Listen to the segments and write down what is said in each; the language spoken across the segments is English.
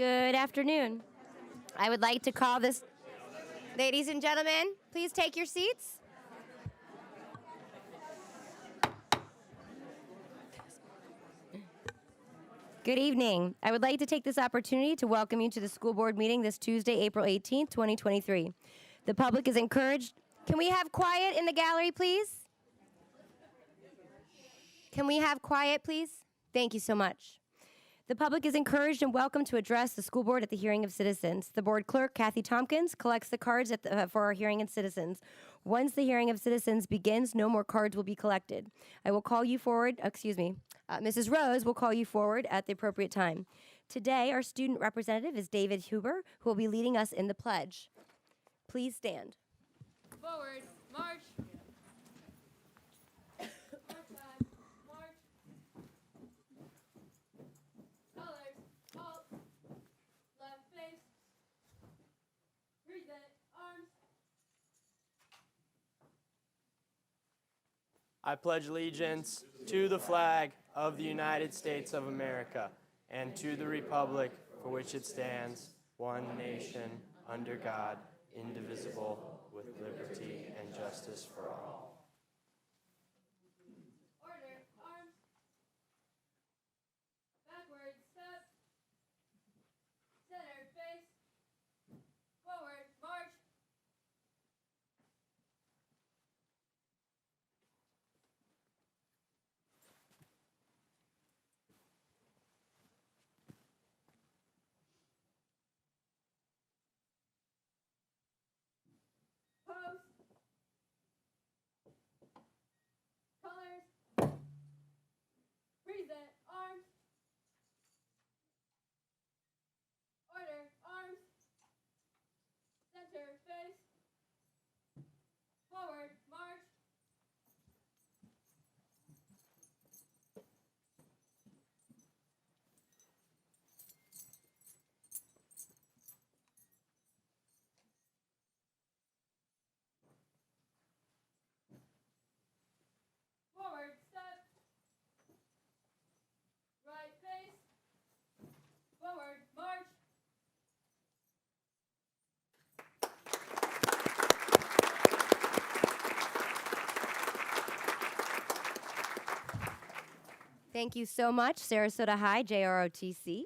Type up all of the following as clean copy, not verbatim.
Good afternoon. I would like to call this. Ladies and gentlemen, please take your seats. Good evening. I would like to take this opportunity to welcome you to the school board meeting this Tuesday, April 18th, 2023. The public is encouraged. Can we have quiet in the gallery, please? Can we have quiet, please? Thank you so much. The public is encouraged and welcome to address the school board at the hearing of citizens. The board clerk, Kathy Tompkins, collects the cards for our hearing of citizens. Once the hearing of citizens begins, no more cards will be collected. I will call you forward, Mrs. Rose will call you forward at the appropriate time. Today, our student representative is David Huber, who will be leading us in the pledge. Please stand. Forward, march. I pledge allegiance to the flag of the United States of America and to the republic for which it stands, one nation, under God, indivisible, with liberty and justice for all. Order, arms. Backward, step. Center, face. Forward, march. Pose. Colors. Present. Arms. Order. Arms. Center. Face. Forward. March. Forward. Step. Right. Face. Forward. March. Thank you so much, Sarasota High, JROTC.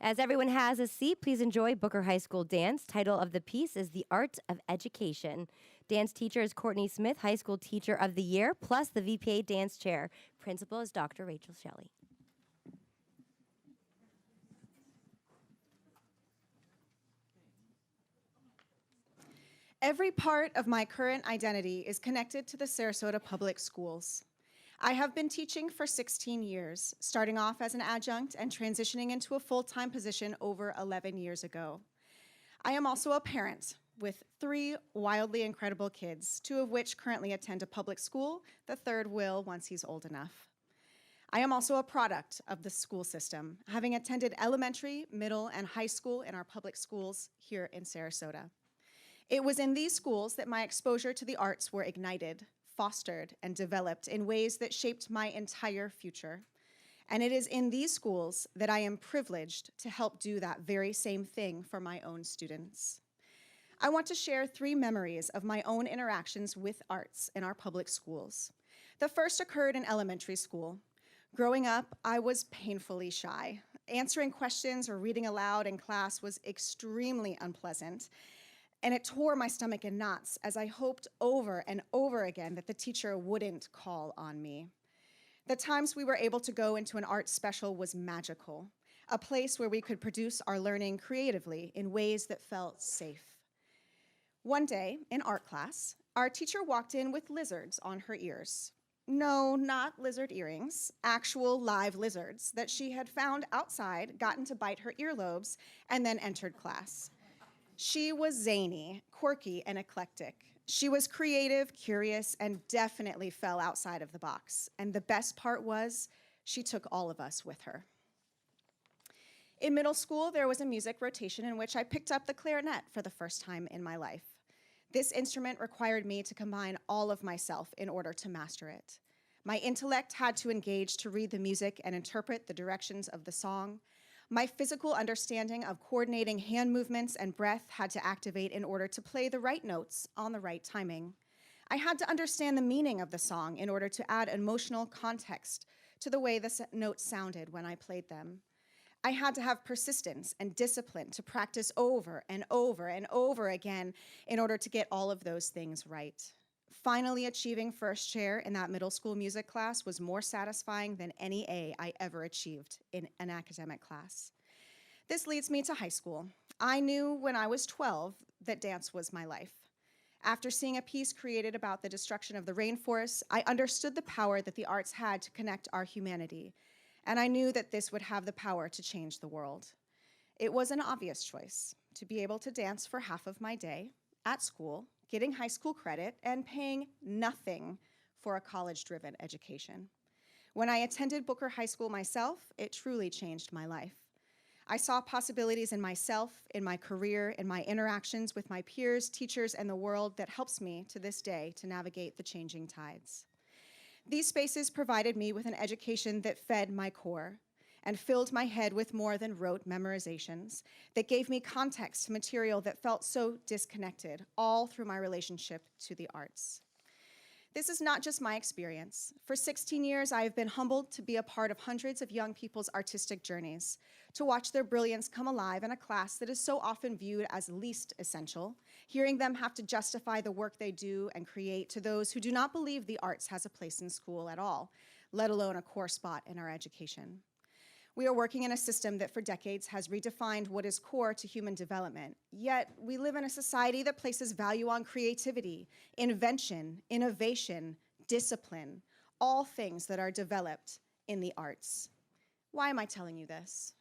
As everyone has a seat, please enjoy Booker High School dance. Title of the piece is The Art of Education. Dance teacher is Courtney Smith, High School Teacher of the Year, plus the VPA Dance Chair. Principal is Dr. Rachel Shelley. Every part of my current identity is connected to the Sarasota Public Schools. I have been teaching for 16 years, starting off as an adjunct and transitioning into a full-time position over 11 years ago. I am also a parent with 3 wildly incredible kids, 2 of which currently attend a public school. The third will once he's old enough. I am also a product of the school system, having attended elementary, middle, and high school in our public schools here in Sarasota. It was in these schools that my exposure to the arts were ignited, fostered, and developed in ways that shaped my entire future. And it is in these schools that I am privileged to help do that very same thing for my own students. I want to share 3 memories of my own interactions with arts in our public schools. The first occurred in elementary school. Growing up, I was painfully shy. Answering questions or reading aloud in class was extremely unpleasant, and it tore my stomach in knots as I hoped over and over again that the teacher wouldn't call on me. The times we were able to go into an art special was magical, a place where we could produce our learning creatively in ways that felt safe. One day, in art class, our teacher walked in with lizards on her ears. No, not lizard earrings, actual live lizards that she had found outside, gotten to bite her earlobes, and then entered class. She was zany, quirky, and eclectic. She was creative, curious, and definitely fell outside of the box. And the best part was, she took all of us with her. In middle school, there was a music rotation in which I picked up the clarinet for the first time in my life. This instrument required me to combine all of myself in order to master it. My intellect had to engage to read the music and interpret the directions of the song. My physical understanding of coordinating hand movements and breath had to activate in order to play the right notes on the right timing. I had to understand the meaning of the song in order to add emotional context to the way the notes sounded when I played them. I had to have persistence and discipline to practice over and over and over again in order to get all of those things right. Finally achieving first chair in that middle school music class was more satisfying than any A I ever achieved in an academic class. This leads me to high school. I knew when I was 12 that dance was my life. After seeing a piece created about the destruction of the rainforests, I understood the power that the arts had to connect our humanity, and I knew that this would have the power to change the world. It was an obvious choice to be able to dance for half of my day at school, getting high school credit, and paying nothing for a college-driven education. When I attended Booker High School myself, it truly changed my life. I saw possibilities in myself, in my career, in my interactions with my peers, teachers, and the world that helps me to this day to navigate the changing tides. These spaces provided me with an education that fed my core and filled my head with more than rote memorizations, that gave me context to material that felt so disconnected, all through my relationship to the arts. This is not just my experience. For 16 years, I have been humbled to be a part of hundreds of young people's artistic journeys, to watch their brilliance come alive in a class that is so often viewed as least essential, hearing them have to justify the work they do and create to those who do not believe the arts has a place in school at all, let alone a core spot in our education. We are working in a system that for decades has redefined what is core to human development, yet we live in a society that places value on creativity, invention, innovation, discipline, all things that are developed in the arts. Why am I telling you this?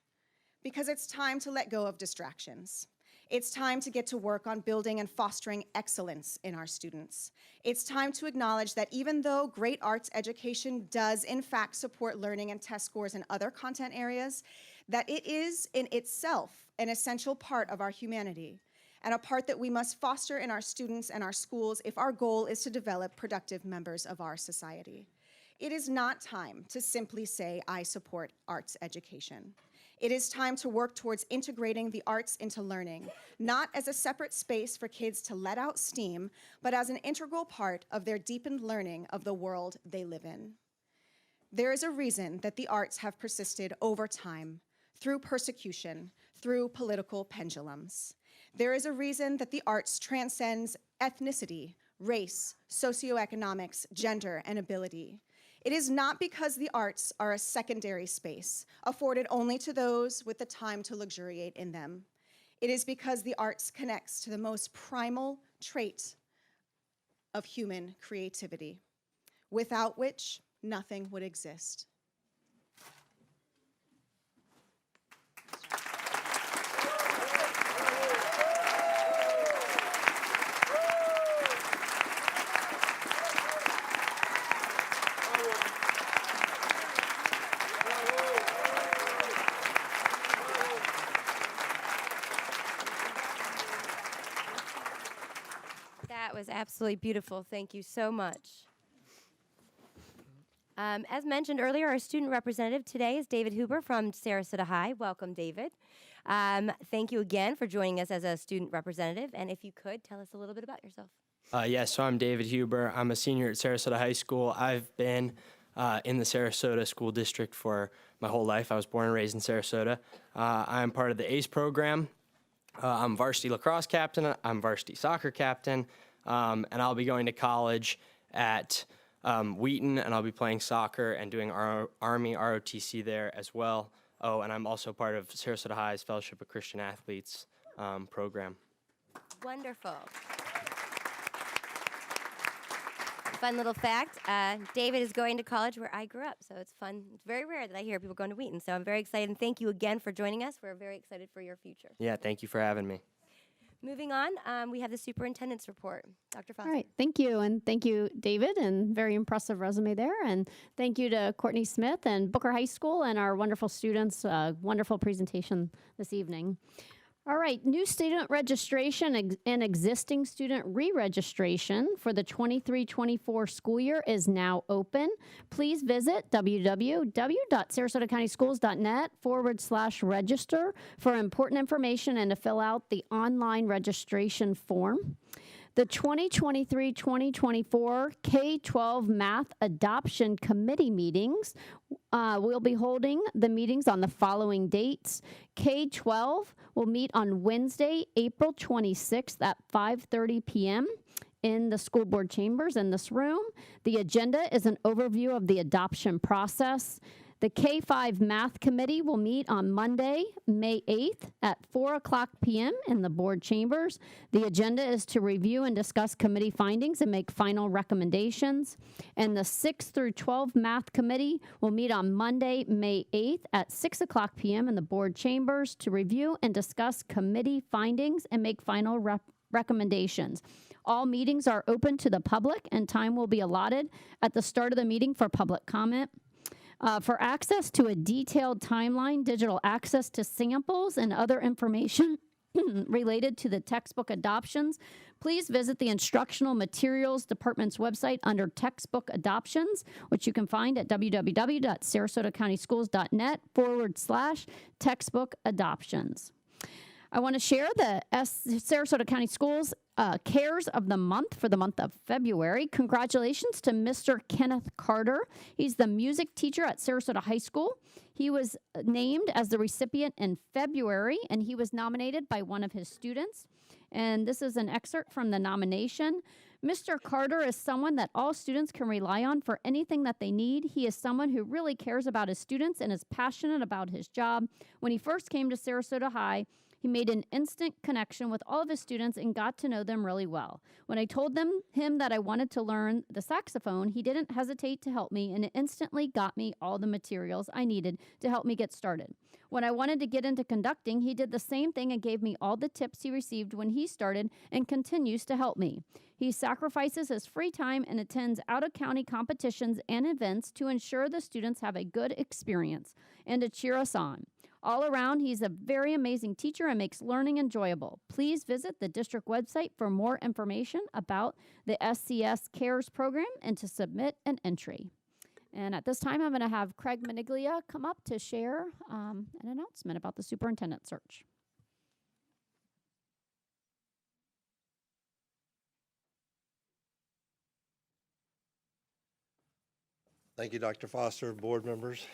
Because it's time to let go of distractions. It's time to get to work on building and fostering excellence in our students. It's time to acknowledge that even though great arts education does in fact support learning and test scores in other content areas, that it is in itself an essential part of our humanity and a part that we must foster in our students and our schools if our goal is to develop productive members of our society. It is not time to simply say, I support arts education. It is time to work towards integrating the arts into learning, not as a separate space for kids to let out steam, but as an integral part of their deepened learning of the world they live in. There is a reason that the arts have persisted over time, through persecution, through political pendulums. There is a reason that the arts transcends ethnicity, race, socioeconomics, gender, and ability. It is not because the arts are a secondary space, afforded only to those with the time to luxuriate in them. It is because the arts connects to the most primal trait of human creativity, without which nothing would exist. That was absolutely beautiful. Thank you so much. As mentioned earlier, our student representative today is David Huber from Sarasota High. Welcome, David. Thank you again for joining us as a student representative. And if you could, tell us a little bit about yourself. Yes, so I'm David Huber. I'm a senior at Sarasota High School. I've been in the Sarasota School District for my whole life. I was born and raised in Sarasota. I'm part of the ACE program. I'm varsity lacrosse captain. I'm varsity soccer captain. And I'll be going to college at Wheaton, and I'll be playing soccer and doing our Army ROTC there as well. Oh, and I'm also part of Sarasota High's Fellowship of Christian Athletes program. Wonderful. Fun little fact, David is going to college where I grew up, so it's fun. It's very rare that I hear people going to Wheaton, so I'm very excited, and thank you again for joining us. We're very excited for your future. Yeah, thank you for having me. Moving on, we have the superintendent's report. Dr. Foster. All right, thank you, and thank you, David, and very impressive resume there, and thank you to Courtney Smith and Booker High School and our wonderful students. Wonderful presentation this evening. All right, new student registration and existing student re-registration for the 23-24 school year is now open. Please visit www.sarasotacountyschools.net/register for important information and to fill out the online registration form. The 2023-2024 K-12 Math Adoption Committee meetings, we'll be holding the meetings on the following dates. K-12 will meet on Wednesday, April 26th at 5:30 p.m. in the school board chambers in this room. The agenda is an overview of the adoption process. The K-5 Math Committee will meet on Monday, May 8th at 4 o'clock p.m. in the board chambers. The agenda is to review and discuss committee findings and make final recommendations. And the 6 through 12 Math Committee will meet on Monday, May 8th at 6 o'clock p.m. in the board chambers to review and discuss committee findings and make final recommendations. All meetings are open to the public, and time will be allotted at the start of the meeting for public comment. For access to a detailed timeline, digital access to samples, and other information related to the textbook adoptions, please visit the Instructional Materials Department's website under Textbook Adoptions, which you can find at www.sarasotacountyschools.net/textbook adoptions. I want to share the Sarasota County Schools Cares of the Month for the month of February. Congratulations to Mr. Kenneth Carter. He's the music teacher at Sarasota High School. He was named as the recipient in February, and he was nominated by one of his students. And this is an excerpt from the nomination. Mr. Carter is someone that all students can rely on for anything that they need. He is someone who really cares about his students and is passionate about his job. When he first came to Sarasota High, he made an instant connection with all of his students and got to know them really well. When I told him that I wanted to learn the saxophone, he didn't hesitate to help me and instantly got me all the materials I needed to help me get started. When I wanted to get into conducting, he did the same thing and gave me all the tips he received when he started and continues to help me. He sacrifices his free time and attends out-of-county competitions and events to ensure the students have a good experience and to cheer us on. All around, he's a very amazing teacher and makes learning enjoyable. Please visit the district website for more information about the SCS CARES program and to submit an entry. And at this time, I'm going to have Craig Maniglia come up to share an announcement about the superintendent search. Thank you, Dr. Foster, board members.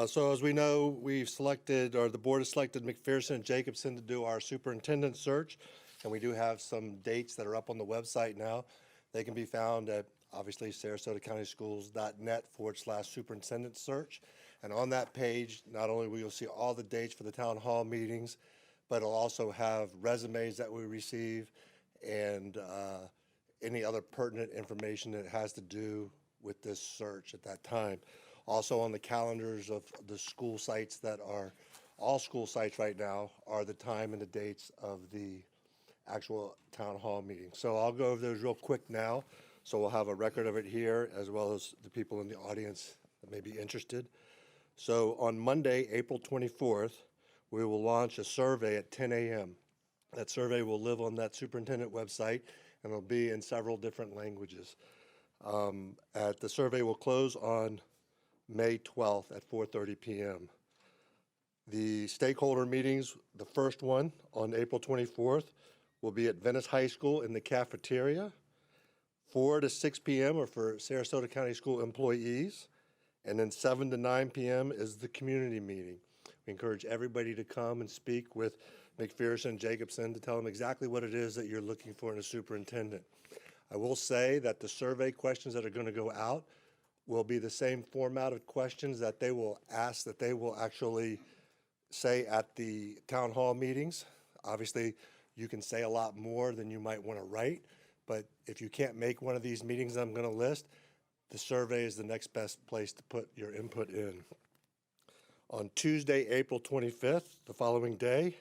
So as we know, the board has selected McPherson and Jacobson to do our superintendent search, and we do have some dates that are up on the website now. They can be found at, obviously, sarasotacountyschools.net/superintendent search. And on that page, not only will you see all the dates for the town hall meetings, but it'll also have resumes that we receive and any other pertinent information that has to do with this search at that time. Also on the calendars of the school sites that are, all school sites right now, are the time and the dates of the actual town hall meeting. So I'll go over those real quick now. So we'll have a record of it here as well as the people in the audience that may be interested. So on Monday, April 24th, we will launch a survey at 10 a.m. That survey will live on that superintendent website and it'll be in several different languages. The survey will close on May 12th at 4:30 p.m. The stakeholder meetings, the first one on April 24th, will be at Venice High School in the cafeteria. 4 to 6 p.m. are for Sarasota County School employees, and then 7 to 9 p.m. is the community meeting. We encourage everybody to come and speak with McPherson and Jacobson to tell them exactly what it is that you're looking for in a superintendent. I will say that the survey questions that are going to go out will be the same format of questions that they will ask, that they will actually say at the town hall meetings. Obviously, you can say a lot more than you might want to write, but if you can't make one of these meetings I'm going to list, the survey is the next best place to put your input in. On Tuesday, April 25th, the following day,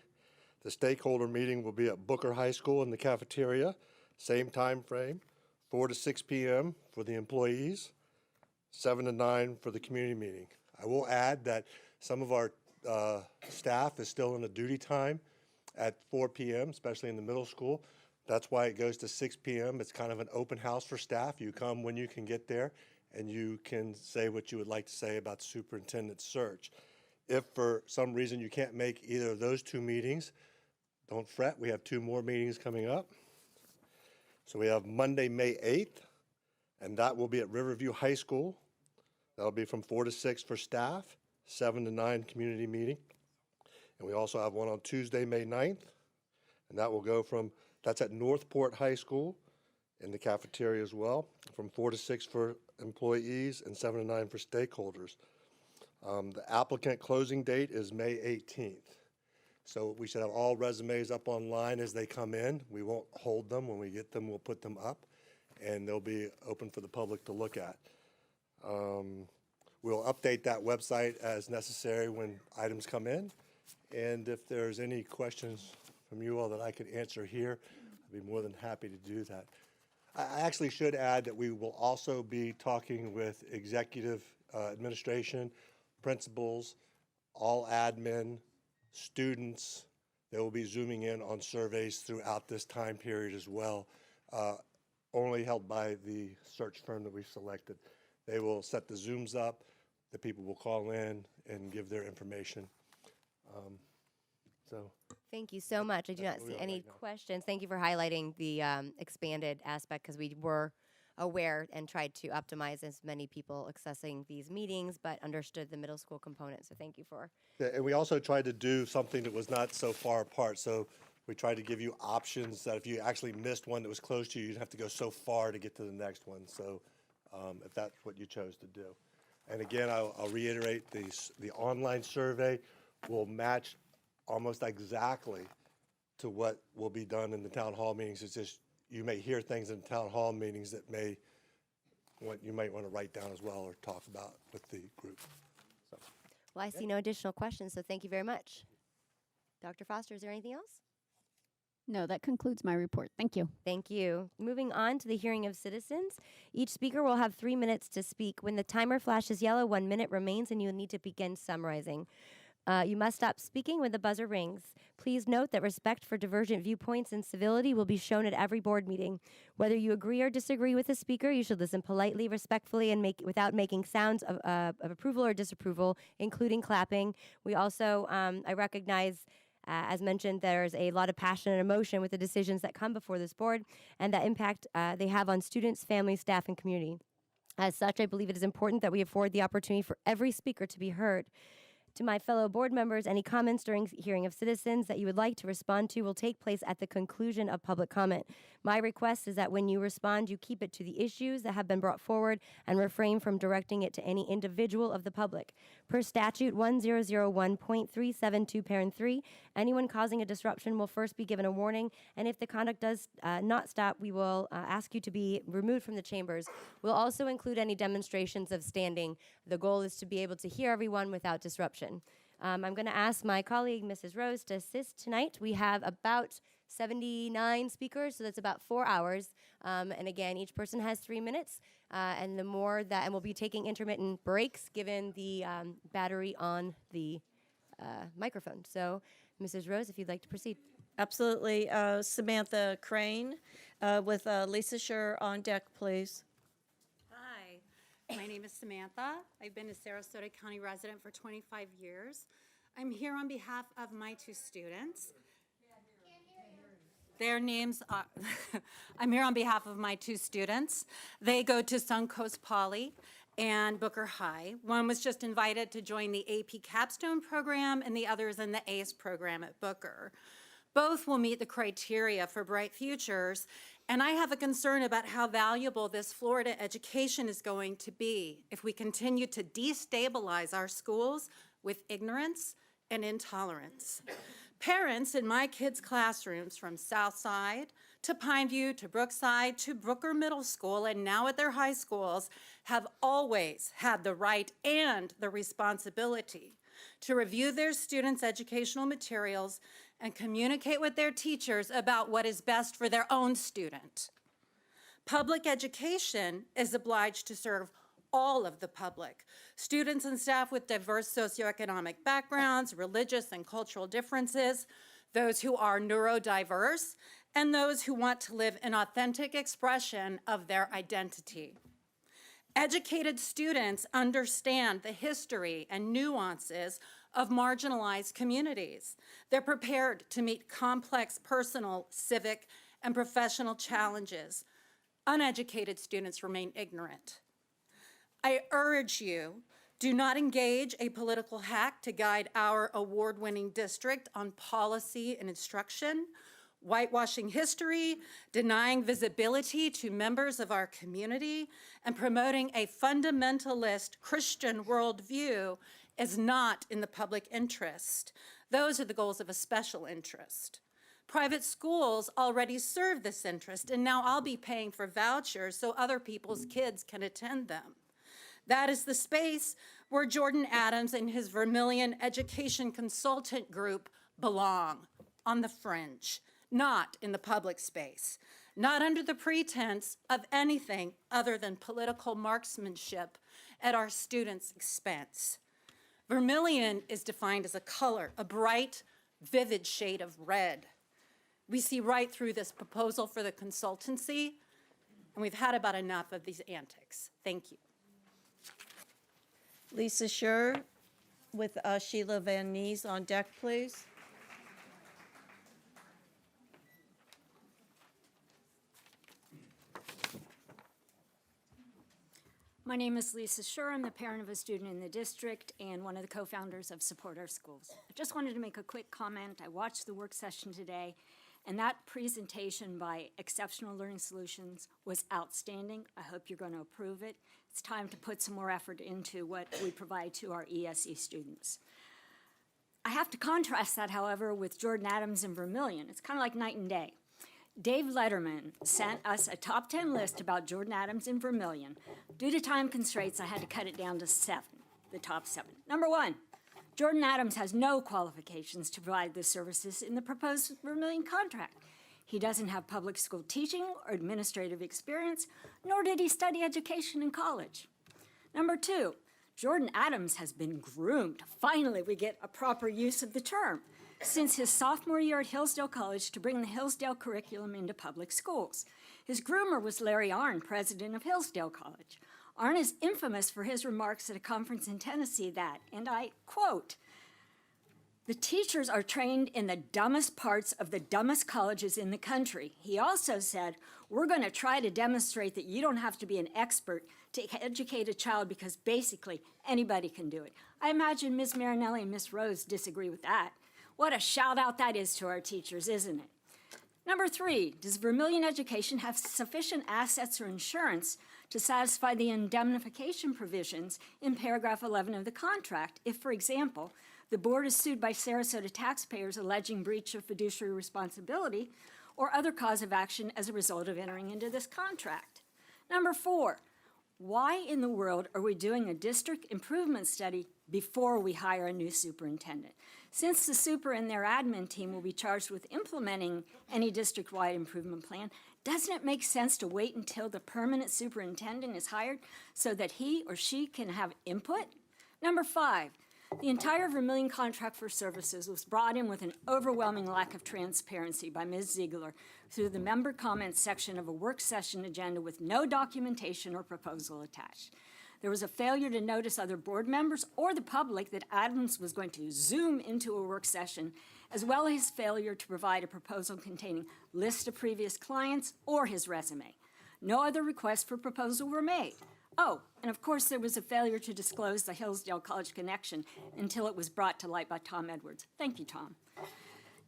the stakeholder meeting will be at Booker High School in the cafeteria, same time frame, 4 to 6 p.m. for the employees, 7 to 9 for the community meeting. I will add that some of our staff is still in a duty time at 4 p.m., especially in the middle school. That's why it goes to 6 p.m. It's kind of an open house for staff. You come when you can get there, and you can say what you would like to say about the superintendent's search. If for some reason you can't make either of those 2 meetings, don't fret. We have 2 more meetings coming up. So we have Monday, May 8th, and that will be at Riverview High School. That'll be from 4 to 6 for staff, 7 to 9 community meeting. And we also have one on Tuesday, May 9th, and that will go that's at Northport High School in the cafeteria as well, from 4 to 6 for employees and 7 to 9 for stakeholders. The applicant closing date is May 18th. So we should have all resumes up online as they come in. We won't hold them. When we get them, we'll put them up, and they'll be open for the public to look at. We'll update that website as necessary when items come in. And if there's any questions from you all that I could answer here, I'd be more than happy to do that. I actually should add that we will also be talking with executive administration, principals, all admin, students. They will be zooming in on surveys throughout this time period as well, only held by the search firm that we've selected. They will set the Zooms up. The people will call in and give their information. Thank you so much. I do not see any questions. Thank you for highlighting the expanded aspect, because we were aware and tried to optimize as many people accessing these meetings, but understood the middle school component. So thank you for. Yeah, and we also tried to do something that was not so far apart. So we tried to give you options that if you actually missed one that was close to you, you'd have to go so far to get to the next one. So if that's what you chose to do. And again, I'll reiterate, the online survey will match almost exactly to what will be done in the town hall meetings. It's just you may hear things in town hall meetings that you might want to write down as well or talk about with the group. So. Well, I see no additional questions, so thank you very much. Dr. Foster, is there anything else? No, that concludes my report. Thank you. Thank you. Moving on to the hearing of citizens. Each speaker will have 3 minutes to speak. When the timer flashes yellow, 1 minute remains, and you'll need to begin summarizing. You must stop speaking when the buzzer rings. Please note that respect for divergent viewpoints and civility will be shown at every board meeting. Whether you agree or disagree with the speaker, you should listen politely, respectfully, and without making sounds of approval or disapproval, including clapping. We also, I recognize, as mentioned, there's a lot of passion and emotion with the decisions that come before this board and that impact they have on students, families, staff, and community. As such, I believe it is important that we afford the opportunity for every speaker to be heard. To my fellow board members, any comments during hearing of citizens that you would like to respond to will take place at the conclusion of public comment. My request is that when you respond, you keep it to the issues that have been brought forward and refrain from directing it to any individual of the public. Per statute 1001.372 parent 3, anyone causing a disruption will first be given a warning, and if the conduct does not stop, we will ask you to be removed from the chambers. We'll also include any demonstrations of standing. The goal is to be able to hear everyone without disruption. I'm going to ask my colleague, Mrs. Rose, to assist tonight. We have about 79 speakers, so that's about 4 hours. And again, each person has 3 minutes. And the more that, and we'll be taking intermittent breaks given the battery on the microphone. So, Mrs. Rose, if you'd like to proceed. Absolutely. Samantha Crane with Lisa Scher on deck, please. Hi, my name is Samantha. I've been a Sarasota County resident for 25 years. I'm here on behalf of my 2 students. Their names are, I'm here on behalf of my 2 students. They go to Suncoast Poly and Booker High. One was just invited to join the AP Capstone program, and the other is in the ACE program at Booker. Both will meet the criteria for bright futures, and I have a concern about how valuable this Florida education is going to be if we continue to destabilize our schools with ignorance and intolerance. Parents in my kids' classrooms from Southside to Pineview to Brookside to Brooker Middle School and now at their high schools have always had the right and the responsibility to review their students' educational materials and communicate with their teachers about what is best for their own student. Public education is obliged to serve all of the public, students and staff with diverse socioeconomic backgrounds, religious and cultural differences. those who are neurodiverse, and those who want to live an authentic expression of their identity. Educated students understand the history and nuances of marginalized communities. They're prepared to meet complex personal, civic, and professional challenges. Uneducated students remain ignorant. I urge you, do not engage a political hack to guide our award-winning district on policy and instruction, whitewashing history, denying visibility to members of our community, and promoting a fundamentalist Christian worldview is not in the public interest. Those are the goals of a special interest. Private schools already serve this interest, and now I'll be paying for vouchers so other people's kids can attend them. That is the space where Jordan Adams and his Vermillion Education Consultant Group belong, on the fringe, not in the public space, not under the pretense of anything other than political marksmanship at our students' expense. Vermilion is defined as a color, a bright, vivid shade of red. We see right through this proposal for the consultancy, and we've had about enough of these antics. Thank you. Lisa Scher with Sheila Van Nees on deck, please. My name is Lisa Scher. I'm the parent of a student in the district and one of the co-founders of Support Our Schools. I just wanted to make a quick comment. I watched the work session today, and that presentation by Exceptional Learning Solutions was outstanding. I hope you're going to approve it. It's time to put some more effort into what we provide to our ESE students. I have to contrast that, however, with Jordan Adams and Vermillion. It's kind of like night and day. Dave Letterman sent us a top 10 list about Jordan Adams and Vermillion. Due to time constraints, I had to cut it down to 7, the top 7. Number 1, Jordan Adams has no qualifications to provide the services in the proposed Vermillion contract. He doesn't have public school teaching or administrative experience, nor did he study education in college. Number 2, Jordan Adams has been groomed. Finally, we get a proper use of the term. Since his sophomore year at Hillsdale College to bring the Hillsdale curriculum into public schools. His groomer was Larry Arnn, president of Hillsdale College. Arnn is infamous for his remarks at a conference in Tennessee that, and I quote, "The teachers are trained in the dumbest parts of the dumbest colleges in the country." He also said, "We're going to try to demonstrate that you don't have to be an expert to educate a child because basically anybody can do it." I imagine Ms. Marinelli and Ms. Rose disagree with that. What a shout out that is to our teachers, isn't it? Number 3, does Vermillion Education have sufficient assets or insurance to satisfy the indemnification provisions in paragraph 11 of the contract if, for example, the board is sued by Sarasota taxpayers alleging breach of fiduciary responsibility or other cause of action as a result of entering into this contract? Number 4, why in the world are we doing a district improvement study before we hire a new superintendent? Since the super and their admin team will be charged with implementing any district-wide improvement plan, doesn't it make sense to wait until the permanent superintendent is hired so that he or she can have input? Number 5, the entire Vermillion contract for services was brought in with an overwhelming lack of transparency by Ms. Ziegler through the member comments section of a work session agenda with no documentation or proposal attached. There was a failure to notice other board members or the public that Adams was going to zoom into a work session, as well as his failure to provide a proposal containing list of previous clients or his resume. No other requests for proposal were made. Oh, and of course there was a failure to disclose the Hillsdale College connection until it was brought to light by Tom Edwards. Thank you, Tom.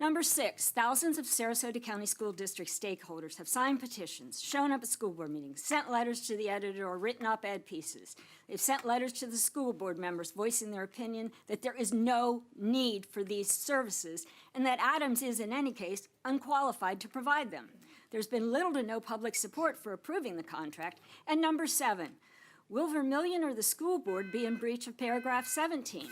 Number 6, thousands of Sarasota County School District stakeholders have signed petitions, shown up at school board meetings, sent letters to the editor or written op-ed pieces. They've sent letters to the school board members voicing their opinion that there is no need for these services and that Adams is, in any case, unqualified to provide them. There's been little to no public support for approving the contract. And number 7, will Vermillion or the school board be in breach of paragraph 17?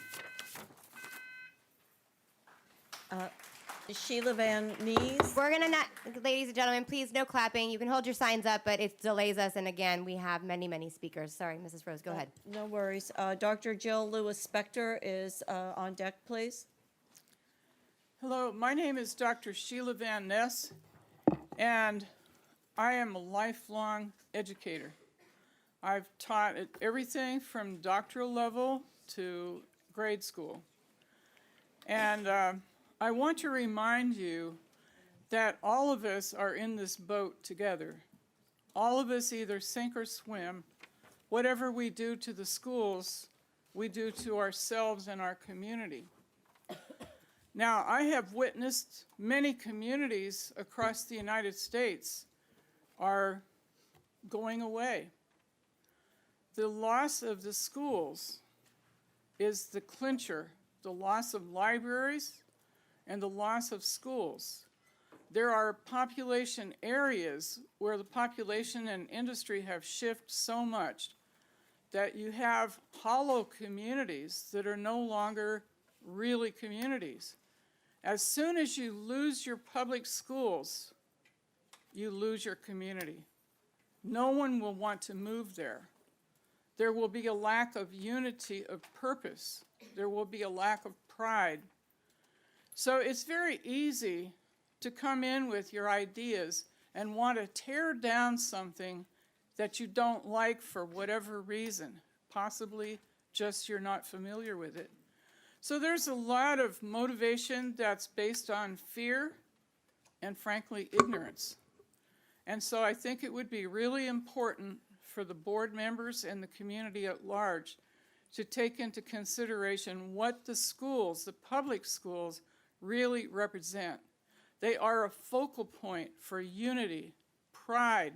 Sheila Van Nees. We're gonna not, ladies and gentlemen, please no clapping. You can hold your signs up, but it delays us. And again, we have many, many speakers. Sorry, Mrs. Rose, go ahead. No worries. Dr. Jill Lewis-Spector is on deck, please. Hello, my name is Dr. Sheila Van Ness, and I am a lifelong educator. I've taught at everything from doctoral level to grade school. And I want to remind you that all of us are in this boat together. All of us either sink or swim. Whatever we do to the schools, we do to ourselves and our community. Now, I have witnessed many communities across the United States are going away. The loss of the schools is the clincher, the loss of libraries and the loss of schools. There are population areas where the population and industry have shifted so much that you have hollow communities that are no longer really communities. As soon as you lose your public schools, you lose your community. No one will want to move there. There will be a lack of unity of purpose. There will be a lack of pride. So it's very easy to come in with your ideas and want to tear down something that you don't like for whatever reason, possibly just you're not familiar with it. So there's a lot of motivation that's based on fear and, frankly, ignorance. And so I think it would be really important for the board members and the community at large to take into consideration what the schools, the public schools, really represent. They are a focal point for unity, pride,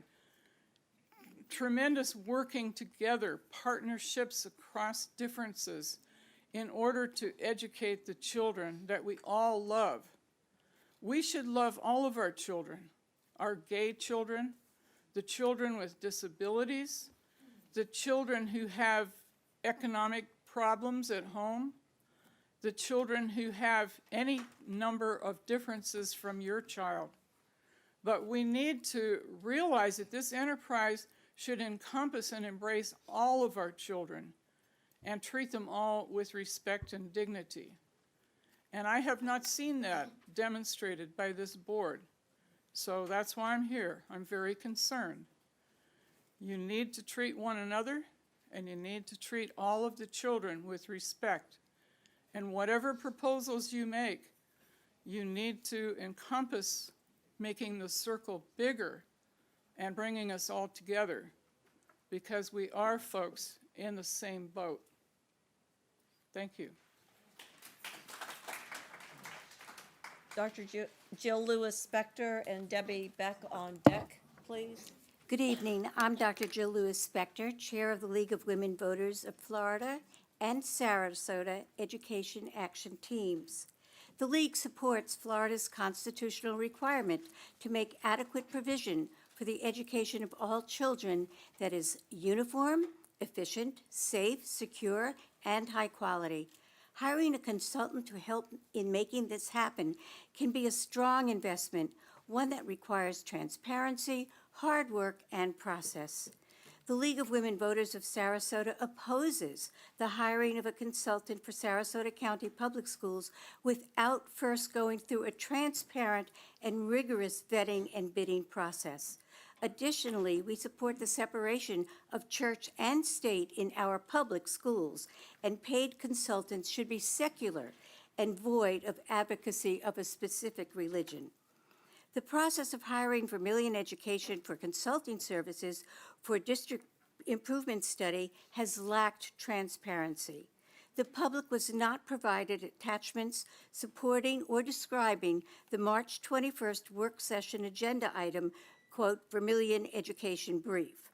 tremendous working together, partnerships across differences, in order to educate the children that we all love. We should love all of our children, our gay children, the children with disabilities, the children who have economic problems at home, the children who have any number of differences from your child. But we need to realize that this enterprise should encompass and embrace all of our children and treat them all with respect and dignity. And I have not seen that demonstrated by this board. So that's why I'm here. I'm very concerned. You need to treat one another, and you need to treat all of the children with respect. And whatever proposals you make, you need to encompass making the circle bigger and bringing us all together, because we are folks in the same boat. Thank you. Dr. Jill Lewis-Spector and Debbie Beck on deck, please. Good evening. I'm Dr. Jill Lewis-Spector, Chair of the League of Women Voters of Florida and Sarasota Education Action Teams. The League supports Florida's constitutional requirement to make adequate provision for the education of all children that is uniform, efficient, safe, secure, and high quality. Hiring a consultant to help in making this happen can be a strong investment, one that requires transparency, hard work, and process. The League of Women Voters of Sarasota opposes the hiring of a consultant for Sarasota County Public Schools without first going through a transparent and rigorous vetting and bidding process. Additionally, we support the separation of church and state in our public schools, and paid consultants should be secular and void of advocacy of a specific religion. The process of hiring Vermilion Education for consulting services for district improvement study has lacked transparency. The public was not provided attachments supporting or describing the March 21st work session agenda item, quote, Vermilion Education Brief.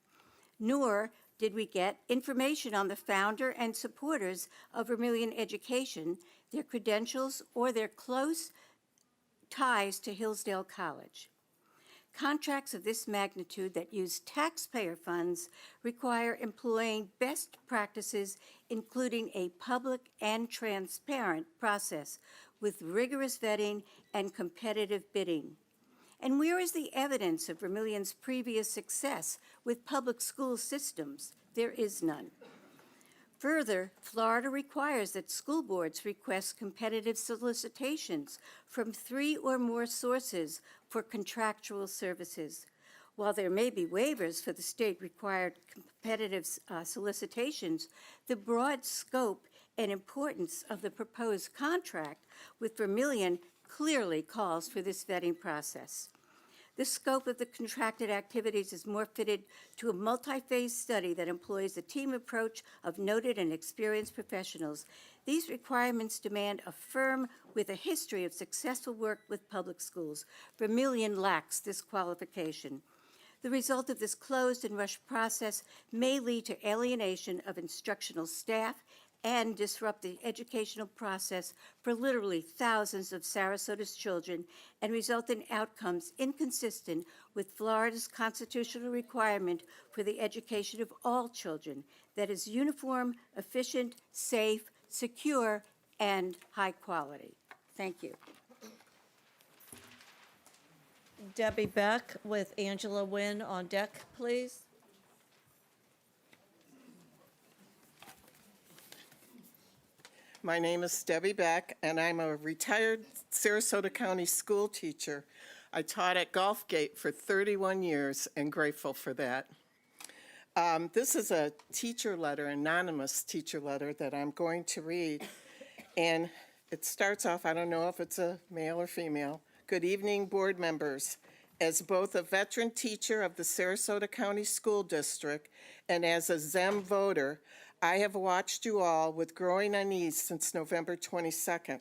Nor did we get information on the founder and supporters of Vermilion Education, their credentials, or their close ties to Hillsdale College. Contracts of this magnitude that use taxpayer funds require employing best practices, including a public and transparent process with rigorous vetting and competitive bidding. And where is the evidence of Vermilion's previous success with public school systems? There is none. Further, Florida requires that school boards request competitive solicitations from 3 or more sources for contractual services. While there may be waivers for the state-required competitive solicitations, the broad scope and importance of the proposed contract with Vermilion clearly calls for this vetting process. The scope of the contracted activities is more fitted to a multi-phase study that employs a team approach of noted and experienced professionals. These requirements demand a firm with a history of successful work with public schools. Vermilion lacks this qualification. The result of this closed and rushed process may lead to alienation of instructional staff and disrupt the educational process for literally thousands of Sarasota's children and result in outcomes inconsistent with Florida's constitutional requirement for the education of all children that is uniform, efficient, safe, secure, and high quality. Thank you. Debbie Beck with Angela Wynn on deck, please. My name is Debbie Beck, and I'm a retired Sarasota County school teacher. I taught at Gulfgate for 31 years and grateful for that. This is a teacher letter, anonymous teacher letter that I'm going to read. And it starts off, I don't know if it's a male or female. Good evening, board members. As both a veteran teacher of the Sarasota County School District and as a ZEM voter, I have watched you all with growing unease since November 22nd.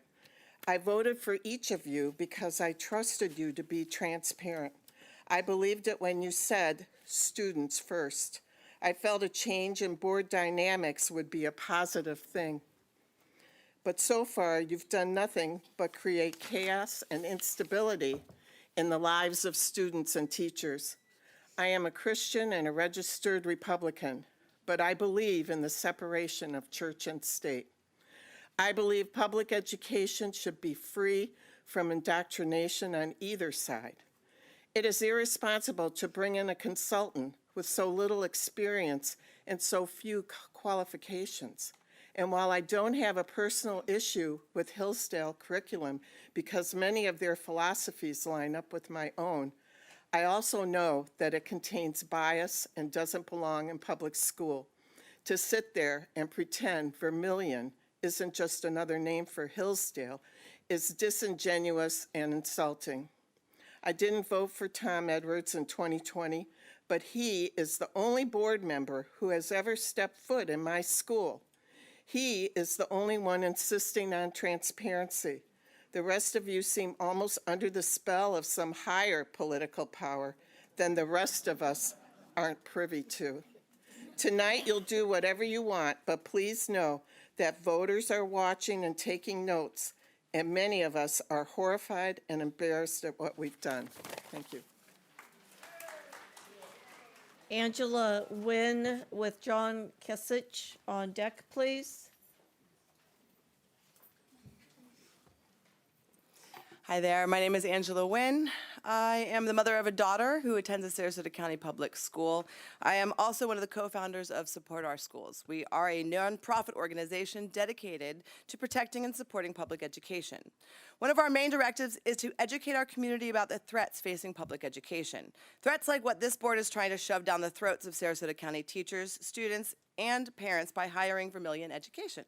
I voted for each of you because I trusted you to be transparent. I believed it when you said, students first. I felt a change in board dynamics would be a positive thing. But so far, you've done nothing but create chaos and instability in the lives of students and teachers. I am a Christian and a registered Republican, but I believe in the separation of church and state. I believe public education should be free from indoctrination on either side. It is irresponsible to bring in a consultant with so little experience and so few qualifications. And while I don't have a personal issue with Hillsdale curriculum because many of their philosophies line up with my own, I also know that it contains bias and doesn't belong in public school. To sit there and pretend Vermilion isn't just another name for Hillsdale is disingenuous and insulting. I didn't vote for Tom Edwards in 2020, but he is the only board member who has ever stepped foot in my school. He is the only one insisting on transparency. The rest of you seem almost under the spell of some higher political power than the rest of us aren't privy to. Tonight, you'll do whatever you want, but please know that voters are watching and taking notes, and many of us are horrified and embarrassed at what we've done. Thank you. Angela Wynn with John Kasich on deck, please. Hi there, my name is Angela Wynn. I am the mother of a daughter who attends a Sarasota County Public School. I am also one of the co-founders of Support Our Schools. We are a nonprofit organization dedicated to protecting and supporting public education. One of our main directives is to educate our community about the threats facing public education. Threats like what this board is trying to shove down the throats of Sarasota County teachers, students, and parents by hiring Vermilion Education.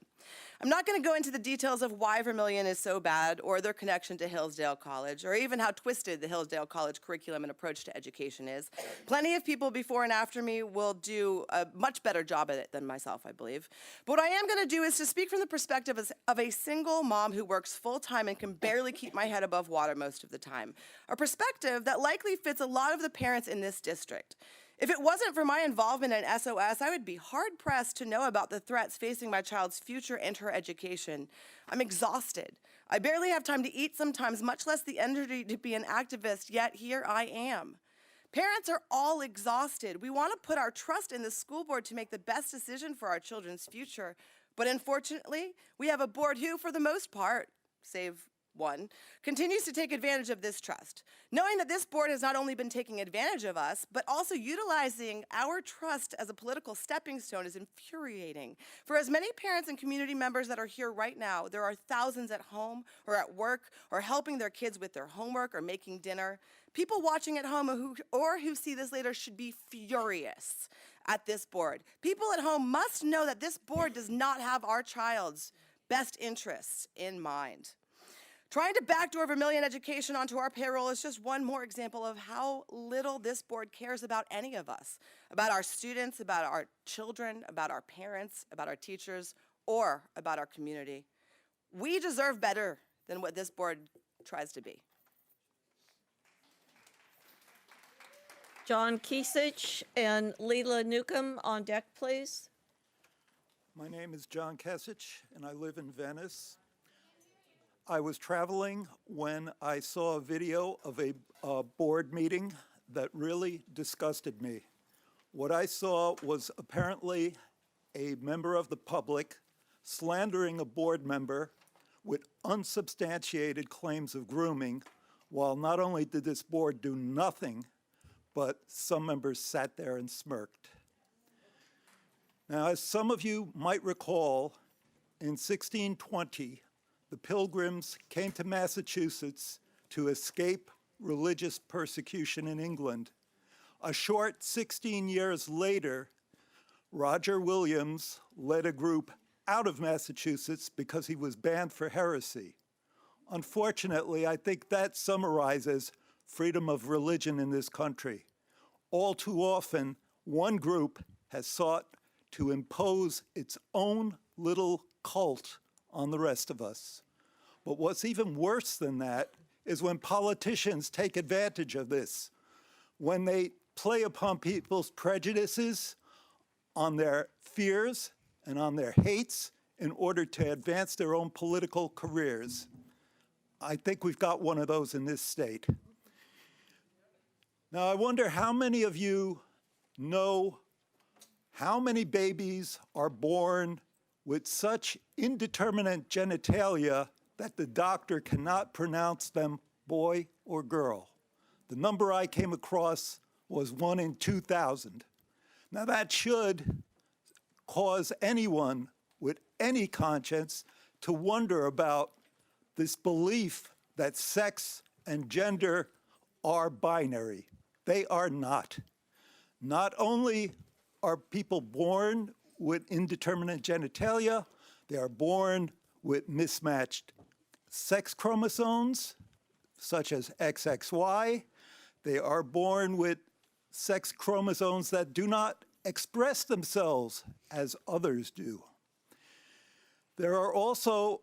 I'm not going to go into the details of why Vermilion is so bad or their connection to Hillsdale College or even how twisted the Hillsdale College curriculum and approach to education is. Plenty of people before and after me will do a much better job at it than myself, I believe. But what I am going to do is to speak from the perspective of a single mom who works full-time and can barely keep my head above water most of the time. A perspective that likely fits a lot of the parents in this district. If it wasn't for my involvement in SOS, I would be hard-pressed to know about the threats facing my child's future and her education. I'm exhausted. I barely have time to eat sometimes, much less the energy to be an activist, yet here I am. Parents are all exhausted. We want to put our trust in the school board to make the best decision for our children's future, but unfortunately, we have a board who, for the most part, save one, continues to take advantage of this trust, knowing that this board has not only been taking advantage of us, but also utilizing our trust as a political stepping stone is infuriating. For as many parents and community members that are here right now, there are thousands at home or at work or helping their kids with their homework or making dinner. People watching at home who see this later should be furious at this board. People at home must know that this board does not have our child's best interests in mind. Trying to backdoor Vermilion Education onto our payroll is just one more example of how little this board cares about any of us, about our students, about our children, about our parents, about our teachers, or about our community. We deserve better than what this board tries to be. John Kesich and Leela Newcomb on deck, please. My name is John Kesich, and I live in Venice. I was traveling when I saw a video of a board meeting that really disgusted me. What I saw was apparently a member of the public slandering a board member with unsubstantiated claims of grooming, while not only did this board do nothing, but some members sat there and smirked. Now, as some of you might recall, in 1620, the Pilgrims came to Massachusetts to escape religious persecution in England. A short 16 years later, Roger Williams led a group out of Massachusetts because he was banned for heresy. Unfortunately, I think that summarizes freedom of religion in this country. All too often, one group has sought to impose its own little cult on the rest of us. But what's even worse than that is when politicians take advantage of this, when they play upon people's prejudices, on their fears, and on their hates in order to advance their own political careers. I think we've got one of those in this state. Now, I wonder how many of you know how many babies are born with such indeterminate genitalia that the doctor cannot pronounce them boy or girl. The number I came across was 1 in 2,000. Now, that should cause anyone with any conscience to wonder about this belief that sex and gender are binary. They are not. Not only are people born with indeterminate genitalia, they are born with mismatched sex chromosomes, such as XXY. They are born with sex chromosomes that do not express themselves as others do. There are also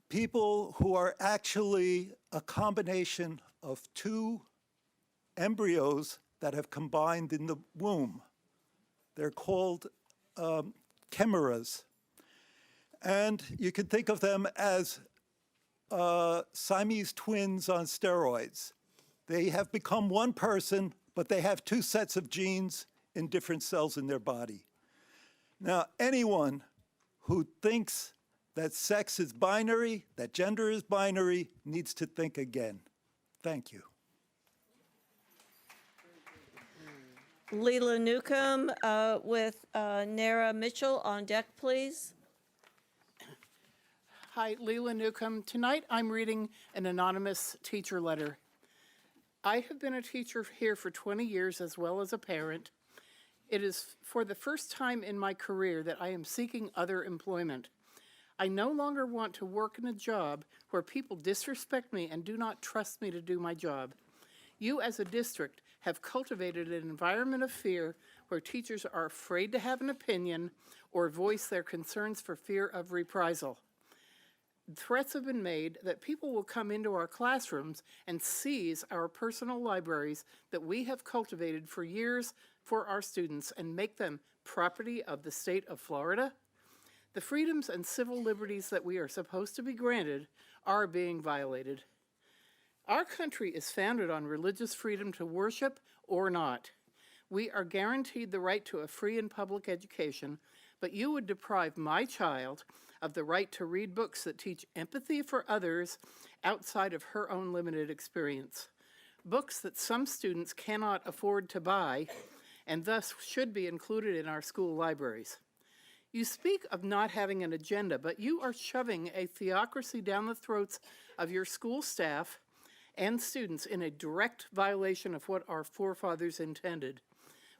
people who are actually a combination of two embryos that have combined in the womb. They're called chimeras. And you can think of them as Siamese twins on steroids. They have become one person, but they have two sets of genes in different cells in their body. Now, anyone who thinks that sex is binary, that gender is binary, needs to think again. Thank you. Leela Newcomb with Nara Mitchell on deck, please. Hi, Leela Newcomb. Tonight I'm reading an anonymous teacher letter. I have been a teacher here for 20 years as well as a parent. It is for the first time in my career that I am seeking other employment. I no longer want to work in a job where people disrespect me and do not trust me to do my job. You as a district have cultivated an environment of fear where teachers are afraid to have an opinion or voice their concerns for fear of reprisal. Threats have been made that people will come into our classrooms and seize our personal libraries that we have cultivated for years for our students and make them property of the state of Florida. The freedoms and civil liberties that we are supposed to be granted are being violated. Our country is founded on religious freedom to worship or not. We are guaranteed the right to a free and public education, but you would deprive my child of the right to read books that teach empathy for others outside of her own limited experience. Books that some students cannot afford to buy and thus should be included in our school libraries. You speak of not having an agenda, but you are shoving a theocracy down the throats of your school staff and students in a direct violation of what our forefathers intended.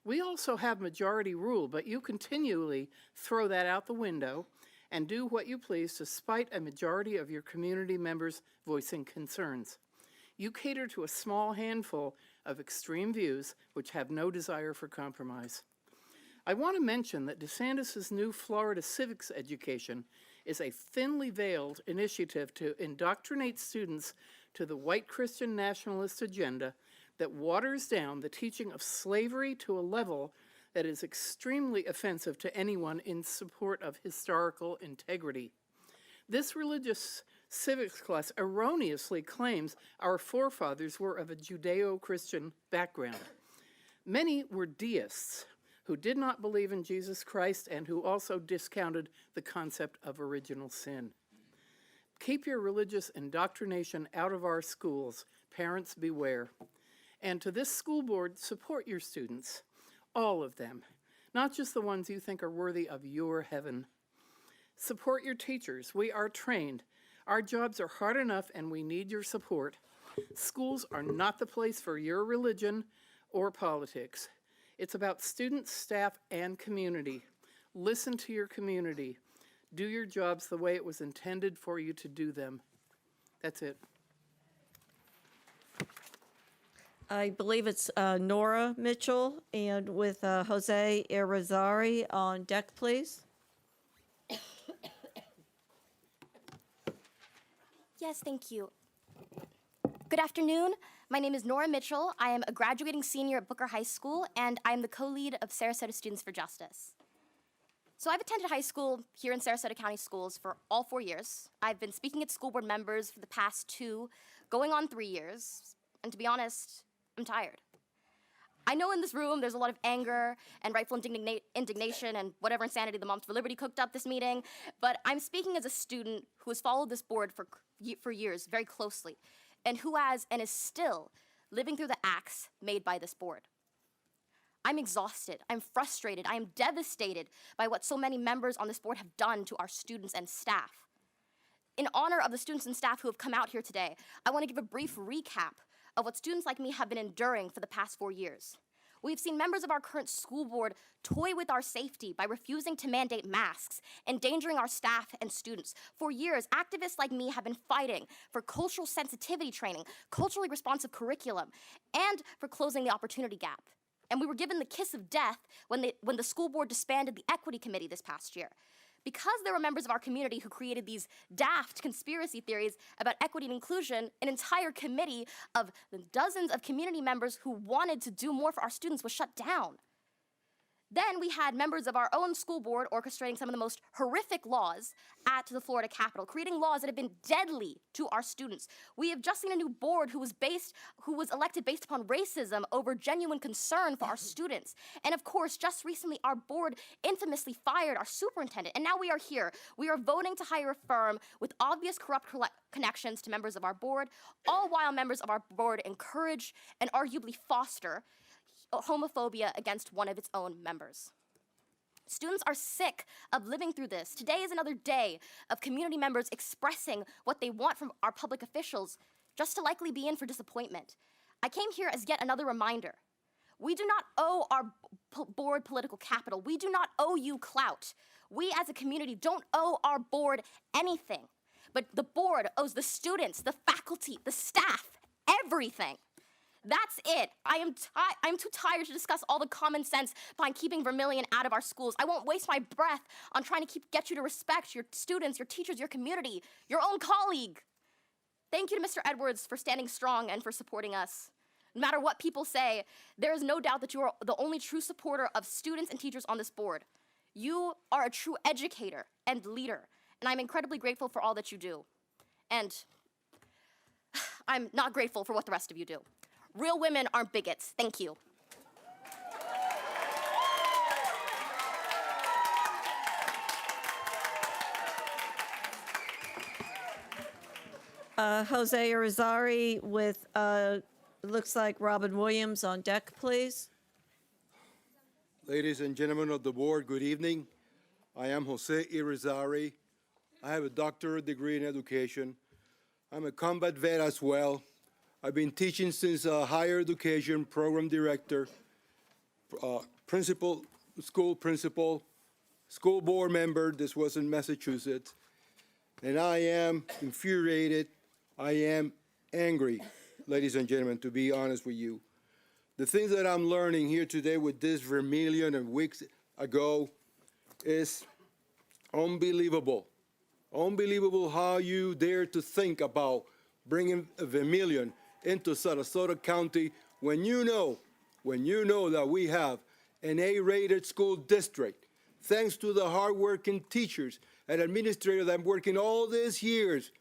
We also have majority rule, but you continually throw that out the window and do what you please despite a majority of your community members voicing concerns. You cater to a small handful of extreme views which have no desire for compromise. I want to mention that DeSantis' new Florida civics education is a thinly veiled initiative to indoctrinate students to the white Christian nationalist agenda that waters down the teaching of slavery to a level that is extremely offensive to anyone in support of historical integrity. This religious civics class erroneously claims our forefathers were of a Judeo-Christian background. Many were deists who did not believe in Jesus Christ and who also discounted the concept of original sin. Keep your religious indoctrination out of our schools. Parents, beware. And to this school board, support your students, all of them, not just the ones you think are worthy of your heaven. Support your teachers. We are trained. Our jobs are hard enough and we need your support. Schools are not the place for your religion or politics. It's about students, staff, and community. Listen to your community. Do your jobs the way it was intended for you to do them. That's it. I believe it's Nora Mitchell, and with Jose Irizarry on deck, please. Yes, thank you. Good afternoon. My name is Nora Mitchell. I am a graduating senior at Booker High School, and I am the co-lead of Sarasota Students for Justice. So I've attended high school here in Sarasota County Schools for all 4 years. I've been speaking at school board members for the past 2, going on 3 years, and to be honest, I'm tired. I know in this room there's a lot of anger and rightful indignation and whatever insanity the Moms for Liberty cooked up this meeting, but I'm speaking as a student who has followed this board for years very closely, and who has and is still living through the acts made by this board. I'm exhausted, I'm frustrated, I am devastated by what so many members on this board have done to our students and staff. In honor of the students and staff who have come out here today, I want to give a brief recap of what students like me have been enduring for the past 4 years. We've seen members of our current school board toy with our safety by refusing to mandate masks, endangering our staff and students. For years, activists like me have been fighting for cultural sensitivity training, culturally responsive curriculum, and for closing the opportunity gap. And we were given the kiss of death when the school board disbanded the equity committee this past year. Because there were members of our community who created these daft conspiracy theories about equity and inclusion, an entire committee of dozens of community members who wanted to do more for our students was shut down. Then we had members of our own school board orchestrating some of the most horrific laws at the Florida Capitol, creating laws that have been deadly to our students. We have just seen a new board who was elected based upon racism over genuine concern for our students. And of course, just recently, our board infamously fired our superintendent. And now we are here. We are voting to hire a firm with obvious corrupt connections to members of our board, all while members of our board encourage and arguably foster homophobia against one of its own members. Students are sick of living through this. Today is another day of community members expressing what they want from our public officials, just to likely be in for disappointment. I came here as yet another reminder. We do not owe our board political capital. We do not owe you clout. We as a community don't owe our board anything. But the board owes the students, the faculty, the staff, everything. That's it. I'm too tired to discuss all the common sense behind keeping Vermilion out of our schools. I won't waste my breath on trying to get you to respect your students, your teachers, your community, your own colleague. Thank you to Mr. Edwards for standing strong and for supporting us. No matter what people say, there is no doubt that you are the only true supporter of students and teachers on this board. You are a true educator and leader, and I'm incredibly grateful for all that you do. And I'm not grateful for what the rest of you do. Real women aren't bigots. Thank you. Jose Irizarry with, it looks like Robin Williams on deck, please. Ladies and gentlemen of the board, good evening. I am Jose Irizarry. I have a doctorate degree in education. I'm a combat vet as well. I've been teaching since higher education program director, principal, school board member. This was in Massachusetts. And I am infuriated. I am angry, ladies and gentlemen, to be honest with you. The things that I'm learning here today with this Vermilion and weeks ago is unbelievable. Unbelievable how you dare to think about bringing a Vermilion into Sarasota County when you know that we have an A-rated school district, thanks to the hardworking teachers and administrators that have been working all these years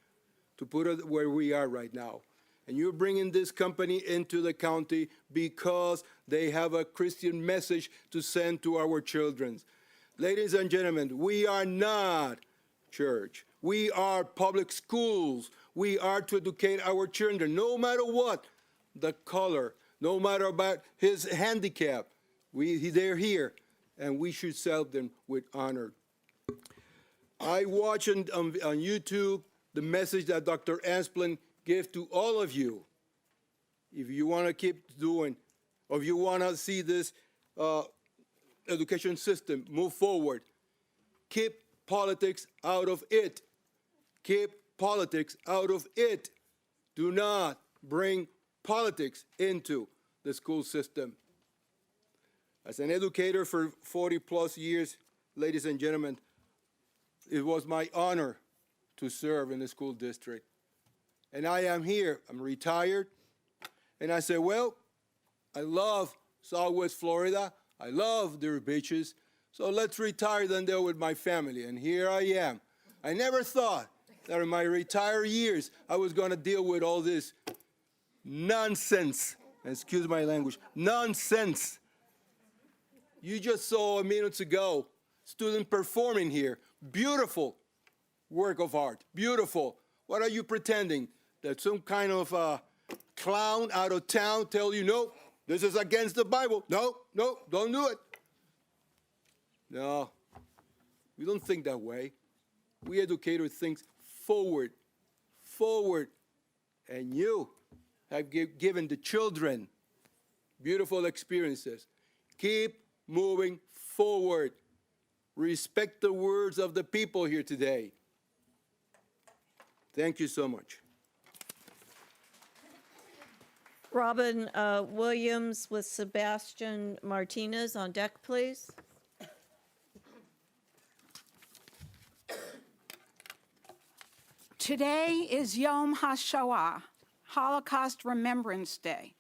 to put us where we are right now. And you're bringing this company into the county because they have a Christian message to send to our children. Ladies and gentlemen, we are not church. We are public schools. We are to educate our children, no matter what the color, no matter about his handicap. They're here, and we should serve them with honor. I watched on YouTube the message that Dr. Asplin gave to all of you. If you want to keep doing, or if you want to see this education system move forward, keep politics out of it. Keep politics out of it. Do not bring politics into the school system. As an educator for 40 plus years, ladies and gentlemen, it was my honor to serve in the school district. And I am here, I'm retired, and I said, well, I love Southwest Florida, I love their beaches, so let's retire then there with my family, and here I am. I never thought that in my retired years I was going to deal with all this nonsense, excuse my language, nonsense. You just saw a minute ago student performing here, beautiful work of art, beautiful. What are you pretending? That some kind of clown out of town tell you, no, this is against the Bible. No, don't do it. No, we don't think that way. We educators think forward. And you have given the children beautiful experiences. Keep moving forward. Respect the words of the people here today. Thank you so much. Robin Williams with Sebastian Martinez on deck, please. Today is Yom HaShoah, Holocaust Remembrance Day.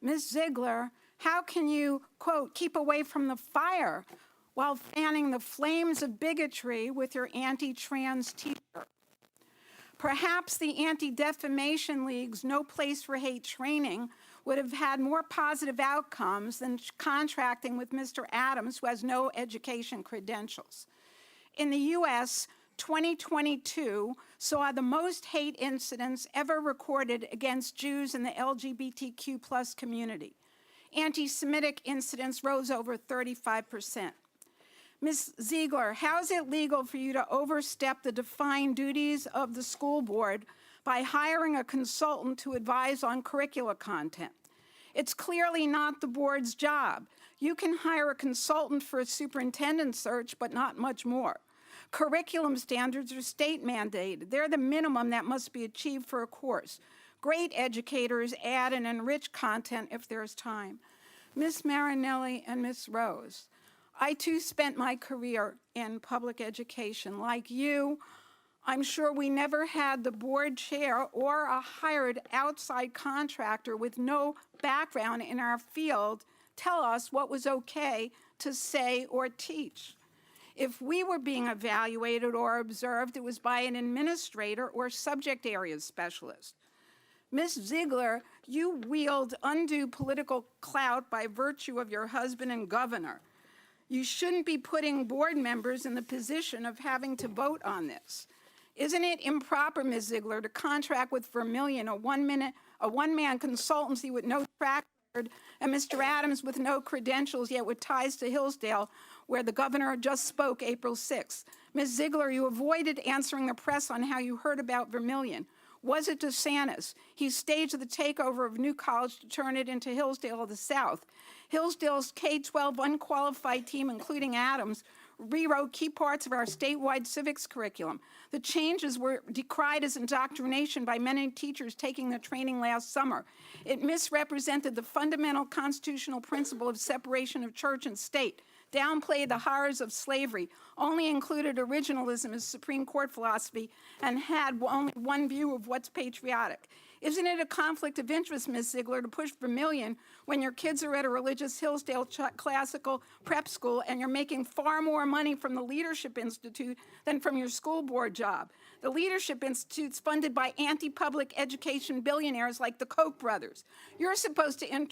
Ms. Ziegler, how can you, quote, keep away from the fire while fanning the flames of bigotry with your anti-trans t-shirt? Perhaps the Anti-Defamation League's No Place for Hate training would have had more positive outcomes than contracting with Mr. Adams, who has no education credentials. In the U.S., 2022 saw the most hate incidents ever recorded against Jews in the LGBTQ+ community. Anti-Semitic incidents rose over 35%. Ms. Ziegler, how is it legal for you to overstep the defined duties of the school board by hiring a consultant to advise on curricula content? It's clearly not the board's job. You can hire a consultant for a superintendent search, but not much more. Curriculum standards are state mandated. They're the minimum that must be achieved for a course. Great educators add and enrich content if there's time. Ms. Marinelli and Ms. Rose, I too spent my career in public education. Like you, I'm sure we never had the board chair or a hired outside contractor with no background in our field tell us what was okay to say or teach. If we were being evaluated or observed, it was by an administrator or subject area specialist. Ms. Ziegler, you wield undue political clout by virtue of your husband and governor. You shouldn't be putting board members in the position of having to vote on this. Isn't it improper, Ms. Ziegler, to contract with Vermillion, a one-man consultancy with no track record, and Mr. Adams with no credentials, yet with ties to Hillsdale, where the governor just spoke April 6th? Ms. Ziegler, you avoided answering the press on how you heard about Vermillion. Was it DeSantis? He staged the takeover of New College to turn it into Hillsdale of the South. Hillsdale's K-12 unqualified team, including Adams, rewrote key parts of our statewide civics curriculum. The changes were decried as indoctrination by many teachers taking the training last summer. It misrepresented the fundamental constitutional principle of separation of church and state, downplayed the horrors of slavery, only included originalism as Supreme Court philosophy, and had only one view of what's patriotic. Isn't it a conflict of interest, Ms. Ziegler, to push Vermillion when your kids are at a religious Hillsdale classical prep school and you're making far more money from the Leadership Institute than from your school board job? The Leadership Institute's funded by anti-public education billionaires like the Koch brothers. You're supposed to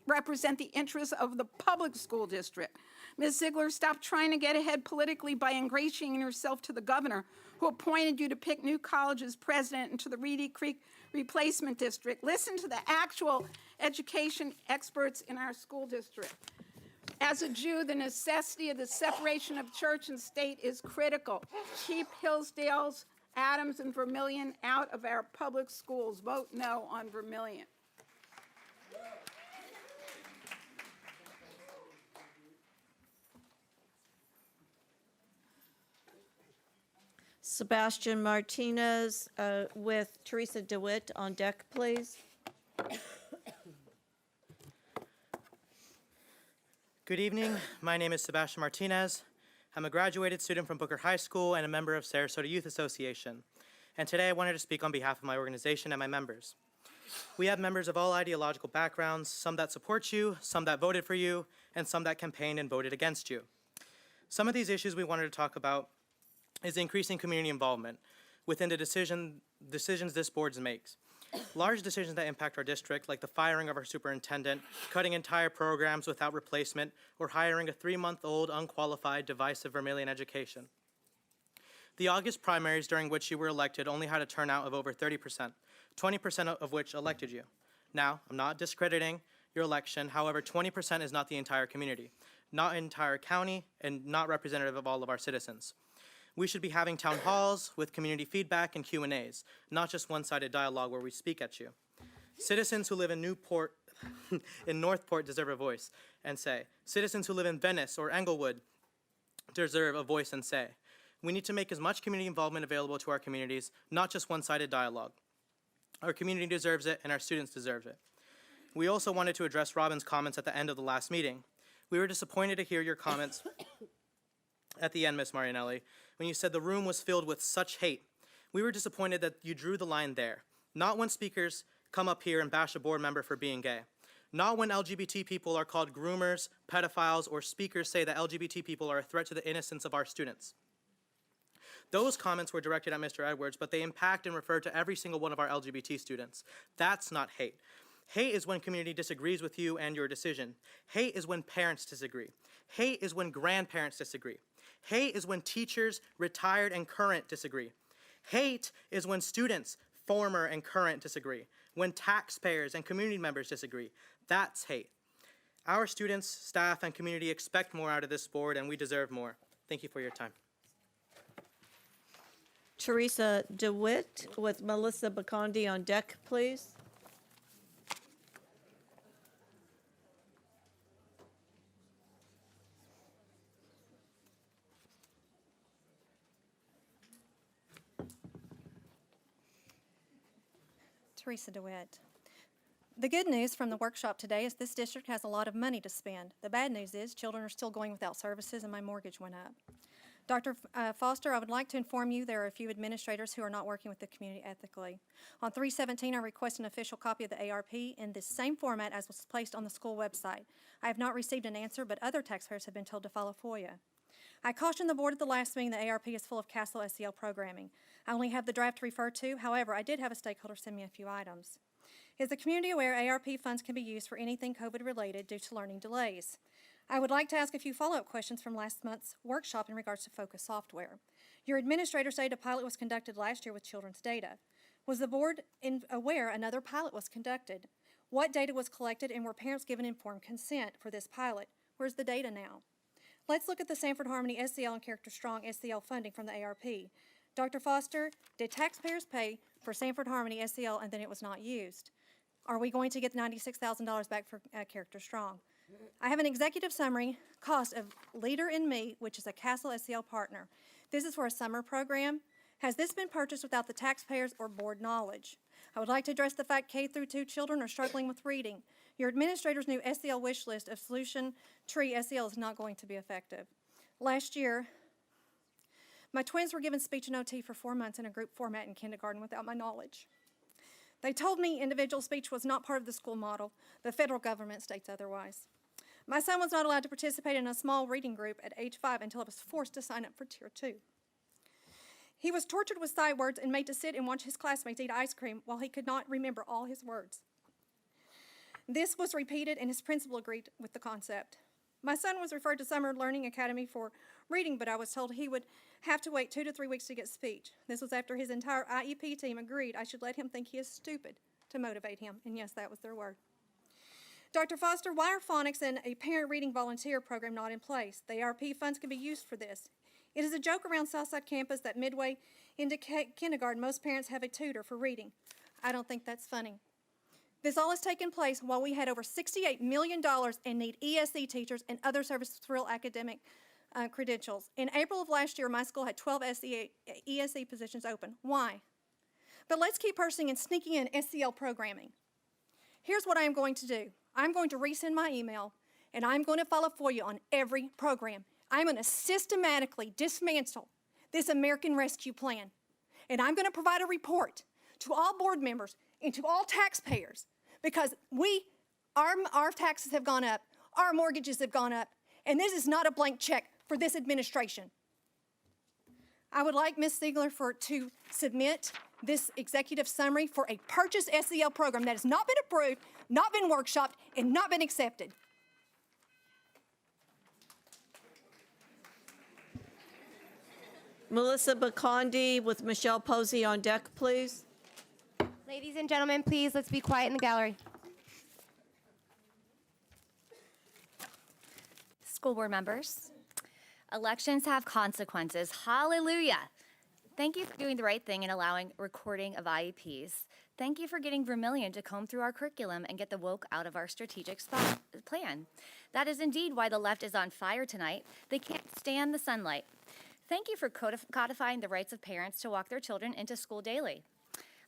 represent the interests of the public school district. Ms. Ziegler, stop trying to get ahead politically by ingratiating yourself to the governor who appointed you to pick New College's president into the Reedy Creek Replacement District. Listen to the actual education experts in our school district. As a Jew, the necessity of the separation of church and state is critical. Keep Hillsdale's, Adams, and Vermillion out of our public schools. Vote no on Vermillion. Sebastian Martinez with Teresa DeWitt on deck, please. Good evening. My name is Sebastian Martinez. I'm a graduated student from Booker High School and a member of Sarasota Youth Association. And today I wanted to speak on behalf of my organization and my members. We have members of all ideological backgrounds, some that support you, some that voted for you, and some that campaigned and voted against you. Some of these issues we wanted to talk about is increasing community involvement within the decisions this board makes. Large decisions that impact our district, like the firing of our superintendent, cutting entire programs without replacement, or hiring a 3-month-old unqualified divisive Vermillion education. The August primaries during which you were elected only had a turnout of over 30%, 20% of which elected you. Now, I'm not discrediting your election, however, 20% is not the entire community, not entire county, and not representative of all of our citizens. We should be having town halls with community feedback and Q&As, not just one-sided dialogue where we speak at you. Citizens who live in Northport deserve a voice and say. Citizens who live in Venice or Englewood deserve a voice and say. We need to make as much community involvement available to our communities, not just one-sided dialogue. Our community deserves it and our students deserve it. We also wanted to address Robin's comments at the end of the last meeting. We were disappointed to hear your comments at the end, Ms. Marianelli, when you said the room was filled with such hate. We were disappointed that you drew the line there. Not when speakers come up here and bash a board member for being gay. Not when LGBT people are called groomers, pedophiles, or speakers say that LGBT people are a threat to the innocence of our students. Those comments were directed at Mr. Edwards, but they impact and refer to every single one of our LGBT students. That's not hate. Hate is when community disagrees with you and your decision. Hate is when parents disagree. Hate is when grandparents disagree. Hate is when teachers, retired and current, disagree. Hate is when students, former and current, disagree. When taxpayers and community members disagree. That's hate. Our students, staff, and community expect more out of this board, and we deserve more. Thank you for your time. Teresa DeWitt with Melissa Bacondi on deck, please. Teresa DeWitt. The good news from the workshop today is this district has a lot of money to spend. The bad news is children are still going without services and my mortgage went up. Dr. Foster, I would like to inform you there are a few administrators who are not working with the community ethically. On 3/17, I requested an official copy of the ARP in the same format as was placed on the school website. I have not received an answer, but other taxpayers have been told to follow FOIA. I cautioned the board at the last meeting the ARP is full of Castle SEL programming. I only have the draft to refer to. However, I did have a stakeholder send me a few items. Is the community aware ARP funds can be used for anything COVID-related due to learning delays? I would like to ask a few follow-up questions from last month's workshop in regards to Focus software. Your administrator said a pilot was conducted last year with children's data. Was the board aware another pilot was conducted? What data was collected and were parents given informed consent for this pilot? Where's the data now? Let's look at the Sanford Harmony SCL and Character Strong SCL funding from the ARP. Dr. Foster, did taxpayers pay for Sanford Harmony SCL and then it was not used? Are we going to get the $96,000 back for Character Strong? I have an executive summary cost of Leader in Me, which is a Castle SCL partner. This is for a summer program. Has this been purchased without the taxpayers or board knowledge? I would like to address the fact K through 2 children are struggling with reading. Your administrator's new SCL wish list of Solution Tree SCL is not going to be effective. Last year, my twins were given speech and OT for 4 months in a group format in kindergarten without my knowledge. They told me individual speech was not part of the school model. The federal government states otherwise. My son was not allowed to participate in a small reading group at age 5 until I was forced to sign up for Tier 2. He was tortured with sight words and made to sit and watch his classmates eat ice cream while he could not remember all his words. This was repeated and his principal agreed with the concept. My son was referred to Summer Learning Academy for reading, but I was told he would have to wait 2 to 3 weeks to get speech. This was after his entire IEP team agreed I should let him think he is stupid to motivate him, and yes, that was their word. Dr. Foster, why are phonics and a parent reading volunteer program not in place? The ARP funds can be used for this. It is a joke around Southside campus that midway into kindergarten, most parents have a tutor for reading. I don't think that's funny. This all has taken place while we had over $68 million and need ESE teachers and other services to fill academic credentials. In April of last year, my school had 12 ESE positions open. Why? But let's keep pursuing and sneaking in SCL programming. Here's what I am going to do. I'm going to resend my email, and I'm going to file a FOIA on every program. I'm going to systematically dismantle this American Rescue Plan, and I'm going to provide a report to all board members and to all taxpayers because our taxes have gone up, our mortgages have gone up, and this is not a blank check for this administration. I would like Ms. Ziegler to submit this executive summary for a purchase SCL program that has not been approved, not been workshopped, and not been accepted. Melissa Bacondi with Michelle Posey on deck, please. Ladies and gentlemen, please, let's be quiet in the gallery. School board members, elections have consequences. Hallelujah. Thank you for doing the right thing and allowing recording of IEPs. Thank you for getting Vermillion to comb through our curriculum and get the woke out of our strategic plan. That is indeed why the left is on fire tonight. They can't stand the sunlight. Thank you for codifying the rights of parents to walk their children into school daily.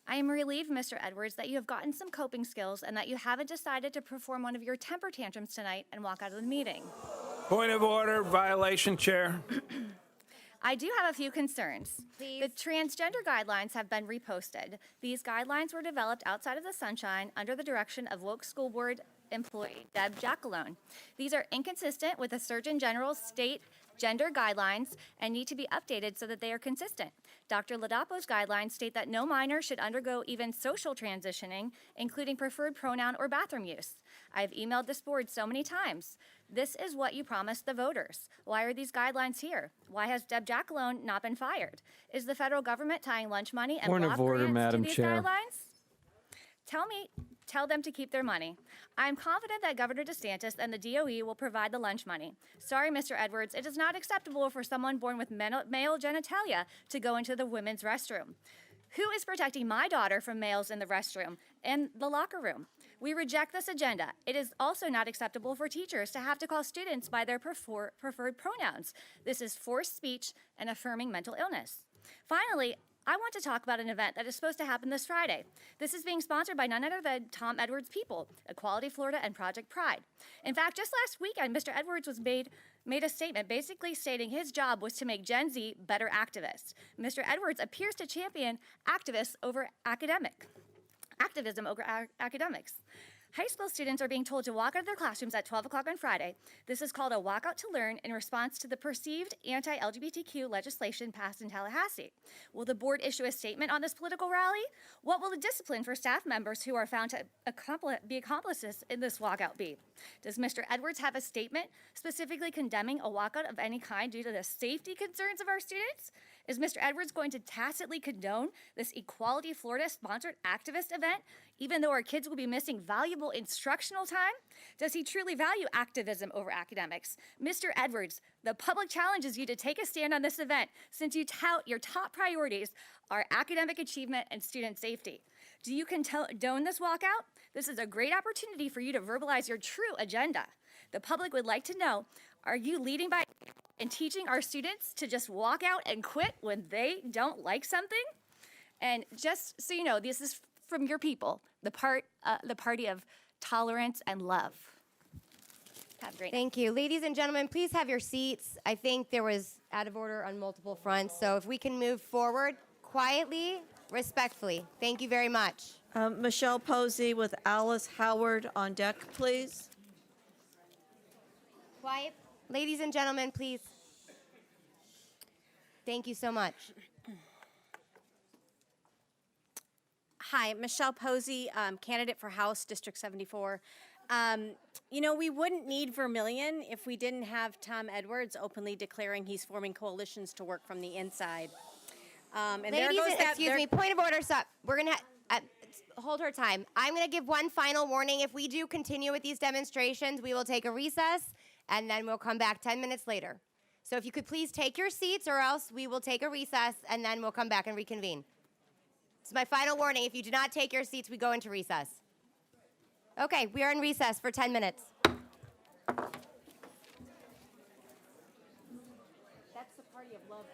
I am relieved, Mr. Edwards, that you have gotten some coping skills and that you haven't decided to perform one of your temper tantrums tonight and walk out of the meeting. Point of order, violation, Chair. I do have a few concerns. Please. The transgender guidelines have been reposted. These guidelines were developed outside of the sunshine under the direction of woke school board employee Deb Jackalone. These are inconsistent with the Surgeon General's state gender guidelines and need to be updated so that they are consistent. Dr. Ladapo's guidelines state that no minor should undergo even social transitioning, including preferred pronoun or bathroom use. I've emailed this board so many times. This is what you promised the voters. Why are these guidelines here? Why has Deb Jackalone not been fired? Is the federal government tying lunch money and Point block of order, grants Madam to these Chair. guidelines? Tell them to keep their money. I'm confident that Governor DeSantis and the DOE will provide the lunch money. Sorry, Mr. Edwards, it is not acceptable for someone born with male genitalia to go into the women's restroom. Who is protecting my daughter from males in the restroom and the locker room? We reject this agenda. It is also not acceptable for teachers to have to call students by their preferred pronouns. This is forced speech and affirming mental illness. Finally, I want to talk about an event that is supposed to happen this Friday. This is being sponsored by none other than Tom Edwards' People, Equality Florida, and Project Pride. In fact, just last weekend, Mr. Edwards was made a statement basically stating his job was to make Gen Z better activists. Mr. Edwards appears to champion activism over academics. High school students are being told to walk out of their classrooms at 12 o'clock on Friday. This is called a walkout to learn in response to the perceived anti-LGBTQ legislation passed in Tallahassee. Will the board issue a statement on this political rally? What will the discipline for staff members who are found to be accomplices in this walkout be? Does Mr. Edwards have a statement specifically condemning a walkout of any kind due to the safety concerns of our students? Is Mr. Edwards going to tacitly condone this Equality Florida-sponsored activist event, even though our kids will be missing valuable instructional time? Does he truly value activism over academics? Mr. Edwards, the public challenges you to take a stand on this event since you tout your top priorities are academic achievement and student safety. Do you condone this walkout? This is a great opportunity for you to verbalize your true agenda. The public would like to know, are you leading by and teaching our students to just walk out and quit when they don't like something? And just so you know, this is from your people, the party of tolerance and love. Have a great night. Thank you. Ladies and gentlemen, please have your seats. I think there was out of order on multiple fronts, so if we can move forward quietly, respectfully. Thank you very much. Michelle Posey with Alice Howard on deck, please. Quiet. Ladies and gentlemen, please. Thank you so much. Hi, Michelle Posey, candidate for House District 74. You know, we wouldn't need Vermillion if we didn't have Tom Edwards openly declaring he's forming coalitions to work from the inside. And there Ladies, goes that. excuse me, point of order, stop. We're going to hold her time. I'm going to give one final warning. If we do continue with these demonstrations, we will take a recess, and then we'll come back 10 minutes later. So if you could please take your seats, or else we will take a recess, and then we'll come back and reconvene. It's my final warning. If you do not take your seats, we go into recess. Okay, we are in recess for 10 minutes. That's the party of love.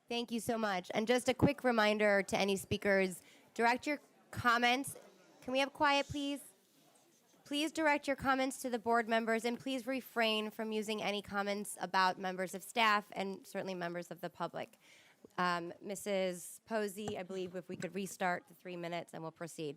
Thank you so much. And just a quick reminder to any speakers, direct your comments. Can we have quiet, please? Please direct your comments to the board members, and please refrain from using any comments about members of staff and certainly members of the public. Mrs. Posey, I believe if we could restart the 3 minutes and we'll proceed.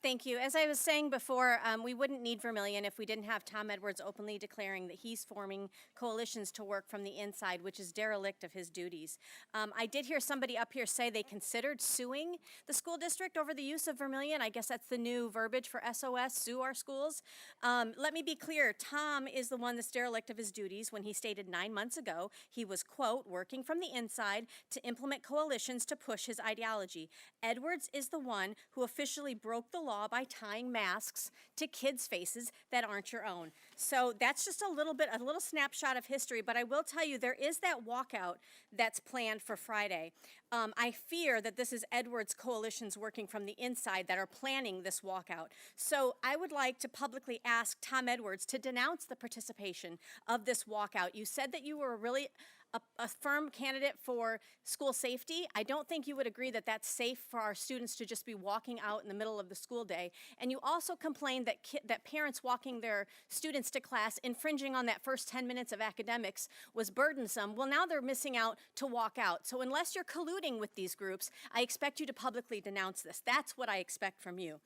Thank you. As I was saying before, we wouldn't need Vermillion if we didn't have Tom Edwards openly declaring that he's forming coalitions to work from the inside, which is derelict of his duties. I did hear somebody up here say they considered suing the school district over the use of Vermillion. I guess that's the new verbiage for SOS, sue our schools. Let me be clear. Tom is the one that's derelict of his duties when he stated 9 months ago he was, quote, working from the inside to implement coalitions to push his ideology. Edwards is the one who officially broke the law by tying masks to kids' faces that aren't your own. So that's just a little snapshot of history, but I will tell you there is that walkout that's planned for Friday. I fear that this is Edwards' coalitions working from the inside that are planning this walkout. So I would like to publicly ask Tom Edwards to denounce the participation of this walkout. You said that you were really a firm candidate for school safety. I don't think you would agree that that's safe for our students to just be walking out in the middle of the school day. And you also complained that parents walking their students to class, infringing on that first 10 minutes of academics, was burdensome. Well, now they're missing out to walk out. So unless you're colluding with these groups, I expect you to publicly denounce this. That's what I expect from you.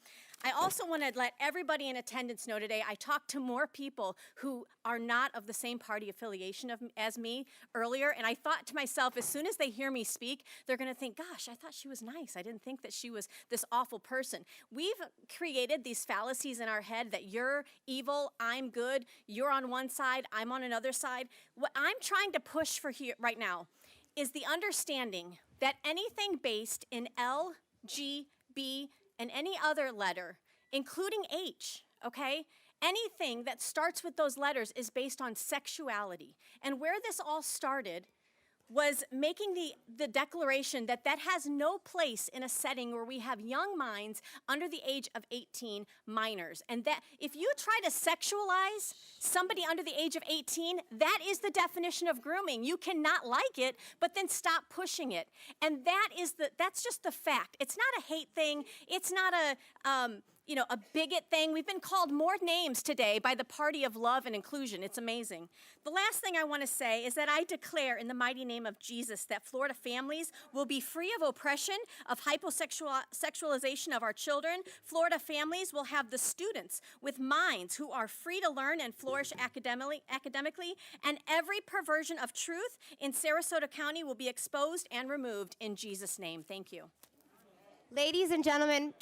I also want to let everybody in attendance know today, I talked to more people who are not of the same party affiliation as me earlier, and I thought to myself, as soon as they hear me speak, they're going to think, gosh, I thought she was nice. I didn't think that she was this awful person. We've created these fallacies in our head that you're evil, I'm good, you're on one side, I'm on another side. What I'm trying to push for here right now is the understanding that anything based in L, G, B, and any other letter, including H, okay? Anything that starts with those letters is based on sexuality. And where this all started was making the declaration that that has no place in a setting where we have young minds under the age of 18, minors. And that if you try to sexualize somebody under the age of 18, that is the definition of grooming. You cannot like it, but then stop pushing it. And that's just the fact. It's not a hate thing. It's not a bigot thing. We've been called more names today by the party of love and inclusion. It's amazing. The last thing I want to say is that I declare in the mighty name of Jesus that Florida families will be free of oppression, of hyposexualization of our children. Florida families will have the students with minds who are free to learn and flourish academically, and every perversion of truth in Sarasota County will be exposed and removed in Jesus' name. Thank you. Ladies and gentlemen,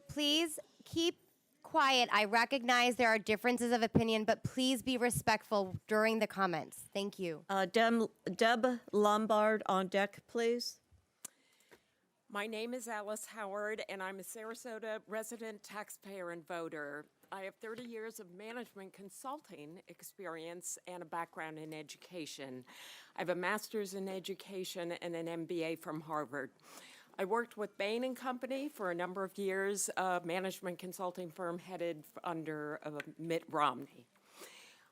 please keep quiet. I recognize there are differences of opinion, but please be respectful during the comments. Thank you. Deb Lombard on deck, please. My name is Alice Howard, and I'm a Sarasota resident, taxpayer, and voter. I have 30 years of management consulting experience and a background in education. I have a master's in education and an MBA from Harvard. I worked with Bain & Company for a number of years, a management consulting firm headed under Mitt Romney.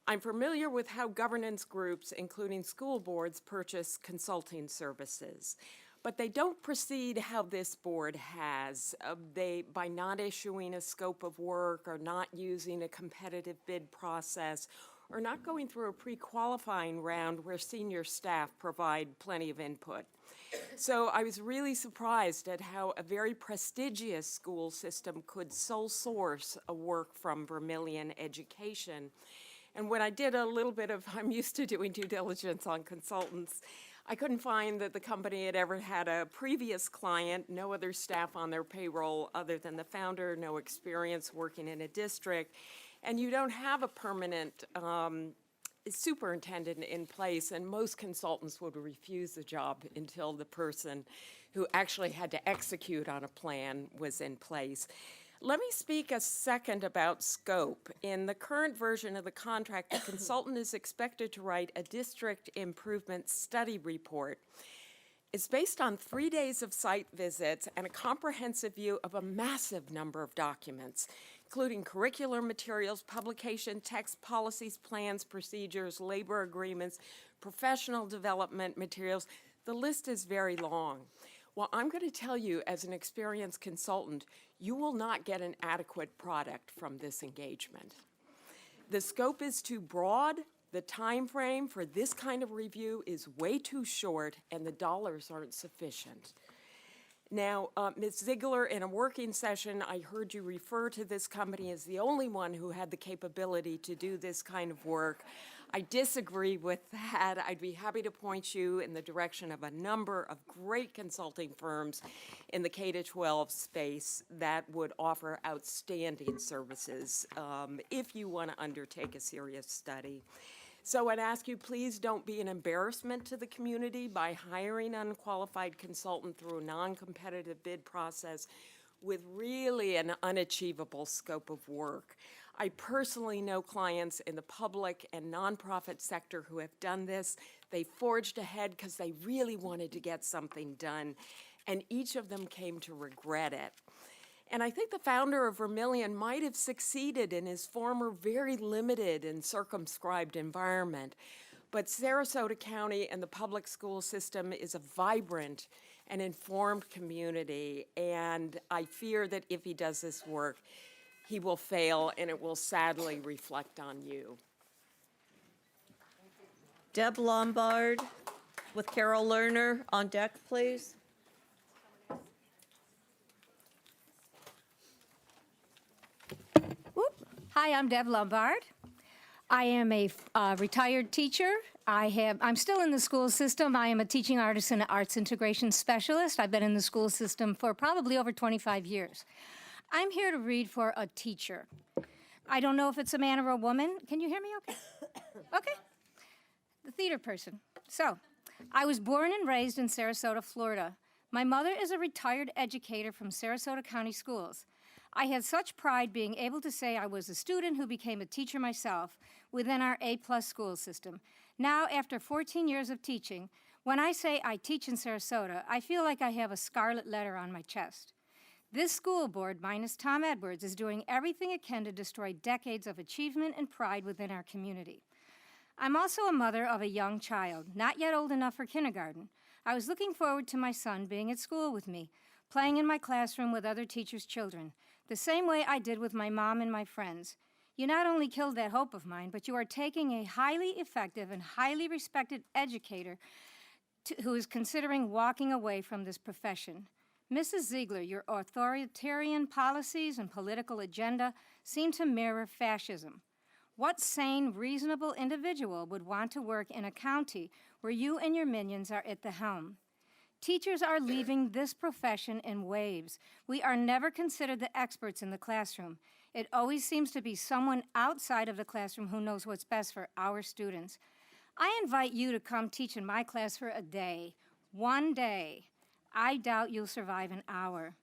I'm familiar with how governance groups, including school boards, purchase consulting services. But they don't proceed how this board has. By not issuing a scope of work or not using a competitive bid process or not going through a pre-qualifying round where senior staff provide plenty of input. So I was really surprised at how a very prestigious school system could sole source a work from Vermillion Education. And when I did a little bit of, I'm used to doing due diligence on consultants, I couldn't find that the company had ever had a previous client, no other staff on their payroll other than the founder, no experience working in a district, and you don't have a permanent superintendent in place, and most consultants would refuse the job until the person who actually had to execute on a plan was in place. Let me speak a second about scope. In the current version of the contract, the consultant is expected to write a district improvement study report. It's based on 3 days of site visits and a comprehensive view of a massive number of documents. including curricular materials, publication, text, policies, plans, procedures, labor agreements, professional development materials. The list is very long. Well, I'm going to tell you, as an experienced consultant, you will not get an adequate product from this engagement. The scope is too broad, the time frame for this kind of review is way too short, and the dollars aren't sufficient. Now, Ms. Ziegler, in a working session, I heard you refer to this company as the only one who had the capability to do this kind of work. I disagree with that. I'd be happy to point you in the direction of a number of great consulting firms in the K-12 space that would offer outstanding services if you want to undertake a serious study. So I'd ask you, please don't be an embarrassment to the community by hiring an unqualified consultant through a non-competitive bid process with really an unachievable scope of work. I personally know clients in the public and nonprofit sector who have done this. They forged ahead because they really wanted to get something done, and each of them came to regret it. And I think the founder of Vermilion might have succeeded in his former very limited and circumscribed environment. But Sarasota County and the public school system is a vibrant and informed community. And I fear that if he does this work, he will fail, and it will sadly reflect on you. Deb Lombard with Carol Lerner on deck, please. Hi, I'm Deb Lombard. I am a retired teacher. I'm still in the school system. I am a teaching artist and arts integration specialist. I've been in the school system for probably over 25 years. I'm here to read for a teacher. I don't know if it's a man or a woman. Can you hear me okay? Okay. The theater person. So, I was born and raised in Sarasota, Florida. My mother is a retired educator from Sarasota County Schools. I had such pride being able to say I was a student who became a teacher myself within our A+ school system. Now, after 14 years of teaching, when I say I teach in Sarasota, I feel like I have a scarlet letter on my chest. This school board, minus Tom Edwards, is doing everything it can to destroy decades of achievement and pride within our community. I'm also a mother of a young child, not yet old enough for kindergarten. I was looking forward to my son being at school with me, playing in my classroom with other teachers' children, the same way I did with my mom and my friends. You not only killed that hope of mine, but you are taking a highly effective and highly respected educator who is considering walking away from this profession. Mrs. Ziegler, your authoritarian policies and political agenda seem to mirror fascism. What sane, reasonable individual would want to work in a county where you and your minions are at the helm? Teachers are leaving this profession in waves. We are never considered the experts in the classroom. It always seems to be someone outside of the classroom who knows what's best for our students. I invite you to come teach in my class for a day, one day. I doubt you'll survive an hour.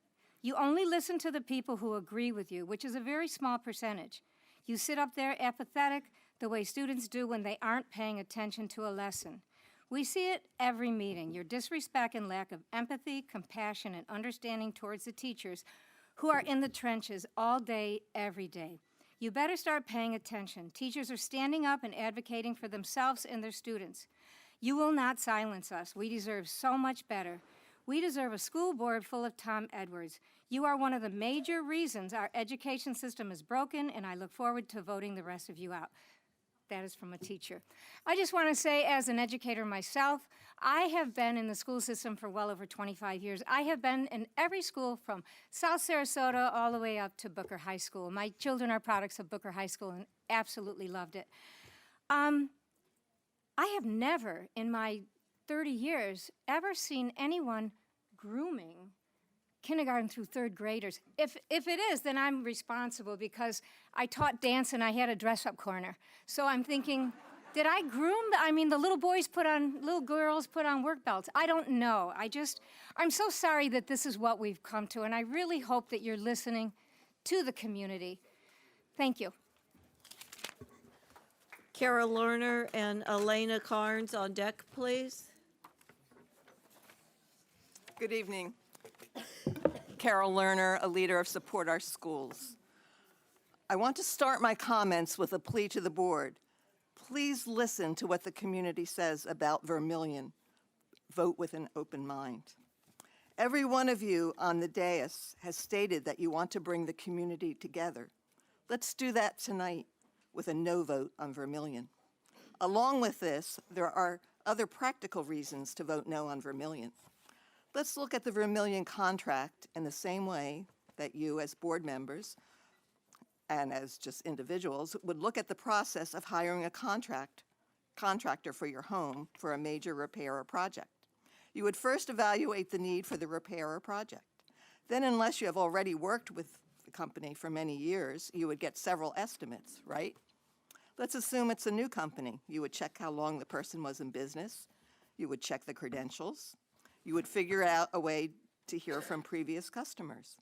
You only listen to the people who agree with you, which is a very small percentage. You sit up there apathetic, the way students do when they aren't paying attention to a lesson. We see it every meeting, your disrespect and lack of empathy, compassion, and understanding towards the teachers who are in the trenches all day, every day. You better start paying attention. Teachers are standing up and advocating for themselves and their students. You will not silence us. We deserve so much better. We deserve a school board full of Tom Edwards. You are one of the major reasons our education system is broken, and I look forward to voting the rest of you out. That is from a teacher. I just want to say, as an educator myself, I have been in the school system for well over 25 years. I have been in every school from South Sarasota all the way up to Booker High School. My children are products of Booker High School and absolutely loved it. I have never, in my 30 years, ever seen anyone grooming kindergarten through third graders. If it is, then I'm responsible because I taught dance and I had a dress-up corner. So I'm thinking, did I groom? I mean, the little girls put on work belts. I don't know. I'm so sorry that this is what we've come to, and I really hope that you're listening to the community. Thank you. Carol Lerner and Elena Carnes on deck, please. Good evening. Carol Lerner, a leader of Support Our Schools. I want to start my comments with a plea to the board. Please listen to what the community says about Vermillion. Vote with an open mind. Every one of you on the dais has stated that you want to bring the community together. Let's do that tonight with a no vote on Vermillion. Along with this, there are other practical reasons to vote no on Vermillion. Let's look at the Vermillion contract in the same way that you as board members and as just individuals would look at the process of hiring a contractor for your home for a major repair or project. You would first evaluate the need for the repair or project. Then, unless you have already worked with the company for many years, you would get several estimates, right? Let's assume it's a new company. You would check how long the person was in business. You would check the credentials. You would figure out a way to hear from previous customers.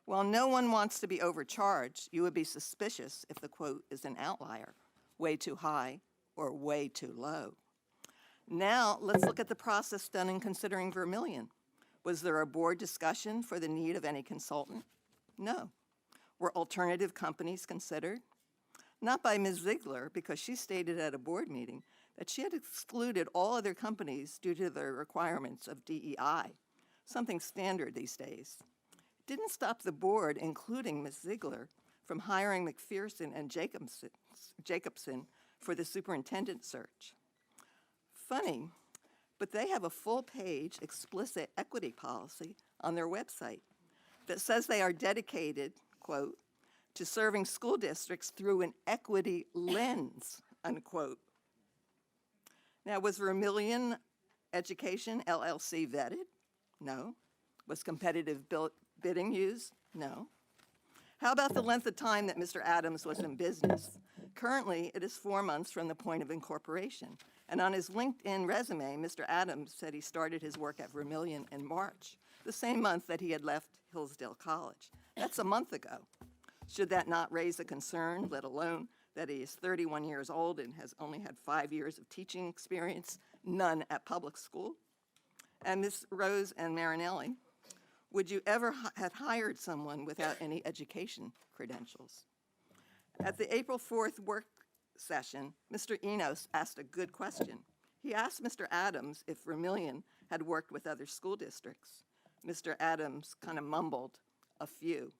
While no one wants to be overcharged, you would be suspicious if the quote is an outlier, way too high or way too low. Now, let's look at the process done in considering Vermillion. Was there a board discussion for the need of any consultant? No. Were alternative companies considered? Not by Ms. Ziegler, because she stated at a board meeting that she had excluded all other companies due to the requirements of DEI, something standard these days. It didn't stop the board, including Ms. Ziegler, from hiring McPherson and Jacobson for the superintendent search. Funny, but they have a full-page explicit equity policy on their website that says they are dedicated, quote, to serving school districts through an equity lens, unquote. Now, was Vermillion Education LLC vetted? No. Was competitive bidding used? No. How about the length of time that Mr. Adams was in business? Currently, it is 4 months from the point of incorporation. And on his LinkedIn resume, Mr. Adams said he started his work at Vermillion in March, the same month that he had left Hillsdale College. That's a month ago. Should that not raise a concern, let alone that he is 31 years old and has only had 5 years of teaching experience, none at public school? And Ms. Rose and Marinelli, would you ever have hired someone without any education credentials? At the April 4th work session, Mr. Enos asked a good question. He asked Mr. Adams if Vermillion had worked with other school districts. Mr. Adams kind of mumbled, a few.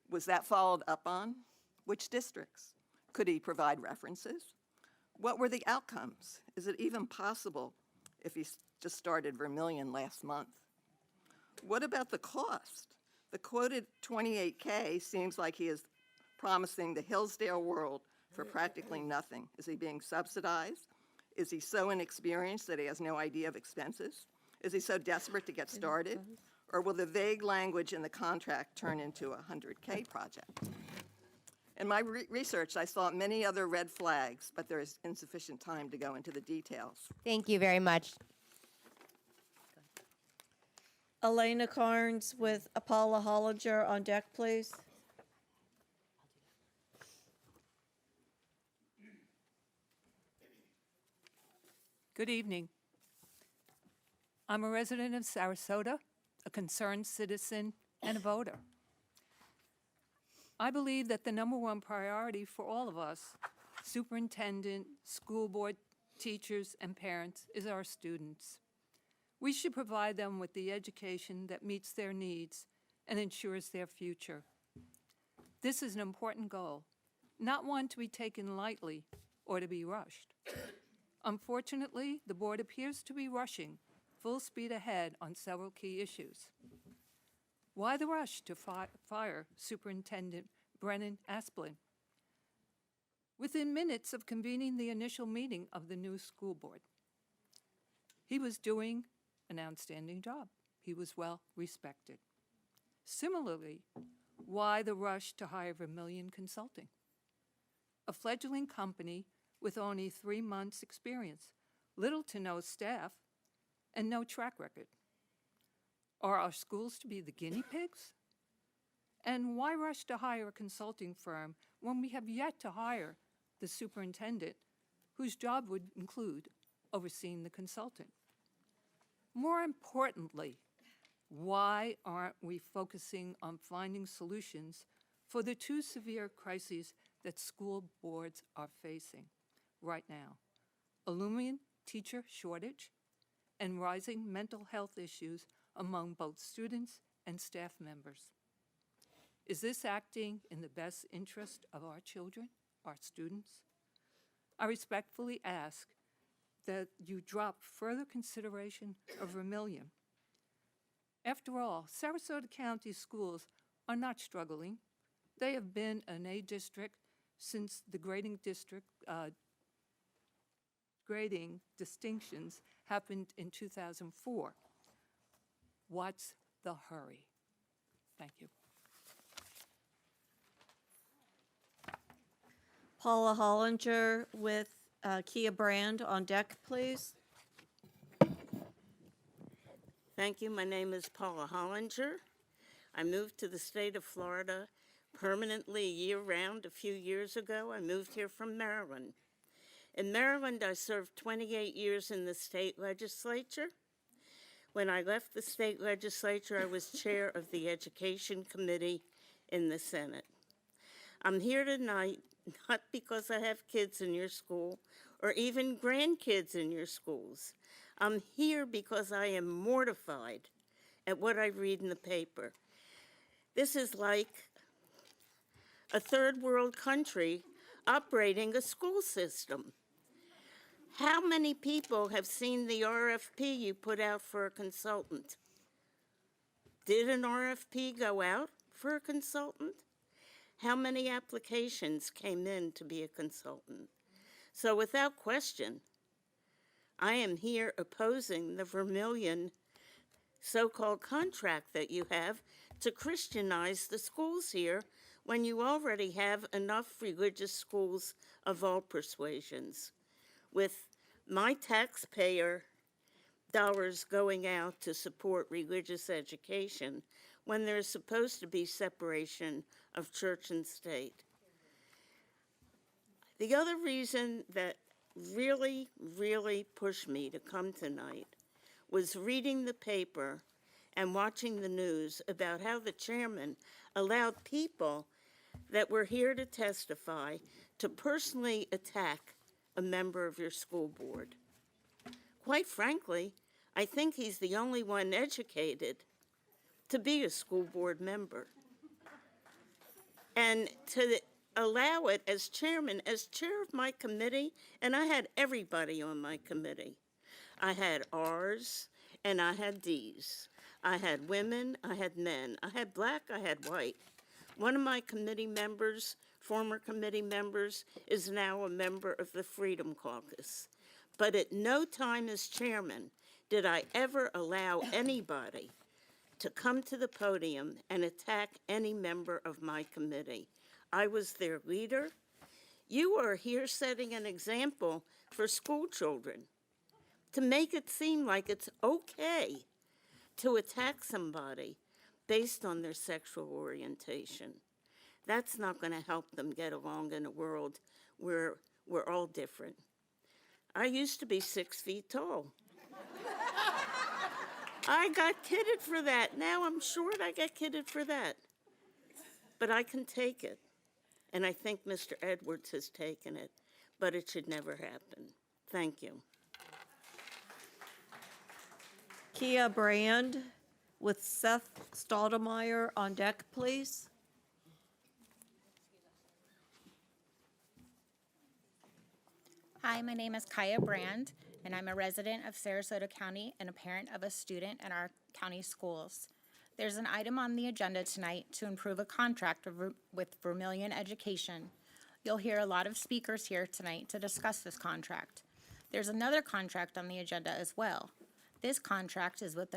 Was that followed up on? Which districts? Could he provide references? What were the outcomes? Is it even possible if he just started Vermillion last month? What about the cost? The quoted $28K seems like he is promising the Hillsdale world for practically nothing. Is he being subsidized? Is he so inexperienced that he has no idea of expenses? Is he so desperate to get started? Or will the vague language in the contract turn into a $100K project? In my research, I saw many other red flags, but there is insufficient time to go into the details. Thank you very much. Elena Carnes with Paula Hollinger on deck, please. Good evening. I'm a resident of Sarasota, a concerned citizen, and a voter. I believe that the #1 priority for all of us, superintendent, school board, teachers, and parents, is our students. We should provide them with the education that meets their needs and ensures their future. This is an important goal, not one to be taken lightly or to be rushed. Unfortunately, the board appears to be rushing full speed ahead on several key issues. Why the rush to fire Superintendent Brennan Asplin? Within minutes of convening the initial meeting of the new school board, he was doing an outstanding job. He was well respected. Similarly, why the rush to hire Vermillion Consulting? A fledgling company with only 3 months' experience, little to no staff, and no track record. Are our schools to be the guinea pigs? And why rush to hire a consulting firm when we have yet to hire the superintendent, whose job would include overseeing the consultant? More importantly, why aren't we focusing on finding solutions for the two severe crises that school boards are facing right now: a looming teacher shortage and rising mental health issues among both students and staff members. Is this acting in the best interest of our children, our students? I respectfully ask that you drop further consideration of Vermillion. After all, Sarasota County schools are not struggling. They have been an A district since the grading distinctions happened in 2004. What's the hurry? Thank you. Paula Hollinger with Kia Brand on deck, please. Thank you. My name is Paula Hollinger. I moved to the state of Florida permanently year-round a few years ago. I moved here from Maryland. In Maryland, I served 28 years in the state legislature. When I left the state legislature, I was chair of the Education Committee in the Senate. I'm here tonight not because I have kids in your school or even grandkids in your schools. I'm here because I am mortified at what I read in the paper. This is like a third world country operating a school system. How many people have seen the RFP you put out for a consultant? Did an RFP go out for a consultant? How many applications came in to be a consultant? So without question, I am here opposing the Vermillion so-called contract that you have to Christianize the schools here when you already have enough religious schools of all persuasions. With my taxpayer dollars going out to support religious education when there's supposed to be separation of church and state. The other reason that really pushed me to come tonight was reading the paper and watching the news about how the chairman allowed people that were here to testify to personally attack a member of your school board. Quite frankly, I think he's the only one educated to be a school board member. And to allow it as chairman, as chair of my committee, and I had everybody on my committee. I had R's and I had D's. I had women, I had men, I had black, I had white. One of my committee members, former committee members, is now a member of the Freedom Caucus. But at no time as chairman did I ever allow anybody to come to the podium and attack any member of my committee. I was their leader. You are here setting an example for school children to make it seem like it's okay to attack somebody based on their sexual orientation. That's not going to help them get along in a world where we're all different. I used to be 6 feet tall. I got kidded for that. Now I'm short, I get kidded for that. But I can take it. And I think Mr. Edwards has taken it. But it should never happen. Thank you. Kia Brand with Seth Stoudemire on deck, please. Hi, my name is Kaya Brand, and I'm a resident of Sarasota County and a parent of a student in our county schools. There's an item on the agenda tonight to improve a contract with Vermillion Education. You'll hear a lot of speakers here tonight to discuss this contract. There's another contract on the agenda as well. This contract is with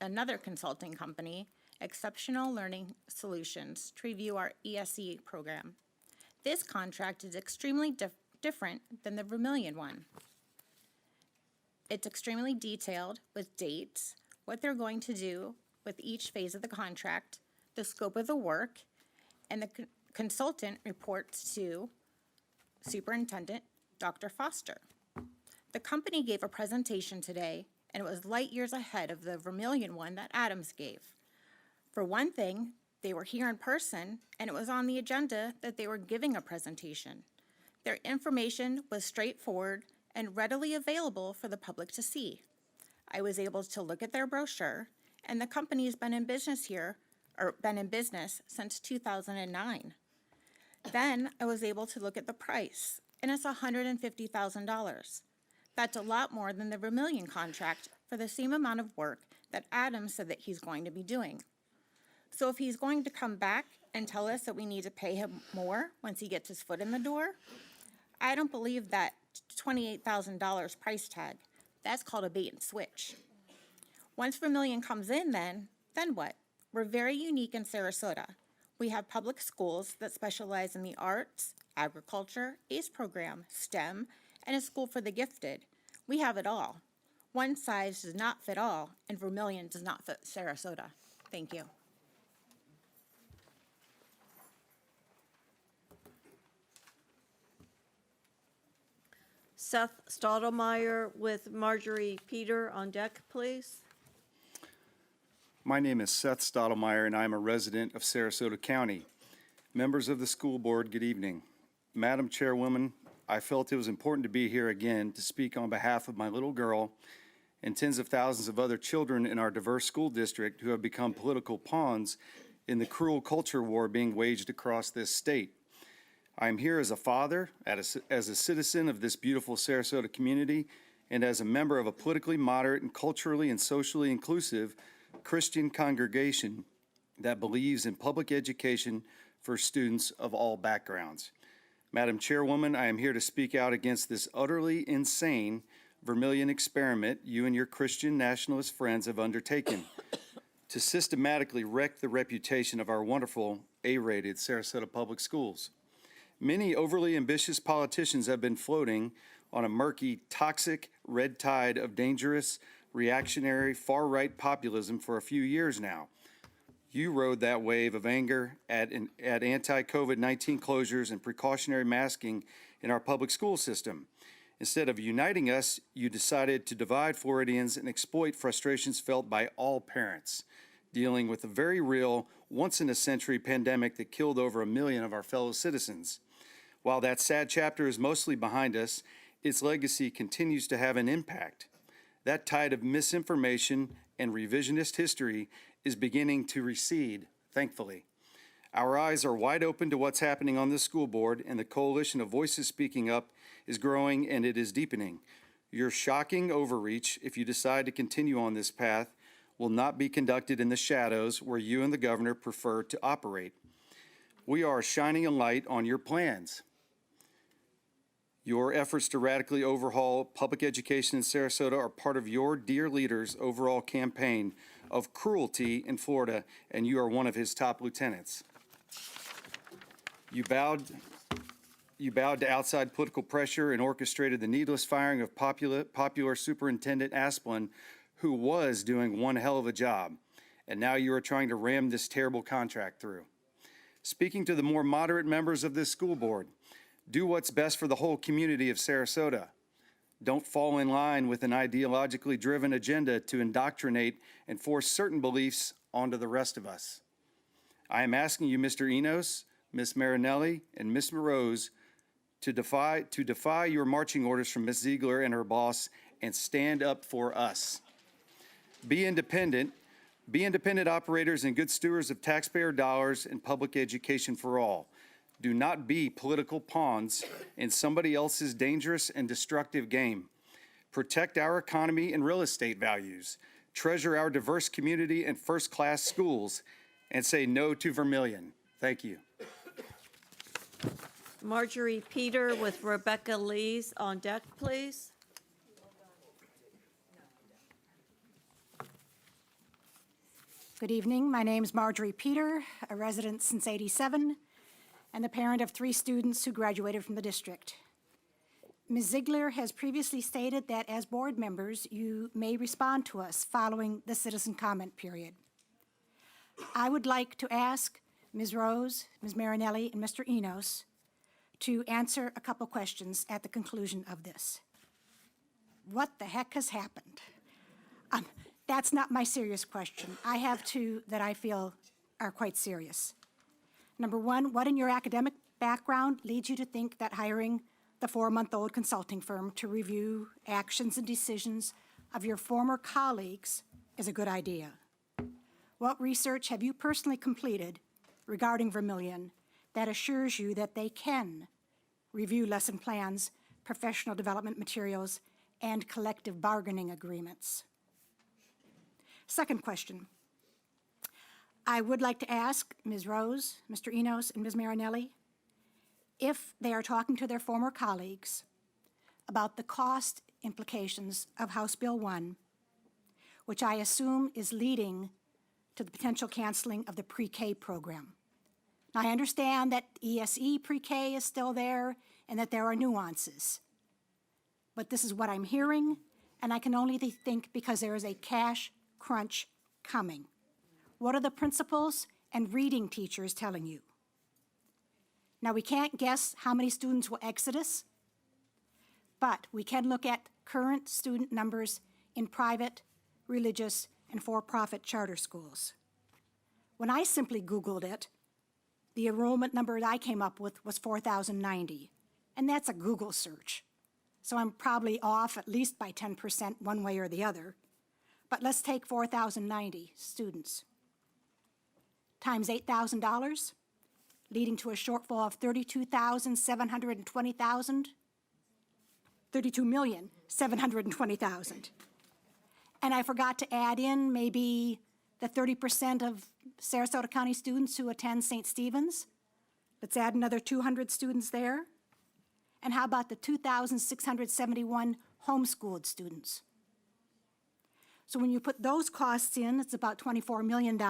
another consulting company, Exceptional Learning Solutions, to review our ESE program. This contract is extremely different than the Vermillion one. It's extremely detailed with dates, what they're going to do with each phase of the contract, the scope of the work, and the consultant reports to Superintendent Dr. Foster. The company gave a presentation today, and it was light years ahead of the Vermillion one that Adams gave. For one thing, They were here in person, and it was on the agenda that they were giving a presentation. Their information was straightforward and readily available for the public to see. I was able to look at their brochure, and the company has been in business since 2009. Then I was able to look at the price, and it's $150,000. That's a lot more than the Vermilion contract for the same amount of work that Adam said that he's going to be doing. So if he's going to come back and tell us that we need to pay him more once he gets his foot in the door, I don't believe that $28,000 price tag. That's called a bait and switch. Once Vermilion comes in, then what? We're very unique in Sarasota. We have public schools that specialize in the arts, agriculture, ACE program, STEM, and a school for the gifted. We have it all. One size does not fit all, and Vermilion does not fit Sarasota. Thank you. Seth Stottlemyre with Marjorie Peter on deck, please. My name is Seth Stottlemyre, and I'm a resident of Sarasota County. Members of the school board, good evening. Madam Chairwoman, I felt it was important to be here again to speak on behalf of my little girl and tens of thousands of other children in our diverse school district who have become political pawns in the cruel culture war being waged across this state. I am here as a father, as a citizen of this beautiful Sarasota community, and as a member of a politically moderate and culturally and socially inclusive Christian congregation that believes in public education for students of all backgrounds. Madam Chairwoman, I am here to speak out against this utterly insane Vermilion experiment you and your Christian nationalist friends have undertaken to systematically wreck the reputation of our wonderful A-rated Sarasota public schools. Many overly ambitious politicians have been floating on a murky, toxic red tide of dangerous, reactionary, far-right populism for a few years now. You rode that wave of anger at anti-COVID-19 closures and precautionary masking in our public school system. Instead of uniting us, you decided to divide Floridians and exploit frustrations felt by all parents, dealing with a very real, once-in-a-century pandemic that killed over 1 million of our fellow citizens. While that sad chapter is mostly behind us, its legacy continues to have an impact. That tide of misinformation and revisionist history is beginning to recede, thankfully. Our eyes are wide open to what's happening on this school board, and the coalition of voices speaking up is growing and it is deepening. Your shocking overreach, if you decide to continue on this path, will not be conducted in the shadows where you and the governor prefer to operate. We are shining a light on your plans. Your efforts to radically overhaul public education in Sarasota are part of your dear leader's overall campaign of cruelty in Florida, and you are one of his top lieutenants. You bowed to outside political pressure and orchestrated the needless firing of popular Superintendent Asplin, who was doing one hell of a job, and now you are trying to ram this terrible contract through. Speaking to the more moderate members of this school board, do what's best for the whole community of Sarasota. Don't fall in line with an ideologically driven agenda to indoctrinate and force certain beliefs onto the rest of us. I am asking you, Mr. Enos, Ms. Marinelli, and Ms. Morose, to defy your marching orders from Ms. Ziegler and her boss and stand up for us. Be independent operators and good stewards of taxpayer dollars and public education for all. Do not be political pawns in somebody else's dangerous and destructive game. Protect our economy and real estate values. Treasure our diverse community and first-class schools, and say no to Vermilion. Thank you. Marjorie Peter with Rebecca Lees on deck, please. Good evening. My name is Marjorie Peter, a resident since '87, and the parent of 3 students who graduated from the district. Ms. Ziegler has previously stated that as board members, you may respond to us following the citizen comment period. I would like to ask Ms. Rose, Ms. Marinelli, and Mr. Enos to answer a couple questions at the conclusion of this. What the heck has happened? That's not my serious question. I have 2 that I feel are quite serious. Number one, what in your academic background leads you to think that hiring the 4-month-old consulting firm to review actions and decisions of your former colleagues is a good idea? What research have you personally completed regarding Vermillion that assures you that they can review lesson plans, professional development materials, and collective bargaining agreements? Second question. I would like to ask Ms. Rose, Mr. Enos, and Ms. Marinelli if they are talking to their former colleagues about the cost implications of House Bill 1, which I assume is leading to the potential canceling of the pre-K program. Now, I understand that ESE pre-K is still there and that there are nuances, but this is what I'm hearing, and I can only think because there is a cash crunch coming. What are the principals and reading teachers telling you? Now, we can't guess how many students will exit us, but we can look at current student numbers in private, religious, and for-profit charter schools. When I simply Googled it, the enrollment number that I came up with was 4,090, and that's a Google search. So I'm probably off at least by 10% one way or the other. But let's take 4,090 students times $8,000, leading to a shortfall of $32,720,000. And I forgot to add in maybe the 30% of Sarasota County students who attend St. Stephen's. Let's add another 200 students there. And how about the 2,671 homeschooled students? So when you put those costs in, it's about $24 million.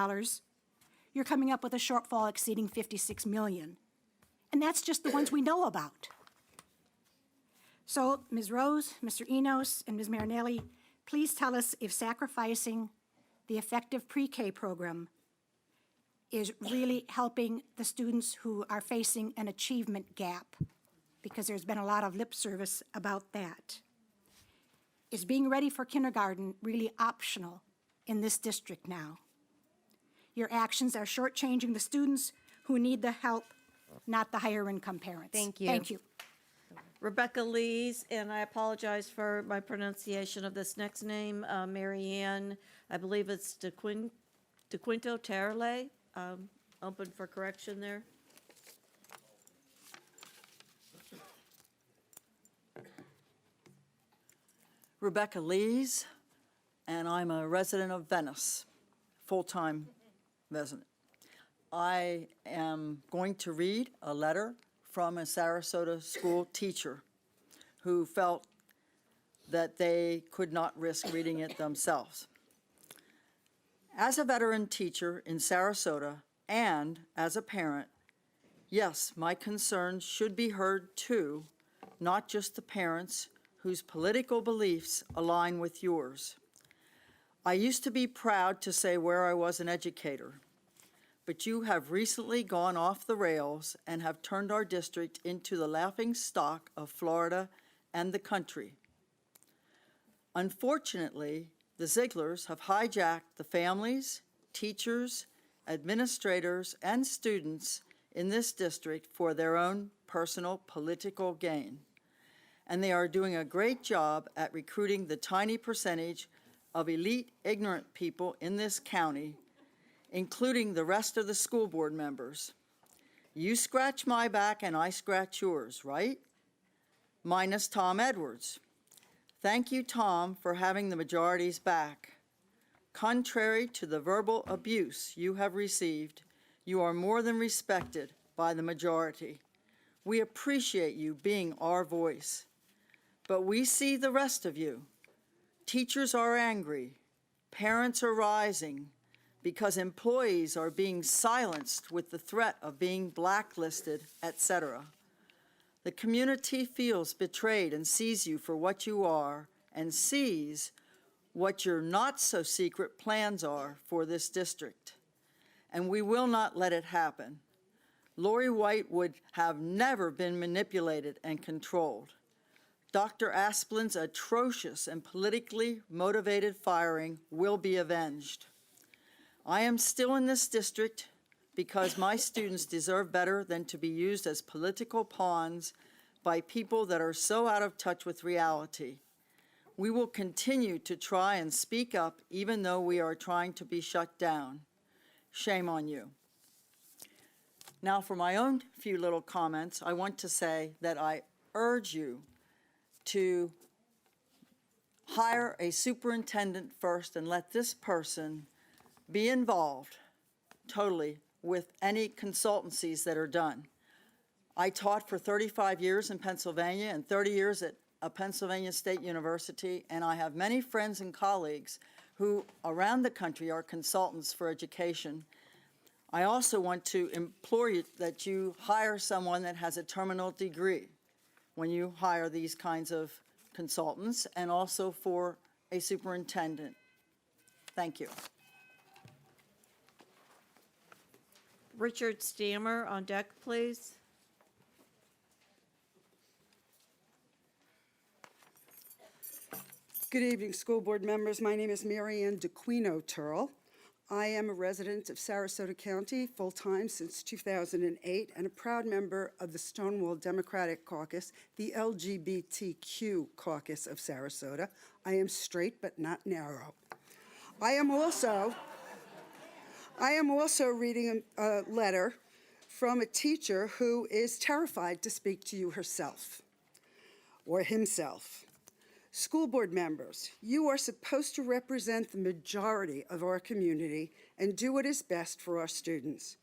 You're coming up with a shortfall exceeding $56 million. And that's just the ones we know about. So, Ms. Rose, Mr. Enos, and Ms. Marinelli, please tell us if sacrificing the effective pre-K program is really helping the students who are facing an achievement gap, because there's been a lot of lip service about that. Is being ready for kindergarten really optional in this district now? Your actions are shortchanging the students who need the help, not the higher income parents. Thank you. Thank you. Rebecca Lees, and I apologize for my pronunciation of this next name, Marianne, I believe it's DeQuinto Terle. Open for correction there. Rebecca Lees, and I'm a resident of Venice, full-time resident. I am going to read a letter from a Sarasota school teacher who felt that they could not risk reading it themselves. As a veteran teacher in Sarasota and as a parent, yes, my concerns should be heard too, not just the parents whose political beliefs align with yours. I used to be proud to say where I was an educator, but you have recently gone off the rails and have turned our district into the laughingstock of Florida and the country. Unfortunately, the Zieglers have hijacked the families, teachers, administrators, and students in this district for their own personal political gain. And they are doing a great job at recruiting the tiny percentage of elite, ignorant people in this county, including the rest of the school board members. You scratch my back and I scratch yours, right? Minus Tom Edwards. Thank you, Tom, for having the majority's back. Contrary to the verbal abuse you have received, you are more than respected by the majority. We appreciate you being our voice. But we see the rest of you. Teachers are angry. Parents are rising because employees are being silenced with the threat of being blacklisted, etc. The community feels betrayed and sees you for what you are and sees what your not-so-secret plans are for this district. And we will not let it happen. Lori White would have never been manipulated and controlled. Dr. Asplin's atrocious and politically motivated firing will be avenged. I am still in this district because my students deserve better than to be used as political pawns by people that are so out of touch with reality. We will continue to try and speak up even though we are trying to be shut down. Shame on you. Now for my own few little comments, I want to say that I urge you to hire a superintendent first and let this person be involved totally with any consultancies that are done. I taught for 35 years in Pennsylvania and 30 years at a Pennsylvania State University, and I have many friends and colleagues who around the country are consultants for education. I also want to implore you that you hire someone that has a terminal degree when you hire these kinds of consultants, and also for a superintendent. Thank you. Richard Stammer on deck, please. Good evening, school board members. My name is Mary Ann DeQuino Turl. I am a resident of Sarasota County full-time since 2008 and a proud member of the Stonewall Democratic Caucus, the LGBTQ caucus of Sarasota. I am straight but not narrow. I am also reading a letter from a teacher who is terrified to speak to you herself or himself. School board members, you are supposed to represent the majority of our community and do what is best for our students.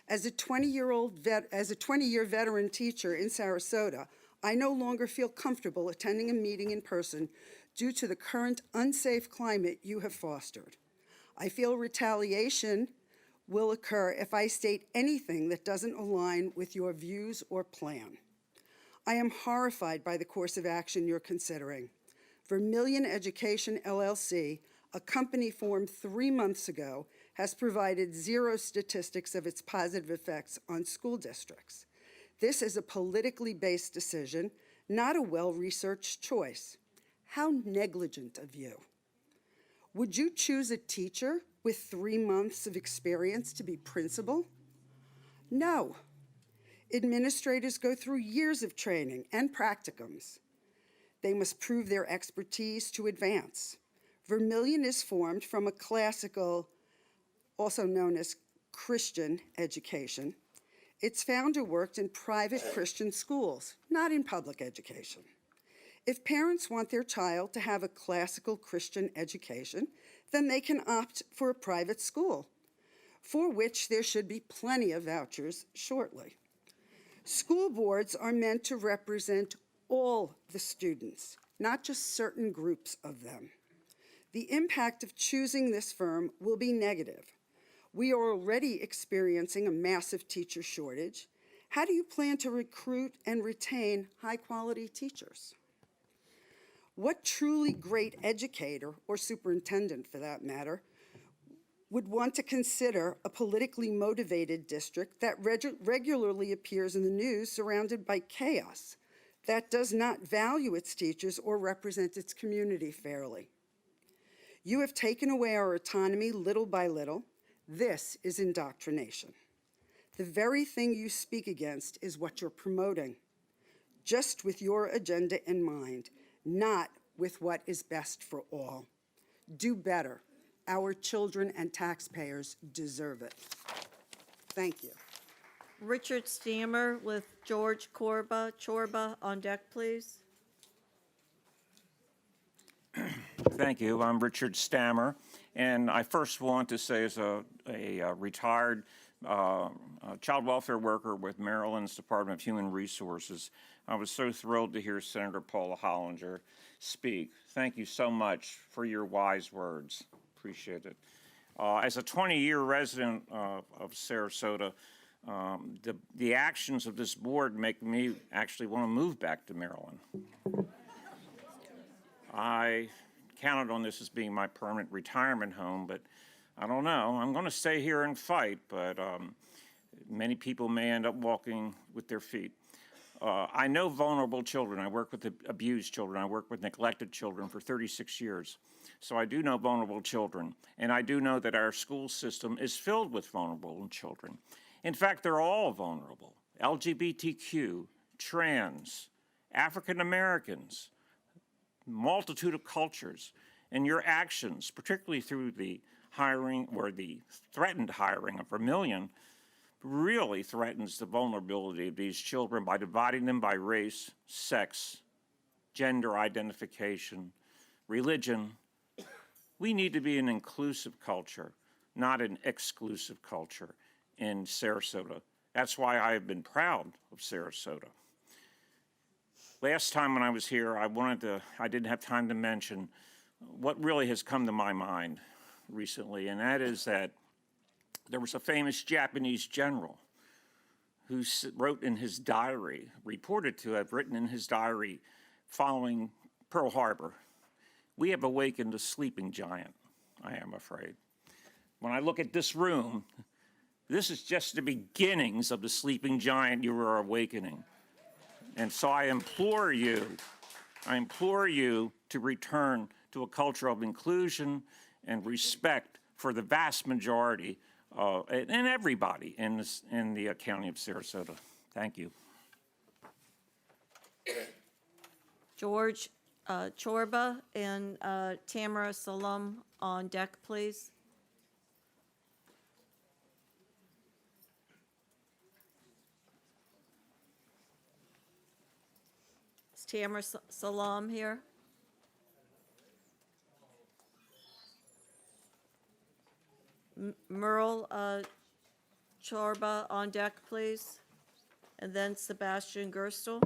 As a 20-year veteran teacher in Sarasota, I no longer feel comfortable attending a meeting in person due to the current unsafe climate you have fostered. I feel retaliation will occur if I state anything that doesn't align with your views or plan. I am horrified by the course of action you're considering. Vermilion Education LLC, a company formed 3 months ago, has provided zero statistics of its positive effects on school districts. This is a politically based decision, not a well-researched choice. How negligent of you. Would you choose a teacher with 3 months of experience to be principal? No. Administrators go through years of training and practicums. They must prove their expertise to advance. Vermilion is formed from a classical, also known as Christian education. Its founder worked in private Christian schools, not in public education. If parents want their child to have a classical Christian education, then they can opt for a private school, for which there should be plenty of vouchers shortly. School boards are meant to represent all the students, not just certain groups of them. The impact of choosing this firm will be negative. We are already experiencing a massive teacher shortage. How do you plan to recruit and retain high-quality teachers? What truly great educator, or superintendent for that matter, would want to consider a politically motivated district that regularly appears in the news surrounded by chaos, that does not value its teachers or represent its community fairly? You have taken away our autonomy little by little. This is indoctrination. The very thing you speak against is what you're promoting, just with your agenda in mind, not with what is best for all. Do better. Our children and taxpayers deserve it. Thank you. Richard Stammer with George Chorba on deck, please. Thank you. I'm Richard Stammer, and I first want to say, as a retired child welfare worker with Maryland's Department of Human Resources, I was so thrilled to hear Senator Paula Hollinger speak. Thank you so much for your wise words. Appreciate it. As a 20-year resident of Sarasota, the actions of this board make me actually want to move back to Maryland. I counted on this as being my permanent retirement home, but I don't know. I'm going to stay here and fight, but many people may end up walking with their feet. I know vulnerable children. I work with abused children. I work with neglected children for 36 years. So I do know vulnerable children, and I do know that our school system is filled with vulnerable children. In fact, they're all vulnerable. LGBTQ, trans, African Americans, multitude of cultures, and your actions, particularly through the hiring or the threatened hiring of Vermillion, really threatens the vulnerability of these children by dividing them by race, sex, gender identification, religion. We need to be an inclusive culture, not an exclusive culture in Sarasota. That's why I have been proud of Sarasota. Last time when I was here, I didn't have time to mention what really has come to my mind recently, and that is that there was a famous Japanese general who wrote in his diary, reported to have written in his diary following Pearl Harbor, "We have awakened a sleeping giant, I am afraid." When I look at this room, this is just the beginnings of the sleeping giant you are awakening. And so I implore you to return to a culture of inclusion and respect for the vast majority and everybody in the county of Sarasota. Thank you. George Chorba and Tamara Salam on deck, please. Is Tamara Salam here? Merle Chorba on deck, please. And then Sebastian Gerstel.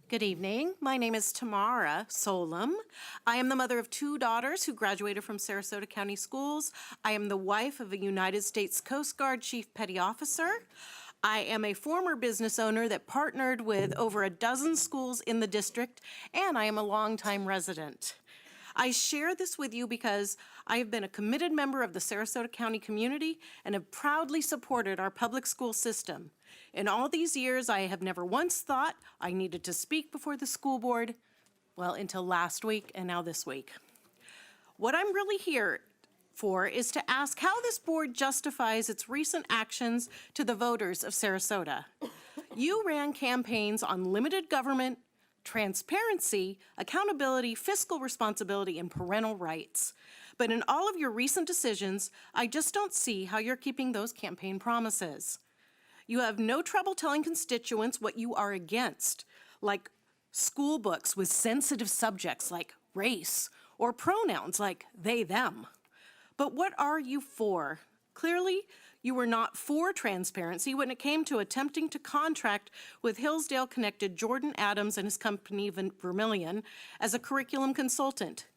Good evening. My name is Tamara Solem. I am the mother of 2 daughters who graduated from Sarasota County Schools. I am the wife of a United States Coast Guard Chief Petty Officer. I am a former business owner that partnered with over a dozen schools in the district, and I am a longtime resident. I share this with you because I have been a committed member of the Sarasota County community and have proudly supported our public school system. In all these years, I have never once thought I needed to speak before the school board, well, until last week and now this week. What I'm really here for is to ask how this board justifies its recent actions to the voters of Sarasota. You ran campaigns on limited government, transparency, accountability, fiscal responsibility, and parental rights. But in all of your recent decisions, I just don't see how you're keeping those campaign promises. You have no trouble telling constituents what you are against, like school books with sensitive subjects like race, or pronouns like they, them. But what are you for? Clearly, you were not for transparency when it came to attempting to contract with Hillsdale-connected Jordan Adams and his company Vermillion as a curriculum consultant.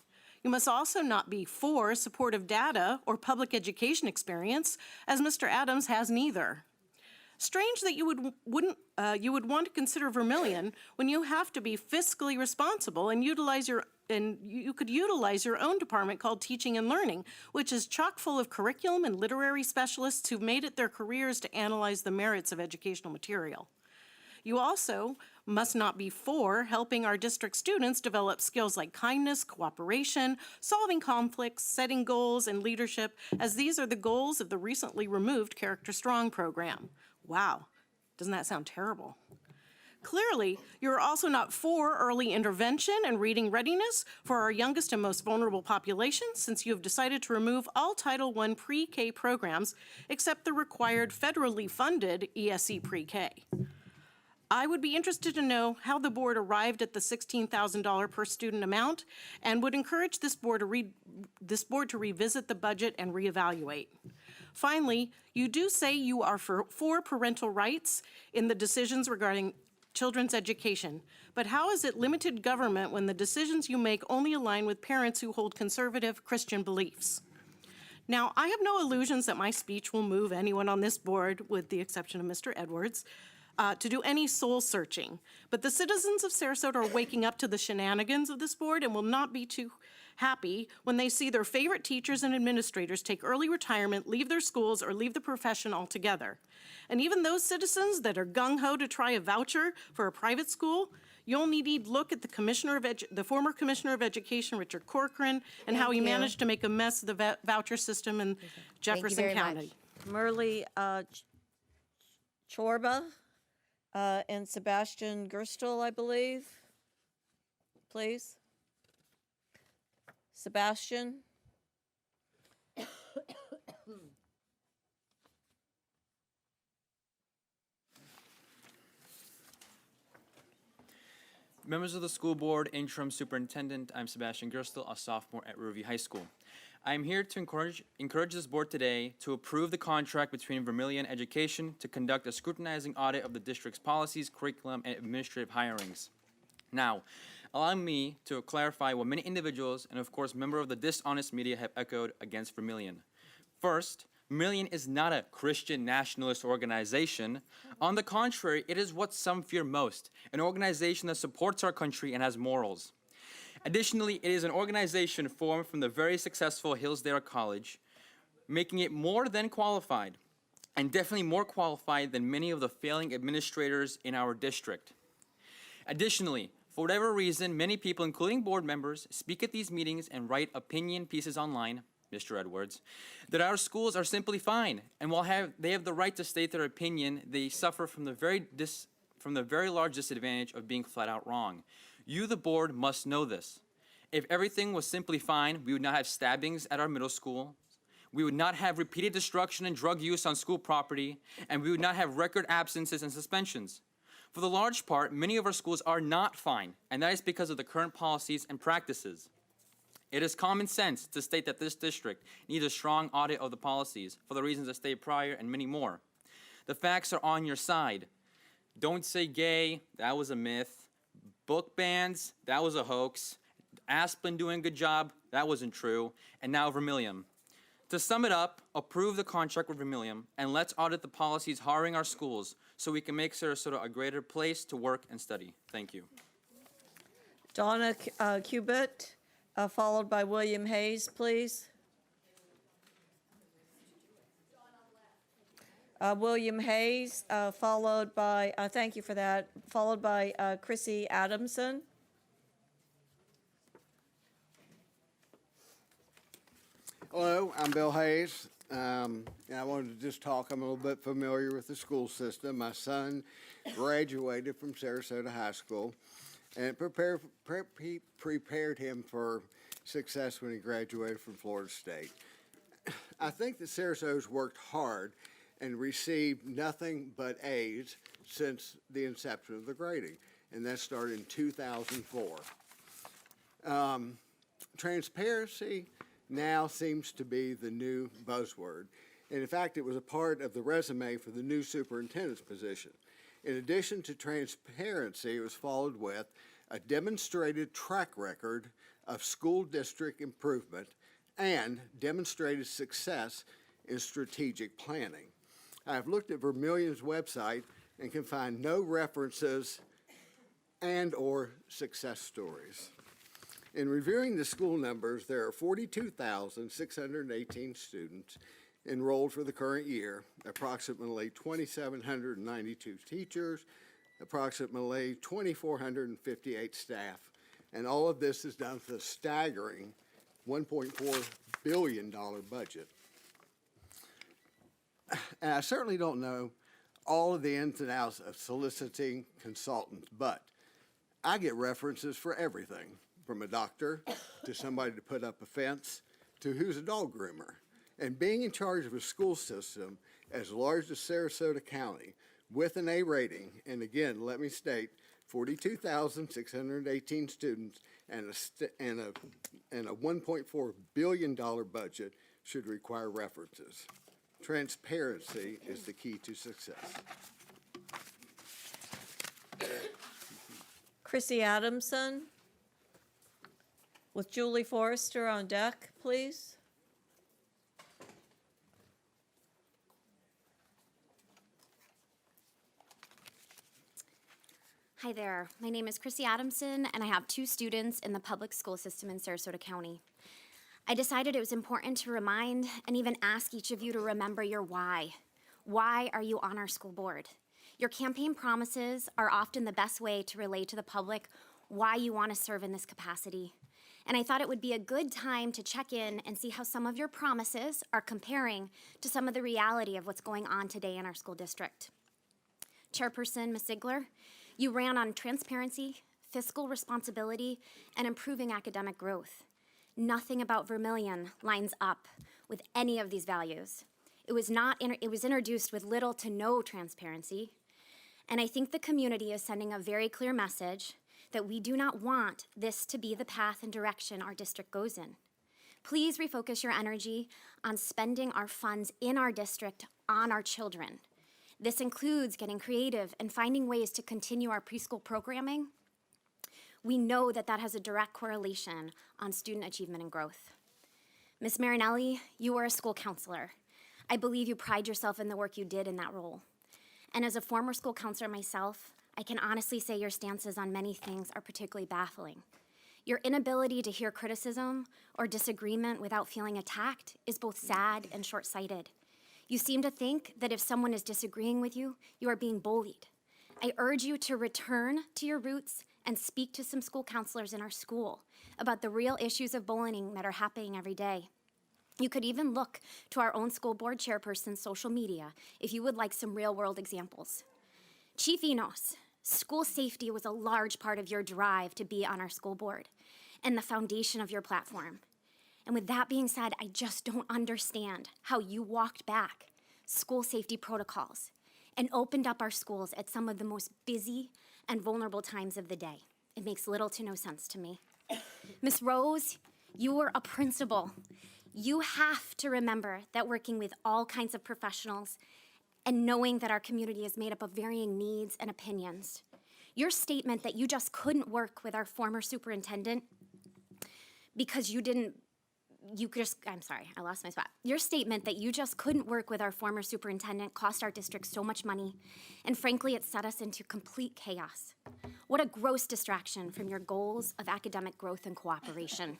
You must also not be for supportive data or public education experience, as Mr. Adams has neither. Strange that you would want to consider Vermillion when you have to be fiscally responsible and you could utilize your own department called Teaching and Learning, which is chock full of curriculum and literary specialists who've made it their careers to analyze the merits of educational material. You also must not be for helping our district students develop skills like kindness, cooperation, solving conflicts, setting goals, and leadership, as these are the goals of the recently removed Character Strong program. Wow, doesn't that sound terrible? Clearly, you're also not for early intervention and reading readiness for our youngest and most vulnerable populations, since you have decided to remove all Title I pre-K programs except the required federally funded ESE pre-K. I would be interested to know how the board arrived at the $16,000 per student amount and would encourage this board to revisit the budget and reevaluate. Finally, you do say you are for parental rights in the decisions regarding children's education, but how is it limited government when the decisions you make only align with parents who hold conservative Christian beliefs? Now, I have no illusions that my speech will move anyone on this board, with the exception of Mr. Edwards, to do any soul searching. But the citizens of Sarasota are waking up to the shenanigans of this board and will not be too happy when they see their favorite teachers and administrators take early retirement, leave their schools, or leave the profession altogether. And even those citizens that are gung-ho to try a voucher for a private school, You only need to look at the former Commissioner of Education, Richard Corcoran, and how he Thank you. managed to make a mess of the voucher system in Jefferson very County. much. Merle Chorba and Sebastian Gerstel, I believe. Please. Sebastian? Members of the school board, interim superintendent, I'm Sebastian Gerstel, a sophomore at Riverview High School. I'm here to encourage this board today to approve the contract between Vermilion Education to conduct a scrutinizing audit of the district's policies, curriculum, and administrative hirings. Now, allow me to clarify what many individuals and of course members of the dishonest media have echoed against Vermilion. First, Vermilion is not a Christian nationalist organization. On the contrary, it is what some fear most, an organization that supports our country and has morals. Additionally, it is an organization formed from the very successful Hillsdale College, making it more than qualified, and definitely more qualified than many of the failing administrators in our district. Additionally, for whatever reason, many people, including board members, speak at these meetings and write opinion pieces online, Mr. Edwards, that our schools are simply fine, and while they have the right to state their opinion, they suffer from the very large disadvantage of being flat out wrong. You, the board, must know this. If everything was simply fine, we would not have stabbings at our middle school, we would not have repeated destruction and drug use on school property, and we would not have record absences and suspensions. For the large part, many of our schools are not fine, and that is because of the current policies and practices. It is common sense to state that this district needs a strong audit of the policies for the reasons I stated prior and many more. The facts are on your side. Don't say gay, that was a myth. Book bans, that was a hoax. Asplin doing a good job, that wasn't true. And now Vermilion. To sum it up, approve the contract with Vermilion and let's audit the policies hiring our schools so we can make Sarasota a greater place to work and study. Thank you. Donna Cubitt, followed by William Hayes, please. William Hayes, followed by, thank you for that, followed by Chrissy Adamson. Hello, I'm Bill Hayes. And I wanted to just talk, I'm a little bit familiar with the school system. My son graduated from Sarasota High School, and it prepared him for success when he graduated from Florida State. I think that Sarasota's worked hard and received nothing but A's since the inception of the grading, and that started in 2004. Transparency now seems to be the new buzzword, and in fact, it was a part of the resume for the new superintendent's position. In addition to transparency, it was followed with a demonstrated track record of school district improvement and demonstrated success in strategic planning. I've looked at Vermilion's website and can find no references and/or success stories. In reviewing the school numbers, there are 42,618 students enrolled for the current year, approximately 2,792 teachers, approximately 2,458 staff, and all of this is done with a staggering $1.4 billion budget. And I certainly don't know all of the ins and outs of soliciting consultants, but I get references for everything, from a doctor to somebody to put up a fence to who's a dog groomer. And being in charge of a school system as large as Sarasota County with an A rating, and again, let me state, 42,618 students and a $1.4 billion budget should require references. Transparency is the key to success. Chrissy Adamson, with Julie Forrester on deck, please. Hi there, my name is Chrissy Adamson, and I have 2 students in the public school system in Sarasota County. I decided it was important to remind and even ask each of you to remember your why. Why are you on our school board? Your campaign promises are often the best way to relay to the public why you want to serve in this capacity. And I thought it would be a good time to check in and see how some of your promises are comparing to some of the reality of what's going on today in our school district. Chairperson Ms. Ziegler, you ran on transparency, fiscal responsibility, and improving academic growth. Nothing about Vermillion lines up with any of these values. It was introduced with little to no transparency, and I think the community is sending a very clear message that we do not want this to be the path and direction our district goes in. Please refocus your energy on spending our funds in our district on our children. This includes getting creative and finding ways to continue our preschool programming. We know that that has a direct correlation on student achievement and growth. Ms. Marinelli, you were a school counselor. I believe you pride yourself in the work you did in that role. And as a former school counselor myself, I can honestly say your stances on many things are particularly baffling. Your inability to hear criticism or disagreement without feeling attacked is both sad and short-sighted. You seem to think that if someone is disagreeing with you, you are being bullied. I urge you to return to your roots and speak to some school counselors in our school about the real issues of bullying that are happening every day. You could even look to our own school board chairperson's social media if you would like some real-world examples. Chief Enos, school safety was a large part of your drive to be on our school board and the foundation of your platform. And with that being said, I just don't understand how you walked back school safety protocols and opened up our schools at some of the most busy and vulnerable times of the day. It makes little to no sense to me. Ms. Rose, you were a principal. You have to remember that working with all kinds of professionals and knowing that our community is made up of varying needs and opinions. Your statement that you just couldn't work with our former superintendent because I'm sorry, I lost my spot. Your statement that you just couldn't work with our former superintendent cost our district so much money, and frankly, it set us into complete chaos. What a gross distraction from your goals of academic growth and cooperation.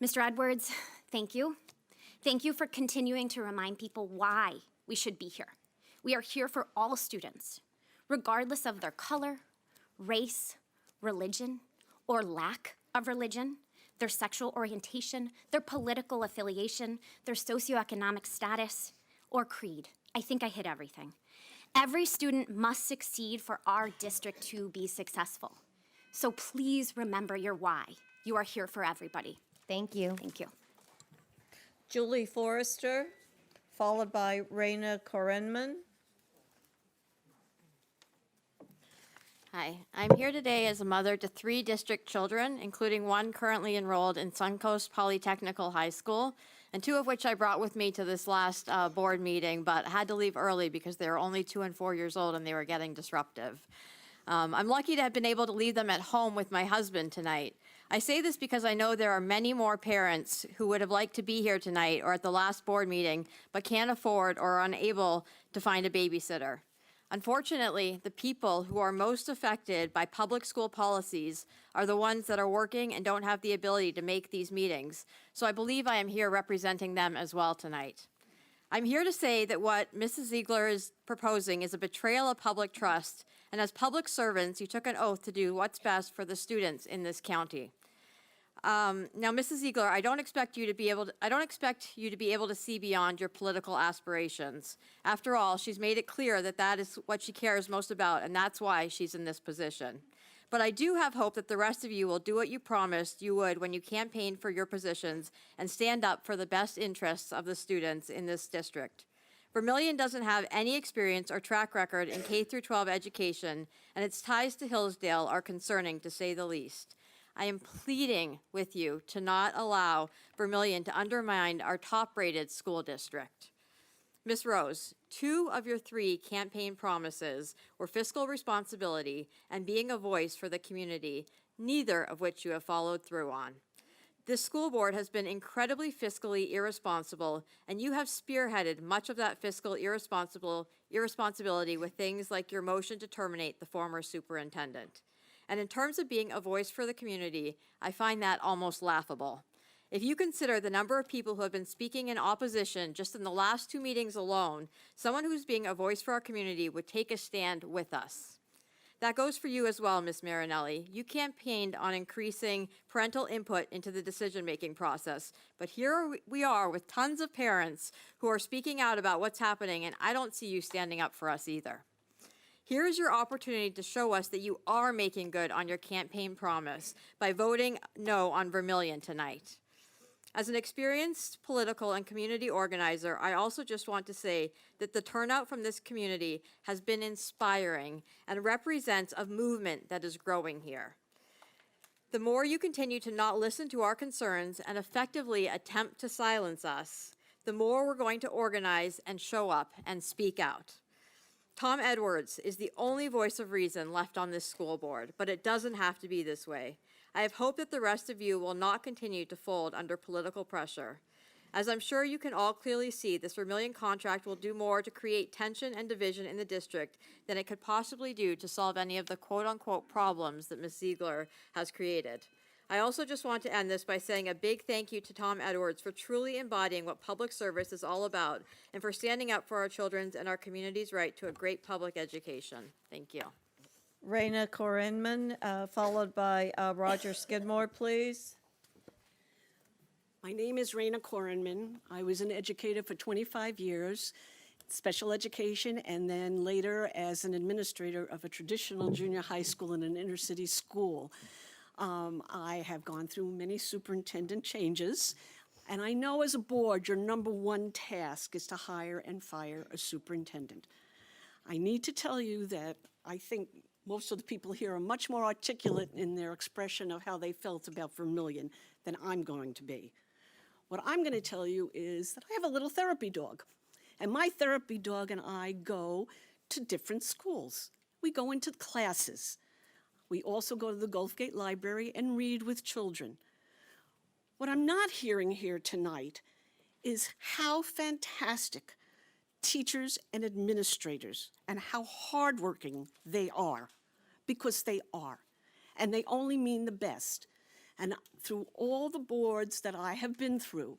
Mr. Edwards, thank you. Thank you for continuing to remind people why we should be here. We are here for all students, regardless of their color, race, religion, or lack of religion, their sexual orientation, their political affiliation, their socioeconomic status, or creed. I think I hit everything. Every student must succeed for our district to be successful. So please remember your why. You are here for everybody. Thank you. Thank you. Julie Forrester, followed by Raina Korenman. Hi, I'm here today as a mother to 3 district children, including one currently enrolled in Suncoast Polytechnical High School, and 2 of which I brought with me to this last board meeting, but had to leave early because they were only 2 and 4 years old and they were getting disruptive. I'm lucky to have been able to leave them at home with my husband tonight. I say this because I know there are many more parents who would have liked to be here tonight or at the last board meeting, but can't afford or are unable to find a babysitter. Unfortunately, the people who are most affected by public school policies are the ones that are working and don't have the ability to make these meetings, so I believe I am here representing them as well tonight. I'm here to say that what Mrs. Ziegler is proposing is a betrayal of public trust, and as public servants, you took an oath to do what's best for the students in this county. Now, Mrs. Ziegler, I don't expect you to be able to see beyond your political aspirations. After all, she's made it clear that that is what she cares most about, and that's why she's in this position. But I do have hope that the rest of you will do what you promised you would when you campaigned for your positions and stand up for the best interests of the students in this district. Vermillion doesn't have any experience or track record in K-12 education, and its ties to Hillsdale are concerning, to say the least. I am pleading with you to not allow Vermillion to undermine our top-rated school district. Ms. Rose, 2 of your 3 campaign promises were fiscal responsibility and being a voice for the community, neither of which you have followed through on. This school board has been incredibly fiscally irresponsible, and you have spearheaded much of that fiscal irresponsibility with things like your motion to terminate the former superintendent. And in terms of being a voice for the community, I find that almost laughable. If you consider the number of people who have been speaking in opposition just in the last 2 meetings alone, someone who's being a voice for our community would take a stand with us. That goes for you as well, Ms. Marinelli. You campaigned on increasing parental input into the decision-making process, but here we are with tons of parents who are speaking out about what's happening, and I don't see you standing up for us either. Here is your opportunity to show us that you are making good on your campaign promise by voting no on Vermillion tonight. As an experienced political and community organizer, I also just want to say that the turnout from this community has been inspiring and represents a movement that is growing here. The more you continue to not listen to our concerns and effectively attempt to silence us, the more we're going to organize and show up and speak out. Tom Edwards is the only voice of reason left on this school board, but it doesn't have to be this way. I have hope that the rest of you will not continue to fold under political pressure. As I'm sure you can all clearly see, this Vermillion contract will do more to create tension and division in the district than it could possibly do to solve any of the quote-unquote problems that Ms. Ziegler has created. I also just want to end this by saying a big thank you to Tom Edwards for truly embodying what public service is all about and for standing up for our children's and our community's right to a great public education. Thank you. Raina Korenman, followed by Roger Skidmore, please. My name is Raina Korenman. I was an educator for 25 years, special education, and then later as an administrator of a traditional junior high school in an inner city school. I have gone through many superintendent changes, and I know as a board, your number one task is to hire and fire a superintendent. I need to tell you that I think most of the people here are much more articulate in their expression of how they felt about Vermillion than I'm going to be. What I'm going to tell you is that I have a little therapy dog, and my therapy dog and I go to different schools. We go into classes. We also go to the Gulfgate Library and read with children. What I'm not hearing here tonight is how fantastic teachers and administrators and how hardworking they are, because they are, and they only mean the best. And through all the boards that I have been through,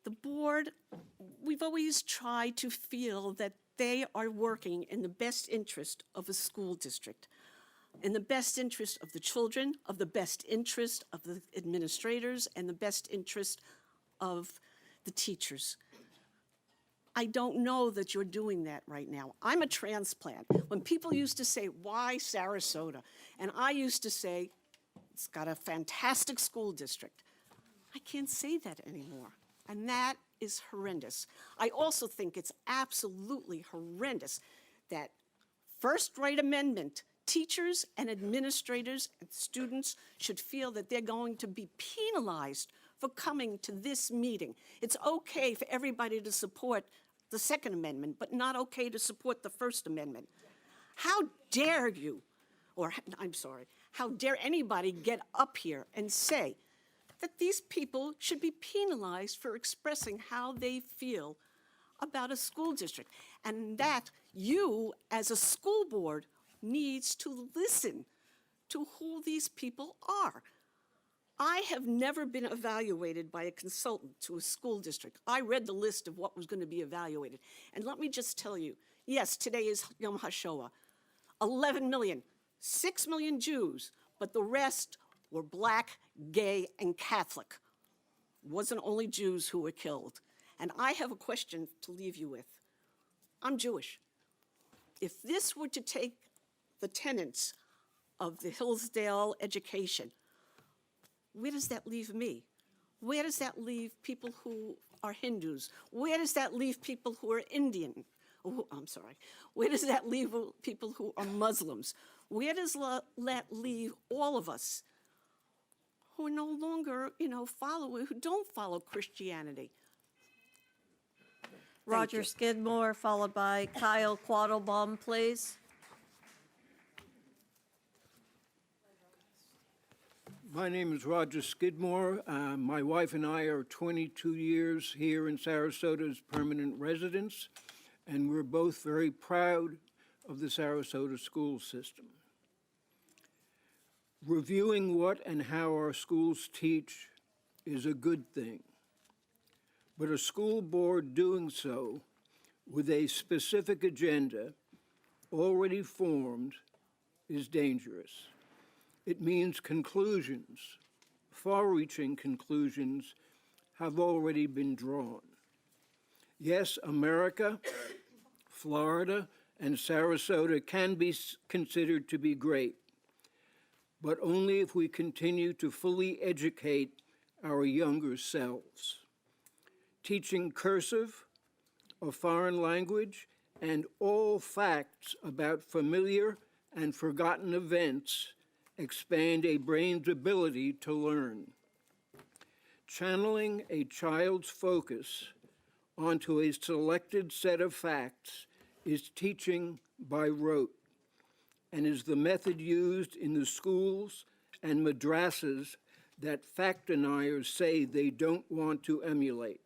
the board, we've always tried to feel that they are working in the best interest of a school district, in the best interest of the children, of the best interest of the administrators, and the best interest of the teachers. I don't know that you're doing that right now. I'm a transplant. When people used to say, why Sarasota? And I used to say, it's got a fantastic school district. I can't say that anymore. And that is horrendous. I also think it's absolutely horrendous that first right amendment, teachers and administrators and students should feel that they're going to be penalized for coming to this meeting. It's okay for everybody to support the Second Amendment, but not okay to support the First Amendment. How dare you, or I'm sorry, how dare anybody get up here and say that these people should be penalized for expressing how they feel about a school district, and that you, as a school board, needs to listen to who these people are. I have never been evaluated by a consultant to a school district. I read the list of what was going to be evaluated. And let me just tell you, yes, today is Yom HaShoah. 11 million, 6 million Jews, but the rest were black, gay, and Catholic. It wasn't only Jews who were killed. And I have a question to leave you with. I'm Jewish. If this were to take the tenets of the Hillsdale education, where does that leave me? Where does that leave people who are Hindus? Where does that leave people who are Indian? Oh, I'm sorry. Where does that leave people who are Muslims? Where does that leave all of us who are no longer, who don't follow Christianity? Roger Skidmore, followed by Kyle Quattlebaum, please. My name is Roger Skidmore. My wife and I are 22 years here in Sarasota as permanent residents, and we're both very proud of the Sarasota school system. Reviewing what and how our schools teach is a good thing. But a school board doing so with a specific agenda already formed is dangerous. It means conclusions, far-reaching conclusions, have already been drawn. Yes, America, Florida, and Sarasota can be considered to be great, but only if we continue to fully educate our younger selves. Teaching cursive, a foreign language, and all facts about familiar and forgotten events expand a brain's ability to learn. Channeling a child's focus onto a selected set of facts is teaching by rote and is the method used in the schools and madrasas that fact deniers say they don't want to emulate.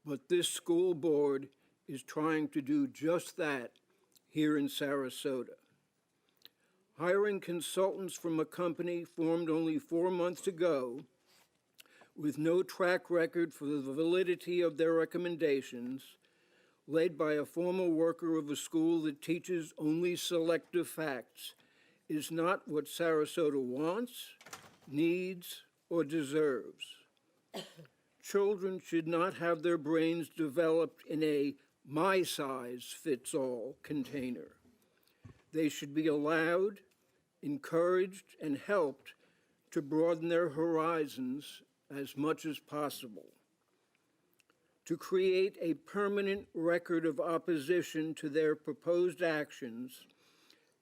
But this school board is trying to do just that here in Sarasota. Hiring consultants from a company formed only 4 months ago with no track record for the validity of their recommendations, led by a former worker of a school that teaches only selective facts, is not what Sarasota wants, needs, or deserves. Children should not have their brains developed in a my-size-fits-all container. They should be allowed, encouraged, and helped to broaden their horizons as much as possible. To create a permanent record of opposition to their proposed actions,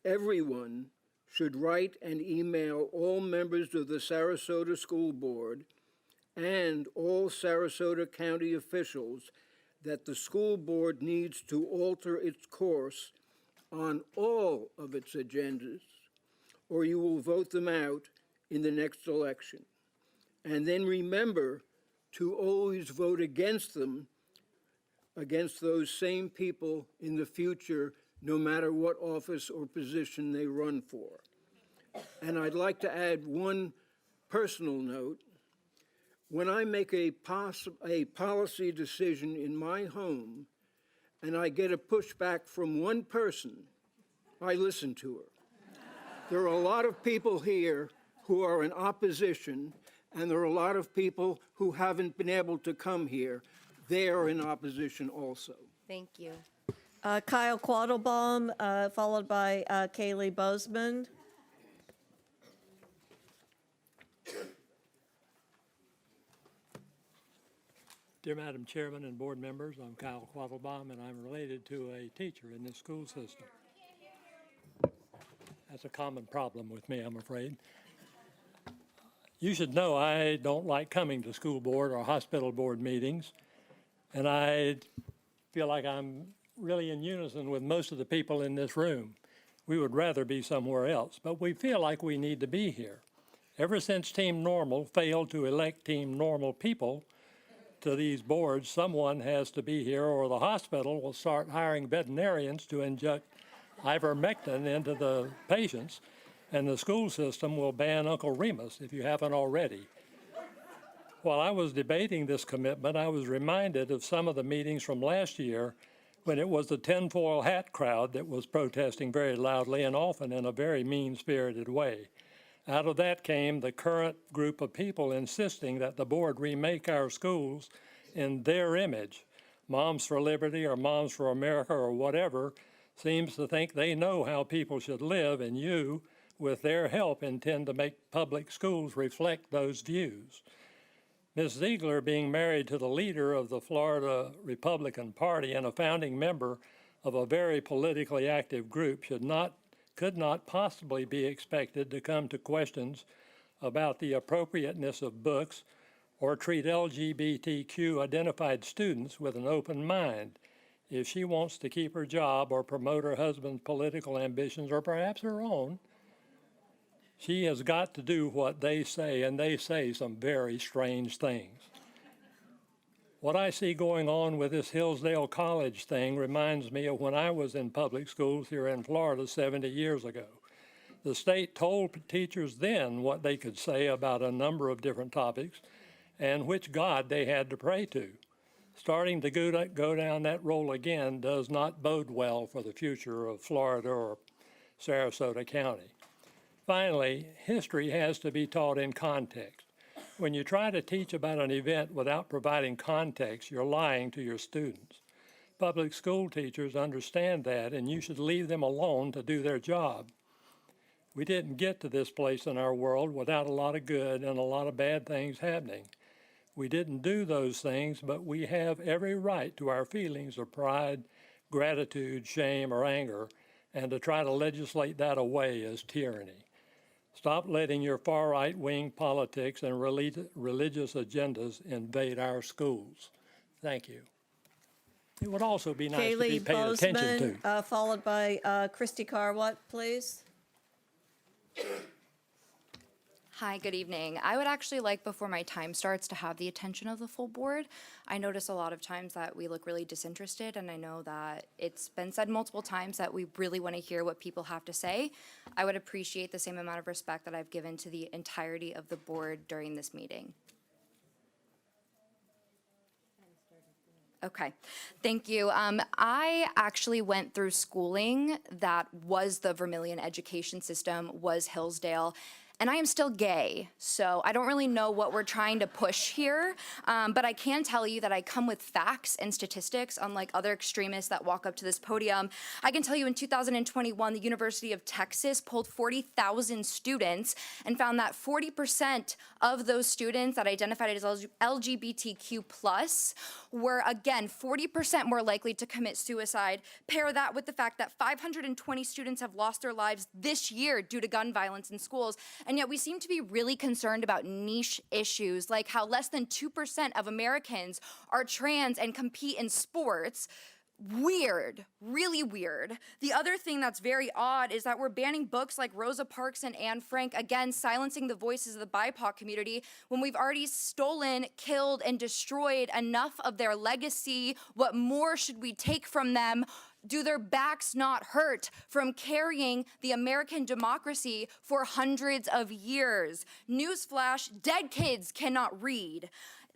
everyone should write and email all members of the Sarasota School Board and all Sarasota County officials that the school board needs to alter its course on all of its agendas, or you will vote them out in the next election. And then remember to always vote against them, against those same people in the future, no matter what office or position they run for. And I'd like to add one personal note. When I make a policy decision in my home and I get a pushback from one person, I listen to her. There are a lot of people here who are in opposition, and there are a lot of people who haven't been able to come here. They are in opposition also. Thank you. Kyle Quattlebaum, followed by Kaylee Bozeman. Dear Madam Chairman and board members, I'm Kyle Quattlebaum, and I'm related to a teacher in this school system. That's a common problem with me, I'm afraid. You should know I don't like coming to school board or hospital board meetings, and I feel like I'm really in unison with most of the people in this room. We would rather be somewhere else, but we feel like we need to be here. Ever since Team Normal failed to elect Team Normal people to these boards, someone has to be here, or the hospital will start hiring veterinarians to inject ivermectin into the patients, and the school system will ban Uncle Remus if you haven't already. While I was debating this commitment, I was reminded of some of the meetings from last year when it was the tinfoil hat crowd that was protesting very loudly and often in a very mean-spirited way. Out of that came the current group of people insisting that the board remake our schools in their image. Moms for Liberty or Moms for America or whatever seems to think they know how people should live, and you, with their help, intend to make public schools reflect those views. Ms. Ziegler, being married to the leader of the Florida Republican Party and a founding member of a very politically active group, could not possibly be expected to come to questions about the appropriateness of books or treat LGBTQ identified students with an open mind. If she wants to keep her job or promote her husband's political ambitions, or perhaps her own, she has got to do what they say, and they say some very strange things. What I see going on with this Hillsdale College thing reminds me of when I was in public schools here in Florida 70 years ago. The state told teachers then what they could say about a number of different topics, and which God they had to pray to. Starting to go down that road again does not bode well for the future of Florida or Sarasota County. Finally, history has to be taught in context. When you try to teach about an event without providing context, you're lying to your students. Public school teachers understand that, and you should leave them alone to do their job. We didn't get to this place in our world without a lot of good and a lot of bad things happening. We didn't do those things, but we have every right to our feelings of pride, gratitude, shame, or anger, and to try to legislate that away as tyranny. Stop letting your far-right wing politics and religious agendas invade our schools. Thank you. It would also be nice to be Kaylee paid attention to. Bozeman, followed by Christy Carwat, please. Hi, good evening. I would actually like, before my time starts, to have the attention of the full board. I notice a lot of times that we look really disinterested, and I know that it's been said multiple times that we really want to hear what people have to say. I would appreciate the same amount of respect that I've given to the entirety of the board during this meeting. Okay, thank you. I actually went through schooling that was the Vermilion education system, was Hillsdale, and I am still gay, so I don't really know what we're trying to push here, but I can tell you that I come with facts and statistics, unlike other extremists that walk up to this podium. I can tell you in 2021, the University of Texas polled 40,000 students and found that 40% of those students that identified as LGBTQ+ were, again, 40% more likely to commit suicide. Pair that with the fact that 520 students have lost their lives this year due to gun violence in schools. And yet we seem to be really concerned about niche issues, like how less than 2% of Americans are trans and compete in sports. Weird, really weird. The other thing that's very odd is that we're banning books like Rosa Parks and Anne Frank, again, silencing the voices of the BIPOC community when we've already stolen, killed, and destroyed enough of their legacy. What more should we take from them? Do their backs not hurt from carrying the American democracy for hundreds of years? Newsflash, dead kids cannot read.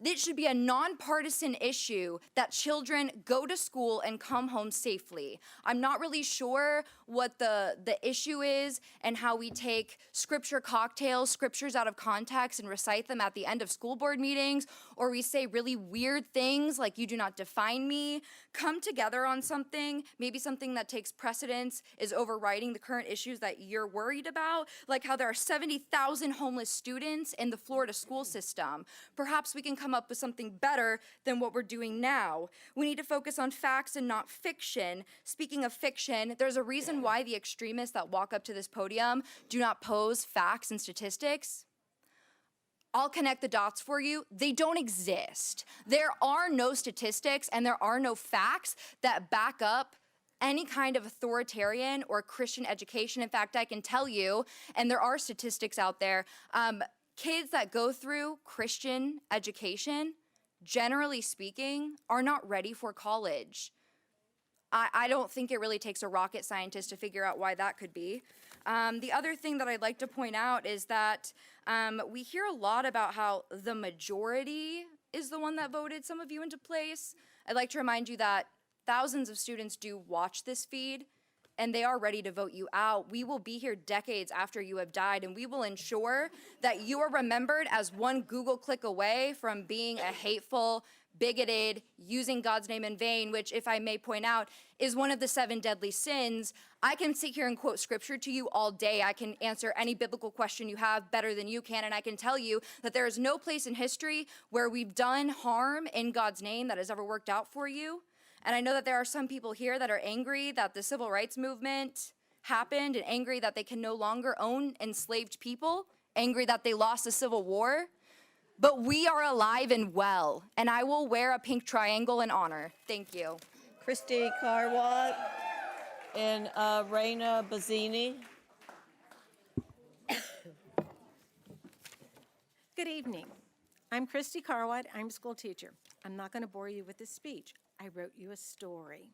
It should be a nonpartisan issue that children go to school and come home safely. I'm not really sure what the issue is and how we take scripture cocktails, scriptures out of context, and recite them at the end of school board meetings, or we say really weird things like "you do not define me." Come together on something, maybe something that takes precedence, is overriding the current issues that you're worried about, like how there are 70,000 homeless students in the Florida school system. Perhaps we can come up with something better than what we're doing now. We need to focus on facts and not fiction. Speaking of fiction, there's a reason why the extremists that walk up to this podium do not pose facts and statistics. I'll connect the dots for you. They don't exist. There are no statistics and there are no facts that back up any kind of authoritarian or Christian education. In fact, I can tell you, and there are statistics out there, kids that go through Christian education, generally speaking, are not ready for college. I don't think it really takes a rocket scientist to figure out why that could be. The other thing that I'd like to point out is that we hear a lot about how the majority is the one that voted some of you into place. I'd like to remind you that thousands of students do watch this feed, and they are ready to vote you out. We will be here decades after you have died, and we will ensure that you are remembered as one Google click away from being a hateful, bigoted, using God's name in vain, which, if I may point out, is one of the 7 deadly sins. I can sit here and quote scripture to you all day. I can answer any biblical question you have better than you can, and I can tell you that there is no place in history where we've done harm in God's name that has ever worked out for you. And I know that there are some people here that are angry that the civil rights movement happened, and angry that they can no longer own enslaved people, angry that they lost the Civil War. But we are alive and well, and I will wear a pink triangle in honor. Thank you. Christy Carwat and Raina Bazzini. Good evening. I'm Christy Carwat. I'm a school teacher. I'm not going to bore you with this speech. I wrote you a story.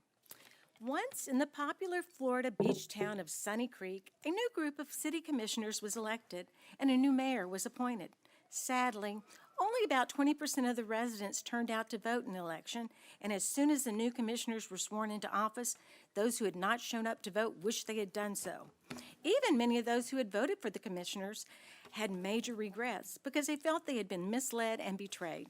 Once in the popular Florida beach town of Sunny Creek, a new group of city commissioners was elected and a new mayor was appointed. Sadly, Only about 20% of the residents turned out to vote in the election, and as soon as the new commissioners were sworn into office, those who had not shown up to vote wished they had done so. Even many of those who had voted for the commissioners had major regrets because they felt they had been misled and betrayed.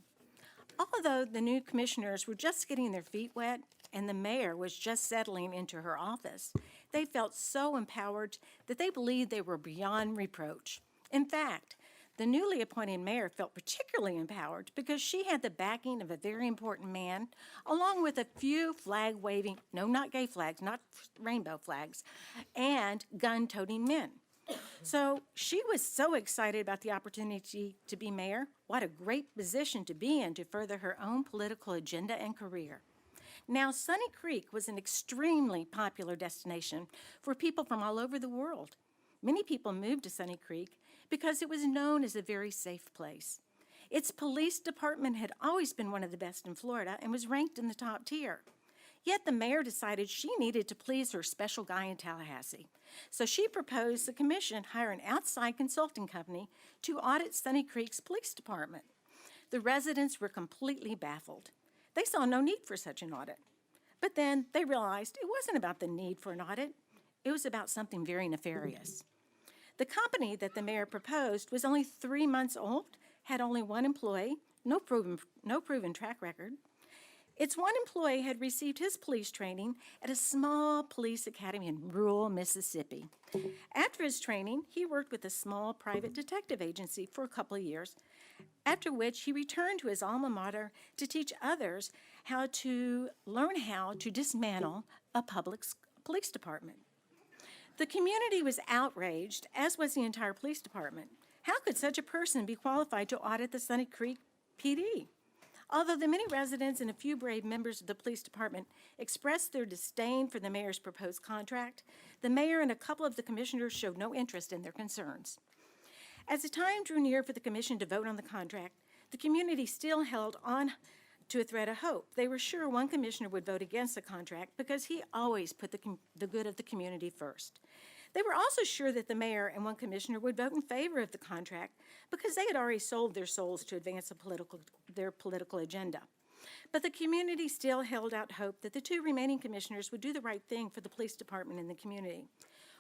Although the new commissioners were just getting their feet wet and the mayor was just settling into her office, they felt so empowered that they believed they were beyond reproach. In fact, the newly appointed mayor felt particularly empowered because she had the backing of a very important man, along with a few flag-waving, no, not gay flags, not rainbow flags, and gun-toting men. So she was so excited about the opportunity to be mayor. What a great position to be in to further her own political agenda and career. Now, Sunny Creek was an extremely popular destination for people from all over the world. Many people moved to Sunny Creek because it was known as a very safe place. Its police department had always been one of the best in Florida and was ranked in the top tier. Yet the mayor decided she needed to please her special guy in Tallahassee. So she proposed the commission hire an outside consulting company to audit Sunny Creek's police department. The residents were completely baffled. They saw no need for such an audit. But then they realized it wasn't about the need for an audit. It was about something very nefarious. The company that the mayor proposed was only 3 months old, had only one employee, no proven track record. Its one employee had received his police training at a small police academy in rural Mississippi. After his training, he worked with a small private detective agency for a couple of years, after which he returned to his alma mater to teach others how to learn how to dismantle a public police department. The community was outraged, as was the entire police department. How could such a person be qualified to audit the Sunny Creek PD? Although the many residents and a few brave members of the police department expressed their disdain for the mayor's proposed contract, the mayor and a couple of the commissioners showed no interest in their concerns. As the time drew near for the commission to vote on the contract, the community still held on to a thread of hope. They were sure one commissioner would vote against the contract because he always put the good of the community first. They were also sure that the mayor and one commissioner would vote in favor of the contract because they had already sold their souls to advance their political agenda. But the community still held out hope that the two remaining commissioners would do the right thing for the police department and the community.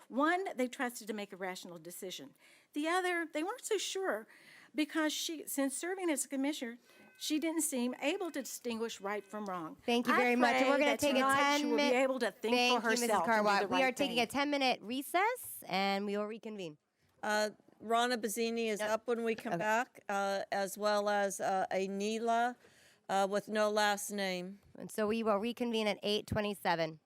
One, they trusted to make a rational decision. The other, they weren't so sure because since serving as a commissioner, she didn't seem able to distinguish right from wrong. Thank you very much. And we're going to take a 10-minute. She will be able to think for herself. Thank you, Mrs. Carwatt. And do the We are right taking a thing. 10-minute recess, and we will reconvene. Rana Bazzini is up when we come back, as well as a Neela with no last name. And so we will reconvene at 8:27.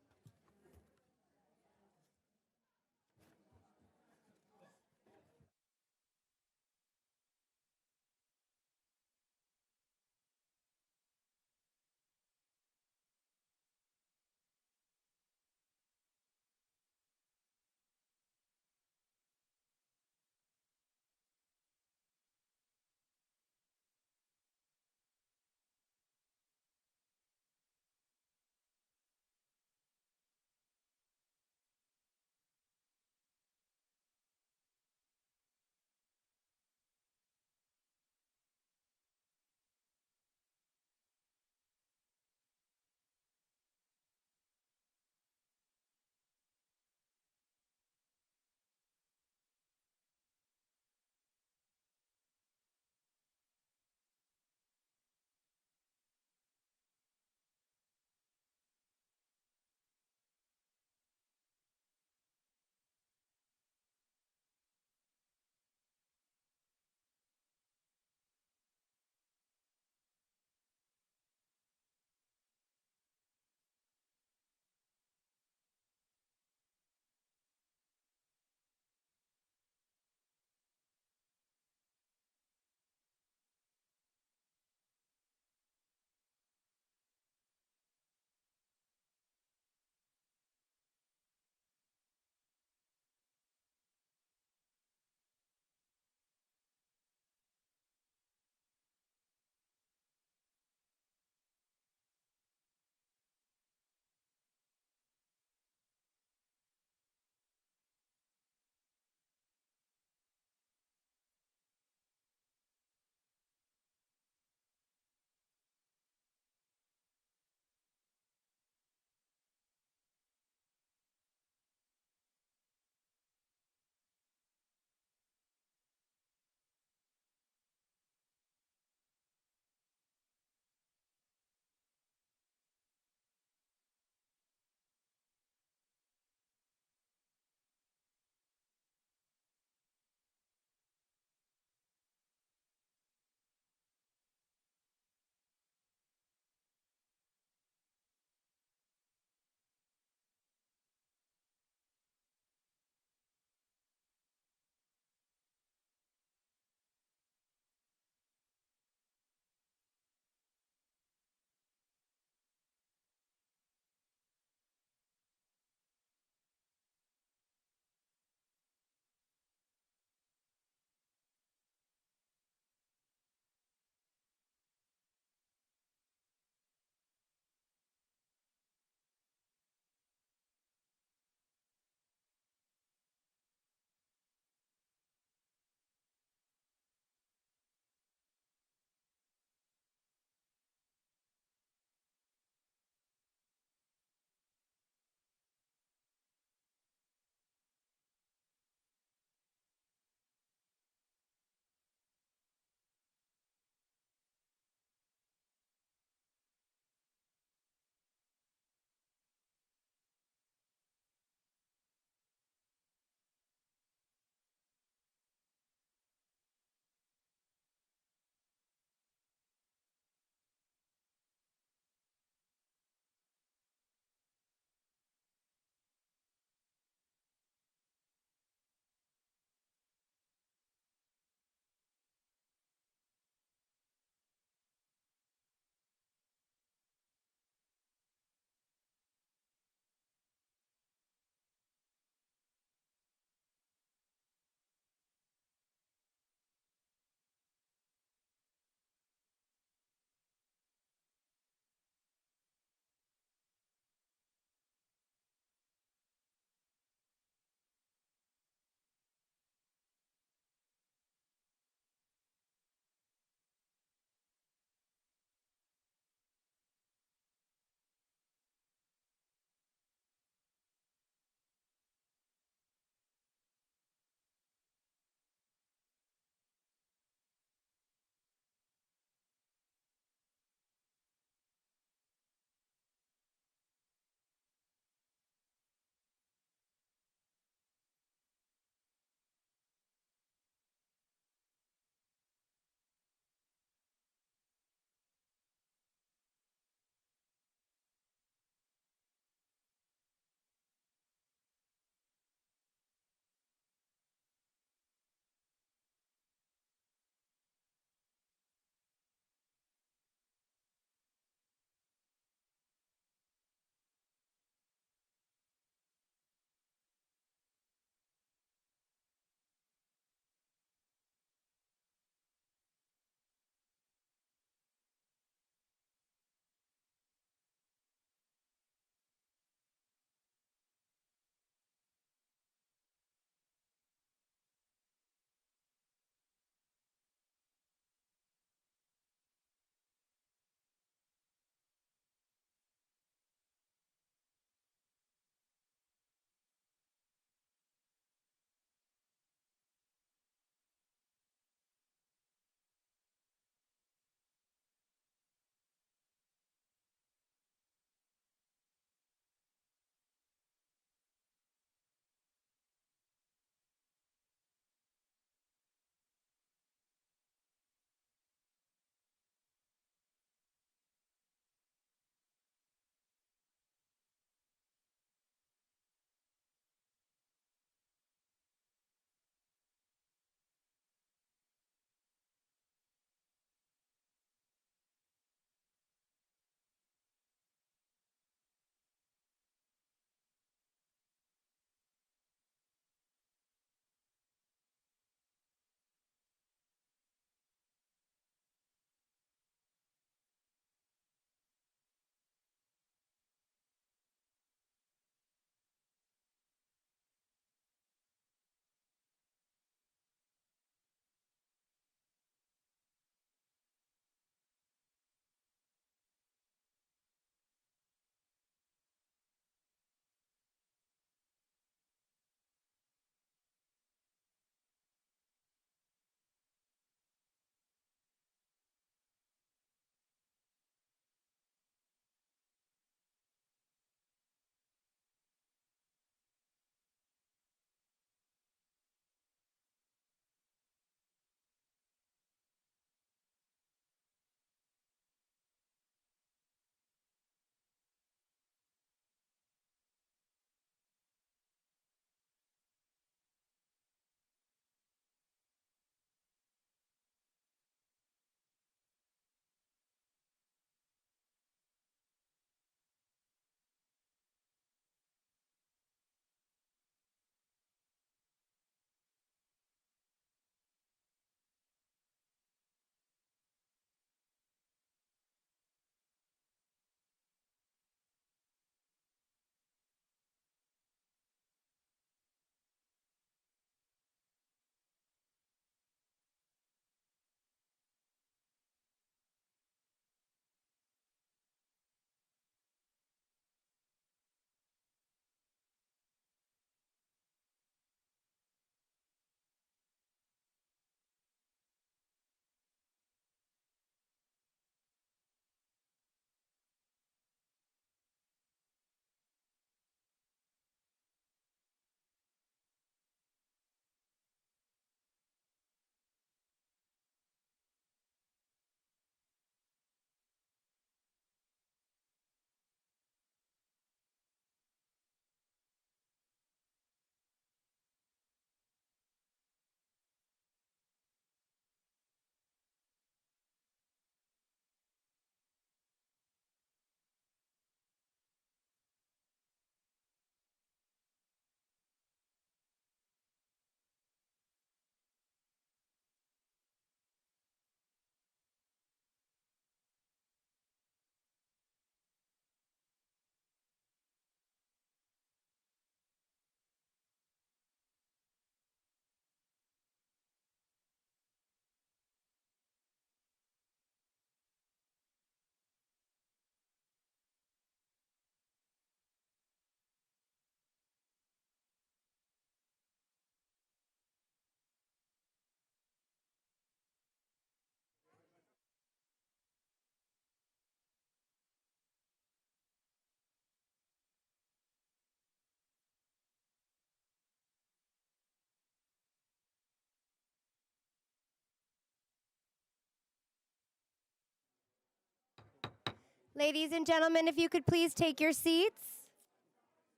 Ladies and gentlemen, if you could please take your seats.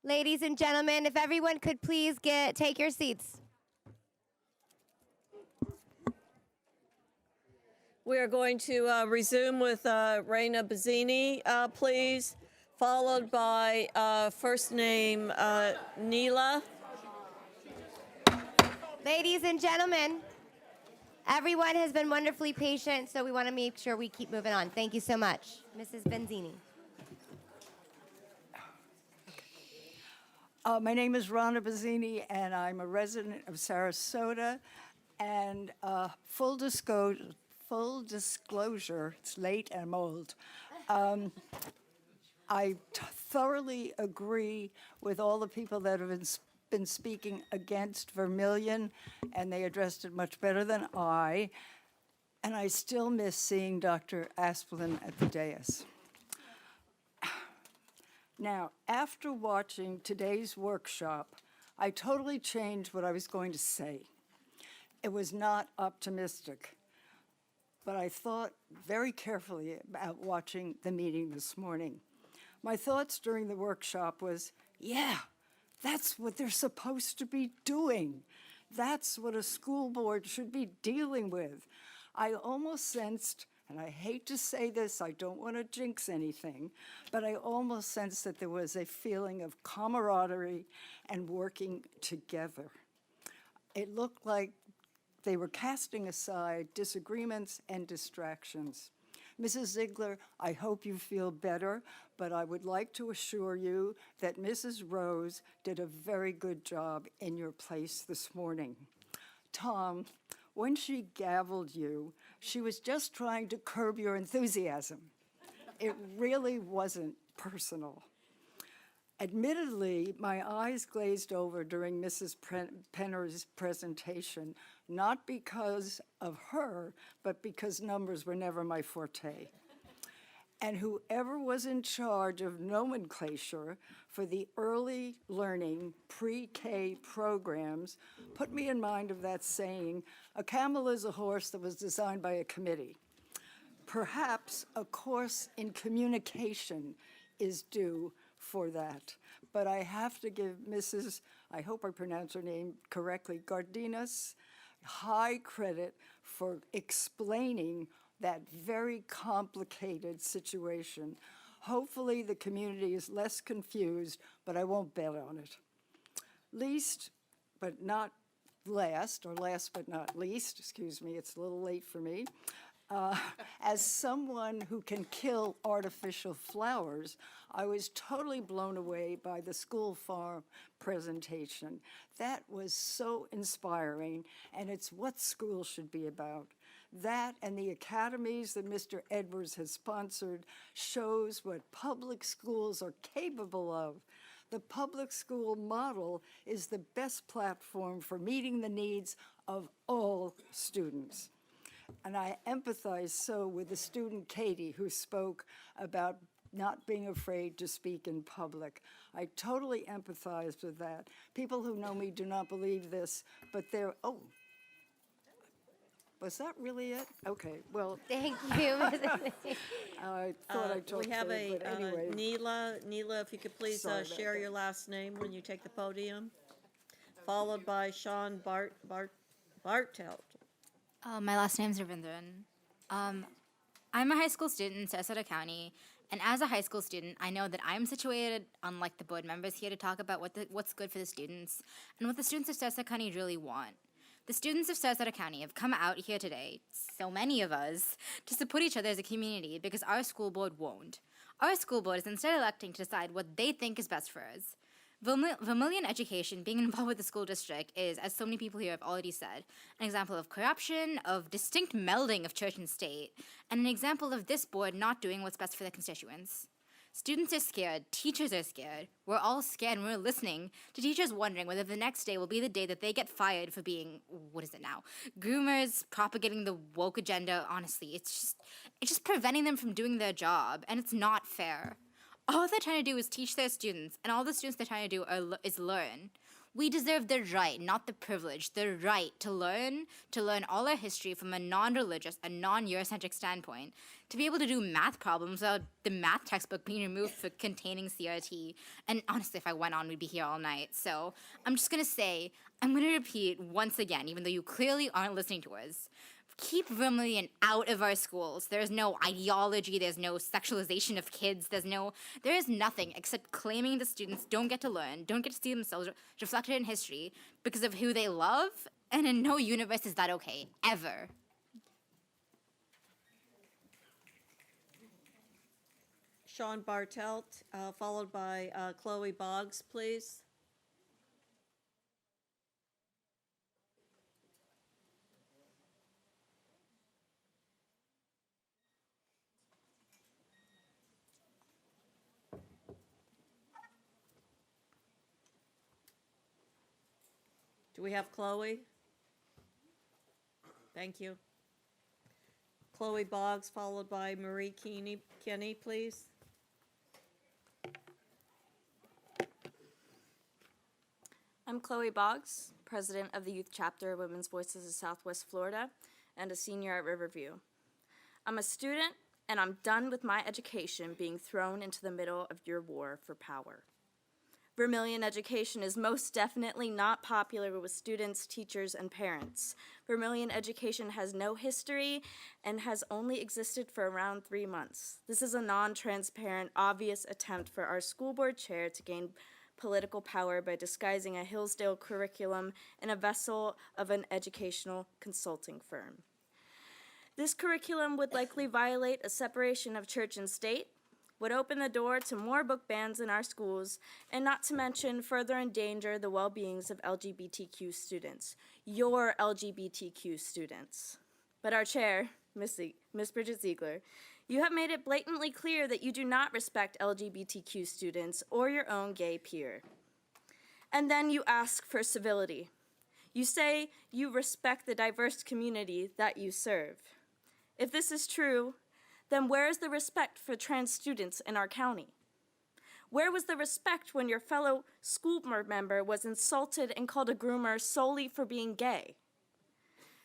Ladies and gentlemen, if everyone could please take your seats. We are going to resume with Raina Bazzini, please, followed by first name Neela. Ladies and gentlemen, everyone has been wonderfully patient, so we want to make sure we keep moving on. Thank you so much. Mrs. Benzini. My name is Rhonda Bazzini, and I'm a resident of Sarasota. And full disclosure, it's late and I'm old. I thoroughly agree with all the people that have been speaking against Vermillion, and they addressed it much better than I. And I still miss seeing Dr. Asplin at the dais. Now, after watching today's workshop, I totally changed what I was going to say. It was not optimistic, but I thought very carefully about watching the meeting this morning. My thoughts during the workshop was, yeah, that's what they're supposed to be doing. That's what a school board should be dealing with. I almost sensed, and I hate to say this, I don't want to jinx anything, but I almost sensed that there was a feeling of camaraderie and working together. It looked like they were casting aside disagreements and distractions. Mrs. Ziegler, I hope you feel better, but I would like to assure you that Mrs. Rose did a very good job in your place this morning. Tom, when she gavelled you, she was just trying to curb your enthusiasm. It really wasn't personal. Admittedly, my eyes glazed over during Mrs. Penner's presentation, not because of her, but because numbers were never my forte. And whoever was in charge of nomenclature for the early learning pre-K programs put me in mind of that saying, a camel is a horse that was designed by a committee. Perhaps a course in communication is due for that. But I have to give Mrs., I hope I pronounce her name correctly, Gardinas, high credit for explaining that very complicated situation. Hopefully the community is less confused, but I won't bet on it. Least but not last, or last but not least, excuse me, it's a little late for me. As someone who can kill artificial flowers, I was totally blown away by the school farm presentation. That was so inspiring, and it's what school should be about. That and the academies that Mr. Edwards has sponsored shows what public schools are capable of. The public school model is the best platform for meeting the needs of all students. And I empathize so with the student Katie, who spoke about not being afraid to speak in public. I totally empathize with that. People who know me do not believe this, but they're, oh, was that really it? Okay, well. Thank you. I thought I talked We have to it, but anyway. Neela. Neela, if you could please Sorry about share that. your last name when you take the podium, followed by Sean Bartelt. My last name's Ravindran. I'm a high school student in Sarasota County, and as a high school student, I know that I'm situated, unlike the board members here, to talk about what's good for the students and what the students of Sarasota County really want. The students of Sarasota County have come out here today, so many of us, to support each other as a community because our school board won't. Our school board is instead electing to decide what they think is best for us. Vermillion education being involved with the school district is, as so many people here have already said, an example of corruption, of distinct melding of church and state, and an example of this board not doing what's best for their constituents. Students are scared, teachers are scared, we're all scared, and we're listening to teachers wondering whether the next day will be the day that they get fired for being, what is it now, groomers, propagating the woke agenda. Honestly, it's just preventing them from doing their job, and it's not fair. All they're trying to do is teach their students, and all the students they're trying to do is learn. We deserve the right, not the privilege, the right to learn all our history from a non-religious and non-Eurocentric standpoint, to be able to do math problems without the math textbook being removed for containing CRT. And honestly, if I went on, we'd be here all night. So I'm just gonna say, I'm gonna repeat once again, even though you clearly aren't listening to us. Keep Vermilion out of our schools. There's no ideology, there's no sexualization of kids, there is nothing except claiming the students don't get to learn, don't get to see themselves reflected in history because of who they love, and in no universe is that okay, ever. Sean Bartelt, followed by Chloe Boggs, please. Do we have Chloe? Thank you. Chloe Boggs, followed by Marie Kinney, please. I'm Chloe Boggs, president of the youth chapter of Women's Voices of Southwest Florida and a senior at Riverview. I'm a student, and I'm done with my education being thrown into the middle of your war for power. Vermilion education is most definitely not popular with students, teachers, and parents. Vermilion education has no history and has only existed for around 3 months. This is a non-transparent, obvious attempt for our school board chair to gain political power by disguising a Hillsdale curriculum in a vessel of an educational consulting firm. This curriculum would likely violate a separation of church and state, would open the door to more book bans in our schools, and not to mention further endanger the well-beings of LGBTQ students, your LGBTQ students. But our chair, Miss Bridget Ziegler, you have made it blatantly clear that you do not respect LGBTQ students or your own gay peer. And then you ask for civility. You say you respect the diverse community that you serve. If this is true, then where is the respect for trans students in our county? Where was the respect when your fellow school board member was insulted and called a groomer solely for being gay?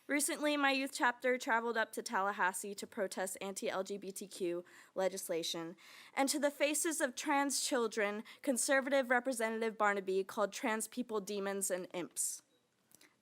Recently, my youth chapter traveled up to Tallahassee to protest anti-LGBTQ legislation, and to the faces of trans children, conservative Representative Barnaby called trans people demons and imps.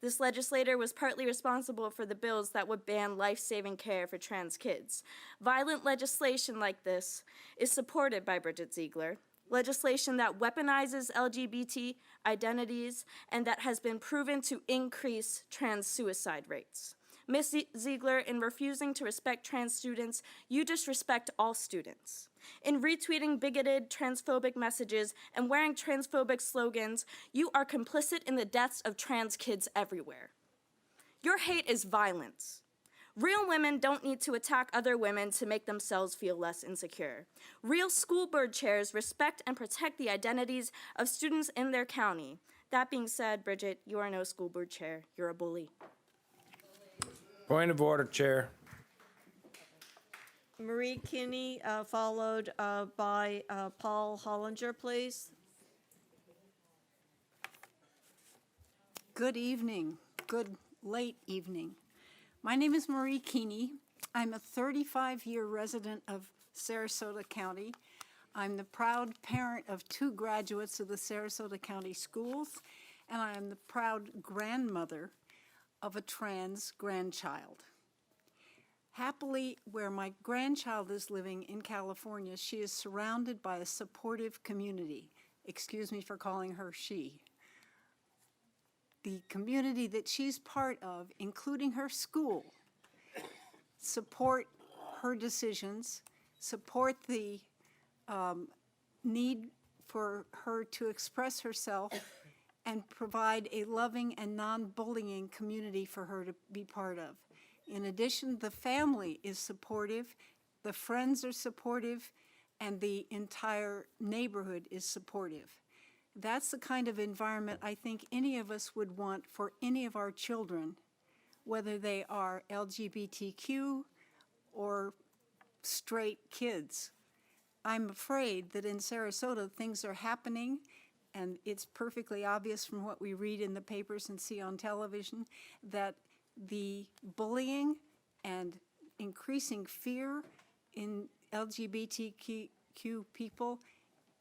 This legislator was partly responsible for the bills that would ban life-saving care for trans kids. Violent legislation like this is supported by Bridget Ziegler, legislation that weaponizes LGBT identities and that has been proven to increase trans suicide rates. Ms. Ziegler, in refusing to respect trans students, you disrespect all students. In retweeting bigoted, transphobic messages and wearing transphobic slogans, you are complicit in the deaths of trans kids everywhere. Your hate is violence. Real women don't need to attack other women to make themselves feel less insecure. Real school board chairs respect and protect the identities of students in their county. That being said, Bridget, you are no school board chair. You're a bully. Point of order, Chair. Marie Kinney, followed by Paul Hollinger, please. Good evening, good late evening. My name is Marie Keeney. I'm a 35-year resident of Sarasota County. I'm the proud parent of 2 graduates of the Sarasota County Schools, and I am the proud grandmother of a trans grandchild. Happily, where my grandchild is living in California, she is surrounded by a supportive community. Excuse me for calling her she. The community that she's part of, including her school, support her decisions, support the need for her to express herself, and provide a loving and non-bullying community for her to be part of. In addition, the family is supportive, the friends are supportive, and the entire neighborhood is supportive. That's the kind of environment I think any of us would want for any of our children, whether they are LGBTQ or straight kids. I'm afraid that in Sarasota things are happening And it's perfectly obvious from what we read in the papers and see on television that the bullying and increasing fear in LGBTQ people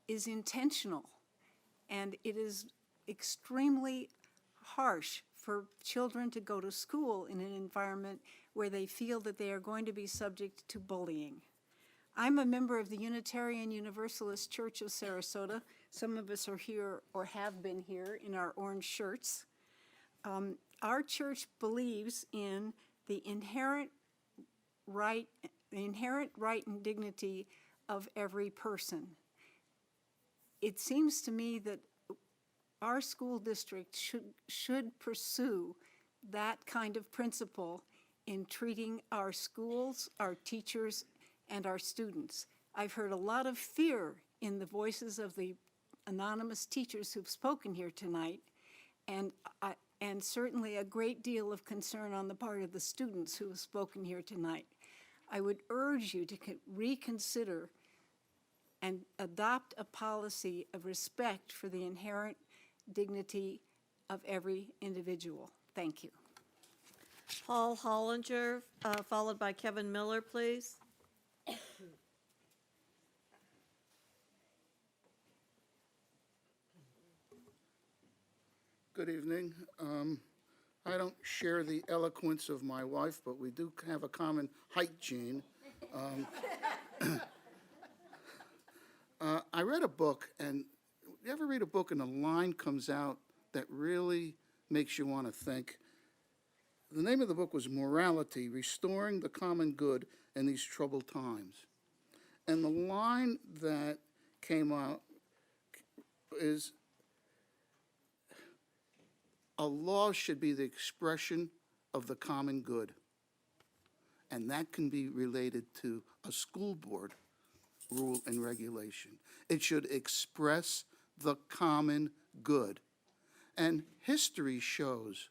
is intentional. And it is extremely harsh for children to go to school in an environment where they feel that they are going to be subject to bullying. I'm a member of the Unitarian Universalist Church of Sarasota. Some of us are here or have been here in our orange shirts. Our church believes in the inherent right and dignity of every person. It seems to me that our school district should pursue that kind of principle in treating our schools, our teachers, and our students. I've heard a lot of fear in the voices of the anonymous teachers who've spoken here tonight, and certainly a great deal of concern on the part of the students who have spoken here tonight. I would urge you to reconsider and adopt a policy of respect for the inherent dignity of every individual. Thank you. Paul Hollinger, followed by Kevin Miller, please. Good evening. I don't share the eloquence of my wife, but we do have a common height gene. I read a book, and you ever read a book and a line comes out that really makes you want to think? The name of the book was Morality, Restoring the Common Good in These Troubled Times. And the line that came out is, a law should be the expression of the common good. And that can be related to a school board rule and regulation. It should express the common good. And history shows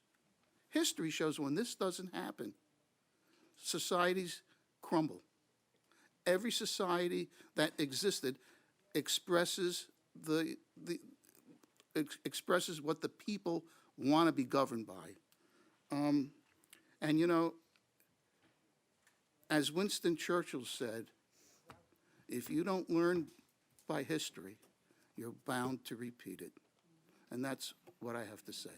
when this doesn't happen, societies crumble. Every society that existed expresses expresses what the people want to be governed by. And you know, as Winston Churchill said, if you don't learn by history, you're bound to repeat it. And that's what I have to say.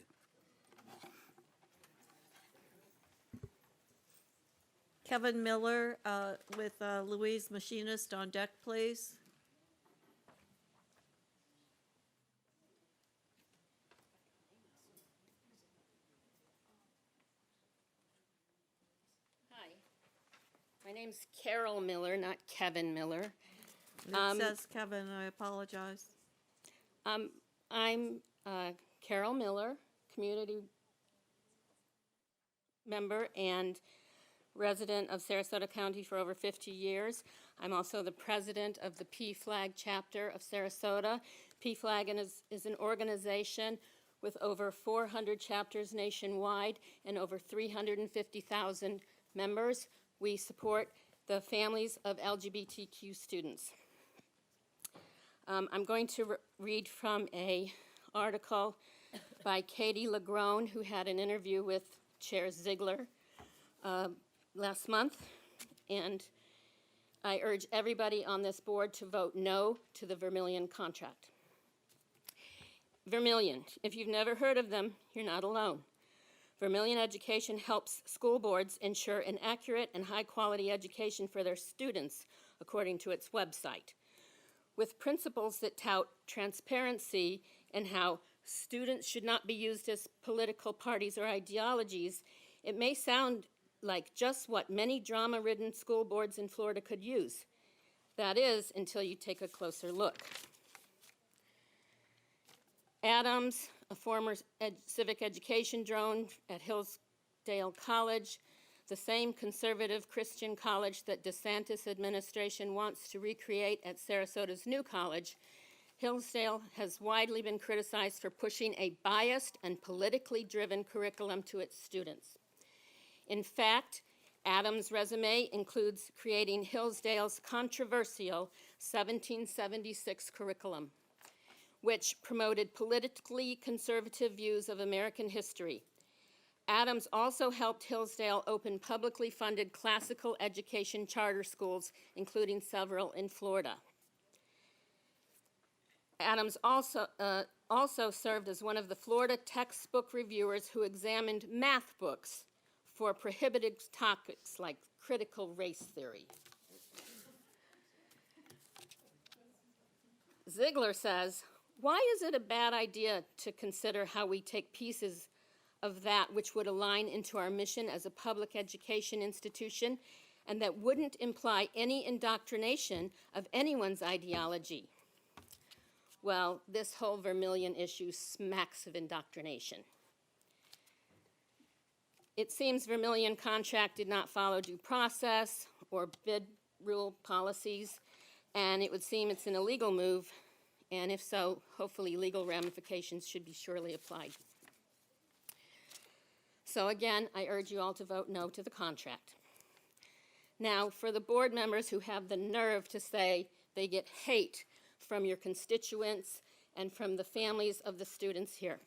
Kevin Miller with Louise Machinist on deck, please. Hi, my name's Carol Miller, not Kevin Miller. It says Kevin, I apologize. I'm Carol Miller, community member and resident of Sarasota County for over 50 years. I'm also the president of the PFLAG chapter of Sarasota. PFLAG is an organization with over 400 chapters nationwide and over 350,000 members. We support the families of LGBTQ students. I'm going to read from an article by Katie Lagrone, who had an interview with Chair Ziegler last month, and I urge everybody on this board to vote no to the Vermillion contract. Vermillion, if you've never heard of them, you're not alone. Vermillion Education helps school boards ensure an accurate and high-quality education for their students, according to its website. With principles that tout transparency and how students should not be used as political parties or ideologies, it may sound like just what many drama-ridden school boards in Florida could use. That is, until you take a closer look. Adams, a former civic education drone at Hillsdale College, the same conservative Christian college that DeSantis administration wants to recreate at Sarasota's new college, Hillsdale has widely been criticized for pushing a biased and politically driven curriculum to its students. In fact, Adams' resume includes creating Hillsdale's controversial 1776 curriculum. which promoted politically conservative views of American history. Adams also helped Hillsdale open publicly funded classical education charter schools, including several in Florida. Adams also served as one of the Florida textbook reviewers who examined math books for prohibited topics like critical race theory. Ziegler says, "Why is it a bad idea to consider how we take pieces of that which would align into our mission as a public education institution and that wouldn't imply any indoctrination of anyone's ideology?" Well, this whole Vermillion issue smacks of indoctrination. It seems Vermillion contract did not follow due process or bid rule policies, and it would seem it's an illegal move, and if so, hopefully legal ramifications should be surely applied. So again, I urge you all to vote no to the contract. Now, for the board members who have the nerve to say they get hate from your constituents and from the families of the students here.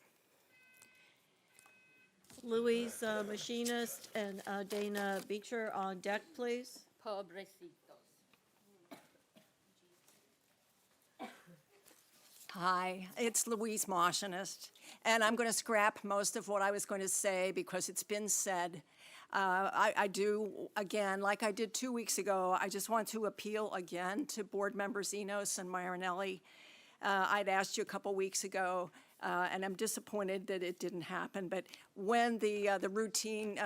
Louise Machinist and Dana Beecher on deck, please. Pobrecitos. Hi, it's Louise Machinist, and I'm going to scrap most of what I was going to say because it's been said. I do, again, like I did 2 weeks ago, I just want to appeal again to board members Enos and Marinelli. I'd asked you a couple weeks ago, and I'm disappointed that it didn't happen, but when the routine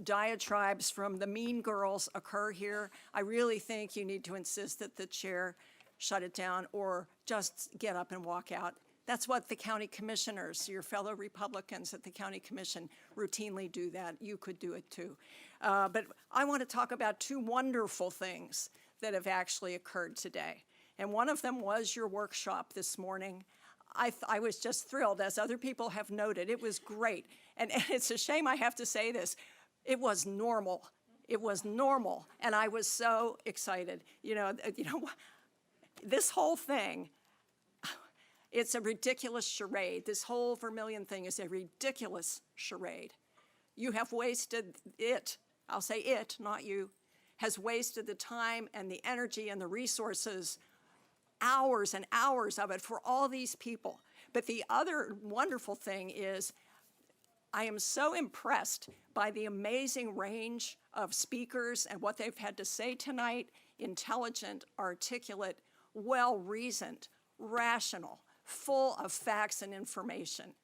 diatribes from the mean girls occur here, I really think you need to insist that the chair shut it down or just get up and walk out. That's what the county commissioners, your fellow Republicans at the county commission, routinely do that. You could do it too. But I want to talk about two wonderful things that have actually occurred today. And one of them was your workshop this morning. I was just thrilled, as other people have noted. It was great. And it's a shame I have to say this. It was normal. It was normal. And I was so excited. You know, this whole thing, it's a ridiculous charade. This whole Vermillion thing is a ridiculous charade. You have wasted it, I'll say it, not you, has wasted the time and the energy and the resources, hours and hours of it for all these people. But the other wonderful thing is I am so impressed by the amazing range of speakers and what they've had to say tonight, intelligent, articulate, well-reasoned, rational, full of facts and information.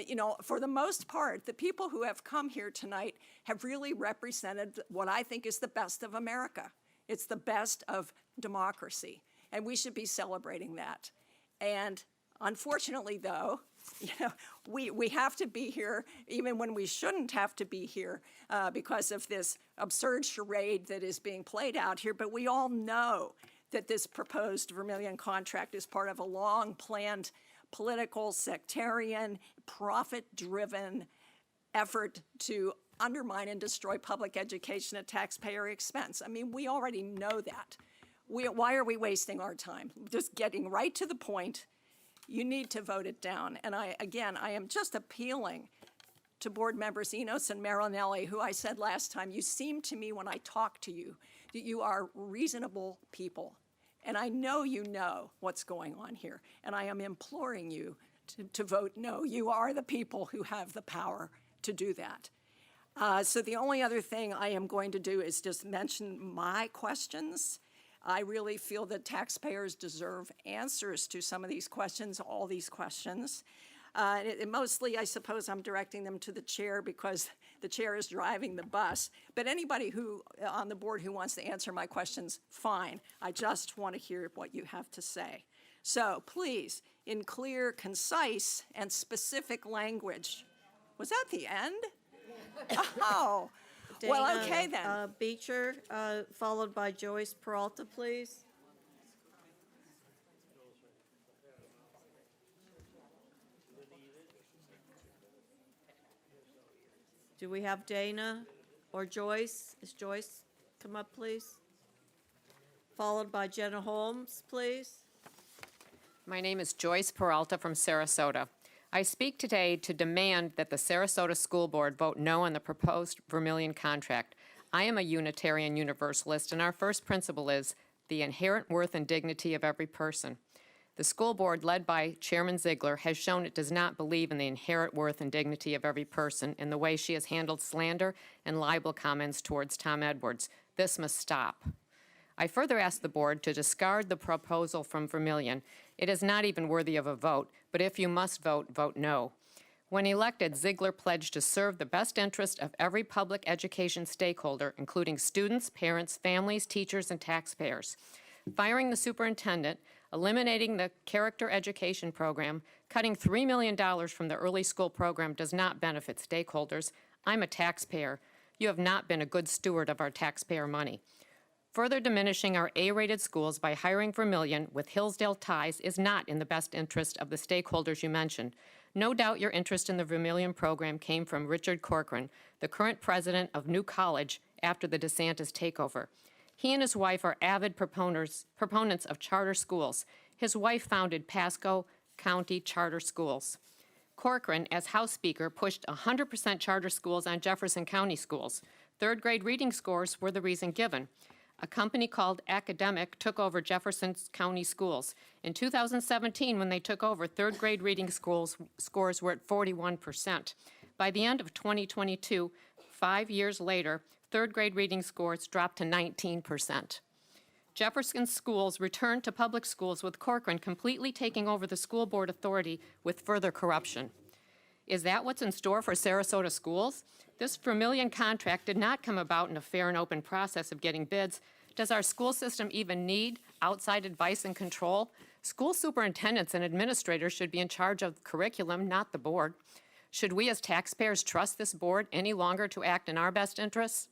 You know, for the most part, the people who have come here tonight have really represented what I think is the best of America. It's the best of democracy, and we should be celebrating that. And unfortunately, though, you know, we have to be here even when we shouldn't have to be here because of this absurd charade that is being played out here. But we all know that this proposed Vermillion contract is part of a long-planned political, sectarian, profit-driven effort to undermine and destroy public education at taxpayer expense. I mean, we already know that. Why are we wasting our time? Just getting right to the point. You need to vote it down. And I am just appealing to board members Enos and Marinelli, who I said last time, you seem to me when I talk to you that you are reasonable people. And I know you know what's going on here. And I am imploring you to vote no. You are the people who have the power to do that. So the only other thing I am going to do is just mention my questions. I really feel that taxpayers deserve answers to some of these questions, all these questions. Mostly, I suppose I'm directing them to the chair because the chair is driving the bus. But anybody who on the board who wants to answer my questions, fine. I just want to hear what you have to say. So please, in clear, concise, and specific language. Was that the end? Oh, well, okay then. Beecher, followed by Joyce Peralta, please. Do we have Dana or Joyce? Is Joyce come up, please? Followed by Jenna Holmes, please. My name is Joyce Peralta from Sarasota. I speak today to demand that the Sarasota School Board vote no on the proposed Vermillion contract. I am a Unitarian Universalist, and our first principle is the inherent worth and dignity of every person. The school board, led by Chairman Ziegler, has shown it does not believe in the inherent worth and dignity of every person in the way she has handled slander and libel comments towards Tom Edwards. This must stop. I further ask the board to discard the proposal from Vermillion. It is not even worthy of a vote, but if you must vote, vote no. When elected, Ziegler pledged to serve the best interest of every public education stakeholder, including students, parents, families, teachers, and taxpayers. Firing the superintendent, eliminating the character education program, cutting $3 million from the early school program does not benefit stakeholders. I'm a taxpayer. You have not been a good steward of our taxpayer money. Further diminishing our A-rated schools by hiring Vermillion with Hillsdale ties is not in the best interest of the stakeholders you mentioned. No doubt your interest in the Vermillion program came from Richard Corcoran, the current president of New College after the DeSantis takeover. He and his wife are avid proponents of charter schools. His wife founded Pasco County Charter Schools. Corcoran, as House Speaker, pushed 100% charter schools on Jefferson County schools. Third-grade reading scores were the reason given. A company called Academic took over Jefferson County schools. In 2017, when they took over, third-grade reading scores were at 41%. By the end of 2022, 5 years later, third-grade reading scores dropped to 19%. Jefferson schools returned to public schools with Corcoran completely taking over the school board authority with further corruption. Is that what's in store for Sarasota schools? This Vermillion contract did not come about in a fair and open process of getting bids. Does our school system even need outside advice and control? School superintendents and administrators should be in charge of the curriculum, not the board. Should we as taxpayers trust this board any longer to act in our best interests?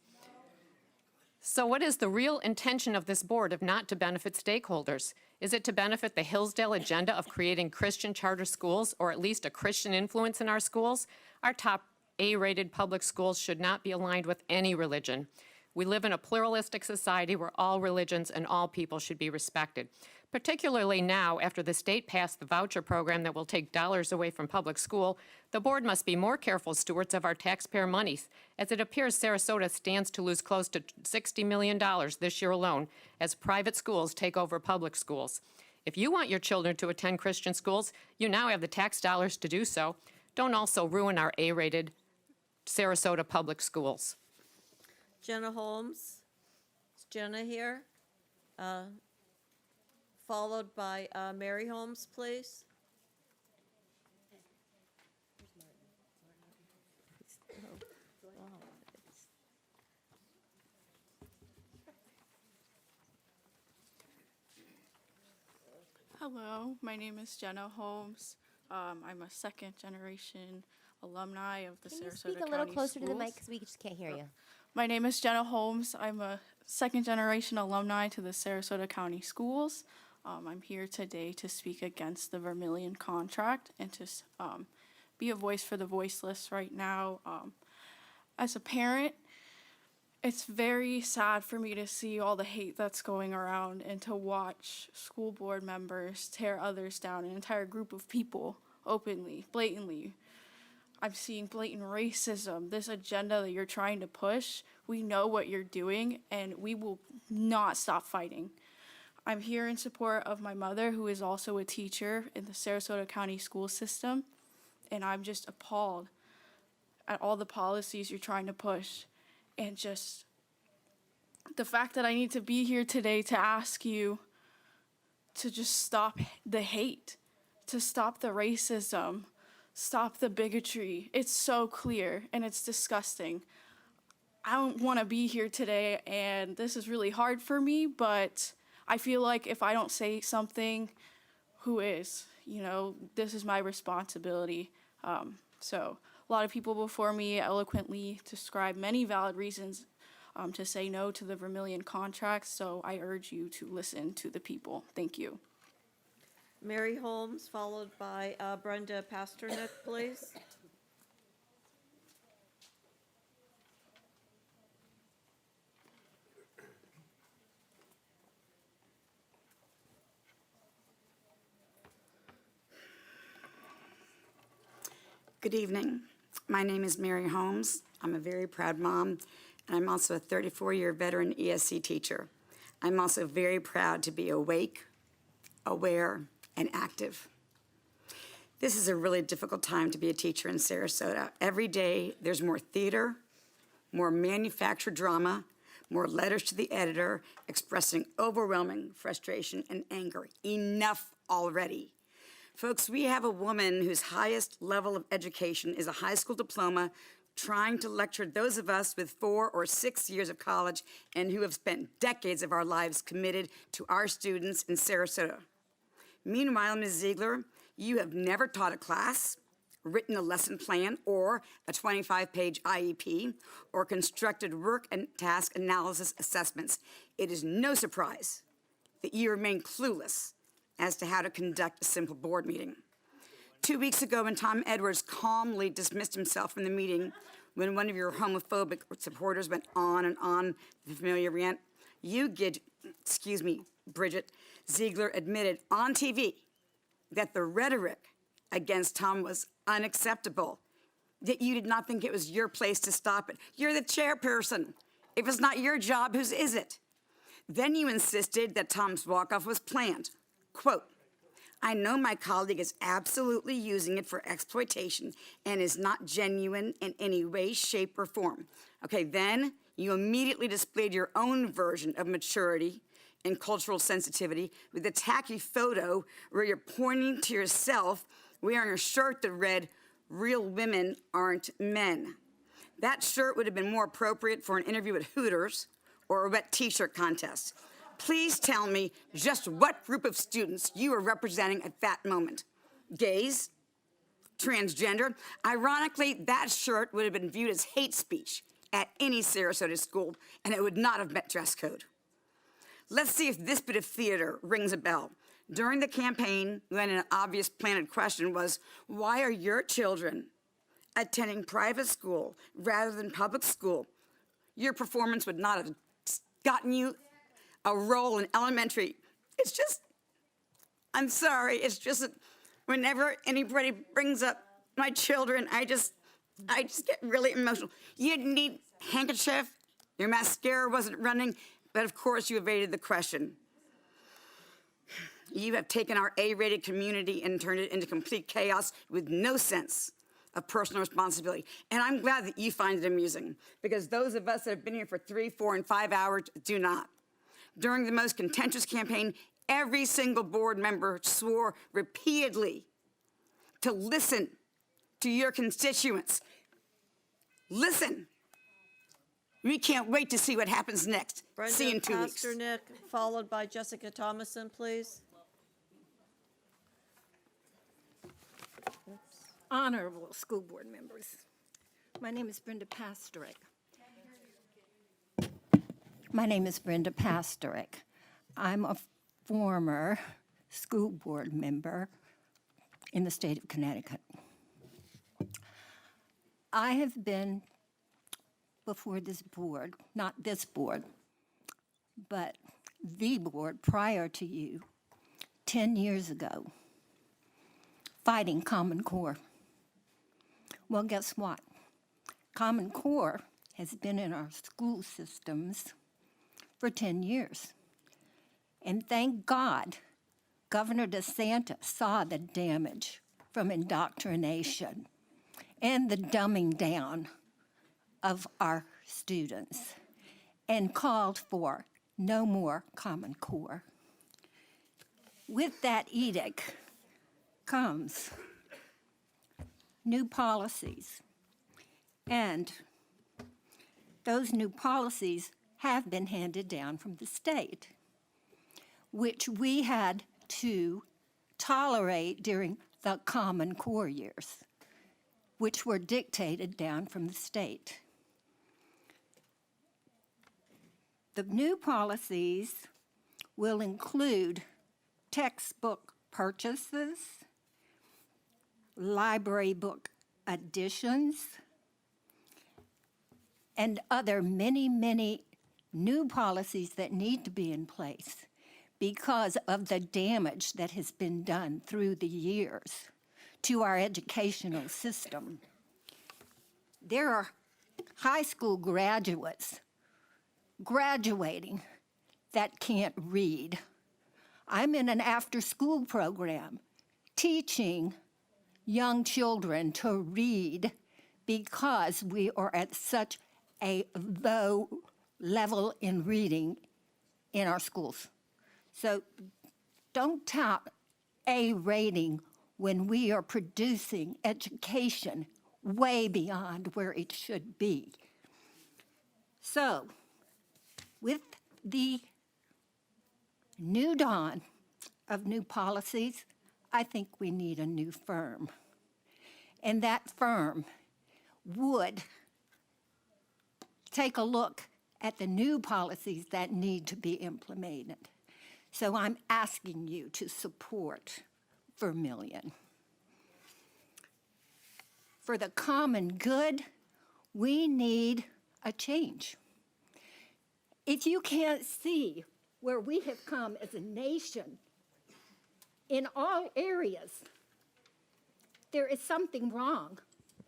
So what is the real intention of this board if not to benefit stakeholders? Is it to benefit the Hillsdale agenda of creating Christian charter schools, or at least a Christian influence in our schools? Our top A-rated public schools should not be aligned with any religion. We live in a pluralistic society where all religions and all people should be respected. Particularly now, after the state passed the voucher program that will take dollars away from public school, the board must be more careful stewards of our taxpayer monies, as it appears Sarasota stands to lose close to $60 million this year alone as private schools take over public schools. If you want your children to attend Christian schools, you now have the tax dollars to do so. Don't also ruin our A-rated Sarasota public schools. Jenna Holmes. Is Jenna here? Followed by Mary Holmes, please. Hello, my name is Jenna Holmes. I'm a second-generation alumni of the Sarasota County Schools. Can you speak a little closer to the mic because we just can't hear you? My name is Jenna Holmes. I'm a second-generation alumni to the Sarasota County Schools. I'm here today to speak against the Vermillion contract and to be a voice for the voiceless right now. As a parent, it's very sad for me to see all the hate that's going around and to watch school board members tear others down, an entire group of people, openly, blatantly. I'm seeing blatant racism, this agenda that you're trying to push. We know what you're doing, and we will not stop fighting. I'm here in support of my mother, who is also a teacher in the Sarasota County school system, and I'm just appalled at all the policies you're trying to push. And just the fact that I need to be here today to ask you to just stop the hate, to stop the racism, stop the bigotry. It's so clear and it's disgusting. I don't want to be here today, and this is really hard for me, but I feel like if I don't say something, who is? You know, this is my responsibility. So a lot of people before me eloquently describe many valid reasons to say no to the Vermillion contract, so I urge you to listen to the people. Thank you. Mary Holmes, followed by Brenda Pasternak, please. Good evening. My name is Mary Holmes. I'm a very proud mom, and I'm also a 34-year veteran ESC teacher. I'm also very proud to be awake, aware, and active. This is a really difficult time to be a teacher in Sarasota. Every day, there's more theater, more manufactured drama, more letters to the editor expressing overwhelming frustration and anger. Enough already. Folks, we have a woman whose highest level of education is a high school diploma trying to lecture those of us with 4 or 6 years of college and who have spent decades of our lives committed to our students in Sarasota. Meanwhile, Ms. Ziegler, you have never taught a class, written a lesson plan or a 25-page IEP, or constructed work and task analysis assessments. It is no surprise that you remain clueless as to how to conduct a simple board meeting. 2 weeks ago, when Tom Edwards calmly dismissed himself from the meeting when one of your homophobic supporters went on and on the familiar rant, Bridget Ziegler admitted on TV that the rhetoric against Tom was unacceptable, that you did not think it was your place to stop it. You're the chairperson. If it's not your job, whose is it? Then you insisted that Tom's walk-off was planned. Quote, I know my colleague is absolutely using it for exploitation and is not genuine in any way, shape, or form. Okay, then you immediately displayed your own version of maturity and cultural sensitivity with a tacky photo where you're pointing to yourself wearing a shirt that read, real women aren't men. That shirt would have been more appropriate for an interview at Hooters or a wet t-shirt contest. Please tell me just what group of students you were representing at that moment. Gays? Transgender? Ironically, that shirt would have been viewed as hate speech at any Sarasota school, and it would not have met dress code. Let's see if this bit of theater rings a bell. During the campaign, when an obvious planted question was, why are your children attending private school rather than public school? Your performance would not have gotten you a role in elementary. It's just, I'm sorry, it's just that whenever anybody brings up my children, I just get really emotional. You didn't need handkerchief, your mascara wasn't running, but of course you evaded the question. You have taken our A-rated community and turned it into complete chaos with no sense of personal responsibility. And I'm glad that you find it amusing, because those of us that have been here for 3, 4, and 5 hours do not. During the most contentious campaign, every single board member swore repeatedly to listen to your constituents. Listen. We can't wait to see what happens next. See you in 2 weeks. Pasternak, followed by Jessica Thomason, please. Honorable school board members, my name is Brenda Pasternak. I'm a former school board member in the state of Connecticut. I have been before this board, not this board, but the board prior to you, 10 years ago, fighting Common Core. Well, guess what? Common Core has been in our school systems for 10 years. And thank God, Governor DeSantis saw the damage from indoctrination and the dumbing down of our students and called for no more Common Core. With that edict comes new policies, and those new policies have been handed down from the state, which we had to tolerate during the Common Core years, which were dictated down from the state. The new policies will include textbook purchases, library book additions, and other many, many new policies that need to be in place because of the damage that has been done through the years to our educational system. There are high school graduates graduating that can't read. I'm in an after-school program teaching young children to read because we are at such a low level in reading in our schools. So don't tout a rating when we are producing education way beyond where it should be. So, with the new dawn of new policies, I think we need a new firm. And that firm would take a look at the new policies that need to be implemented. So I'm asking you to support Vermillion. For the common good, we need a change. If you can't see where we have come as a nation in all areas, there is something wrong.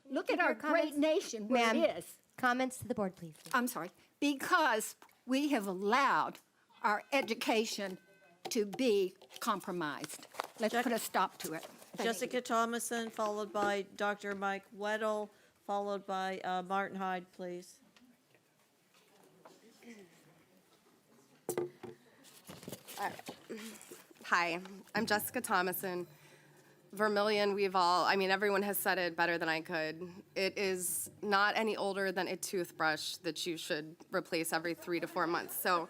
Look at our great nation where it is. Comments to the board, please. I'm sorry. Because we have allowed our education to be compromised. Let's put a stop to it. Thank you. Jessica Thomason, followed by Dr. Mike Weddle, followed by Martin Hyde, please. Hi, I'm Jessica Thomason. Vermillion, everyone has said it better than I could. It is not any older than a toothbrush that you should replace every 3 to 4 months. So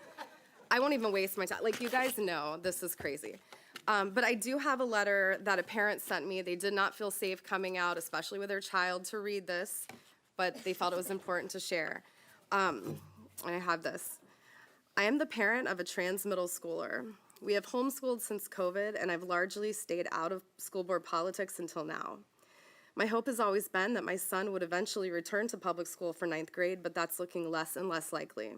I won't even waste my time. Like, you guys know, this is crazy. But I do have a letter that a parent sent me. They did not feel safe coming out, especially with their child, to read this, but they felt it was important to share. And I have this. I am the parent of a trans middle schooler. We have homeschooled since COVID, and I've largely stayed out of school board politics until now. My hope has always been that my son would eventually return to public school for 9th grade, but that's looking less and less likely.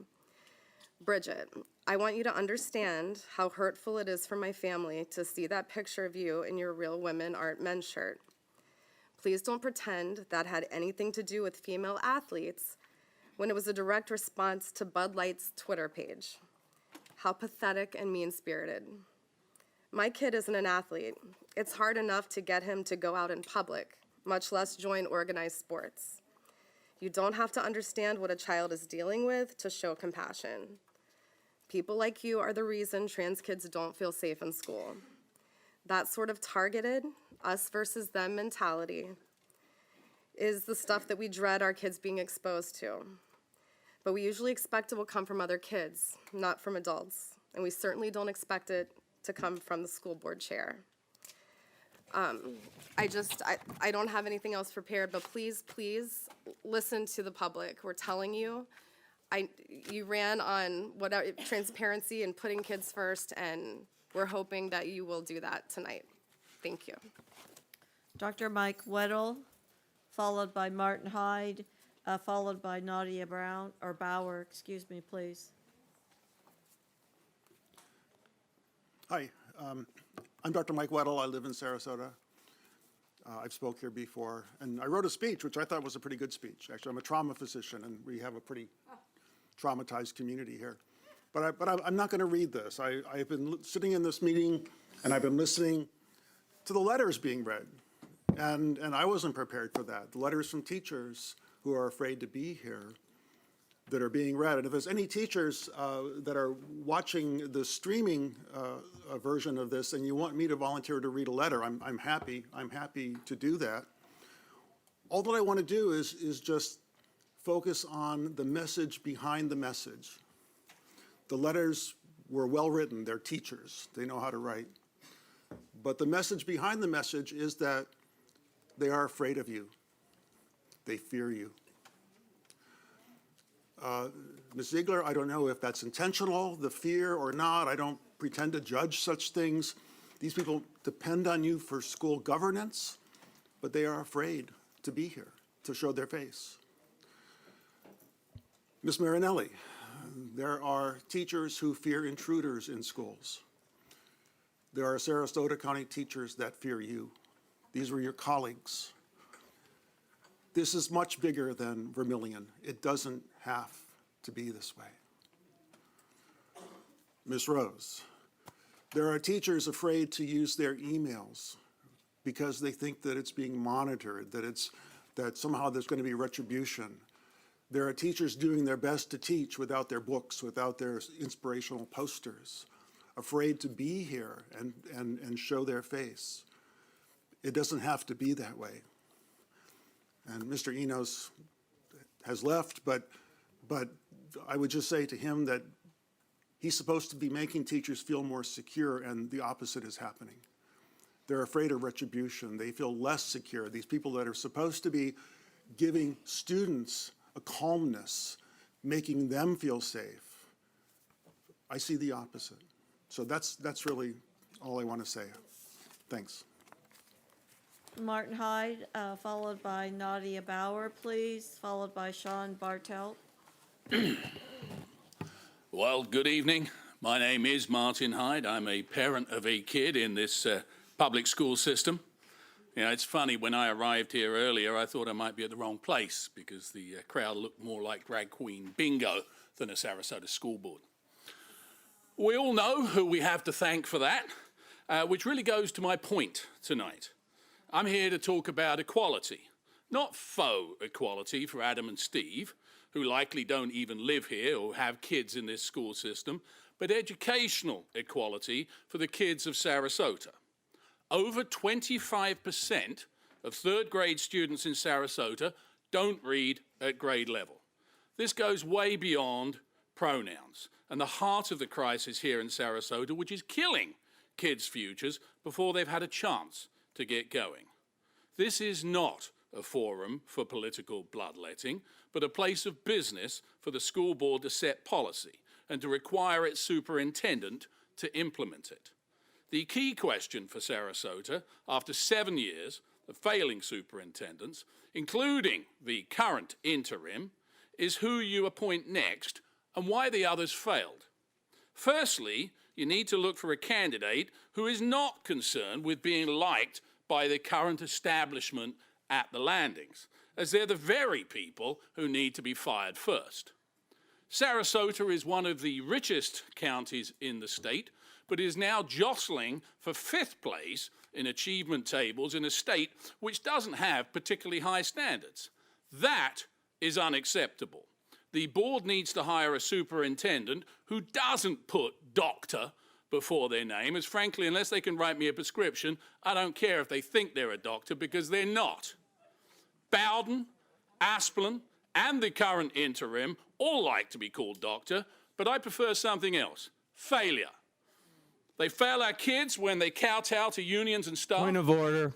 Bridget, I want you to understand how hurtful it is for my family to see that picture of you in your Real Women Aren't Men shirt. Please don't pretend that had anything to do with female athletes when it was a direct response to Bud Light's Twitter page. How pathetic and mean-spirited. My kid isn't an athlete. It's hard enough to get him to go out in public, much less join organized sports. You don't have to understand what a child is dealing with to show compassion. People like you are the reason trans kids don't feel safe in school. That sort of targeted, us versus them mentality is the stuff that we dread our kids being exposed to. But we usually expect it will come from other kids, not from adults. And we certainly don't expect it to come from the school board chair. I don't have anything else prepared, but please listen to the public. We're telling you, you ran on whatever transparency and putting kids first, and we're hoping that you will do that tonight. Thank you. Dr. Mike Weddle, followed by Martin Hyde, followed by Nadia Bauer, excuse me, please. Hi, I'm Dr. Mike Weddle. I live in Sarasota. I've spoke here before, and I wrote a speech, which I thought was a pretty good speech. Actually, I'm a trauma physician, and we have a pretty traumatized community here. But I'm not going to read this. I've been sitting in this meeting, and I've been listening to the letters being read, and I wasn't prepared for that. The letters from teachers who are afraid to be here that are being read. And if there's any teachers that are watching the streaming version of this and you want me to volunteer to read a letter, I'm happy to do that. All that I want to do is just focus on the message behind the message. The letters were well written. They're teachers. They know how to write. But the message behind the message is that they are afraid of you. They fear you. Ms. Ziegler, I don't know if that's intentional, the fear, or not. I don't pretend to judge such things. These people depend on you for school governance, but they are afraid to be here, to show their face. Ms. Marinelli, there are teachers who fear intruders in schools. There are Sarasota County teachers that fear you. These were your colleagues. This is much bigger than Vermillion. It doesn't have to be this way. Ms. Rose, there are teachers afraid to use their emails because they think that it's being monitored, that somehow there's going to be retribution. There are teachers doing their best to teach without their books, without their inspirational posters, afraid to be here and show their face. It doesn't have to be that way. And Mr. Enos has left, but I would just say to him that he's supposed to be making teachers feel more secure, and the opposite is happening. They're afraid of retribution. They feel less secure. These people that are supposed to be giving students a calmness, making them feel safe, I see the opposite. So that's really all I want to say. Thanks. Martin Hyde, followed by Nadia Bauer, please, followed by Sean Bartelt. Well, good evening. My name is Martin Hyde. I'm a parent of a kid in this public school system. You know, it's funny, when I arrived here earlier, I thought I might be at the wrong place because the crowd looked more like drag queen bingo than a Sarasota school board. We all know who we have to thank for that, which really goes to my point tonight. I'm here to talk about equality, not faux equality for Adam and Steve, who likely don't even live here or have kids in this school system, but educational equality for the kids of Sarasota. Over 25% of third grade students in Sarasota don't read at grade level. This goes way beyond pronouns and the heart of the crisis here in Sarasota, which is killing kids' futures before they've had a chance to get going. This is not a forum for political bloodletting, but a place of business for the school board to set policy and to require its superintendent to implement it. The key question for Sarasota, after 7 years of failing superintendents, including the current interim, is who you appoint next and why the others failed. Firstly, you need to look for a candidate who is not concerned with being liked by the current establishment at the landings, as they're the very people who need to be fired first. Sarasota is one of the richest counties in the state, but is now jostling for 5th place in achievement tables in a state which doesn't have particularly high standards. That is unacceptable. The board needs to hire a superintendent who doesn't put doctor before their name, as frankly, unless they can write me a prescription, I don't care if they think they're a doctor, because they're not. Bowden, Asplin, and the current interim all like to be called doctor, but I prefer something else: failure. They fail our kids when they kowtow to unions and staff. Point of order.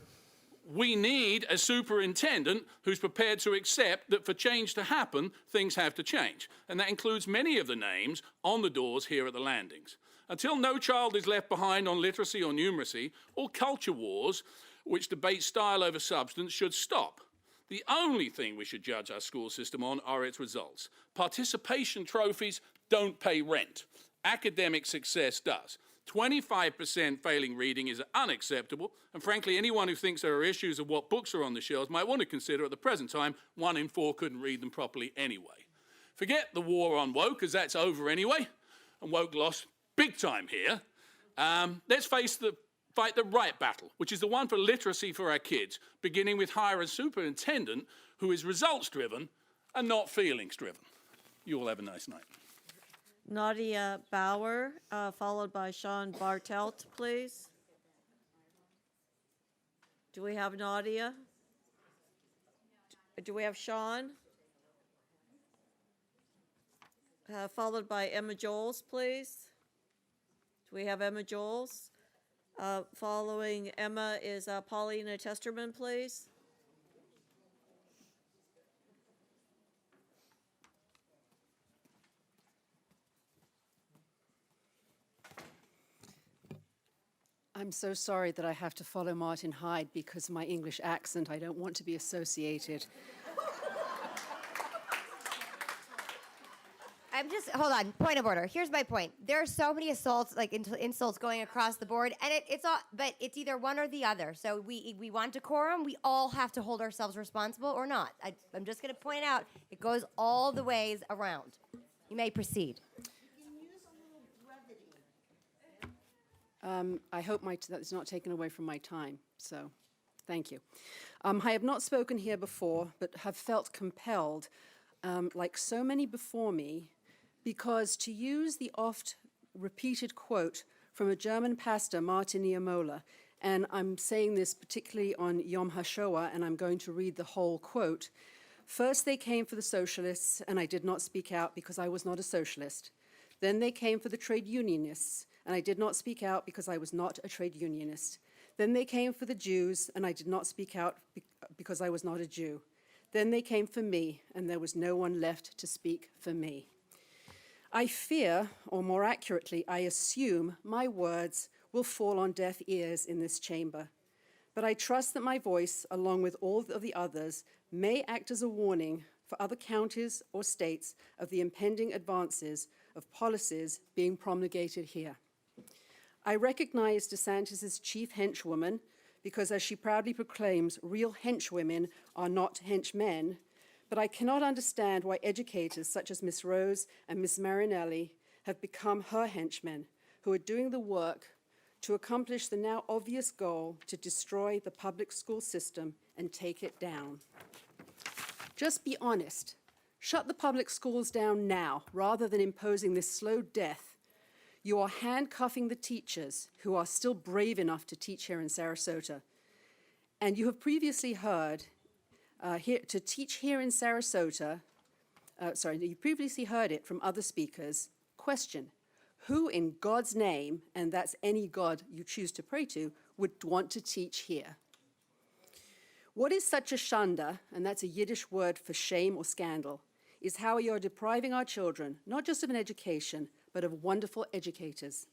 We need a superintendent who's prepared to accept that for change to happen, things have to change. And that includes many of the names on the doors here at the landings. Until no child is left behind on literacy or numeracy, all culture wars, which debate style over substance, should stop. The only thing we should judge our school system on are its results. Participation trophies don't pay rent. Academic success does. 25% failing reading is unacceptable, and frankly, anyone who thinks there are issues of what books are on the shelves might want to consider at the present time 1 in 4 couldn't read them properly anyway. Forget the war on woke, because that's over anyway, and woke lost big time here. Let's fight the right battle, which is the one for literacy for our kids, beginning with hire a superintendent who is results-driven and not feelings-driven. You all have a nice night. Nadia Bauer, followed by Sean Bartelt, please. Do we have Nadia? Do we have Sean? Followed by Emma Joels, please. Do we have Emma Joels? Following Emma is Paulina Testerman, please. I'm so sorry that I have to follow Martin Hyde because of my English accent. I don't want to be associated. I'm just hold on. Point of order. Here's my point. There are so many assaults, like insults, going across the board, and it's all. But it's either one or the other. So we want decorum. We all have to hold ourselves responsible, or not. I'm just going to point out it goes all the ways around. You may proceed. I hope that's not taken away from my time, so thank you. I have not spoken here before, but have felt compelled, like so many before me, because to use the oft-repeated quote from a German pastor, Martin Niemöller, and I'm saying this particularly on Yom HaShoah, and I'm going to read the whole quote. First they came for the socialists, and I did not speak out because I was not a socialist. Then they came for the trade unionists, and I did not speak out because I was not a trade unionist. Then they came for the Jews, and I did not speak out because I was not a Jew. Then they came for me, and there was no one left to speak for me. I fear, or more accurately, I assume my words will fall on deaf ears in this chamber. But I trust that my voice, along with all of the others, may act as a warning for other counties or states of the impending advances of policies being promulgated here. I recognize DeSantis' chief henchwoman because, as she proudly proclaims, real henchwomen are not henchmen, but I cannot understand why educators such as Ms. Rose and Ms. Marinelli have become her henchmen, who are doing the work to accomplish the now obvious goal to destroy the public school system and take it down. Just be honest. Shut the public schools down now, rather than imposing this slow death. You are handcuffing the teachers who are still brave enough to teach here in Sarasota. And you have previously heard, to teach here in Sarasota, you previously heard it from other speakers. Question, who in God's name, and that's any God you choose to pray to, would want to teach here? What is such a shanda, and that's a Yiddish word for shame or scandal, is how you are depriving our children, not just of an education, but of wonderful educators.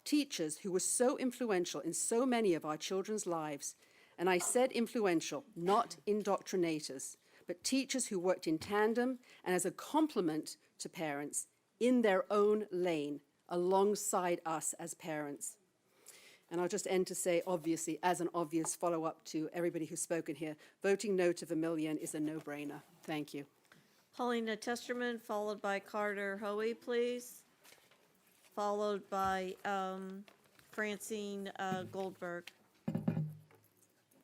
Teachers who were so influential in so many of our children's lives, and I said influential, not indoctrinators, but teachers who worked in tandem and as a complement to parents in their own lane, alongside us as parents. And I'll just end to say, obviously, as an obvious follow-up to everybody who's spoken here, voting no to Vermillion is a no-brainer. Thank you. Paulina Testerman, followed by Carter Hoey, please. Followed by Francine Goldberg.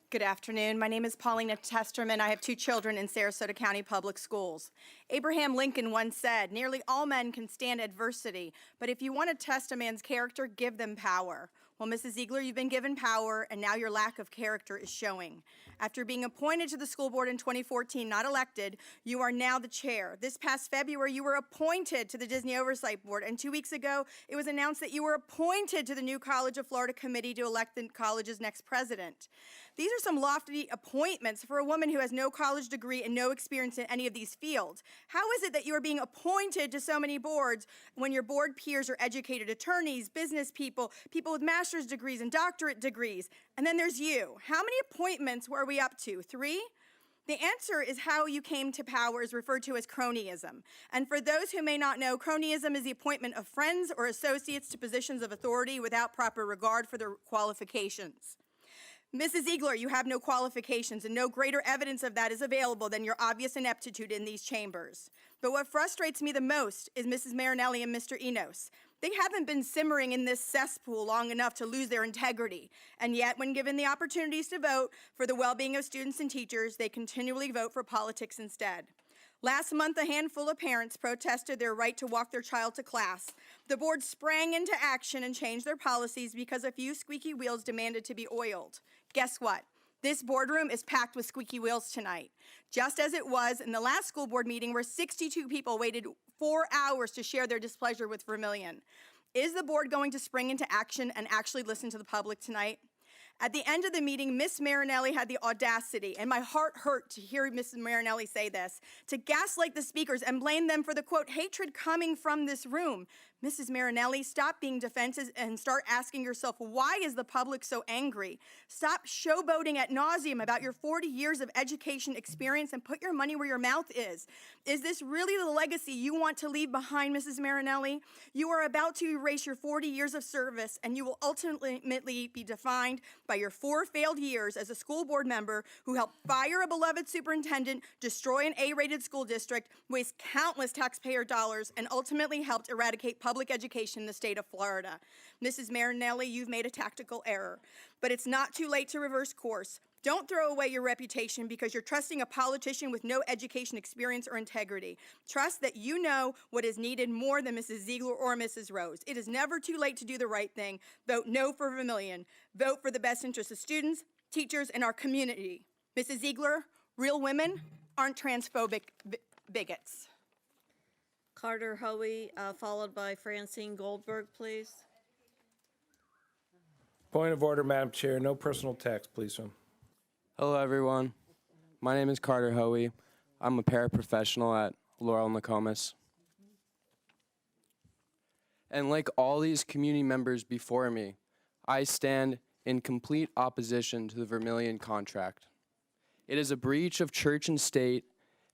Good afternoon. My name is Paulina Testerman. I have 2 children in Sarasota County Public Schools. Abraham Lincoln once said, "Nearly all men can stand adversity, but if you want to test a man's character, give them power." Well, Mrs. Ziegler, you've been given power, and now your lack of character is showing. After being appointed to the school board in 2014, not elected, you are now the chair. This past February, you were appointed to the Disney Oversight Board, and 2 weeks ago, it was announced that you were appointed to the new College of Florida Committee to elect the college's next president. These are some lofty appointments for a woman who has no college degree and no experience in any of these fields. How is it that you are being appointed to so many boards when your board peers are educated attorneys, business people, people with master's degrees and doctorate degrees? And then there's you. How many appointments were we up to? 3? The answer is how you came to power is referred to as cronyism. And for those who may not know, cronyism is the appointment of friends or associates to positions of authority without proper regard for their qualifications. Mrs. Ziegler, you have no qualifications, and no greater evidence of that is available than your obvious ineptitude in these chambers. But what frustrates me the most is Mrs. Marinelli and Mr. Enos. They haven't been simmering in this cesspool long enough to lose their integrity, and yet when given the opportunities to vote for the well-being of students and teachers, they continually vote for politics instead. Last month, a handful of parents protested their right to walk their child to class. The board sprang into action and changed their policies because a few squeaky wheels demanded to be oiled. Guess what? This boardroom is packed with squeaky wheels tonight, just as it was in the last school board meeting where 62 people waited 4 hours to share their displeasure with Vermillion. Is the board going to spring into action and actually listen to the public tonight? At the end of the meeting, Ms. Marinelli had the audacity, and my heart hurt to hear Ms. Marinelli say this, to gaslight the speakers and blame them for the, quote, hatred coming from this room. Mrs. Marinelli, stop being defensive and start asking yourself, why is the public so angry? Stop showboating ad nauseum about your 40 years of education experience and put your money where your mouth is. Is this really the legacy you want to leave behind, Mrs. Marinelli? You are about to erase your 40 years of service, and you will ultimately be defined by your 4 failed years as a school board member who helped fire a beloved superintendent, destroy an A-rated school district, waste countless taxpayer dollars, and ultimately helped eradicate public education in the state of Florida. Mrs. Marinelli, you've made a tactical error, but it's not too late to reverse course. Don't throw away your reputation because you're trusting a politician with no education experience or integrity. Trust that you know what is needed more than Mrs. Ziegler or Mrs. Rose. It is never too late to do the right thing. Vote no for Vermillion. Vote for the best interest of students, teachers, and our community. Mrs. Ziegler, real women aren't transphobic bigots. Carter Hoey, followed by Francine Goldberg, please. Point of order, Madam Chair. No personal attacks, please, ma'am. Hello, everyone. My name is Carter Hoey. I'm a paraprofessional at Laurel Nokomis. And like all these community members before me, I stand in complete opposition to the Vermillion contract. It is a breach of church and state,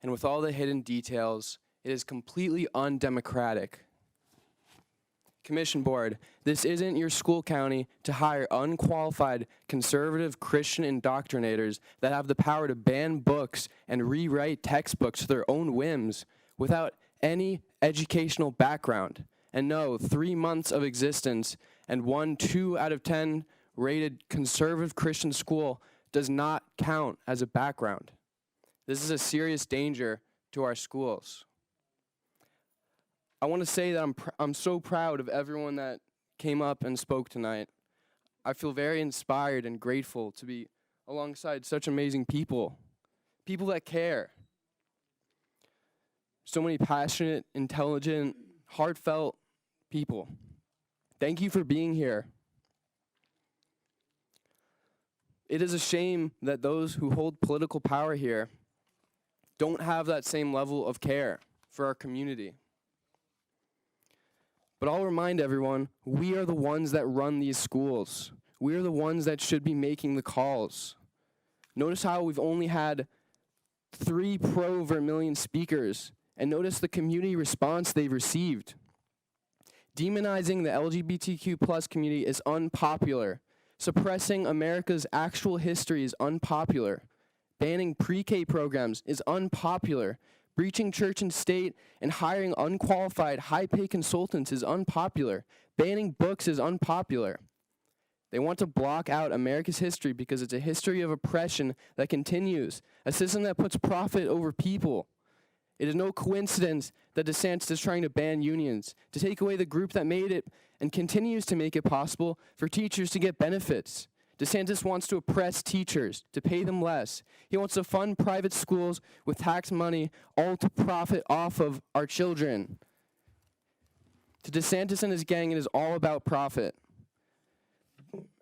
and with all the hidden details, it is completely undemocratic. Commission Board, this isn't your school county to hire unqualified conservative Christian indoctrinators that have the power to ban books and rewrite textbooks to their own whims without any educational background. And no, 3 months of existence and 2 out of 10 rated conservative Christian school does not count as a background. This is a serious danger to our schools. I want to say that I'm so proud of everyone that came up and spoke tonight. I feel very inspired and grateful to be alongside such amazing people, people that care. So many passionate, intelligent, heartfelt people. Thank you for being here. It is a shame that those who hold political power here don't have that same level of care for our community. But I'll remind everyone, we are the ones that run these schools. We are the ones that should be making the calls. Notice how we've only had 3 pro-Vermillion speakers, and notice the community response they've received. Demonizing the LGBTQ+ community is unpopular. Suppressing America's actual history is unpopular. Banning pre-K programs is unpopular. Breaching church and state and hiring unqualified, high-pay consultants is unpopular. Banning books is unpopular. They want to block out America's history because it's a history of oppression that continues, a system that puts profit over people. It is no coincidence that DeSantis is trying to ban unions, to take away the group that made it and continues to make it possible for teachers to get benefits. DeSantis wants to oppress teachers, to pay them less. He wants to fund private schools with tax money, all to profit off of our children. To DeSantis and his gang, it is all about profit.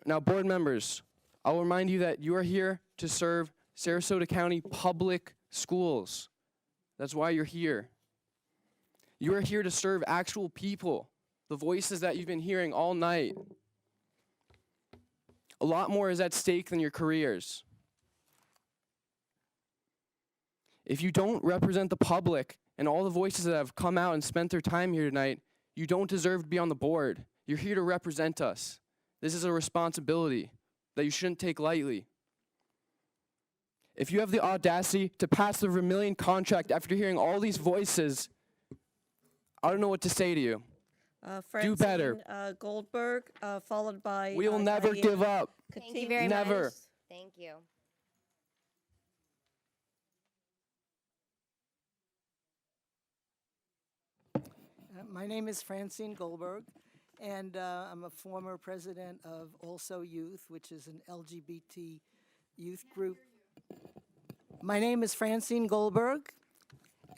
Now, board members, I'll remind you that you are here to serve Sarasota County public schools. That's why you're here. You are here to serve actual people, the voices that you've been hearing all night. A lot more is at stake than your careers. If you don't represent the public and all the voices that have come out and spent their time here tonight, you don't deserve to be on the board. You're here to represent us. This is a responsibility that you shouldn't take lightly. If you have the audacity to pass the Vermillion contract after hearing all these voices, I don't know what to say to you. Do better. Goldberg, followed by. We will never give up. Thank you very Never. much. Thank you. My name is Francine Goldberg, and I'm a former president of Also Youth, which is an LGBT youth group. My name is Francine Goldberg,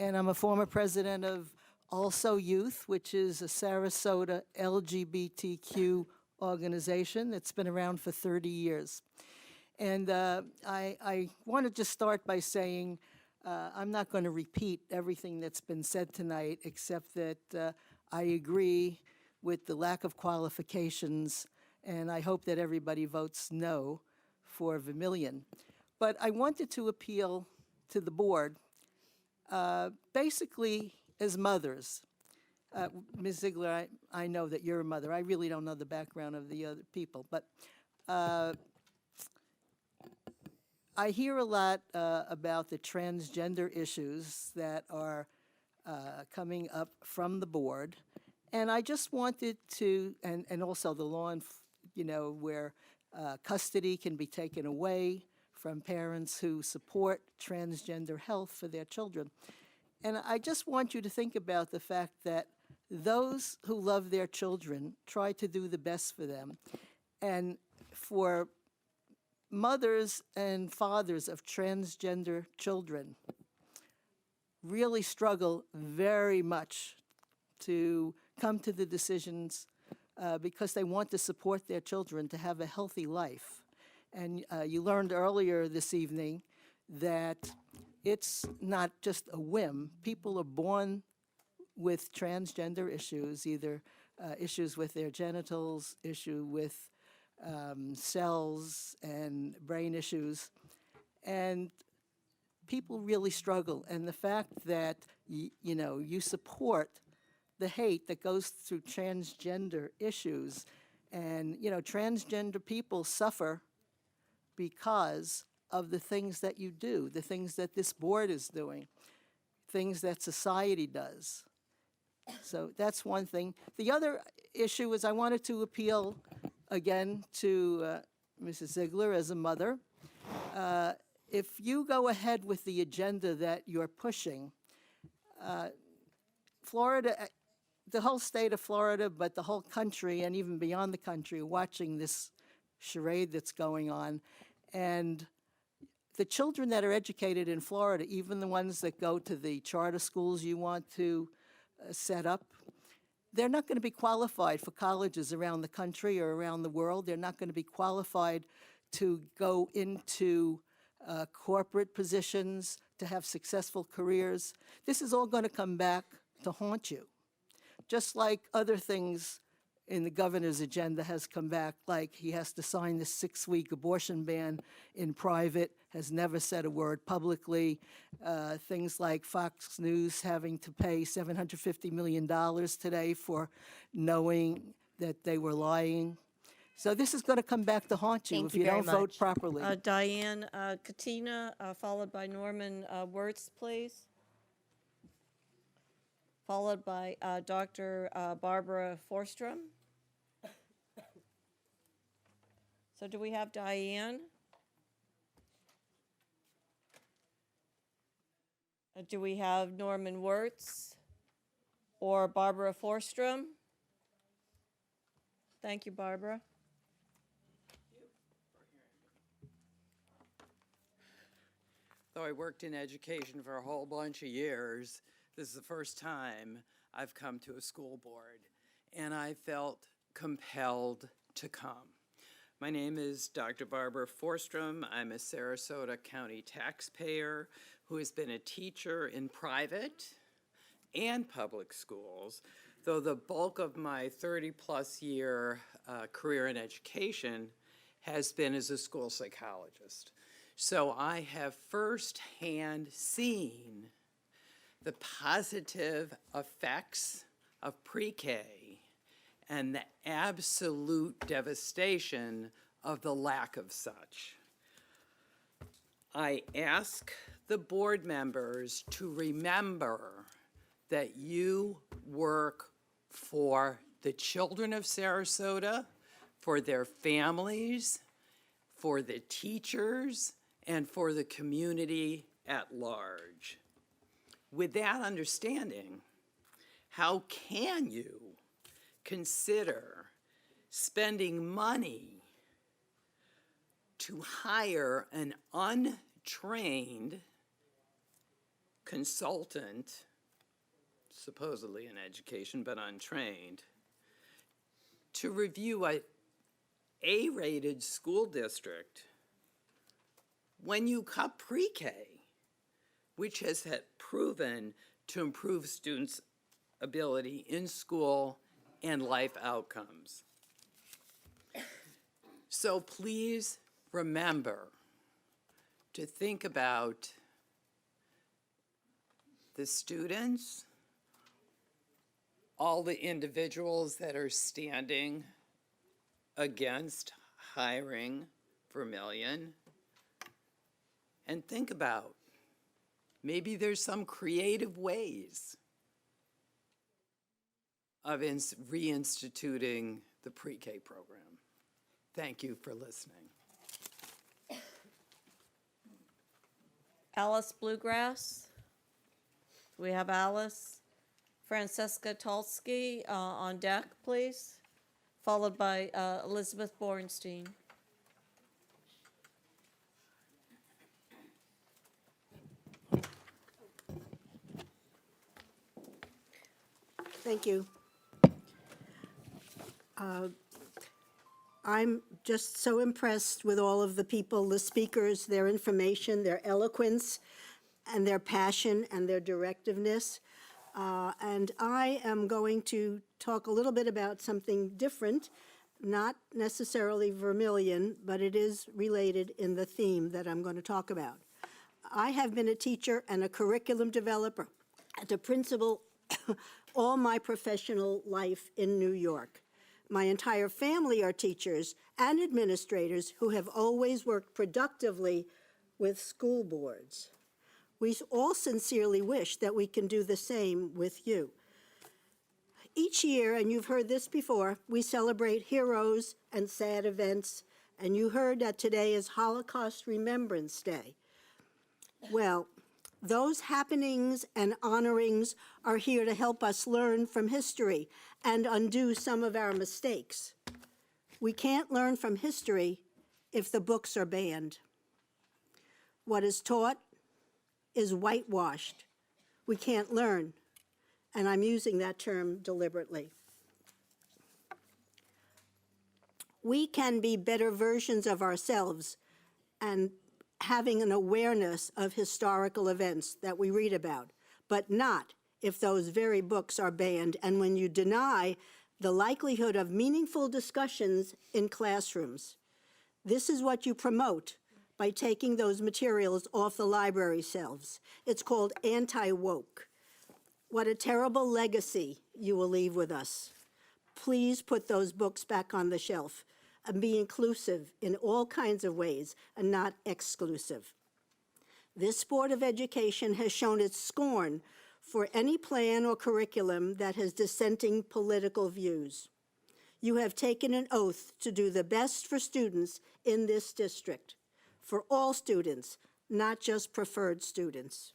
and I'm a former president of Also Youth, which is a Sarasota LGBTQ organization that's been around for 30 years. And I want to just start by saying I'm not going to repeat everything that's been said tonight, except that I agree with the lack of qualifications, and I hope that everybody votes no for Vermillion. But I wanted to appeal to the board, basically as mothers. Ms. Ziegler, I know that you're a mother. I really don't know the background of the other people, but I hear a lot about the transgender issues that are coming up from the board, and I just wanted to, and also the law, where custody can be taken away from parents who support transgender health for their children. And I just want you to think about the fact that those who love their children try to do the best for them. And for mothers and fathers of transgender children really struggle very much to come to the decisions because they want to support their children to have a healthy life. And you learned earlier this evening that it's not just a whim. People are born with transgender issues, either issues with their genitals, issue with cells and brain issues, and people really struggle. And the fact that you support the hate that goes through transgender issues, and transgender people suffer because of the things that you do, the things that this board is doing, things that society does. So that's one thing. The other issue is I wanted to appeal again to Mrs. Ziegler as a mother. If you go ahead with the agenda that you're pushing, Florida, the whole state of Florida, but the whole country and even beyond the country are watching this charade that's going on. And the children that are educated in Florida, even the ones that go to the charter schools you want to set up, they're not going to be qualified for colleges around the country or around the world. They're not going to be qualified to go into corporate positions, to have successful careers. This is all going to come back to haunt you, just like other things in the governor's agenda has come back, like he has to sign this 6-week abortion ban in private, has never said a word publicly. Things like Fox News having to pay $750 million today for knowing that they were lying. So this is going to come back to haunt you if you don't vote properly. Diane Katina, followed by Norman Wirtz, please. Followed by Dr. Barbara Forstrom. So do we have Diane? Do we have Norman Wirtz or Barbara Forstrom? Thank you, Barbara. Though I worked in education for a whole bunch of years, this is the first time I've come to a school board, and I felt compelled to come. My name is Dr. Barbara Forstrom. I'm a Sarasota County taxpayer who has been a teacher in private and public schools, though the bulk of my 30-plus year career in education has been as a school psychologist. So I have firsthand seen the positive effects of pre-K and the absolute devastation of the lack of such. I ask the board members to remember that you work for the children of Sarasota, for their families, for the teachers, and for the community at large. With that understanding, how can you consider spending money to hire an untrained consultant, supposedly in education but untrained, to review a A-rated school district when you cut pre-K, which has proven to improve students' ability in school and life outcomes. So please remember to think about the students, all the individuals that are standing against hiring Vermillion, and think about maybe there's some creative ways of reinstituting the pre-K program. Thank you for listening. Alice Bluegrass. We have Alice. Francesca Tulsky on deck, please, followed by Elizabeth Bornstein. Thank you. I'm just so impressed with all of the people, the speakers, their information, their eloquence, and their passion and their directiveness. And I am going to talk a little bit about something different, not necessarily Vermillion, but it is related in the theme that I'm going to talk about. I have been a teacher and a curriculum developer and a principal all my professional life in New York. My entire family are teachers and administrators who have always worked productively with school boards. We all sincerely wish that we can do the same with you. Each year, and you've heard this before, we celebrate heroes and sad events, and you heard that today is Holocaust Remembrance Day. Well, those happenings and honorings are here to help us learn from history and undo some of our mistakes. We can't learn from history if the books are banned. What is taught is whitewashed. We can't learn, and I'm using that term deliberately. We can be better versions of ourselves and having an awareness of historical events that we read about, but not if those very books are banned and when you deny the likelihood of meaningful discussions in classrooms. This is what you promote by taking those materials off the library shelves. It's called anti-woke. What a terrible legacy you will leave with us. Please put those books back on the shelf and be inclusive in all kinds of ways and not exclusive. This Board of Education has shown its scorn for any plan or curriculum that has dissenting political views. You have taken an oath to do the best for students in this district, for all students, not just preferred students.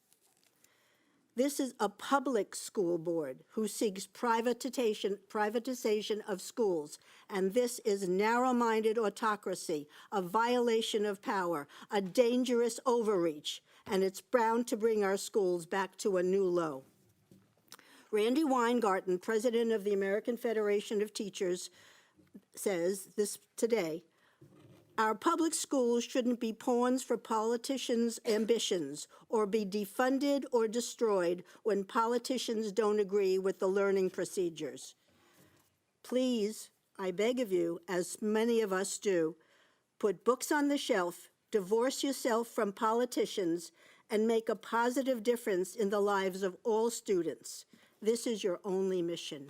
This is a public school board who seeks privatization of schools, and this is narrow-minded autocracy, a violation of power, a dangerous overreach, and it's bound to bring our schools back to a new low. Randy Weingarten, president of the American Federation of Teachers, says this today: our public schools shouldn't be pawns for politicians' ambitions or be defunded or destroyed when politicians don't agree with the learning procedures. Please, I beg of you, as many of us do, put books on the shelf, divorce yourself from politicians, and make a positive difference in the lives of all students. This is your only mission.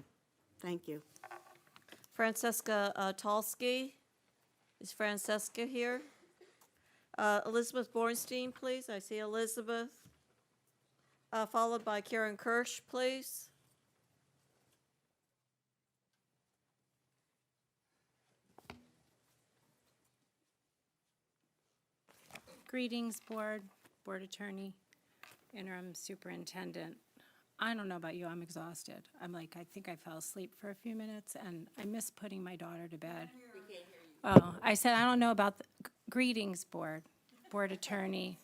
Thank you. Francesca Tulsky. Is Francesca here? Elizabeth Bornstein, please. I see Elizabeth. Followed by Karen Kirsch, please. Greetings, board attorney, interim superintendent. I don't know about you, I'm exhausted. I think I fell asleep for a few minutes, and I miss putting my daughter to bed. Oh, I said I don't know about the greetings, board attorney,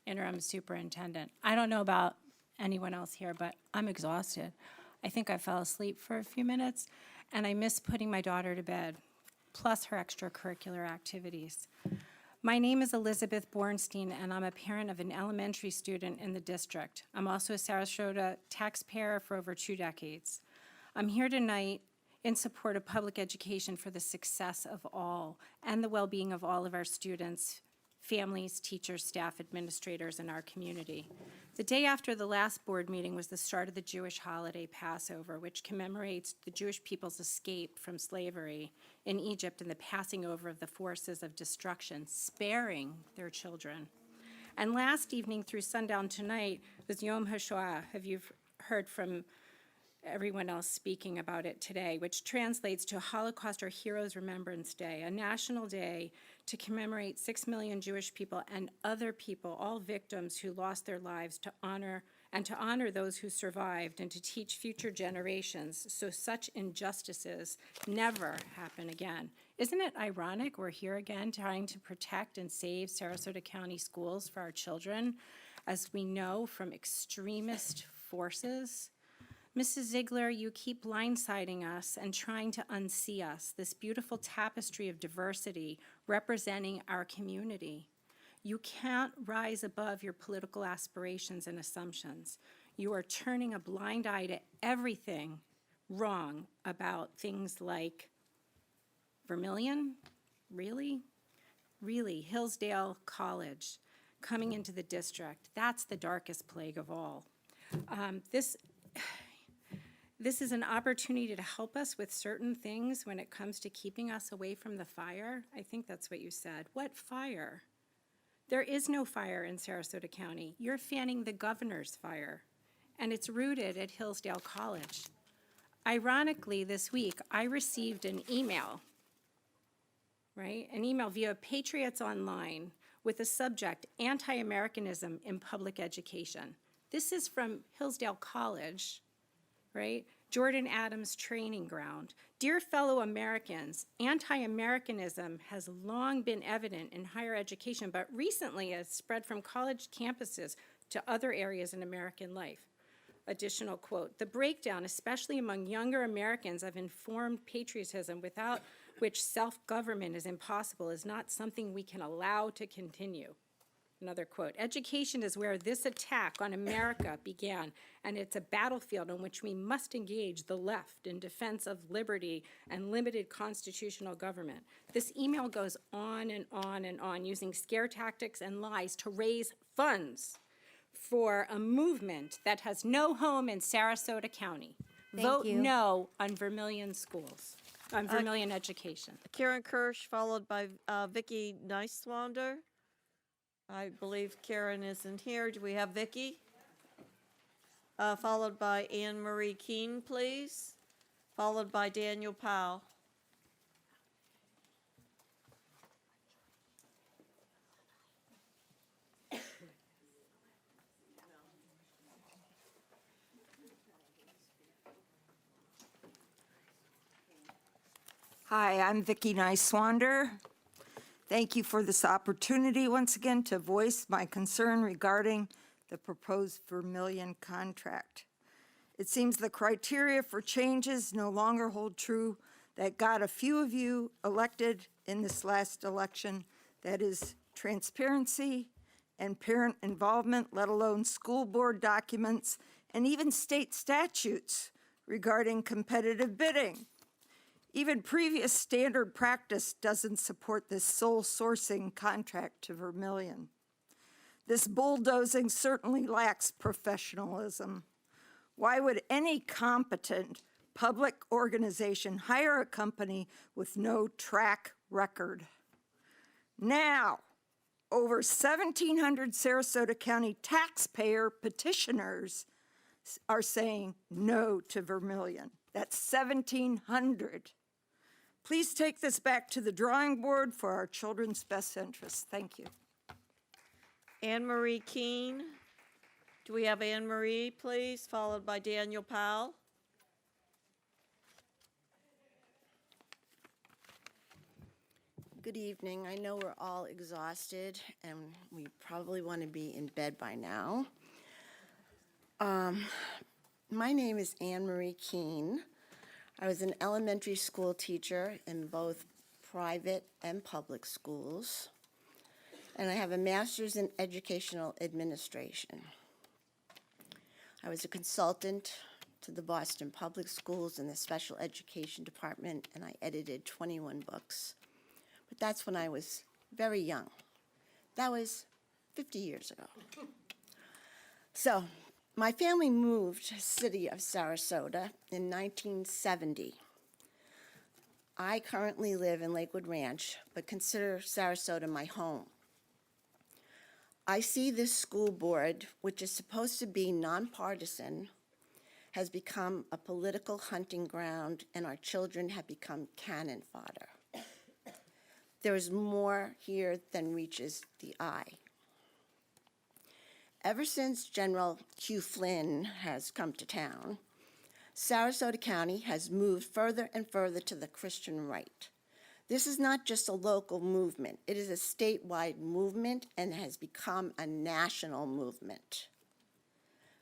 interim superintendent. I don't know about anyone else here, but I'm exhausted. I think I fell asleep for a few minutes, and I miss putting my daughter to bed, plus her extracurricular activities. My name is Elizabeth Bornstein, and I'm a parent of an elementary student in the district. I'm also a Sarasota taxpayer for over 2 decades. I'm here tonight in support of public education for the success of all and the well-being of all of our students, families, teachers, staff, administrators, and our community. The day after the last board meeting was the start of the Jewish holiday Passover, which commemorates the Jewish people's escape from slavery in Egypt and the passing over of the forces of destruction, sparing their children. And last evening through sundown tonight was Yom HaShoah. Have you heard from everyone else speaking about it today, which translates to Holocaust or Heroes Remembrance Day, a national day to commemorate 6 million Jewish people and other people, all victims who lost their lives, to honor those who survived and to teach future generations so such injustices never happen again. Isn't it ironic we're here again trying to protect and save Sarasota County schools for our children, as we know from extremist forces? Mrs. Ziegler, you keep blindsiding us and trying to unsee us, this beautiful tapestry of diversity representing our community. You can't rise above your political aspirations and assumptions. You are turning a blind eye to everything wrong about things like Vermilion, really? Really, Hillsdale College coming into the district. That's the darkest plague of all. This is an opportunity to help us with certain things when it comes to keeping us away from the fire. I think that's what you said. What fire? There is no fire in Sarasota County. You're fanning the governor's fire, and it's rooted at Hillsdale College. Ironically, this week, I received an email, right? An email via Patriots Online with the subject, Anti-Americanism in Public Education. This is from Hillsdale College, right? Jordan Adams Training Ground. Dear fellow Americans, anti-Americanism has long been evident in higher education, but recently has spread from college campuses to other areas in American life. Additional quote, the breakdown, especially among younger Americans, of informed patriotism without which self-government is impossible, is not something we can allow to continue. Another quote, education is where this attack on America began, and it's a battlefield on which we must engage the left in defense of liberty and limited constitutional government. This email goes on and on and on, using scare tactics and lies to raise funds for a movement that has no home in Sarasota County. Vote no on Vermilion schools, on Vermilion education. Karen Kirsch, followed by Vicki Neiswander. I believe Karen isn't here. Do we have Vicki? Followed by Anne Marie Keene, please. Followed by Daniel Powell. Hi, I'm Vicki Neiswander. Thank you for this opportunity once again to voice my concern regarding the proposed Vermilion contract. It seems the criteria for changes no longer hold true that got a few of you elected in this last election, that is transparency and parent involvement, let alone school board documents and even state statutes regarding competitive bidding. Even previous standard practice doesn't support this sole sourcing contract to Vermilion. This bulldozing certainly lacks professionalism. Why would any competent public organization hire a company with no track record? Now, over 1,700 Sarasota County taxpayer petitioners are saying no to Vermilion. That's 1,700. Please take this back to the drawing board for our children's best interests. Thank you. Anne Marie Keene. Do we have Anne Marie, please, followed by Daniel Powell? Good evening. I know we're all exhausted and we probably want to be in bed by now. My name is Anne Marie Keene. I was an elementary school teacher in both private and public schools, and I have a master's in educational administration. I was a consultant to the Boston Public Schools and the Special Education Department, and I edited 21 books. But that's when I was very young. That was 50 years ago. So, my family moved to the city of Sarasota in 1970. I currently live in Lakewood Ranch, but consider Sarasota my home. I see this school board, which is supposed to be nonpartisan, has become a political hunting ground, and our children have become cannon fodder. There is more here than reaches the eye. Ever since General Hugh Flynn has come to town, Sarasota County has moved further and further to the Christian right. This is not just a local movement. It is a statewide movement and has become a national movement.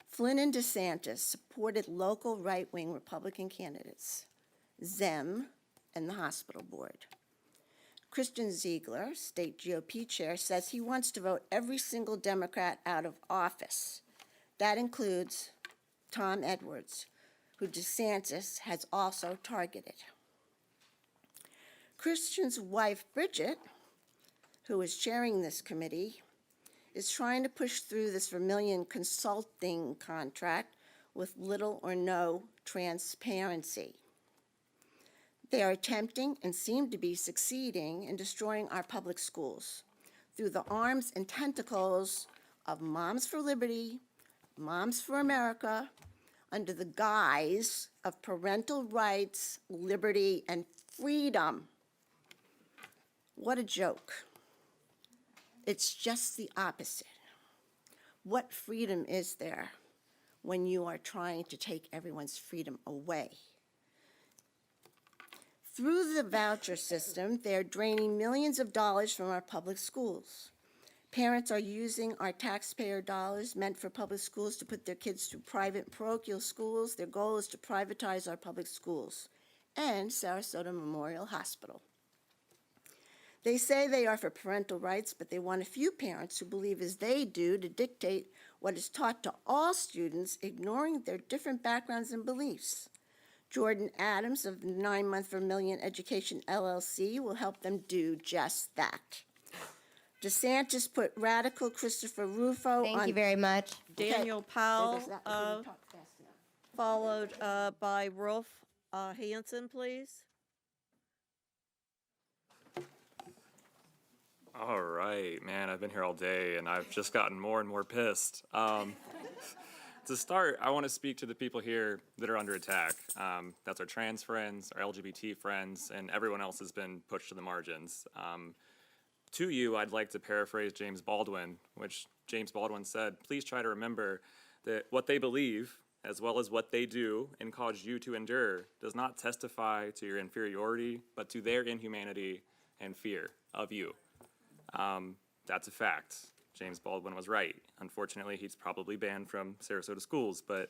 Flynn and DeSantis supported local right-wing Republican candidates, Zem, and the hospital board. Christian Ziegler, state GOP chair, says he wants to vote every single Democrat out of office. That includes Tom Edwards, who DeSantis has also targeted. Christian's wife, Bridget, who is chairing this committee, is trying to push through this Vermillion consulting contract with little or no transparency. They are attempting and seem to be succeeding in destroying our public schools through the arms and tentacles of Moms for Liberty, Moms for America, under the guise of parental rights, liberty, and freedom. What a joke. It's just the opposite. What freedom is there when you are trying to take everyone's freedom away? Through the voucher system, they're draining millions of dollars from our public schools. Parents are using our taxpayer dollars meant for public schools to put their kids through private parochial schools. Their goal is to privatize our public schools and Sarasota Memorial Hospital. They say they are for parental rights, but they want a few parents who believe as they do to dictate what is taught to all students, ignoring their different backgrounds and beliefs. Jordan Adams of 9-Month Vermillion Education LLC will help them do just that. DeSantis put radical Christopher Rufo on... Thank you very much. Daniel Powell, followed by Rolf Hansen, please. All right, man, I've been here all day and I've just gotten more and more pissed. To start, I want to speak to the people here that are under attack. That's our trans friends, our LGBT friends, and everyone else has been pushed to the margins. To you, I'd like to paraphrase James Baldwin, which James Baldwin said, please try to remember that what they believe, as well as what they do and cause you to endure, does not testify to your inferiority, but to their inhumanity and fear of you. That's a fact. James Baldwin was right. Unfortunately, he's probably banned from Sarasota schools, but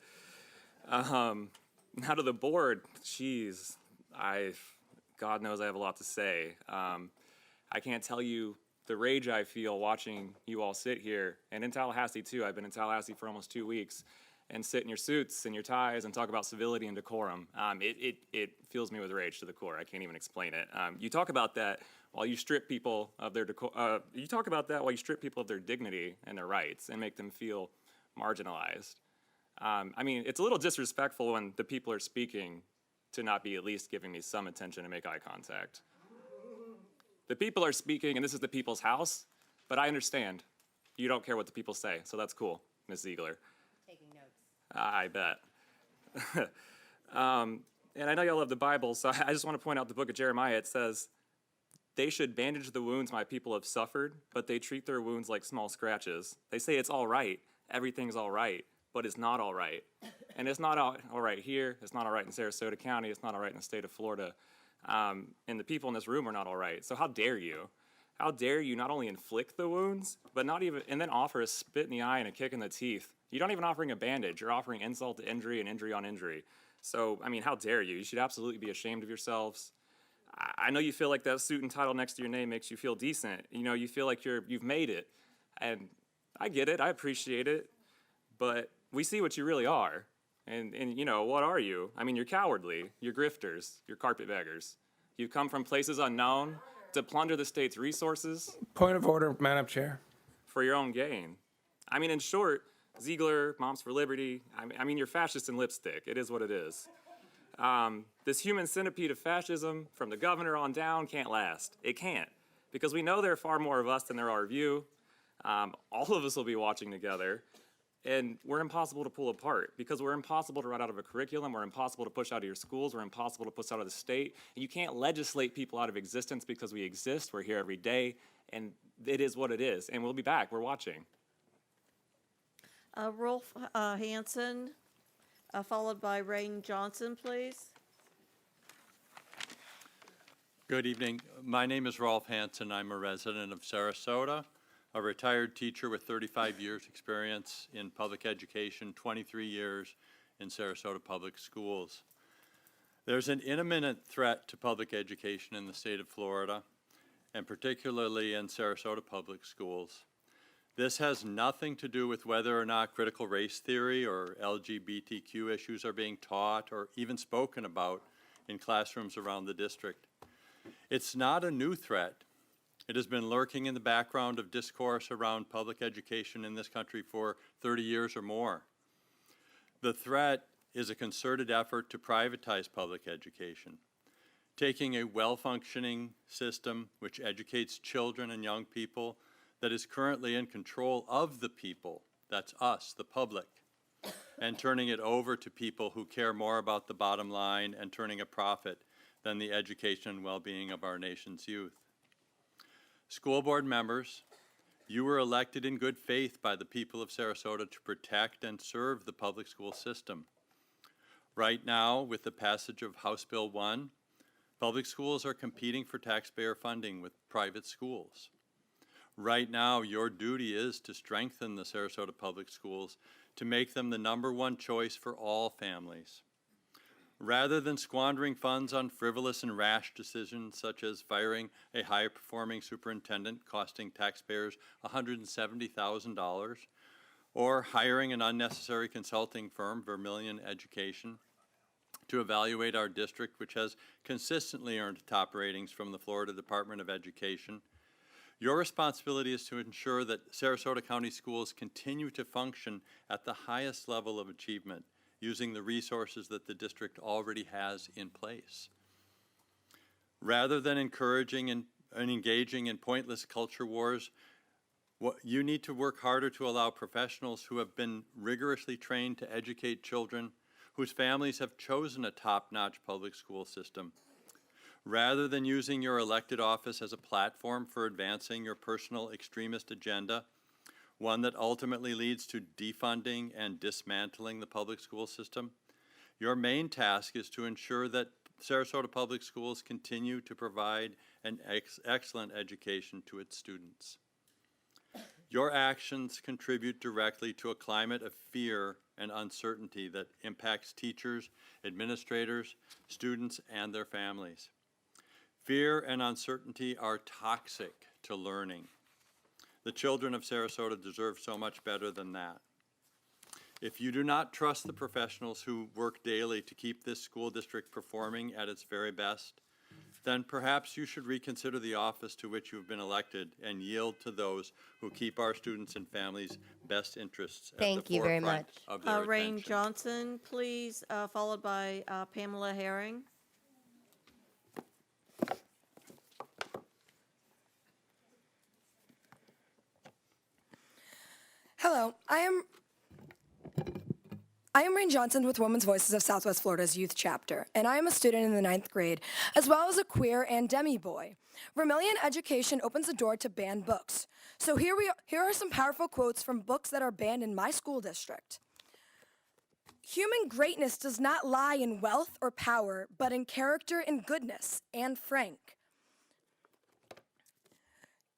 now to the board, geez, God knows I have a lot to say. I can't tell you the rage I feel watching you all sit here, and in Tallahassee too. I've been in Tallahassee for almost 2 weeks, and sit in your suits and your ties and talk about civility and decorum. It fills me with rage to the core. I can't even explain it. You talk about that while you strip people of their dignity and their rights and make them feel marginalized. I mean, it's a little disrespectful when the people are speaking to not be at least giving me some attention and make eye contact. The people are speaking, and this is the people's house, but I understand. You don't care what the people say, so that's cool, Ms. Ziegler. Taking notes. I bet. And I know y'all love the Bible, so I just want to point out the book of Jeremiah. It says, they should bandage the wounds my people have suffered, but they treat their wounds like small scratches. They say it's all right, everything's all right, but it's not all right. And it's not all right here, it's not all right in Sarasota County, it's not all right in the state of Florida. And the people in this room are not all right. So how dare you? How dare you not only inflict the wounds, but not even, and then offer a spit in the eye and a kick in the teeth. You're not even offering a bandage, you're offering insult to injury and injury on injury. So, I mean, how dare you? You should absolutely be ashamed of yourselves. I know you feel like that suit and title next to your name makes you feel decent. You know, you feel like you've made it. And I get it, I appreciate it. But we see what you really are. And you know, what are you? I mean, you're cowardly, you're grifters, you're carpetbaggers. You've come from places unknown to plunder the state's resources Point of order, Madam Chair. for your own gain. I mean, in short, Ziegler, Moms for Liberty, I mean, you're fascist in lipstick. It is what it is. This human centipede of fascism, from the governor on down, can't last. It can't, because we know there are far more of us than there are of you. All of us will be watching together, and we're impossible to pull apart, because we're impossible to write out of a curriculum, we're impossible to push out of your schools, we're impossible to push out of the state. And you can't legislate people out of existence because we exist, we're here every day, and it is what it is. And we'll be back, we're watching. Rolf Hanson, followed by Rain Johnson, please. Good evening. My name is Rolf Hanson. I'm a resident of Sarasota, a retired teacher with 35 years experience in public education, 23 years in Sarasota public schools. There's an imminent threat to public education in the state of Florida, and particularly in Sarasota public schools. This has nothing to do with whether or not critical race theory or LGBTQ issues are being taught or even spoken about in classrooms around the district. It's not a new threat. It has been lurking in the background of discourse around public education in this country for 30 years or more. The threat is a concerted effort to privatize public education, taking a well-functioning system which educates children and young people that is currently in control of the people, that's us, the public, and turning it over to people who care more about the bottom line and turning a profit than the education and well-being of our nation's youth. School board members, you were elected in good faith by the people of Sarasota to protect and serve the public school system. Right now, with the passage of House Bill 1, public schools are competing for taxpayer funding with private schools. Right now, your duty is to strengthen the Sarasota public schools to make them the #1 choice for all families. Rather than squandering funds on frivolous and rash decisions such as firing a high-performing superintendent costing taxpayers $170,000, or hiring an unnecessary consulting firm, Vermilion Education, to evaluate our district, which has consistently earned top ratings from the Florida Department of Education, your responsibility is to ensure that Sarasota County schools continue to function at the highest level of achievement, using the resources that the district already has in place. Rather than encouraging and engaging in pointless culture wars, you need to work harder to allow professionals who have been rigorously trained to educate children whose families have chosen a top-notch public school system. Rather than using your elected office as a platform for advancing your personal extremist agenda, one that ultimately leads to defunding and dismantling the public school system, your main task is to ensure that Sarasota Public Schools continue to provide an excellent education to its students. Your actions contribute directly to a climate of fear and uncertainty that impacts teachers, administrators, students, and their families. Fear and uncertainty are toxic to learning. The children of Sarasota deserve so much better than that. If you do not trust the professionals who work daily to keep this school district performing at its very best, then perhaps you should reconsider the office to which you have been elected and yield to those who keep our students and families' best interests at the Thank you very forefront much. of their Rain attention. Johnson, please, followed by Pamela Herring. Hello, I am Rain Johnson with Women's Voices of Southwest Florida's youth chapter, and I am a student in the 9th grade, as well as a queer and demi boy. Vermilion education opens the door to banned books. So here are some powerful quotes from books that are banned in my school district. Human greatness does not lie in wealth or power, but in character and goodness, Anne Frank.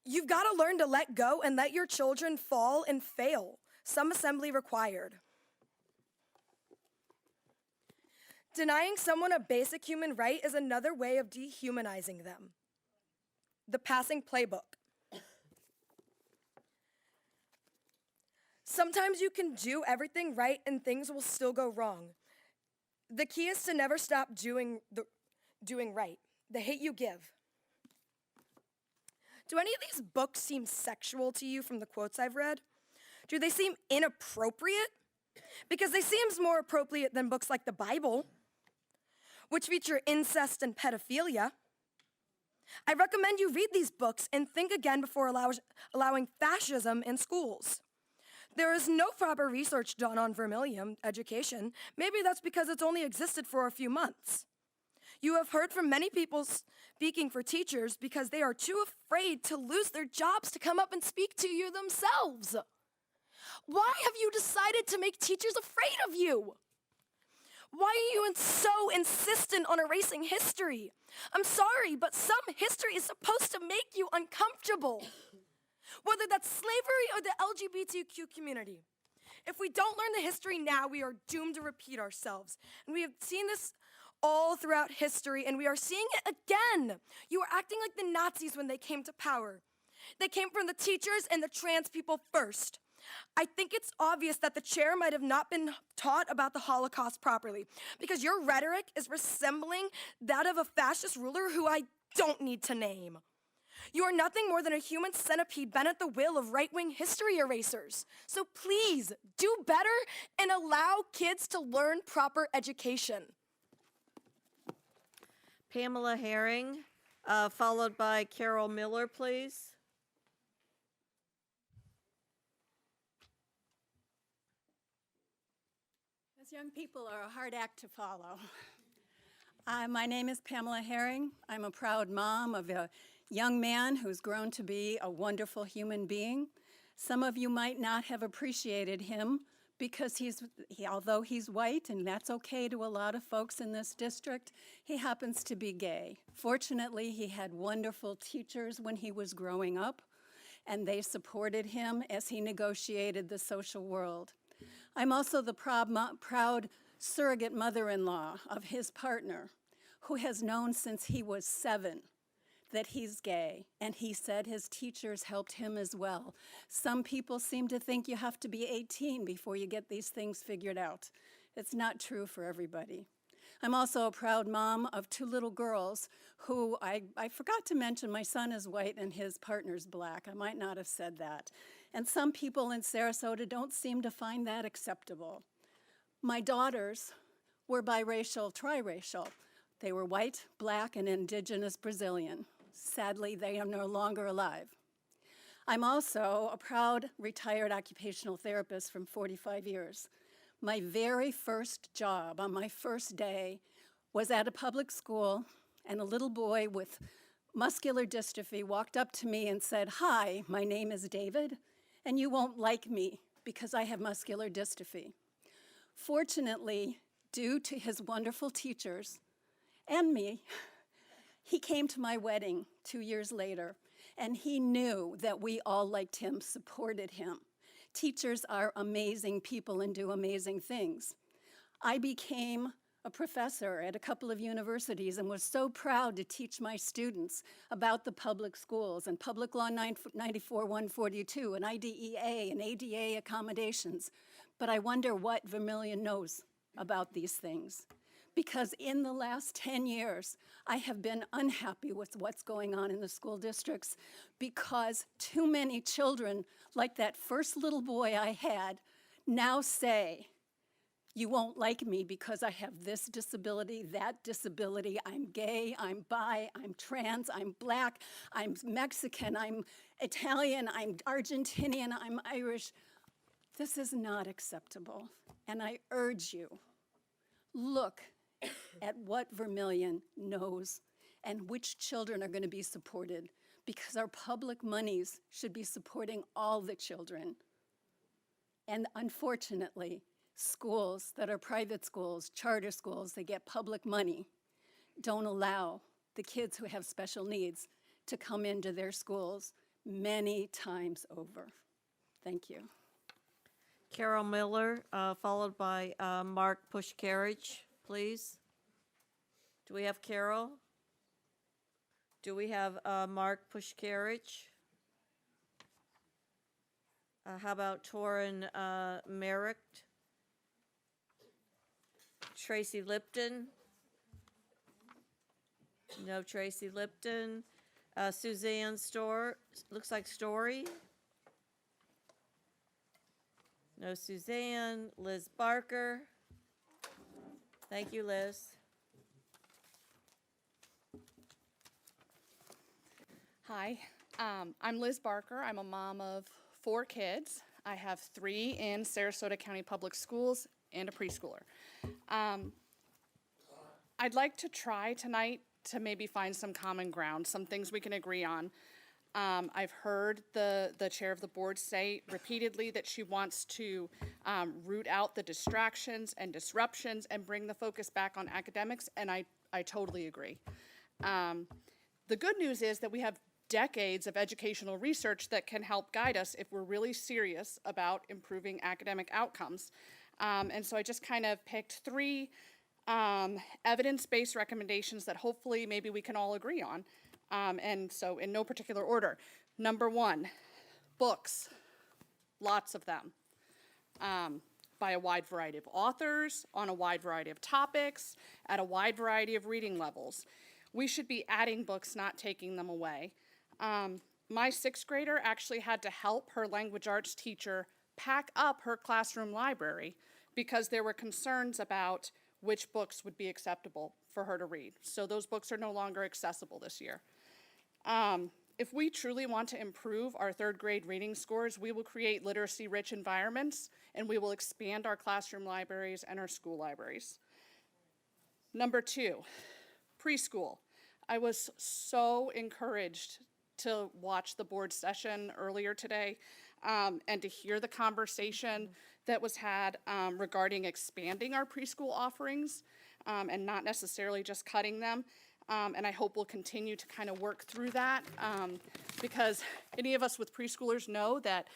You've got to learn to let go and let your children fall and fail. Some assembly required. Denying someone a basic human right is another way of dehumanizing them. The passing playbook. Sometimes you can do everything right and things will still go wrong. The key is to never stop doing right. The hate you give. Do any of these books seem sexual to you from the quotes I've read? Do they seem inappropriate? Because they seem more appropriate than books like the Bible, which feature incest and pedophilia. I recommend you read these books and think again before allowing fascism in schools. There is no proper research done on Vermilion education. Maybe that's because it's only existed for a few months. You have heard from many people speaking for teachers because they are too afraid to lose their jobs to come up and speak to you themselves. Why have you decided to make teachers afraid of you? Why are you so insistent on erasing history? I'm sorry, but some history is supposed to make you uncomfortable. Whether that's slavery or the LGBTQ community. If we don't learn the history now, we are doomed to repeat ourselves. And we have seen this all throughout history, and we are seeing it again. You are acting like the Nazis when they came to power. They came from the teachers and the trans people first. I think it's obvious that the chair might have not been taught about the Holocaust properly, because your rhetoric is resembling that of a fascist ruler who I don't need to name. You are nothing more than a human centipede bent at the will of right-wing history erasers. So please, do better and allow kids to learn proper education. Pamela Herring, followed by Carol Miller, please. Those young people are a hard act to follow. My name is Pamela Herring. I'm a proud mom of a young man who's grown to be a wonderful human being. Some of you might not have appreciated him because although he's white, and that's okay to a lot of folks in this district, he happens to be gay. Fortunately, he had wonderful teachers when he was growing up, and they supported him as he negotiated the social world. I'm also the proud surrogate mother-in-law of his partner, who has known since he was 7 that he's gay, and he said his teachers helped him as well. Some people seem to think you have to be 18 before you get these things figured out. It's not true for everybody. I'm also a proud mom of 2 little girls who I forgot to mention my son is white and his partner's black. I might not have said that. And some people in Sarasota don't seem to find that acceptable. My daughters were biracial, triracial. They were white, black, and indigenous Brazilian. Sadly, they are no longer alive. I'm also a proud retired occupational therapist from 45 years. My very first job on my first day was at a public school, and a little boy with muscular dystrophy walked up to me and said, "Hi, my name is David, and you won't like me because I have muscular dystrophy." Fortunately, due to his wonderful teachers and me, he came to my wedding 2 years later, and he knew that we all liked him, supported him. Teachers are amazing people and do amazing things. I became a professor at a couple of universities and was so proud to teach my students about the public schools and Public Law 94-142 and IDEA and ADA accommodations. But I wonder what Vermilion knows about these things. Because in the last 10 years, I have been unhappy with what's going on in the school districts because too many children, like that first little boy I had, now say, "You won't like me because I have this disability, that disability, I'm gay, I'm bi, I'm trans, I'm black, I'm Mexican, I'm Italian, I'm Argentinian, I'm Irish." This is not acceptable, and I urge you, look at what Vermilion knows and which children are going to be supported, because our public monies should be supporting all the children. And unfortunately, schools that are private schools, charter schools, they get public money, don't allow the kids who have special needs to come into their schools many times over. Thank you. Carol Miller, followed by Mark Pushkarich, please. Do we have Carol? Do we have Mark Pushkarich? How about Torin Merrick? Tracy Lipton. No Tracy Lipton. Suzanne looks like Story. No Suzanne. Liz Barker. Thank you, Liz. Hi, I'm Liz Barker. I'm a mom of 4 kids. I have 3 in Sarasota County Public Schools and a preschooler. I'd like to try tonight to maybe find some common ground, some things we can agree on. I've heard the chair of the board say repeatedly that she wants to root out the distractions and disruptions and bring the focus back on academics, and I totally agree. The good news is that we have decades of educational research that can help guide us if we're really serious about improving academic outcomes. And so I just kind of picked 3 evidence-based recommendations that hopefully maybe we can all agree on. And so in no particular order. Number 1, books, lots of them, by a wide variety of authors, on a wide variety of topics, at a wide variety of reading levels. We should be adding books, not taking them away. My 6th grader actually had to help her language arts teacher pack up her classroom library because there were concerns about which books would be acceptable for her to read. So those books are no longer accessible this year. If we truly want to improve our 3rd grade reading scores, we will create literacy-rich environments, and we will expand our classroom libraries and our school libraries. Number 2, preschool. I was so encouraged to watch the board session earlier today and to hear the conversation that was had regarding expanding our preschool offerings and not necessarily just cutting them. And I hope we'll continue to kind of work through that because any of us with preschoolers know that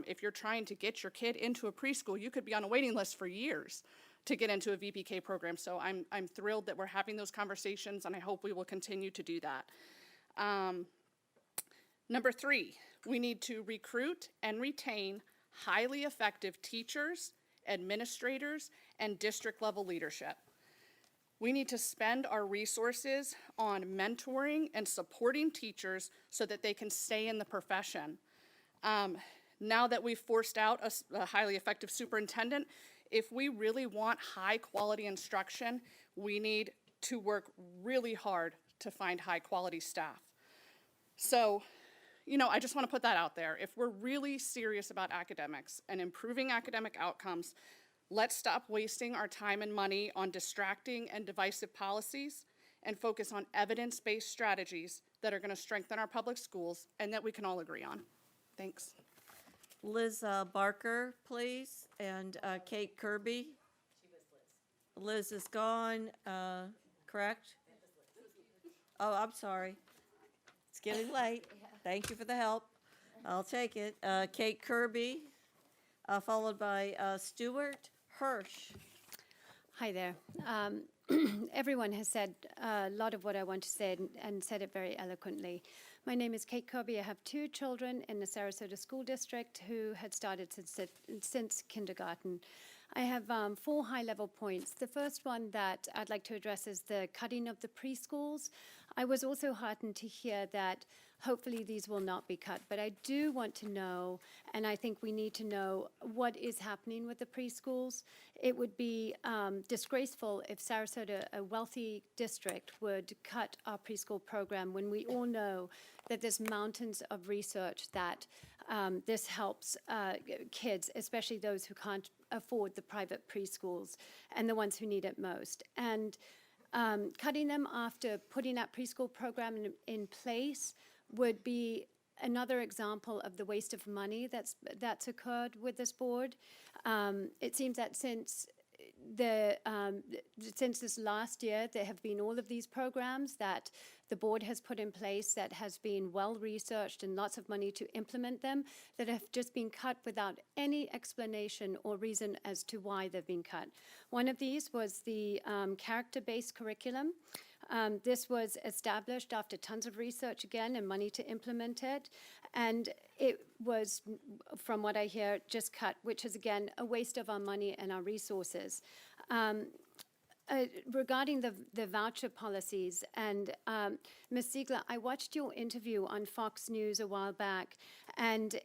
if you're trying to get your kid into a preschool, you could be on a waiting list for years to get into a VPK program. So I'm thrilled that we're having those conversations, and I hope we will continue to do that. Number 3, we need to recruit and retain highly effective teachers, administrators, and district-level leadership. We need to spend our resources on mentoring and supporting teachers so that they can stay in the profession. Now that we've forced out a highly effective superintendent, if we really want high-quality instruction, we need to work really hard to find high-quality staff. So, I just want to put that out there. If we're really serious about academics and improving academic outcomes, let's stop wasting our time and money on distracting and divisive policies and focus on evidence-based strategies that are going to strengthen our public schools and that we can all agree on. Thanks. Liz Barker, please, and Kate Kirby. Liz is gone, correct? Oh, I'm sorry. It's getting late. Thank you for the help. I'll take it. Kate Kirby, followed by Stuart Hirsch. Hi there. Everyone has said a lot of what I want to say and said it very eloquently. My name is Kate Kirby. I have 2 children in the Sarasota School District who had started since kindergarten. I have 4 high-level points. The first one that I'd like to address is the cutting of the preschools. I was also heartened to hear that hopefully these will not be cut, but I do want to know, and I think we need to know, what is happening with the preschools. It would be disgraceful if Sarasota, a wealthy district, would cut our preschool program when we all know that there's mountains of research that this helps kids, especially those who can't afford the private preschools and the ones who need it most. And cutting them after putting that preschool program in place would be another example of the waste of money that's occurred with this board. It seems that since this last year, there have been all of these programs that the board has put in place that has been well researched and lots of money to implement them that have just been cut without any explanation or reason as to why they've been cut. One of these was the character-based curriculum. This was established after tons of research again and money to implement it. And it was, from what I hear, just cut, which is again a waste of our money and our resources. regarding the voucher policies, and Ms. Ziegler, I watched your interview on Fox News a while back, and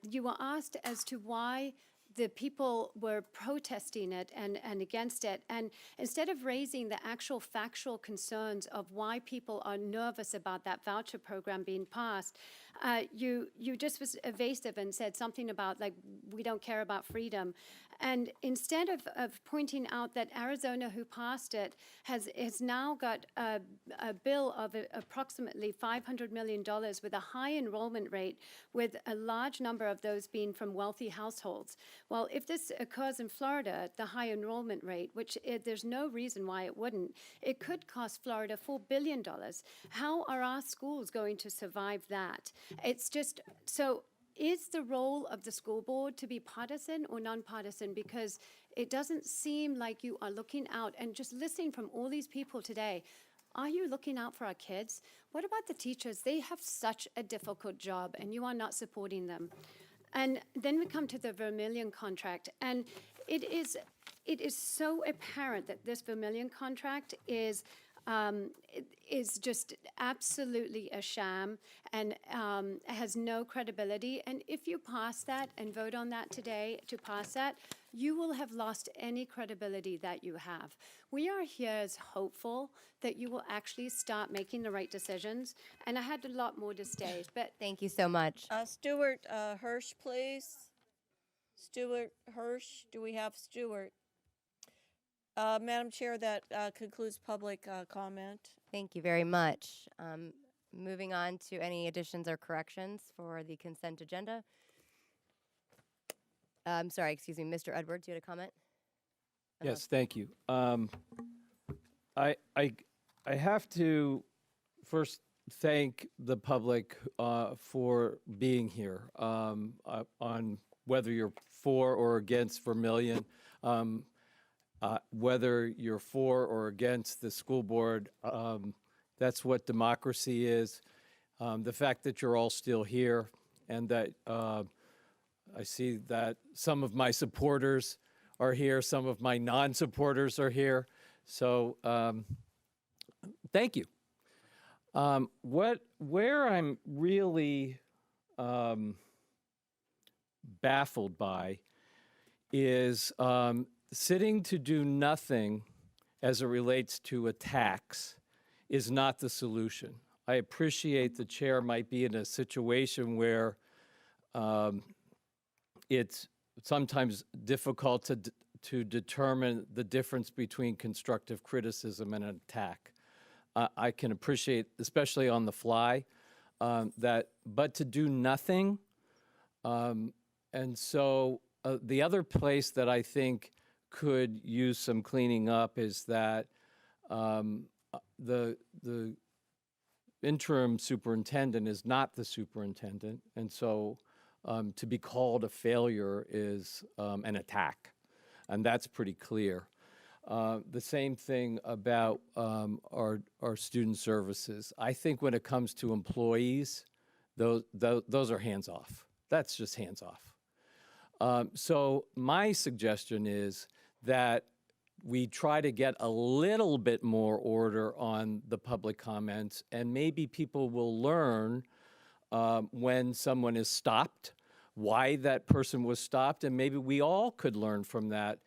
you were asked as to why the people were protesting it and against it. And instead of raising the actual factual concerns of why people are nervous about that voucher program being passed, you just was evasive and said something about, like, we don't care about freedom. And instead of pointing out that Arizona, who passed it, has now got a bill of approximately $500 million with a high enrollment rate, with a large number of those being from wealthy households. Well, if this occurs in Florida, the high enrollment rate, which there's no reason why it wouldn't, it could cost Florida $4 billion. How are our schools going to survive that? It's just so. Is the role of the school board to be partisan or nonpartisan? Because it doesn't seem like you are looking out, and just listening from all these people today, are you looking out for our kids? What about the teachers? They have such a difficult job, and you are not supporting them. And then we come to the Vermillion contract, and it is so apparent that this Vermillion contract is just absolutely a sham and has no credibility. And if you pass that and vote on that today to pass that, you will have lost any credibility that you have. We are here as hopeful that you will actually start making the right decisions. And I had a lot more to say, but Thank you so much. Stuart Hirsch, please. Stuart Hirsch, do we have Stuart? Madam Chair, that concludes public comment. Thank you very much. Moving on to any additions or corrections for the consent agenda. I'm sorry, excuse me, Mr. Edwards, you had a comment? Yes, thank you. I have to first thank the public for being here on whether you're for or against Vermillion. Whether you're for or against the school board, that's what democracy is. The fact that you're all still here, and that I see that some of my supporters are here, some of my non-supporters are here. So thank you. Where I'm really baffled by is sitting to do nothing as it relates to a tax is not the solution. I appreciate the chair might be in a situation where it's sometimes difficult to determine the difference between constructive criticism and an attack. I can appreciate, especially on the fly, but to do nothing. And so the other place that I think could use some cleaning up is that the interim superintendent is not the superintendent, and so to be called a failure is an attack, and that's pretty clear. The same thing about our student services. I think when it comes to employees, those are hands off. That's just hands off. So my suggestion is that we try to get a little bit more order on the public comments, and maybe people will learn when someone is stopped, why that person was stopped, and maybe we all could learn from that.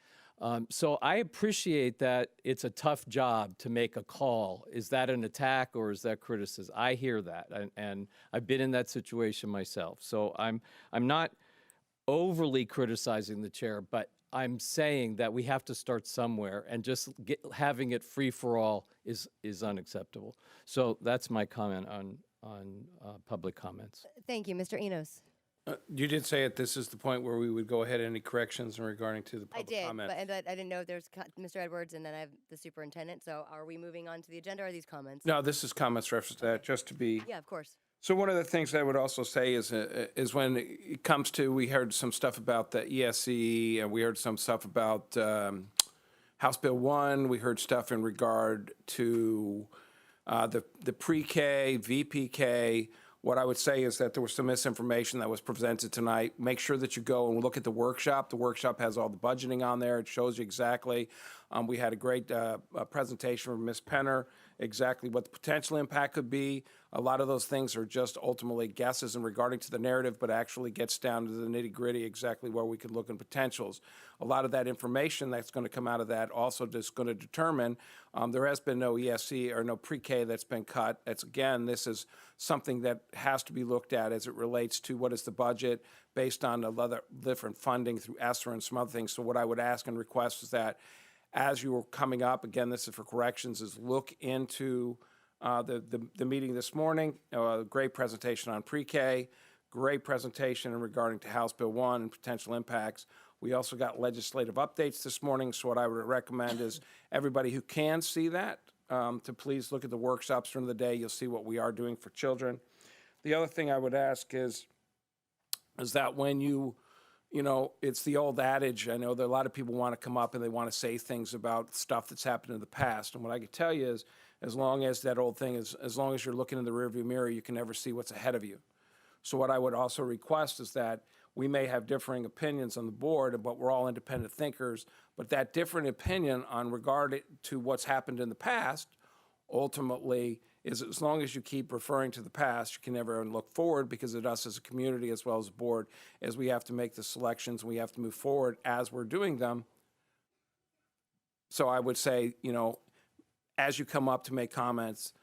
So I appreciate that it's a tough job to make a call. Is that an attack or is that criticism? I hear that, and I've been in that situation myself. So I'm not overly criticizing the chair, but I'm saying that we have to start somewhere, and just having it free for all is unacceptable. So that's my comment on public comments. Thank you, Mr. Enos. You did say it. This is the point where we would go ahead any corrections in regarding to the I public did, comment. but I didn't know if there's Mr. Edwards, and then I have the superintendent. So are we moving on to the agenda, or are these comments? No, this is comments reference to that, just to be. Yeah, of course. So one of the things I would also say is when it comes to, we heard some stuff about the ESE, and we heard some stuff about House Bill 1. We heard stuff in regard to the pre-K, VPK. What I would say is that there was some misinformation that was presented tonight. Make sure that you go and look at the workshop. The workshop has all the budgeting on there. It shows you exactly. We had a great presentation from Ms. Penner, exactly what the potential impact could be. A lot of those things are just ultimately guesses in regarding to the narrative, but actually gets down to the nitty-gritty, exactly where we could look in potentials. A lot of that information that's going to come out of that also just going to determine there has been no ESC or no pre-K that's been cut. This is something that has to be looked at as it relates to what is the budget based on the other different funding through ESSER and some other things. So what I would ask and request is that as you were coming up, again, this is for corrections, is look into the meeting this morning. Great presentation on pre-K, great presentation in regarding to House Bill 1 and potential impacts. We also got legislative updates this morning, so what I would recommend is everybody who can see that to please look at the workshops during the day. You'll see what we are doing for children. The other thing I would ask is that when you know, it's the old adage. I know that a lot of people want to come up and they want to say things about stuff that's happened in the past. And what I can tell you is, as long as that old thing is, as long as you're looking in the rearview mirror, you can never see what's ahead of you. So what I would also request is that we may have differing opinions on the board, but we're all independent thinkers. But that different opinion on regard to what's happened in the past, ultimately, is as long as you keep referring to the past, you can never look forward, because of us as a community as well as a board, as we have to make the selections, we have to move forward as we're doing them. So I would say, you know, as you come up to make comments,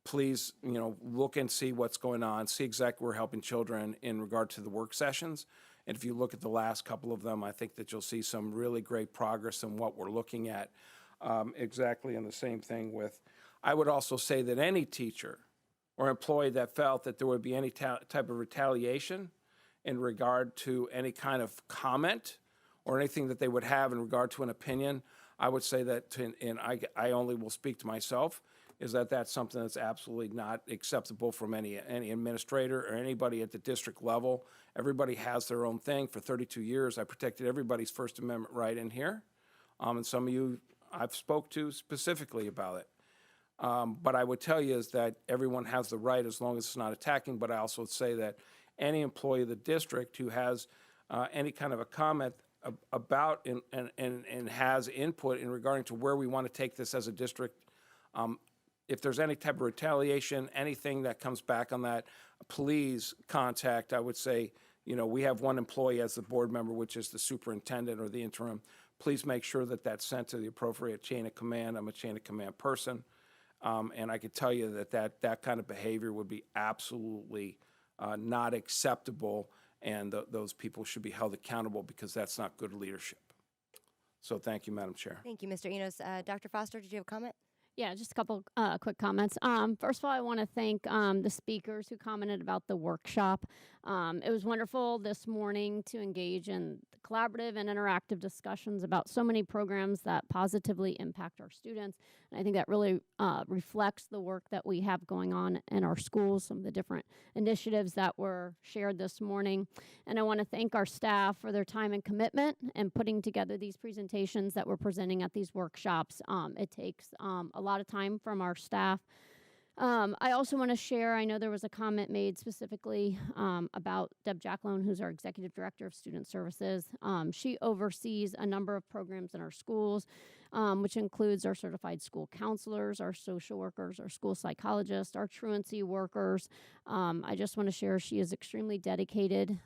please, you know, look and see what's going on, see exactly where we're helping children in regard to the work sessions. And if you look at the last couple of them, I think that you'll see some really great progress in what we're looking at. Exactly, and the same thing with, I would also say that any teacher or employee that felt that there would be any type of retaliation in regard to any kind of comment or anything that they would have in regard to an opinion, I would say that, and I only will speak to myself, is that that's something that's absolutely not acceptable from any administrator or anybody at the district level. Everybody has their own thing. For 32 years, I protected everybody's First Amendment right in here. And some of you I've spoke to specifically about it. But I would tell you is that everyone has the right as long as it's not attacking, but I also would say that any employee of the district who has any kind of a comment about and has input in regarding to where we want to take this as a district, if there's any type of retaliation, anything that comes back on that, please contact, I would say, you know, we have one employee as the board member, which is the superintendent or the interim. Please make sure that that's sent to the appropriate chain of command. I'm a chain of command person. And I could tell you that kind of behavior would be absolutely not acceptable, and those people should be held accountable, because that's not good leadership. So thank you, Madam Chair. Thank you, Mr. Enos. Dr. Foster, did you have a comment? Yeah, just a couple quick comments. First of all, I want to thank the speakers who commented about the workshop. It was wonderful this morning to engage in collaborative and interactive discussions about so many programs that positively impact our students. And I think that really reflects the work that we have going on in our schools, some of the different initiatives that were shared this morning. And I want to thank our staff for their time and commitment in putting together these presentations that we're presenting at these workshops. It takes a lot of time from our staff. I also want to share, I know there was a comment made specifically about Deb Jacklone, who's our Executive Director of Student Services. She oversees a number of programs in our schools, which includes our certified school counselors, our social workers, our school psychologists, our truancy workers. I just want to share she is extremely dedicated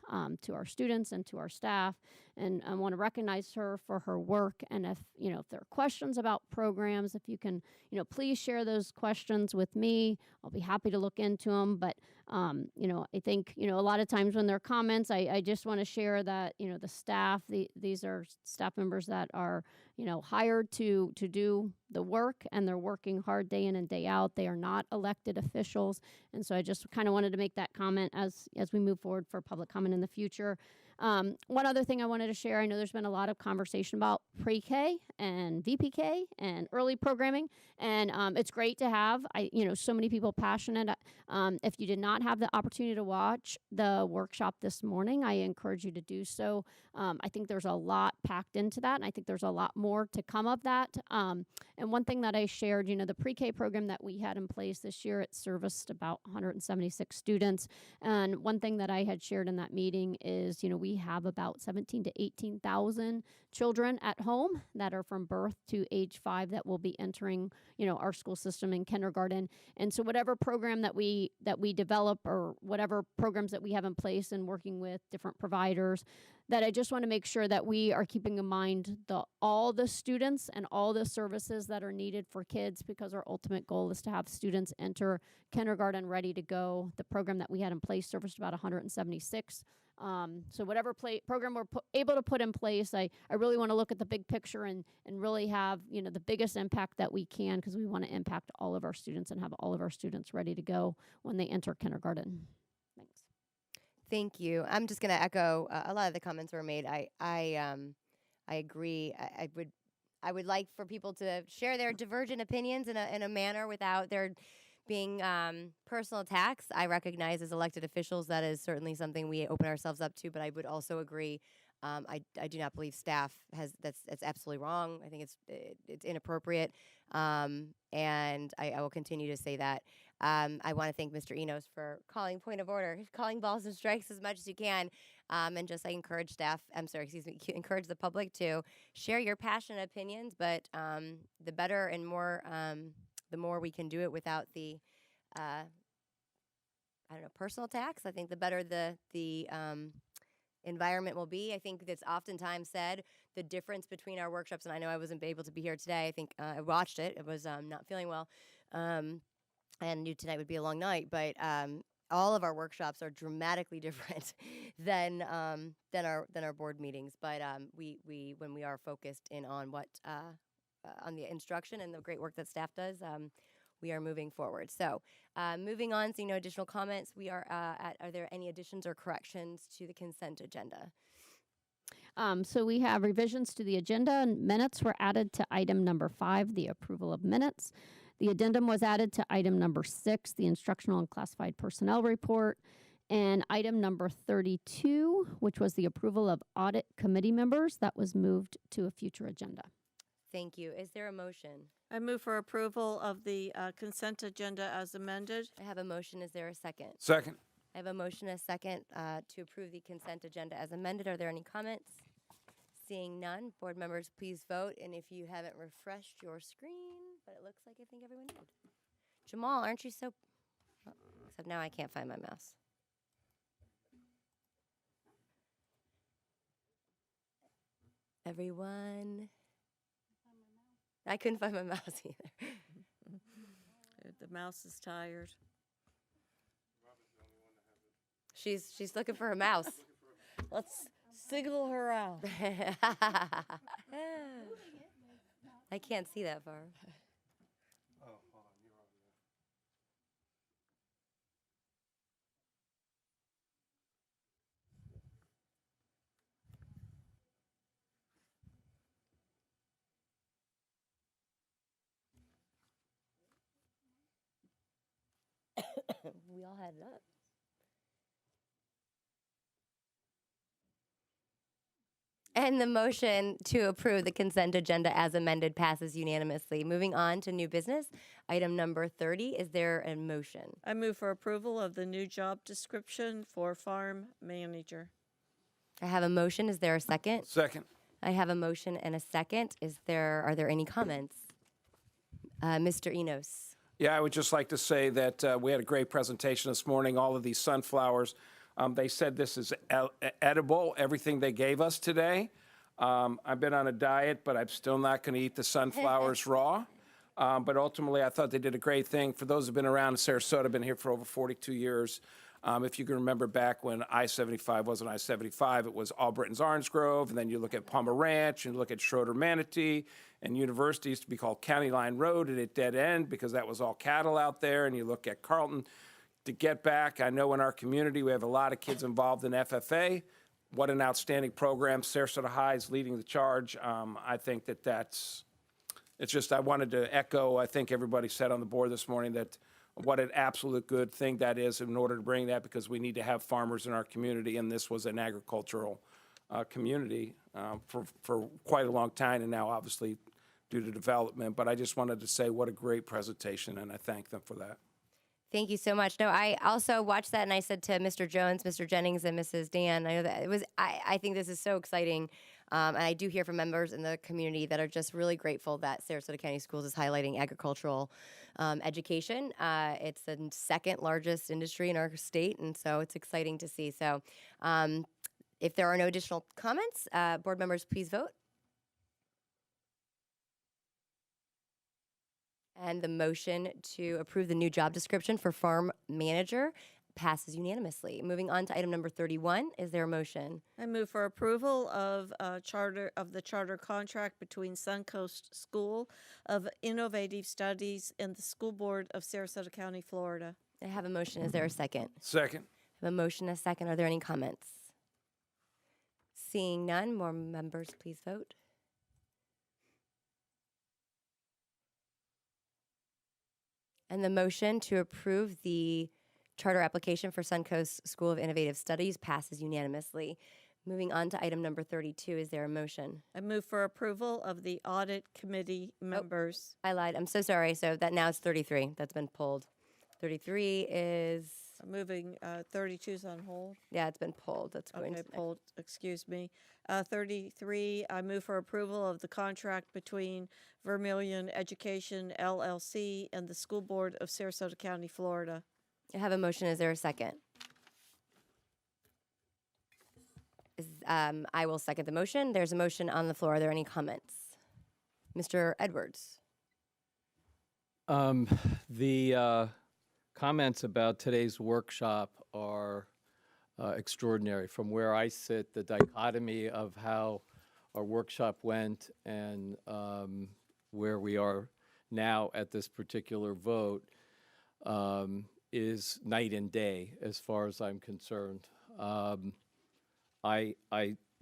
to our students and to our staff, and I want to recognize her for her work. And if there are questions about programs, if you can, please share those questions with me. I'll be happy to look into them. But I think, a lot of times when there are comments, I just want to share that, the staff, these are staff members that are, hired to do the work, and they're working hard day in and day out. They are not elected officials. And so I just kind of wanted to make that comment as we move forward for public comment in the future. One other thing I wanted to share, I know there's been a lot of conversation about pre-K and VPK and early programming, and it's great to have, so many people passionate. If you did not have the opportunity to watch the workshop this morning, I encourage you to do so. I think there's a lot packed into that, and I think there's a lot more more to come of that. And one thing that I shared, the pre-K program that we had in place this year, it serviced about 176 students. And one thing that I had shared in that meeting is, we have about 17 to 18,000 children at home that are from birth to age 5 that will be entering, our school system in kindergarten. And so whatever program that we develop, or whatever programs that we have in place and working with different providers, that I just want to make sure that we are keeping in mind all the students and all the services that are needed for kids, because our ultimate goal is to have students enter kindergarten ready to go. The program that we had in place serviced about 176. So whatever program we're able to put in place, I really want to look at the big picture and really have, the biggest impact that we can, because we want to impact all of our students and have all of our students ready to go when they enter kindergarten. Thanks. Thank you. I'm just going to echo a lot of the comments were made. I agree. I would like for people to share their divergent opinions in a manner without there being personal attacks. I recognize as elected officials that is certainly something we open ourselves up to, but I would also agree. I do not believe staff that's absolutely wrong. I think it's inappropriate, and I will continue to say that. I want to thank Mr. Enos for calling point of order, calling balls and strikes as much as you can, and just encourage encourage the public to share your passionate opinions, but the better and more, the more we can do it without the, personal attacks. I think the better the environment will be. I think that's oftentimes said, the difference between our workshops, and I know I wasn't able to be here today. I think I watched it. It was not feeling well. And knew tonight would be a long night, but all of our workshops are dramatically different than our board meetings. But we when we are focused in on what on the instruction and the great work that staff does, we are moving forward. So moving on, seeing no additional comments, we are are there any additions or corrections to the consent agenda? So we have revisions to the agenda, and minutes were added to item number 5, the approval of minutes. The addendum was added to item number 6, the instructional and classified personnel report, and item number 32, which was the approval of audit committee members, that was moved to a future agenda. Thank you. Is there a motion? I move for approval of the consent agenda as amended. I have a motion. Is there a second? Second. I have a motion, a second, to approve the consent agenda as amended. Are there any comments? Seeing none, board members, please vote. And if you haven't refreshed your screen, but it looks like I think everyone did. Jamal, aren't you so? Oh, except now I can't find my mouse. Everyone. I couldn't find my mouse either. The mouse is tired. She's looking for her mouse. Let's single her out. I can't see that far. Oh, hold on, you're over there. We all had it up. And the motion to approve the consent agenda as amended passes unanimously. Moving on to new business, item number 30. Is there a motion? I move for approval of the new job description for farm manager. I have a motion. Is there a second? Second. I have a motion and a second. Are there any comments? Mr. Enos. Yeah, I would just like to say that we had a great presentation this morning. All of these sunflowers, they said this is edible, everything they gave us today. I've been on a diet, but I'm still not going to eat the sunflowers raw. But ultimately, I thought they did a great thing. For those who've been around in Sarasota, I've been here for over 42 years. If you can remember back when I-75 wasn't I-75, it was All Britain's Orange Grove, and then you look at Palmer Ranch, and you look at Schroeder Manatee, and University used to be called County Line Road, and it dead end because that was all cattle out there, and you look at Carlton. To get back, I know in our community we have a lot of kids involved in FFA. What an outstanding program. Sarasota High is leading the charge. I think it's just, I wanted to echo, I think everybody said on the board this morning that what an absolute good thing that is in order to bring that, because we need to have farmers in our community, and this was an agricultural community for quite a long time, and now obviously due to development. But I just wanted to say what a great presentation, and I thank them for that. Thank you so much. No, I also watched that and I said to Mr. Jones, Mr. Jennings, and Mrs. Dan, I know that it was, I think this is so exciting. And I do hear from members in the community that are just really grateful that Sarasota County Schools is highlighting agricultural education. It's the second largest industry in our state, and so it's exciting to see. So if there are no additional comments, board members, please vote. And the motion to approve the new job description for farm manager passes unanimously. Moving on to item number 31, is there a motion? I move for approval of the charter contract between Suncoast School of Innovative Studies and the School Board of Sarasota County, Florida. I have a motion. Is there a second? Second. I have a motion, a second. Are there any comments? Seeing none, more members, please vote. And the motion to approve the charter application for Suncoast School of Innovative Studies passes unanimously. Moving on to item number 32, is there a motion? I move for approval of the audit committee members. I lied. I'm so sorry. So that now it's 33. That's been pulled. 33 is... Moving 32's on hold. Yeah, it's been pulled. That's going Okay, to pulled, excuse me. 33, I move for approval of the contract between Vermilion Education LLC and the School Board of Sarasota County, Florida. I have a motion. Is there a second? I will second the motion. There's a motion on the floor. Are there any comments? Mr. Edwards. The comments about today's workshop are extraordinary. From where I sit, the dichotomy of how our workshop went and where we are now at this particular vote is night and day as far as I'm concerned. I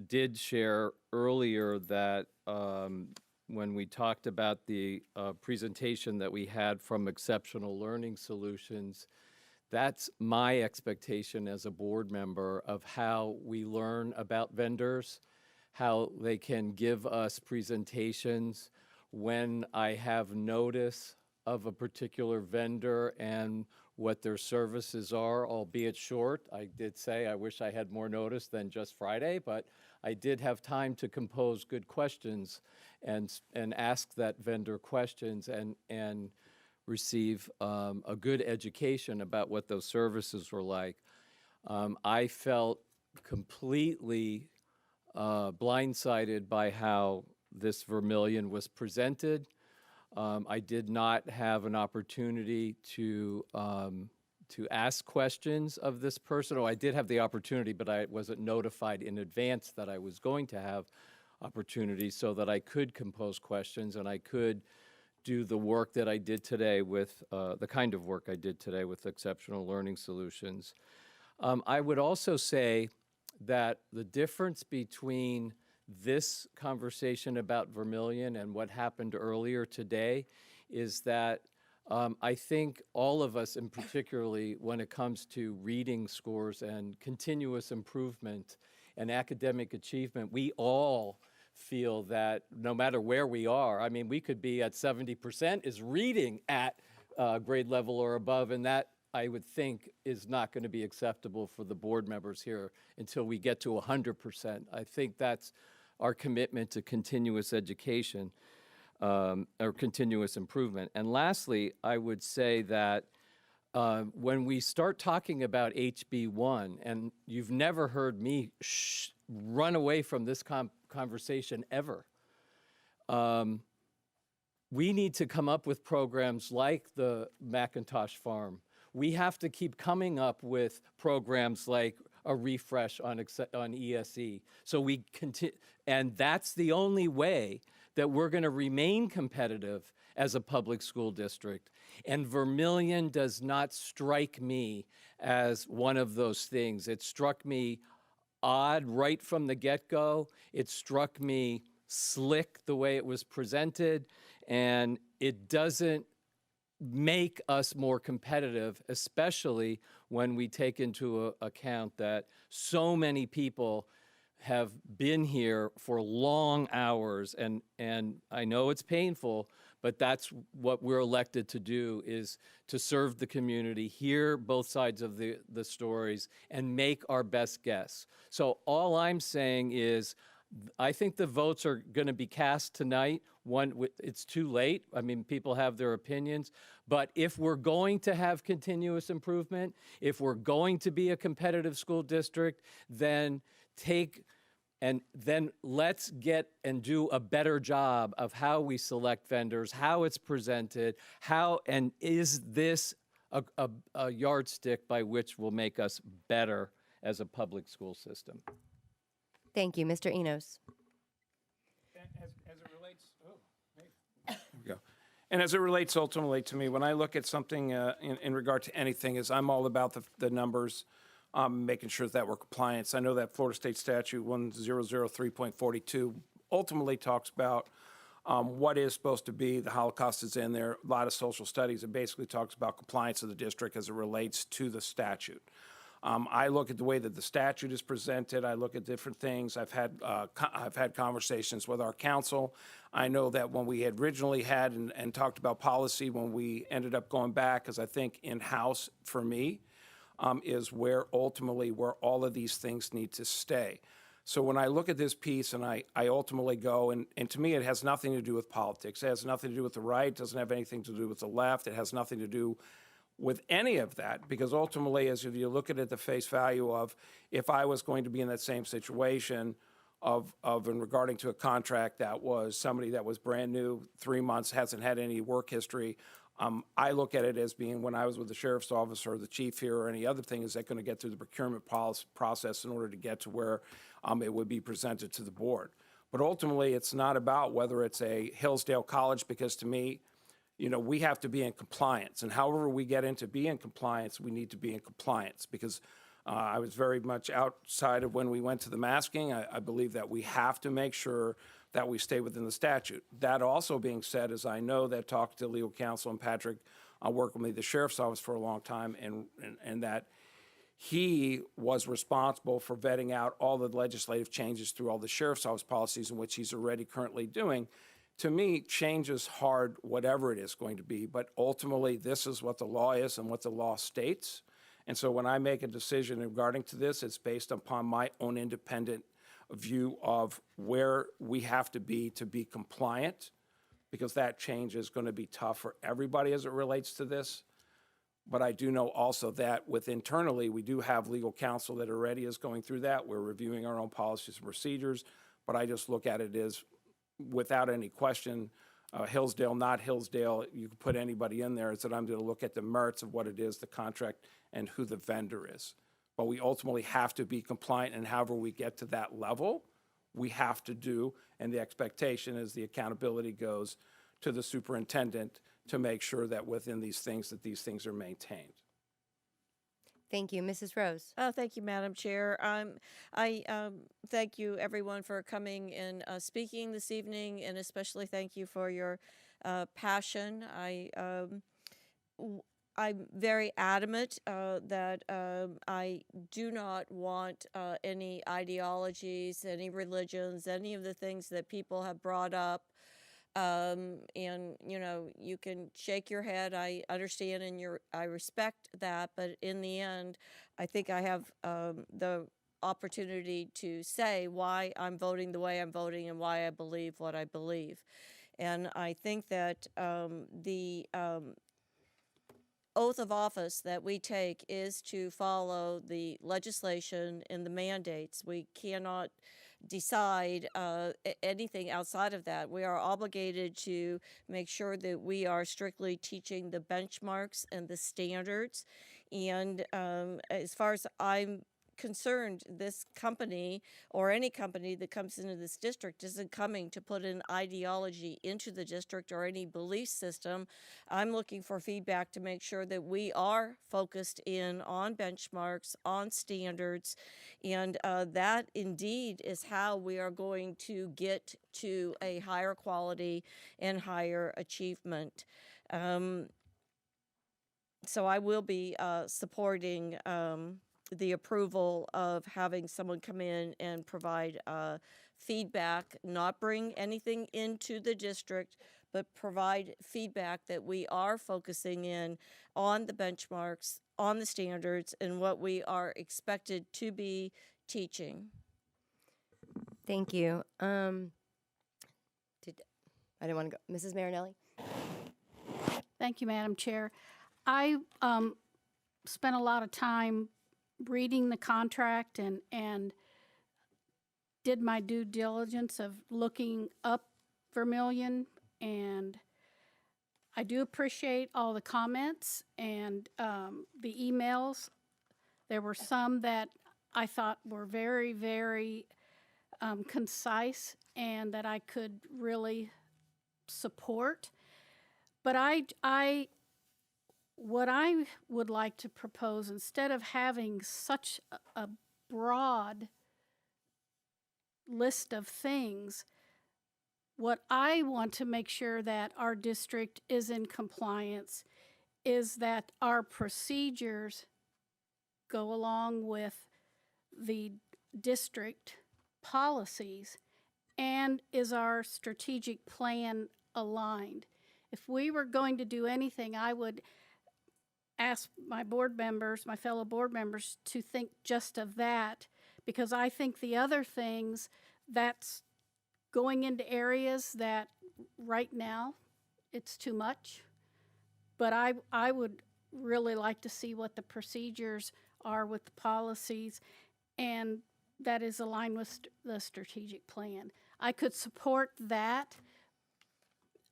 did share earlier that when we talked about the presentation that we had from Exceptional Learning Solutions, that's my expectation as a board member of how we learn about vendors, how they can give us presentations when I have notice of a particular vendor and what their services are, albeit short. I did say I wish I had more notice than just Friday, but I did have time to compose good questions and ask that vendor questions and receive a good education about what those services were like. I felt completely blindsided by how this Vermilion was presented. I did not have an opportunity to ask questions of this person. Oh, I did have the opportunity, but I wasn't notified in advance that I was going to have opportunities so that I could compose questions and I could do the work that I did today with, the kind of work I did today with Exceptional Learning Solutions. I would also say that the difference between this conversation about Vermilion and what happened earlier today is that I think all of us, and particularly when it comes to reading scores and continuous improvement and academic achievement, we all feel that no matter where we are, I mean, we could be at 70% is reading at grade level or above, and that I would think is not going to be acceptable for the board members here until we get to 100%. I think that's our commitment to continuous education or continuous improvement. And lastly, I would say that when we start talking about HB1, and you've never heard me run away from this conversation ever, we need to come up with programs like the Macintosh Farm. We have to keep coming up with programs like a refresh on ESE. So we continue, and that's the only way that we're going to remain competitive as a public school district. And Vermilion does not strike me as one of those things. It struck me odd right from the get-go. It struck me slick the way it was presented, and it doesn't make us more competitive, especially when we take into account that so many people have been here for long hours, and I know it's painful, but that's what we're elected to do, is to serve the community, hear both sides of the stories, and make our best guess. So all I'm saying is, I think the votes are going to be cast tonight. It's too late. I mean, people have their opinions. But if we're going to have continuous improvement, if we're going to be a competitive school district, then let's get and do a better job of how we select vendors, how it's presented, and is this a yardstick by which will make us better as a public school system? Thank you. Mr. Enos. As it relates, and as it relates ultimately to me, when I look at something in regard to anything, is I'm all about the numbers, making sure that we're compliant. I know that Florida State Statute 1003.42 ultimately talks about what is supposed to be. The Holocaust is in there. A lot of social studies. It basically talks about compliance of the district as it relates to the statute. I look at the way that the statute is presented. I look at different things. I've had conversations with our council. I know that when we had originally had and talked about policy, when we ended up going back, because I think in-house for me is where ultimately where all of these things need to stay. So when I look at this piece and I ultimately go, and to me it has nothing to do with politics. It has nothing to do with the right. It doesn't have anything to do with the left. It has nothing to do with any of that, because ultimately, as if you look at it, the face value of if I was going to be in that same situation of in regarding to a contract that was somebody that was brand new, 3 months, hasn't had any work history, I look at it as being when I was with the sheriff's office or the chief here or any other thing, is that going to get through the procurement process in order to get to where it would be presented to the board. But ultimately, it's not about whether it's a Hillsdale College, because to me, we have to be in compliance. And however we get into being in compliance, we need to be in compliance, because I was very much outside of when we went to the masking. I believe that we have to make sure that we stay within the statute. That also being said, as I know that talked to legal counsel and Patrick worked with me, the sheriff's office for a long time, and that he was responsible for vetting out all the legislative changes through all the sheriff's office policies, in which he's already currently doing. To me, change is hard, whatever it is going to be, but ultimately this is what the law is and what the law states. And so when I make a decision regarding to this, it's based upon my own independent view of where we have to be compliant, because that change is going to be tough for everybody as it relates to this. But I do know also that internally, we do have legal counsel that already is going through that. We're reviewing our own policies and procedures, but I just look at it as, without any question, Hillsdale, not Hillsdale, you can put anybody in there, is that I'm going to look at the merits of what it is, the contract, and who the vendor is. But we ultimately have to be compliant, and however we get to that level, we have to do, and the expectation is the accountability goes to the superintendent to make sure that within these things, that these things are maintained. Thank you. Mrs. Rose. Thank you, Madam Chair. I thank you, everyone, for coming and speaking this evening, and especially thank you for your passion. I'm very adamant that I do not want any ideologies, any religions, any of the things that people have brought up. And you can shake your head. I understand, and I respect that. But in the end, I think I have the opportunity to say why I'm voting the way I'm voting and why I believe what I believe. And I think that the oath of office that we take is to follow the legislation and the mandates. We cannot decide anything outside of that. We are obligated to make sure that we are strictly teaching the benchmarks and the standards. And as far as I'm concerned, this company or any company that comes into this district isn't coming to put an ideology into the district or any belief system. I'm looking for feedback to make sure that we are focused in on benchmarks, on standards, and that indeed is how we are going to get to a higher quality and higher achievement. So I will be supporting the approval of having someone come in and provide feedback, not bring anything into the district, but provide feedback that we are focusing in on the benchmarks, on the standards, and what we are expected to be teaching. Thank you. I didn't want to go. Mrs. Marinelli? Thank you, Madam Chair. I spent a lot of time reading the contract and did my due diligence of looking up Vermillion, and I do appreciate all the comments and the emails. There were some that I thought were very, very concise and that I could really support. But what I would like to propose, instead of having such a broad list of things, what I want to make sure that our district is in compliance is that our procedures go along with the district policies, and is our strategic plan aligned. If we were going to do anything, I would ask my board members, my fellow board members, to think just of that, because I think the other things, that's going into areas that right now it's too much. But I would really like to see what the procedures are with the policies, and that is aligned with the strategic plan. I could support that.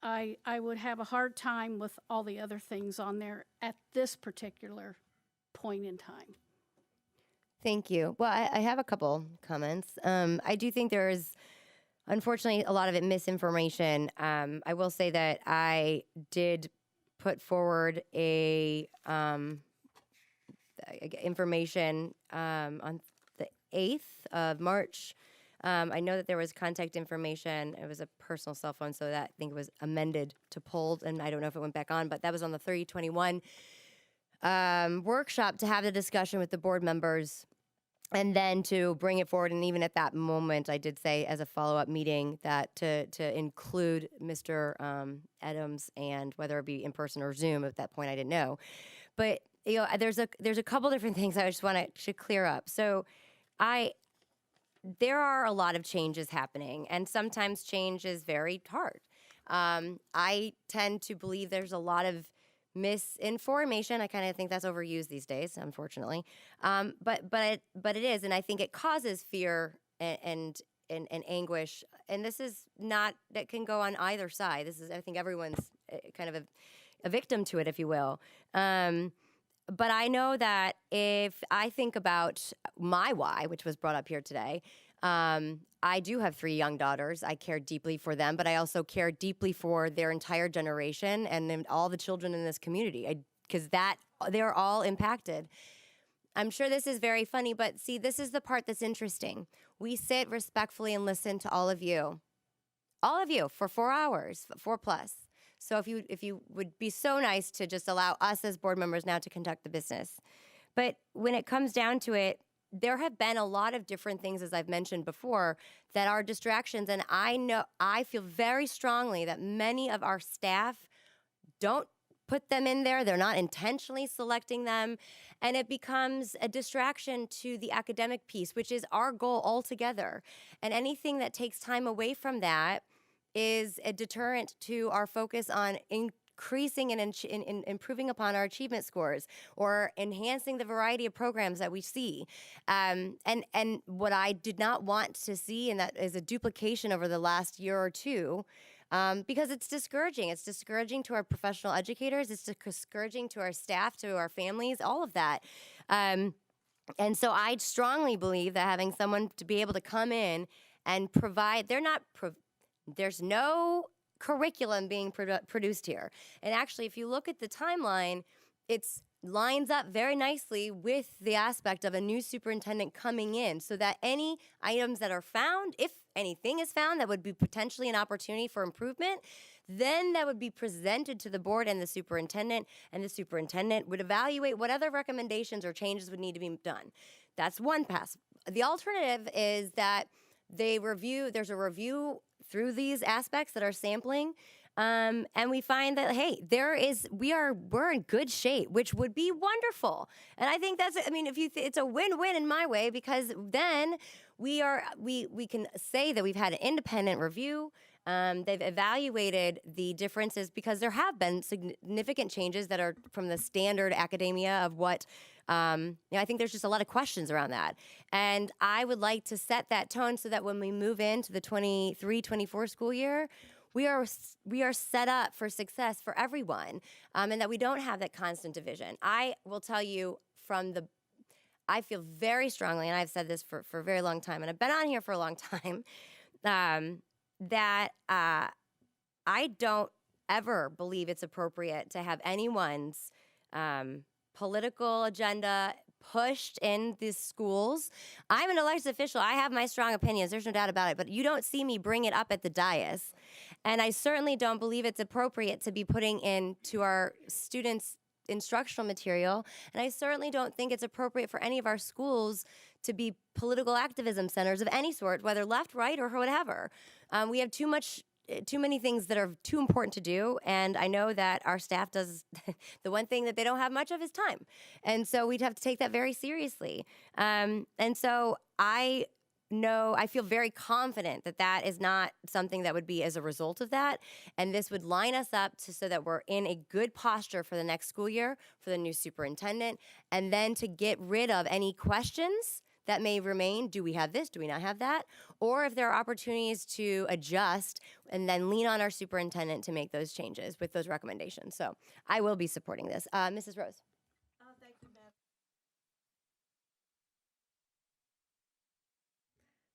I would have a hard time with all the other things on there at this particular point in time. Thank you. Well, I have a couple comments. I do think there's, unfortunately, a lot of it misinformation. I will say that I did put forward a information on the 8th of March. I know that there was contact information. It was a personal cell phone, so that I think it was amended to pulled, and I don't know if it went back on, but that was on the 3021 workshop to have the discussion with the board members and then to bring it forward. And even at that moment, I did say as a follow-up meeting that to include Mr. Adams, and whether it be in person or Zoom, at that point I didn't know. But you know, there's a couple different things I just want to clear up. So there are a lot of changes happening, and sometimes change is very hard. I tend to believe there's a lot of misinformation. I kind of think that's overused these days, unfortunately. But it is, and I think it causes fear and anguish. And this is not, that can go on either side. This is, I think everyone's kind of a victim to it, if you will. But I know that if I think about my why, which was brought up here today, I do have 3 young daughters. I care deeply for them, but I also care deeply for their entire generation and then all the children in this community, because they're all impacted. I'm sure this is very funny, but see, this is the part that's interesting. We sit respectfully and listen to all of you for 4 hours, 4+. So if you would be so nice to just allow us as board members now to conduct the business. But when it comes down to it, there have been a lot of different things, as I've mentioned before, that are distractions. And I feel very strongly that many of our staff don't put them in there. They're not intentionally selecting them. And it becomes a distraction to the academic piece, which is our goal altogether. And anything that takes time away from that is a deterrent to our focus on increasing and improving upon our achievement scores, or enhancing the variety of programs that we see. And what I did not want to see, and that is a duplication over the last year or two, because it's discouraging. It's discouraging to our professional educators. It's discouraging to our staff, to our families, all of that. And so I strongly believe that having someone to be able to come in and provide, there's no curriculum being produced here. And actually, if you look at the timeline, it lines up very nicely with the aspect of a new superintendent coming in, so that any items that are found, if anything is found that would be potentially an opportunity for improvement, Then that would be presented to the board and the superintendent would evaluate what other recommendations or changes would need to be done. That's one pass. The alternative is that there's a review through these aspects that are sampling, and we find that, hey, we're in good shape, which would be wonderful. And I think it's a win-win in my way, because then we can say that we've had an independent review. They've evaluated the differences, because there have been significant changes that are from the standard academia of what, I think there's just a lot of questions around that. And I would like to set that tone so that when we move into the 23-24 school year, we are set up for success for everyone, and that we don't have that constant division. I will tell you I feel very strongly, and I've said this for a very long time, and I've been on here for a long time, that I don't ever believe it's appropriate to have anyone's political agenda pushed in these schools. I'm an elected official. I have my strong opinions. There's no doubt about it. But you don't see me bring it up at the dais. And I certainly don't believe it's appropriate to be putting into our students' instructional material. And I certainly don't think it's appropriate for any of our schools to be political activism centers of any sort, whether left, right, or whatever. We have too many things that are too important to do, and I know that our staff does the one thing that they don't have much of is time, and so we'd have to take that very seriously. And so I feel very confident that that is not something that would be as a result of that, and this would line us up so that we're in a good posture for the next school year, for the new superintendent, and then to get rid of any questions that may remain. Do we have this? Do we not have that? Or if there are opportunities to adjust and then lean on our superintendent to make those changes with those recommendations. So I will be supporting this. Mrs. Rose.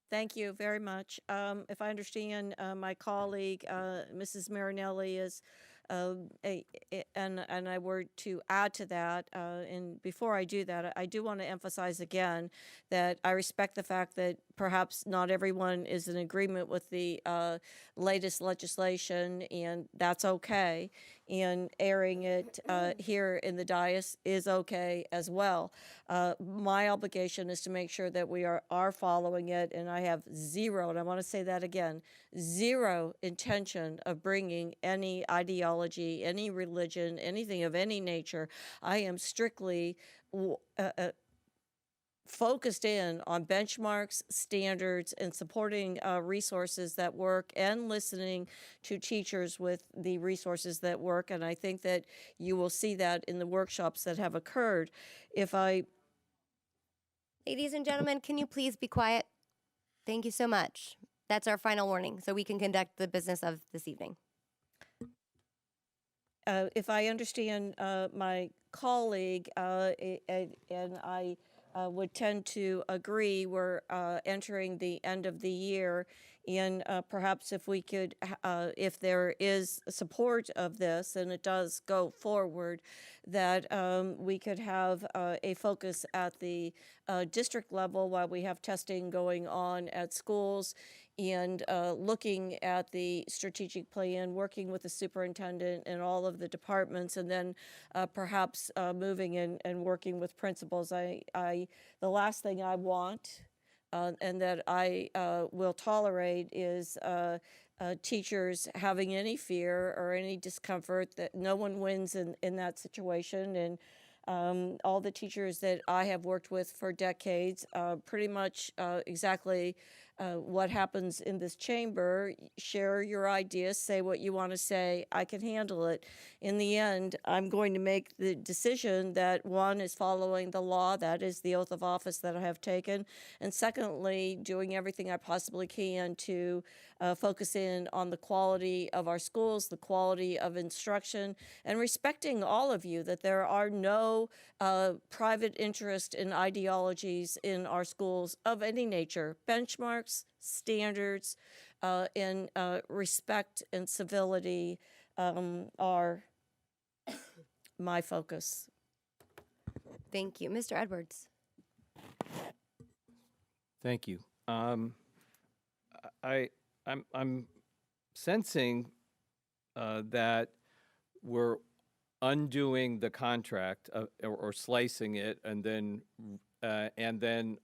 Thank you very much. If I understand, my colleague, Mrs. Marinelli, is, and I were to add to that, and before I do that, I do want to emphasize again that I respect the fact that perhaps not everyone is in agreement with the latest legislation, and that's okay. And airing it here in the dais is okay as well. My obligation is to make sure that we are following it, and I have zero, and I want to say that again, zero intention of bringing any ideology, any religion, anything of any nature. I am strictly focused in on benchmarks, standards, and supporting resources that work, and listening to teachers with the resources that work. And I think that you will see that in the workshops that have occurred. Ladies and gentlemen, can you please be quiet? Thank you so much. That's our final warning, so we can conduct the business of this evening. If I understand my colleague, and I would tend to agree, we're entering the end of the year, and perhaps if we could, if there is support of this and it does go forward, that we could have a focus at the district level while we have testing going on at schools, and looking at the strategic plan, working with the superintendent and all of the departments, and then perhaps moving and working with principals. The last thing I want and that I will tolerate is teachers having any fear or any discomfort. That no one wins in that situation. And all the teachers that I have worked with for decades, pretty much exactly what happens in this chamber. Share your ideas, say what you want to say. I can handle it. In the end, I'm going to make the decision that, one, is following the law, that is the oath of office that I have taken, and secondly, doing everything I possibly can to focus in on the quality of our schools, the quality of instruction, and respecting all of you, that there are no private interest in ideologies in our schools of any nature. Benchmarks, standards, and respect and civility are my focus. Thank you. Mr. Edwards. Thank you. I'm sensing that we're undoing the contract or slicing it, and then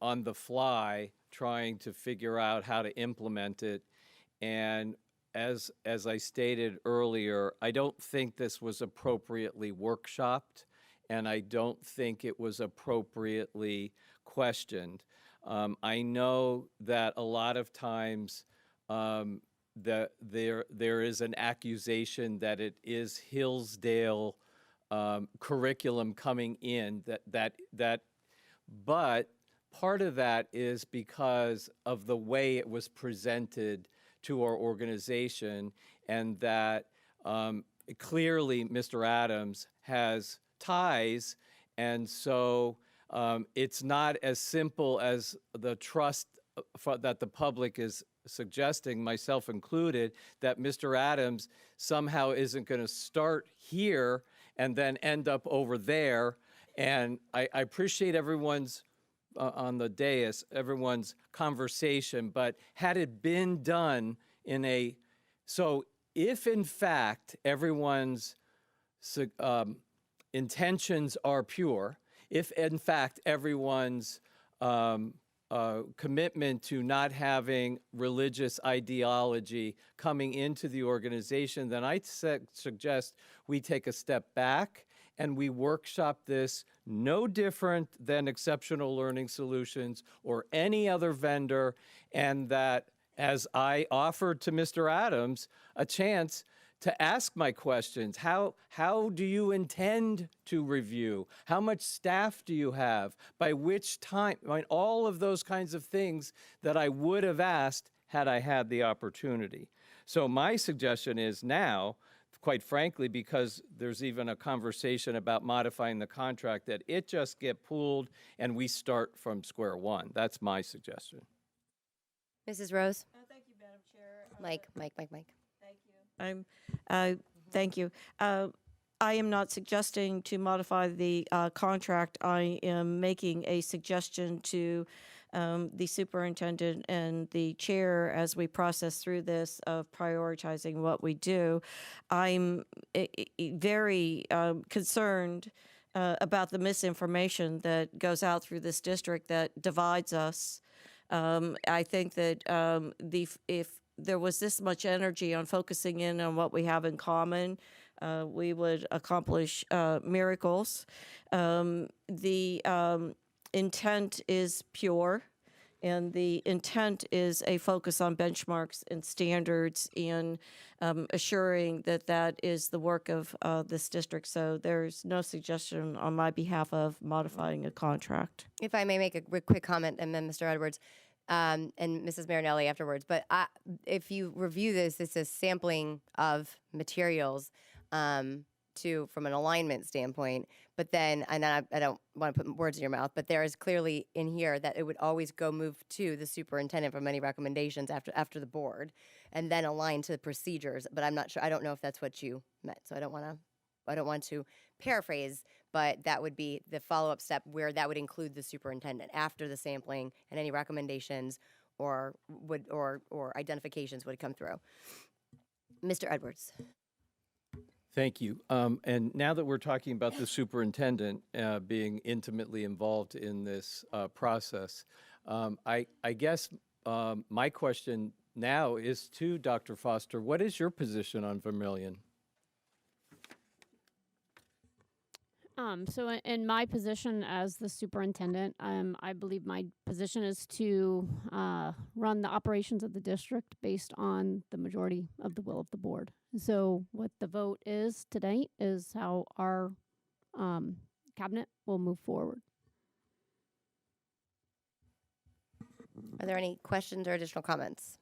on the fly trying to figure out how to implement it. And as I stated earlier, I don't think this was appropriately workshopped, and I don't think it was appropriately questioned. I know that a lot of times that there is an accusation that it is Hillsdale curriculum coming in, but part of that is because of the way it was presented to our organization, and that clearly Mr. Adams has ties, and so it's not as simple as the trust that the public is suggesting, myself included, that Mr. Adams somehow isn't going to start here and then end up over there. And I appreciate everyone's on the dais, everyone's conversation, but had it been done so if in fact everyone's intentions are pure, if in fact everyone's commitment to not having religious ideology coming into the organization, then I suggest we take a step back and we workshop this no different than Exceptional Learning Solutions or any other vendor, and that as I offered to Mr. Adams a chance to ask my questions. How do you intend to review? How much staff do you have? By which time? I mean, all of those kinds of things that I would have asked had I had the opportunity. So my suggestion is now, quite frankly, because there's even a conversation about modifying the contract, that it just get pulled and we start from square one. That's my suggestion. Mrs. Rose? Thank you, Madam Chair. Mike. Thank you. I am not suggesting to modify the contract. I am making a suggestion to the superintendent and the chair as we process through this of prioritizing what we do. I'm very concerned about the misinformation that goes out through this district that divides us. I think that if there was this much energy on focusing in on what we have in common, we would accomplish miracles. The intent is pure, and the intent is a focus on benchmarks and standards and assuring that that is the work of this district. So there's no suggestion on my behalf of modifying a contract. If I may make a quick comment, and then Mr. Edwards and Mrs. Marinelli afterwards. But if you review this, it's a sampling of materials from an alignment standpoint. But then, and I don't want to put words in your mouth, but there is clearly in here that it would always move to the superintendent for many recommendations after the board, and then align to the procedures. But I'm not sure. I don't know if that's what you meant. So I don't want to paraphrase, but that would be the follow-up step where that would include the superintendent after the sampling, and any recommendations or identifications would come through. Mr. Edwards. Thank you. And now that we're talking about the superintendent being intimately involved in this process, I guess my question now is to Dr. Foster. What is your position on Vermillion? So in my position as the superintendent, I believe my position is to run the operations of the district based on the majority of the will of the board. So what the vote is today is how our cabinet will move forward. Are there any questions or additional comments?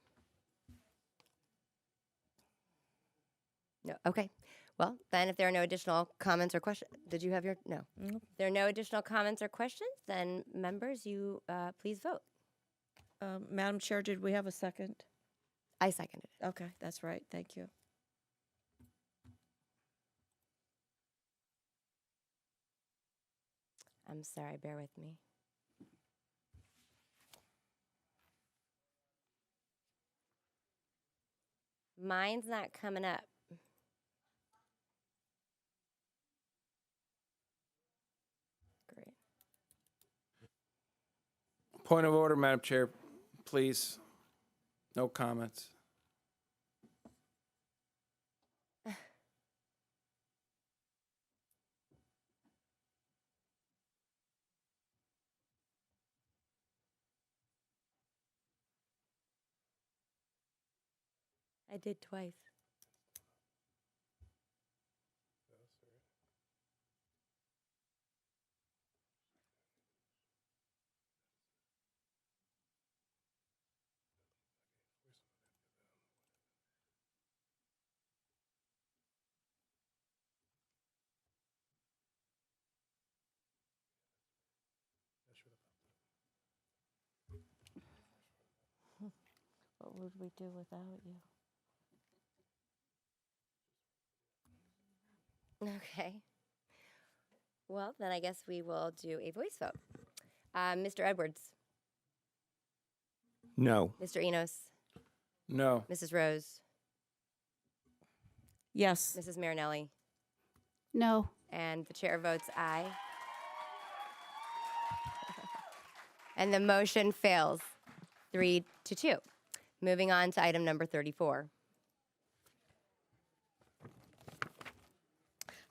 No. Okay. Well, then if there are no additional comments or questions, did you have your, no. If there are no additional comments or questions, then members, you please vote. Madam Chair, did we have a second? I seconded it. Okay, that's right. Thank you. I'm sorry, bear with me. Mine's not coming up. Point of order, Madam Chair, please. No comments. I did twice. What would we do without you? Okay. Well, then I guess we will do a voice vote. Mr. Edwards, No. Mr. Enos, No. Mrs. Rose, Yes. Mrs. Marinelli, No. and the chair votes aye. And the motion fails 3-2. Moving on to item number 34.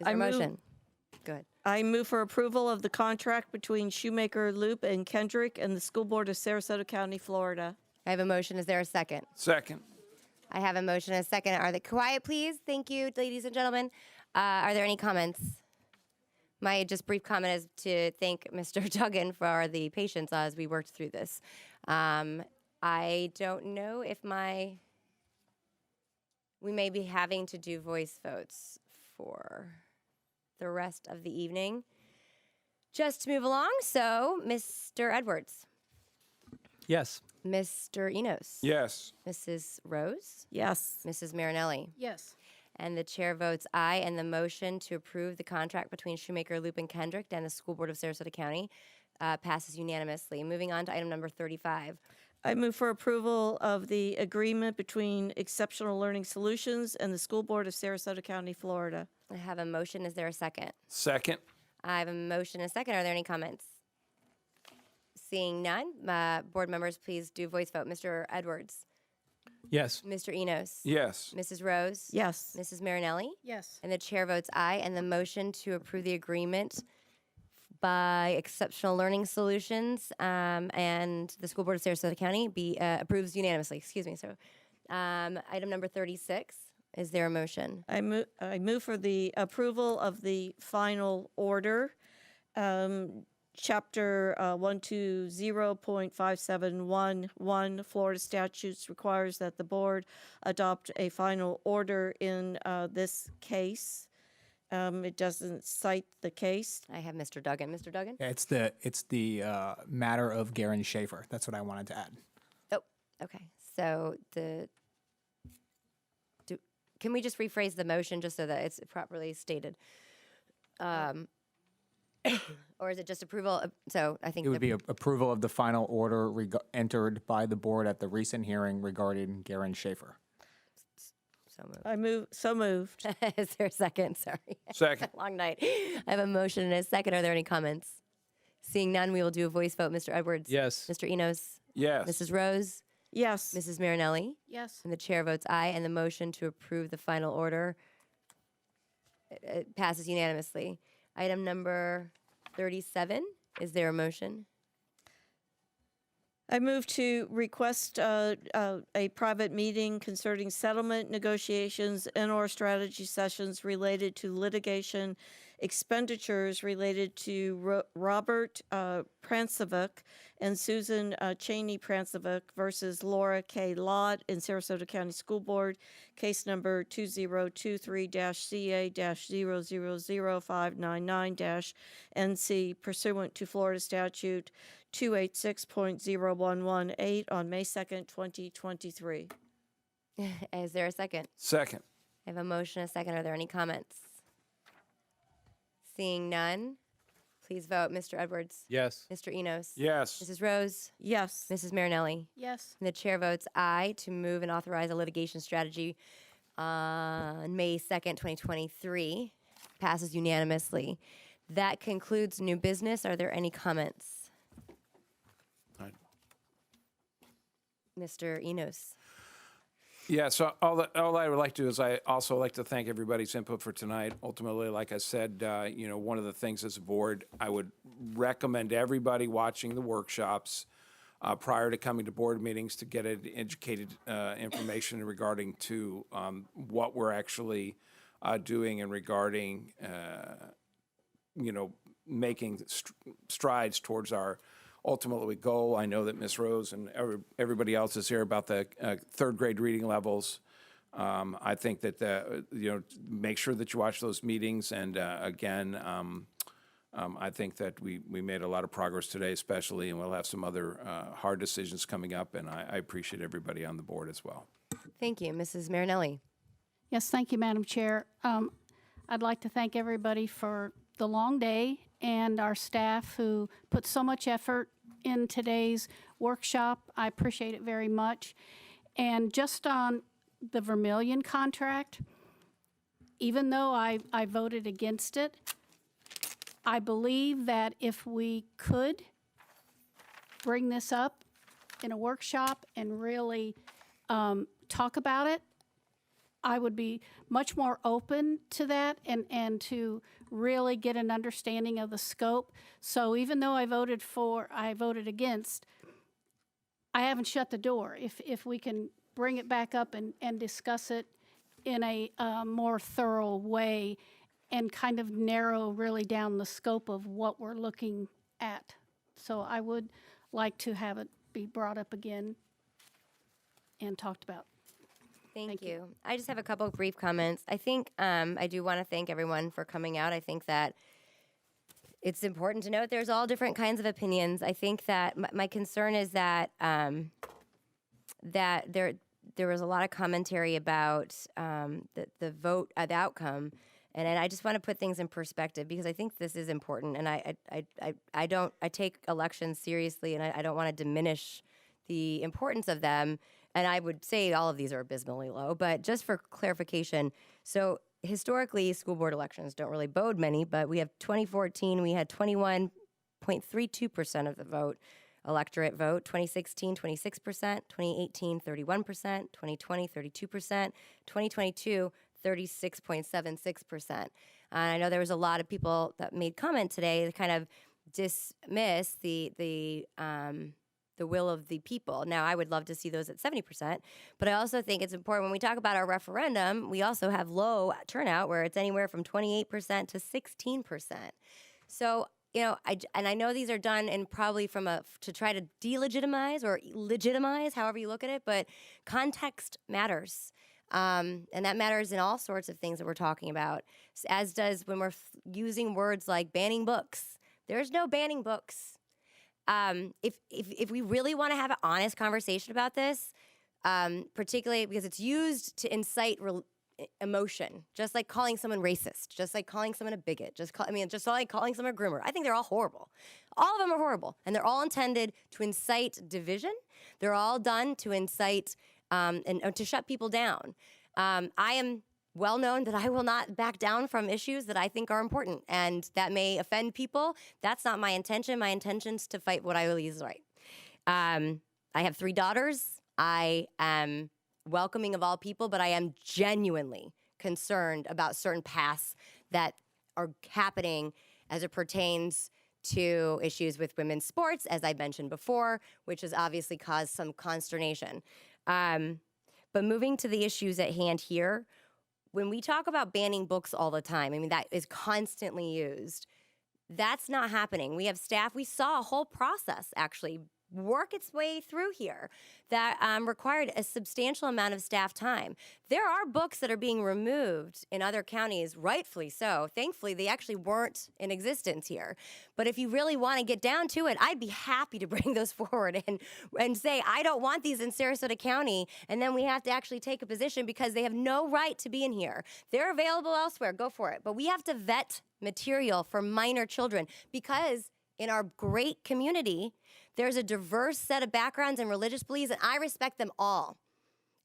Is there a motion? Good. I move for approval of the contract between Shoemaker Loop and Kendrick and the School Board of Sarasota County, Florida. I have a motion. Is there a second? Second. I have a motion and a second. Are they quiet, please? Thank you, ladies and gentlemen. Are there any comments? My just brief comment is to thank Mr. Duggan for the patience as we worked through this. I don't know if we may be having to do voice votes for the rest of the evening. Just to move along, so Mr. Edwards, Yes. Mr. Enos, Yes. Mrs. Rose, Yes. Mrs. Marinelli. Yes. And the chair votes aye, and the motion to approve the contract between Shoemaker, Loop, and Kendrick and the School Board of Sarasota County passes unanimously. Moving on to item number 35. I move for approval of the agreement between Exceptional Learning Solutions and the School Board of Sarasota County, Florida. I have a motion. Is there a second? Second. I have a motion and a second. Are there any comments? Seeing none, board members, please do voice vote. Mr. Edwards, Yes. Mr. Enos, Yes. Mrs. Rose, Yes. Mrs. Marinelli, Yes. and the chair votes aye. And the motion to approve the agreement by Exceptional Learning Solutions and the School Board of Sarasota County approves unanimously. Excuse me. So, item number 36. Is there a motion? I move for the approval of the final order. Chapter 120.5711 Florida statutes requires that the board adopt a final order in this case. It doesn't cite the case. I have Mr. Duggan. Mr. Duggan? Yeah, it's the matter of Garen Schaefer. That's what I wanted to add. Oh, okay. So can we just rephrase the motion just so that it's properly stated? Or is it just approval? So I think It would be approval of the final order entered by the board at the recent hearing regarding Garen Schaefer. So moved. So moved. Is there a second? Sorry. Second. Long night. I have a motion and a second. Are there any comments? Seeing none, we will do a voice vote. Mr. Edwards? Yes. Mr. Enos? Yes. Mrs. Rose? Yes. Mrs. Marinelli? Yes. And the chair votes aye, and the motion to approve the final order it passes unanimously. Item number 37. Is there a motion? I move to request a private meeting concerning settlement negotiations and/or strategy sessions related to litigation expenditures related to Robert Prancevic and Susan Cheney Prancevic versus Laura K. Lott in Sarasota County School Board, case number 2023-CA-000599-NC pursuant to Florida Statute 286.0118 on May 2nd, 2023. Is there a second? Second. I have a motion and a second. Are there any comments? Seeing none, please vote. Mr. Edwards? Yes. Mr. Enos? Yes. Mrs. Rose? Yes. Mrs. Marinelli? Yes. And the chair votes aye to move and authorize a litigation strategy on May 2nd, 2023. Passes unanimously. That concludes new business. Are there any comments? Mr. Enos. Yeah, so all I would like to do is I also like to thank everybody's input for tonight. Ultimately, like I said, one of the things as a board, I would recommend everybody watching the workshops prior to coming to board meetings to get educated information regarding to what we're actually doing and regarding, making strides towards our ultimately goal. I know that Ms. Rose and everybody else is here about the third grade reading levels. I think that, make sure that you watch those meetings. And again, I think that we made a lot of progress today, especially, and we'll have some other hard decisions coming up. And I appreciate everybody on the board as well. Thank you. Mrs. Marinelli. Yes, thank you, Madam Chair. I'd like to thank everybody for the long day and our staff who put so much effort in today's workshop. I appreciate it very much. And just on the Vermillion contract, even though I voted against it, I believe that if we could bring this up in a workshop and really talk about it, I would be much more open to that and to really get an understanding of the scope. So even though I voted against, I haven't shut the door. If we can bring it back up and discuss it in a more thorough way and kind of narrow really down the scope of what we're looking at. So I would like to have it be brought up again and talked about. Thank you. I just have a couple of brief comments. I think I do want to thank everyone for coming out. I think that it's important to note there's all different kinds of opinions. I think that my concern is that that there was a lot of commentary about the vote, the outcome, and I just want to put things in perspective because I think this is important. And I take elections seriously, and I don't want to diminish the importance of them. And I would say all of these are abysmally low, but just for clarification, so historically, school board elections don't really bode many, but we have 2014, we had 21.32% of the electorate vote, 2016, 26%, 2018, 31%, 2020, 32%, 2022, 36.76%. And I know there was a lot of people that made comment today that kind of dismiss the will of the people. Now, I would love to see those at 70%, but I also think it's important when we talk about our referendum, we also have low turnout where it's anywhere from 28% to 16%. So, I know these are done and probably to try to delegitimize or legitimize, however you look at it, but context matters. And that matters in all sorts of things that we're talking about, as does when we're using words like banning books. There's no banning books. If we really want to have an honest conversation about this, particularly because it's used to incite emotion, just like calling someone racist, just like calling someone a bigot, just like calling someone a groomer. I think they're all horrible. All of them are horrible, and they're all intended to incite division. They're all done to incite and to shut people down. I am well known that I will not back down from issues that I think are important, and that may offend people. That's not my intention. My intention is to fight what I believe is right. I have 3 daughters. I am welcoming of all people, but I am genuinely concerned about certain paths that are happening as it pertains to issues with women's sports, as I mentioned before, which has obviously caused some consternation. But moving to the issues at hand here, when we talk about banning books all the time, that is constantly used. That's not happening. We have staff. We saw a whole process actually work its way through here that required a substantial amount of staff time. There are books that are being removed in other counties, rightfully so. Thankfully, they actually weren't in existence here. But if you really want to get down to it, I'd be happy to bring those forward and say, I don't want these in Sarasota County, and then we have to actually take a position because they have no right to be in here. They're available elsewhere. Go for it. But we have to vet material for minor children because in our great community, there's a diverse set of backgrounds and religious beliefs, and I respect them all.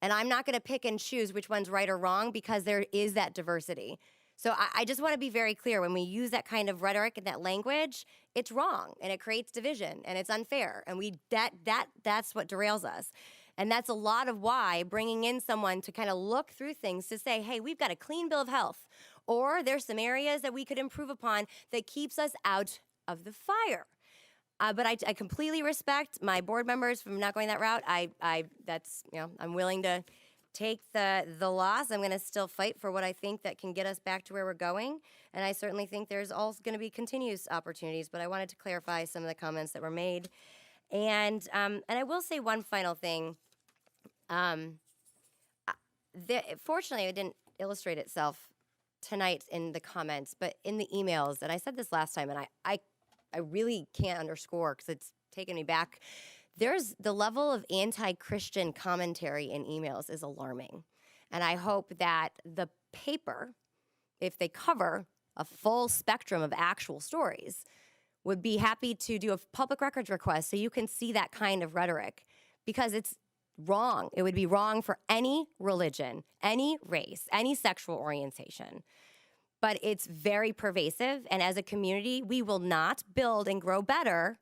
And I'm not going to pick and choose which one's right or wrong because there is that diversity. So I just want to be very clear. When we use that kind of rhetoric and that language, it's wrong, and it creates division, and it's unfair. And that's what derails us. And that's a lot of why bringing in someone to kind of look through things to say, hey, we've got a clean bill of health, or there's some areas that we could improve upon that keeps us out of the fire. But I completely respect my board members from not going that route. That's, I'm willing to take the loss. I'm going to still fight for what I think that can get us back to where we're going. And I certainly think there's also going to be continuous opportunities, but I wanted to clarify some of the comments that were made. And I will say one final thing. Fortunately, it didn't illustrate itself tonight in the comments, but in the emails, and I said this last time, and I really can't underscore because it's taken me back. There's the level of anti-Christian commentary in emails is alarming. And I hope that the paper, if they cover a full spectrum of actual stories, would be happy to do a public records request so you can see that kind of rhetoric, because it's wrong. It would be wrong for any religion, any race, any sexual orientation. But it's very pervasive, and as a community, we will not build and grow better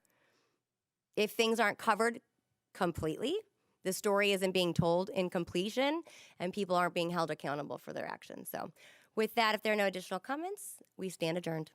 if things aren't covered completely, the story isn't being told in completion, and people aren't being held accountable for their actions. So with that, if there are no additional comments, we stand adjourned.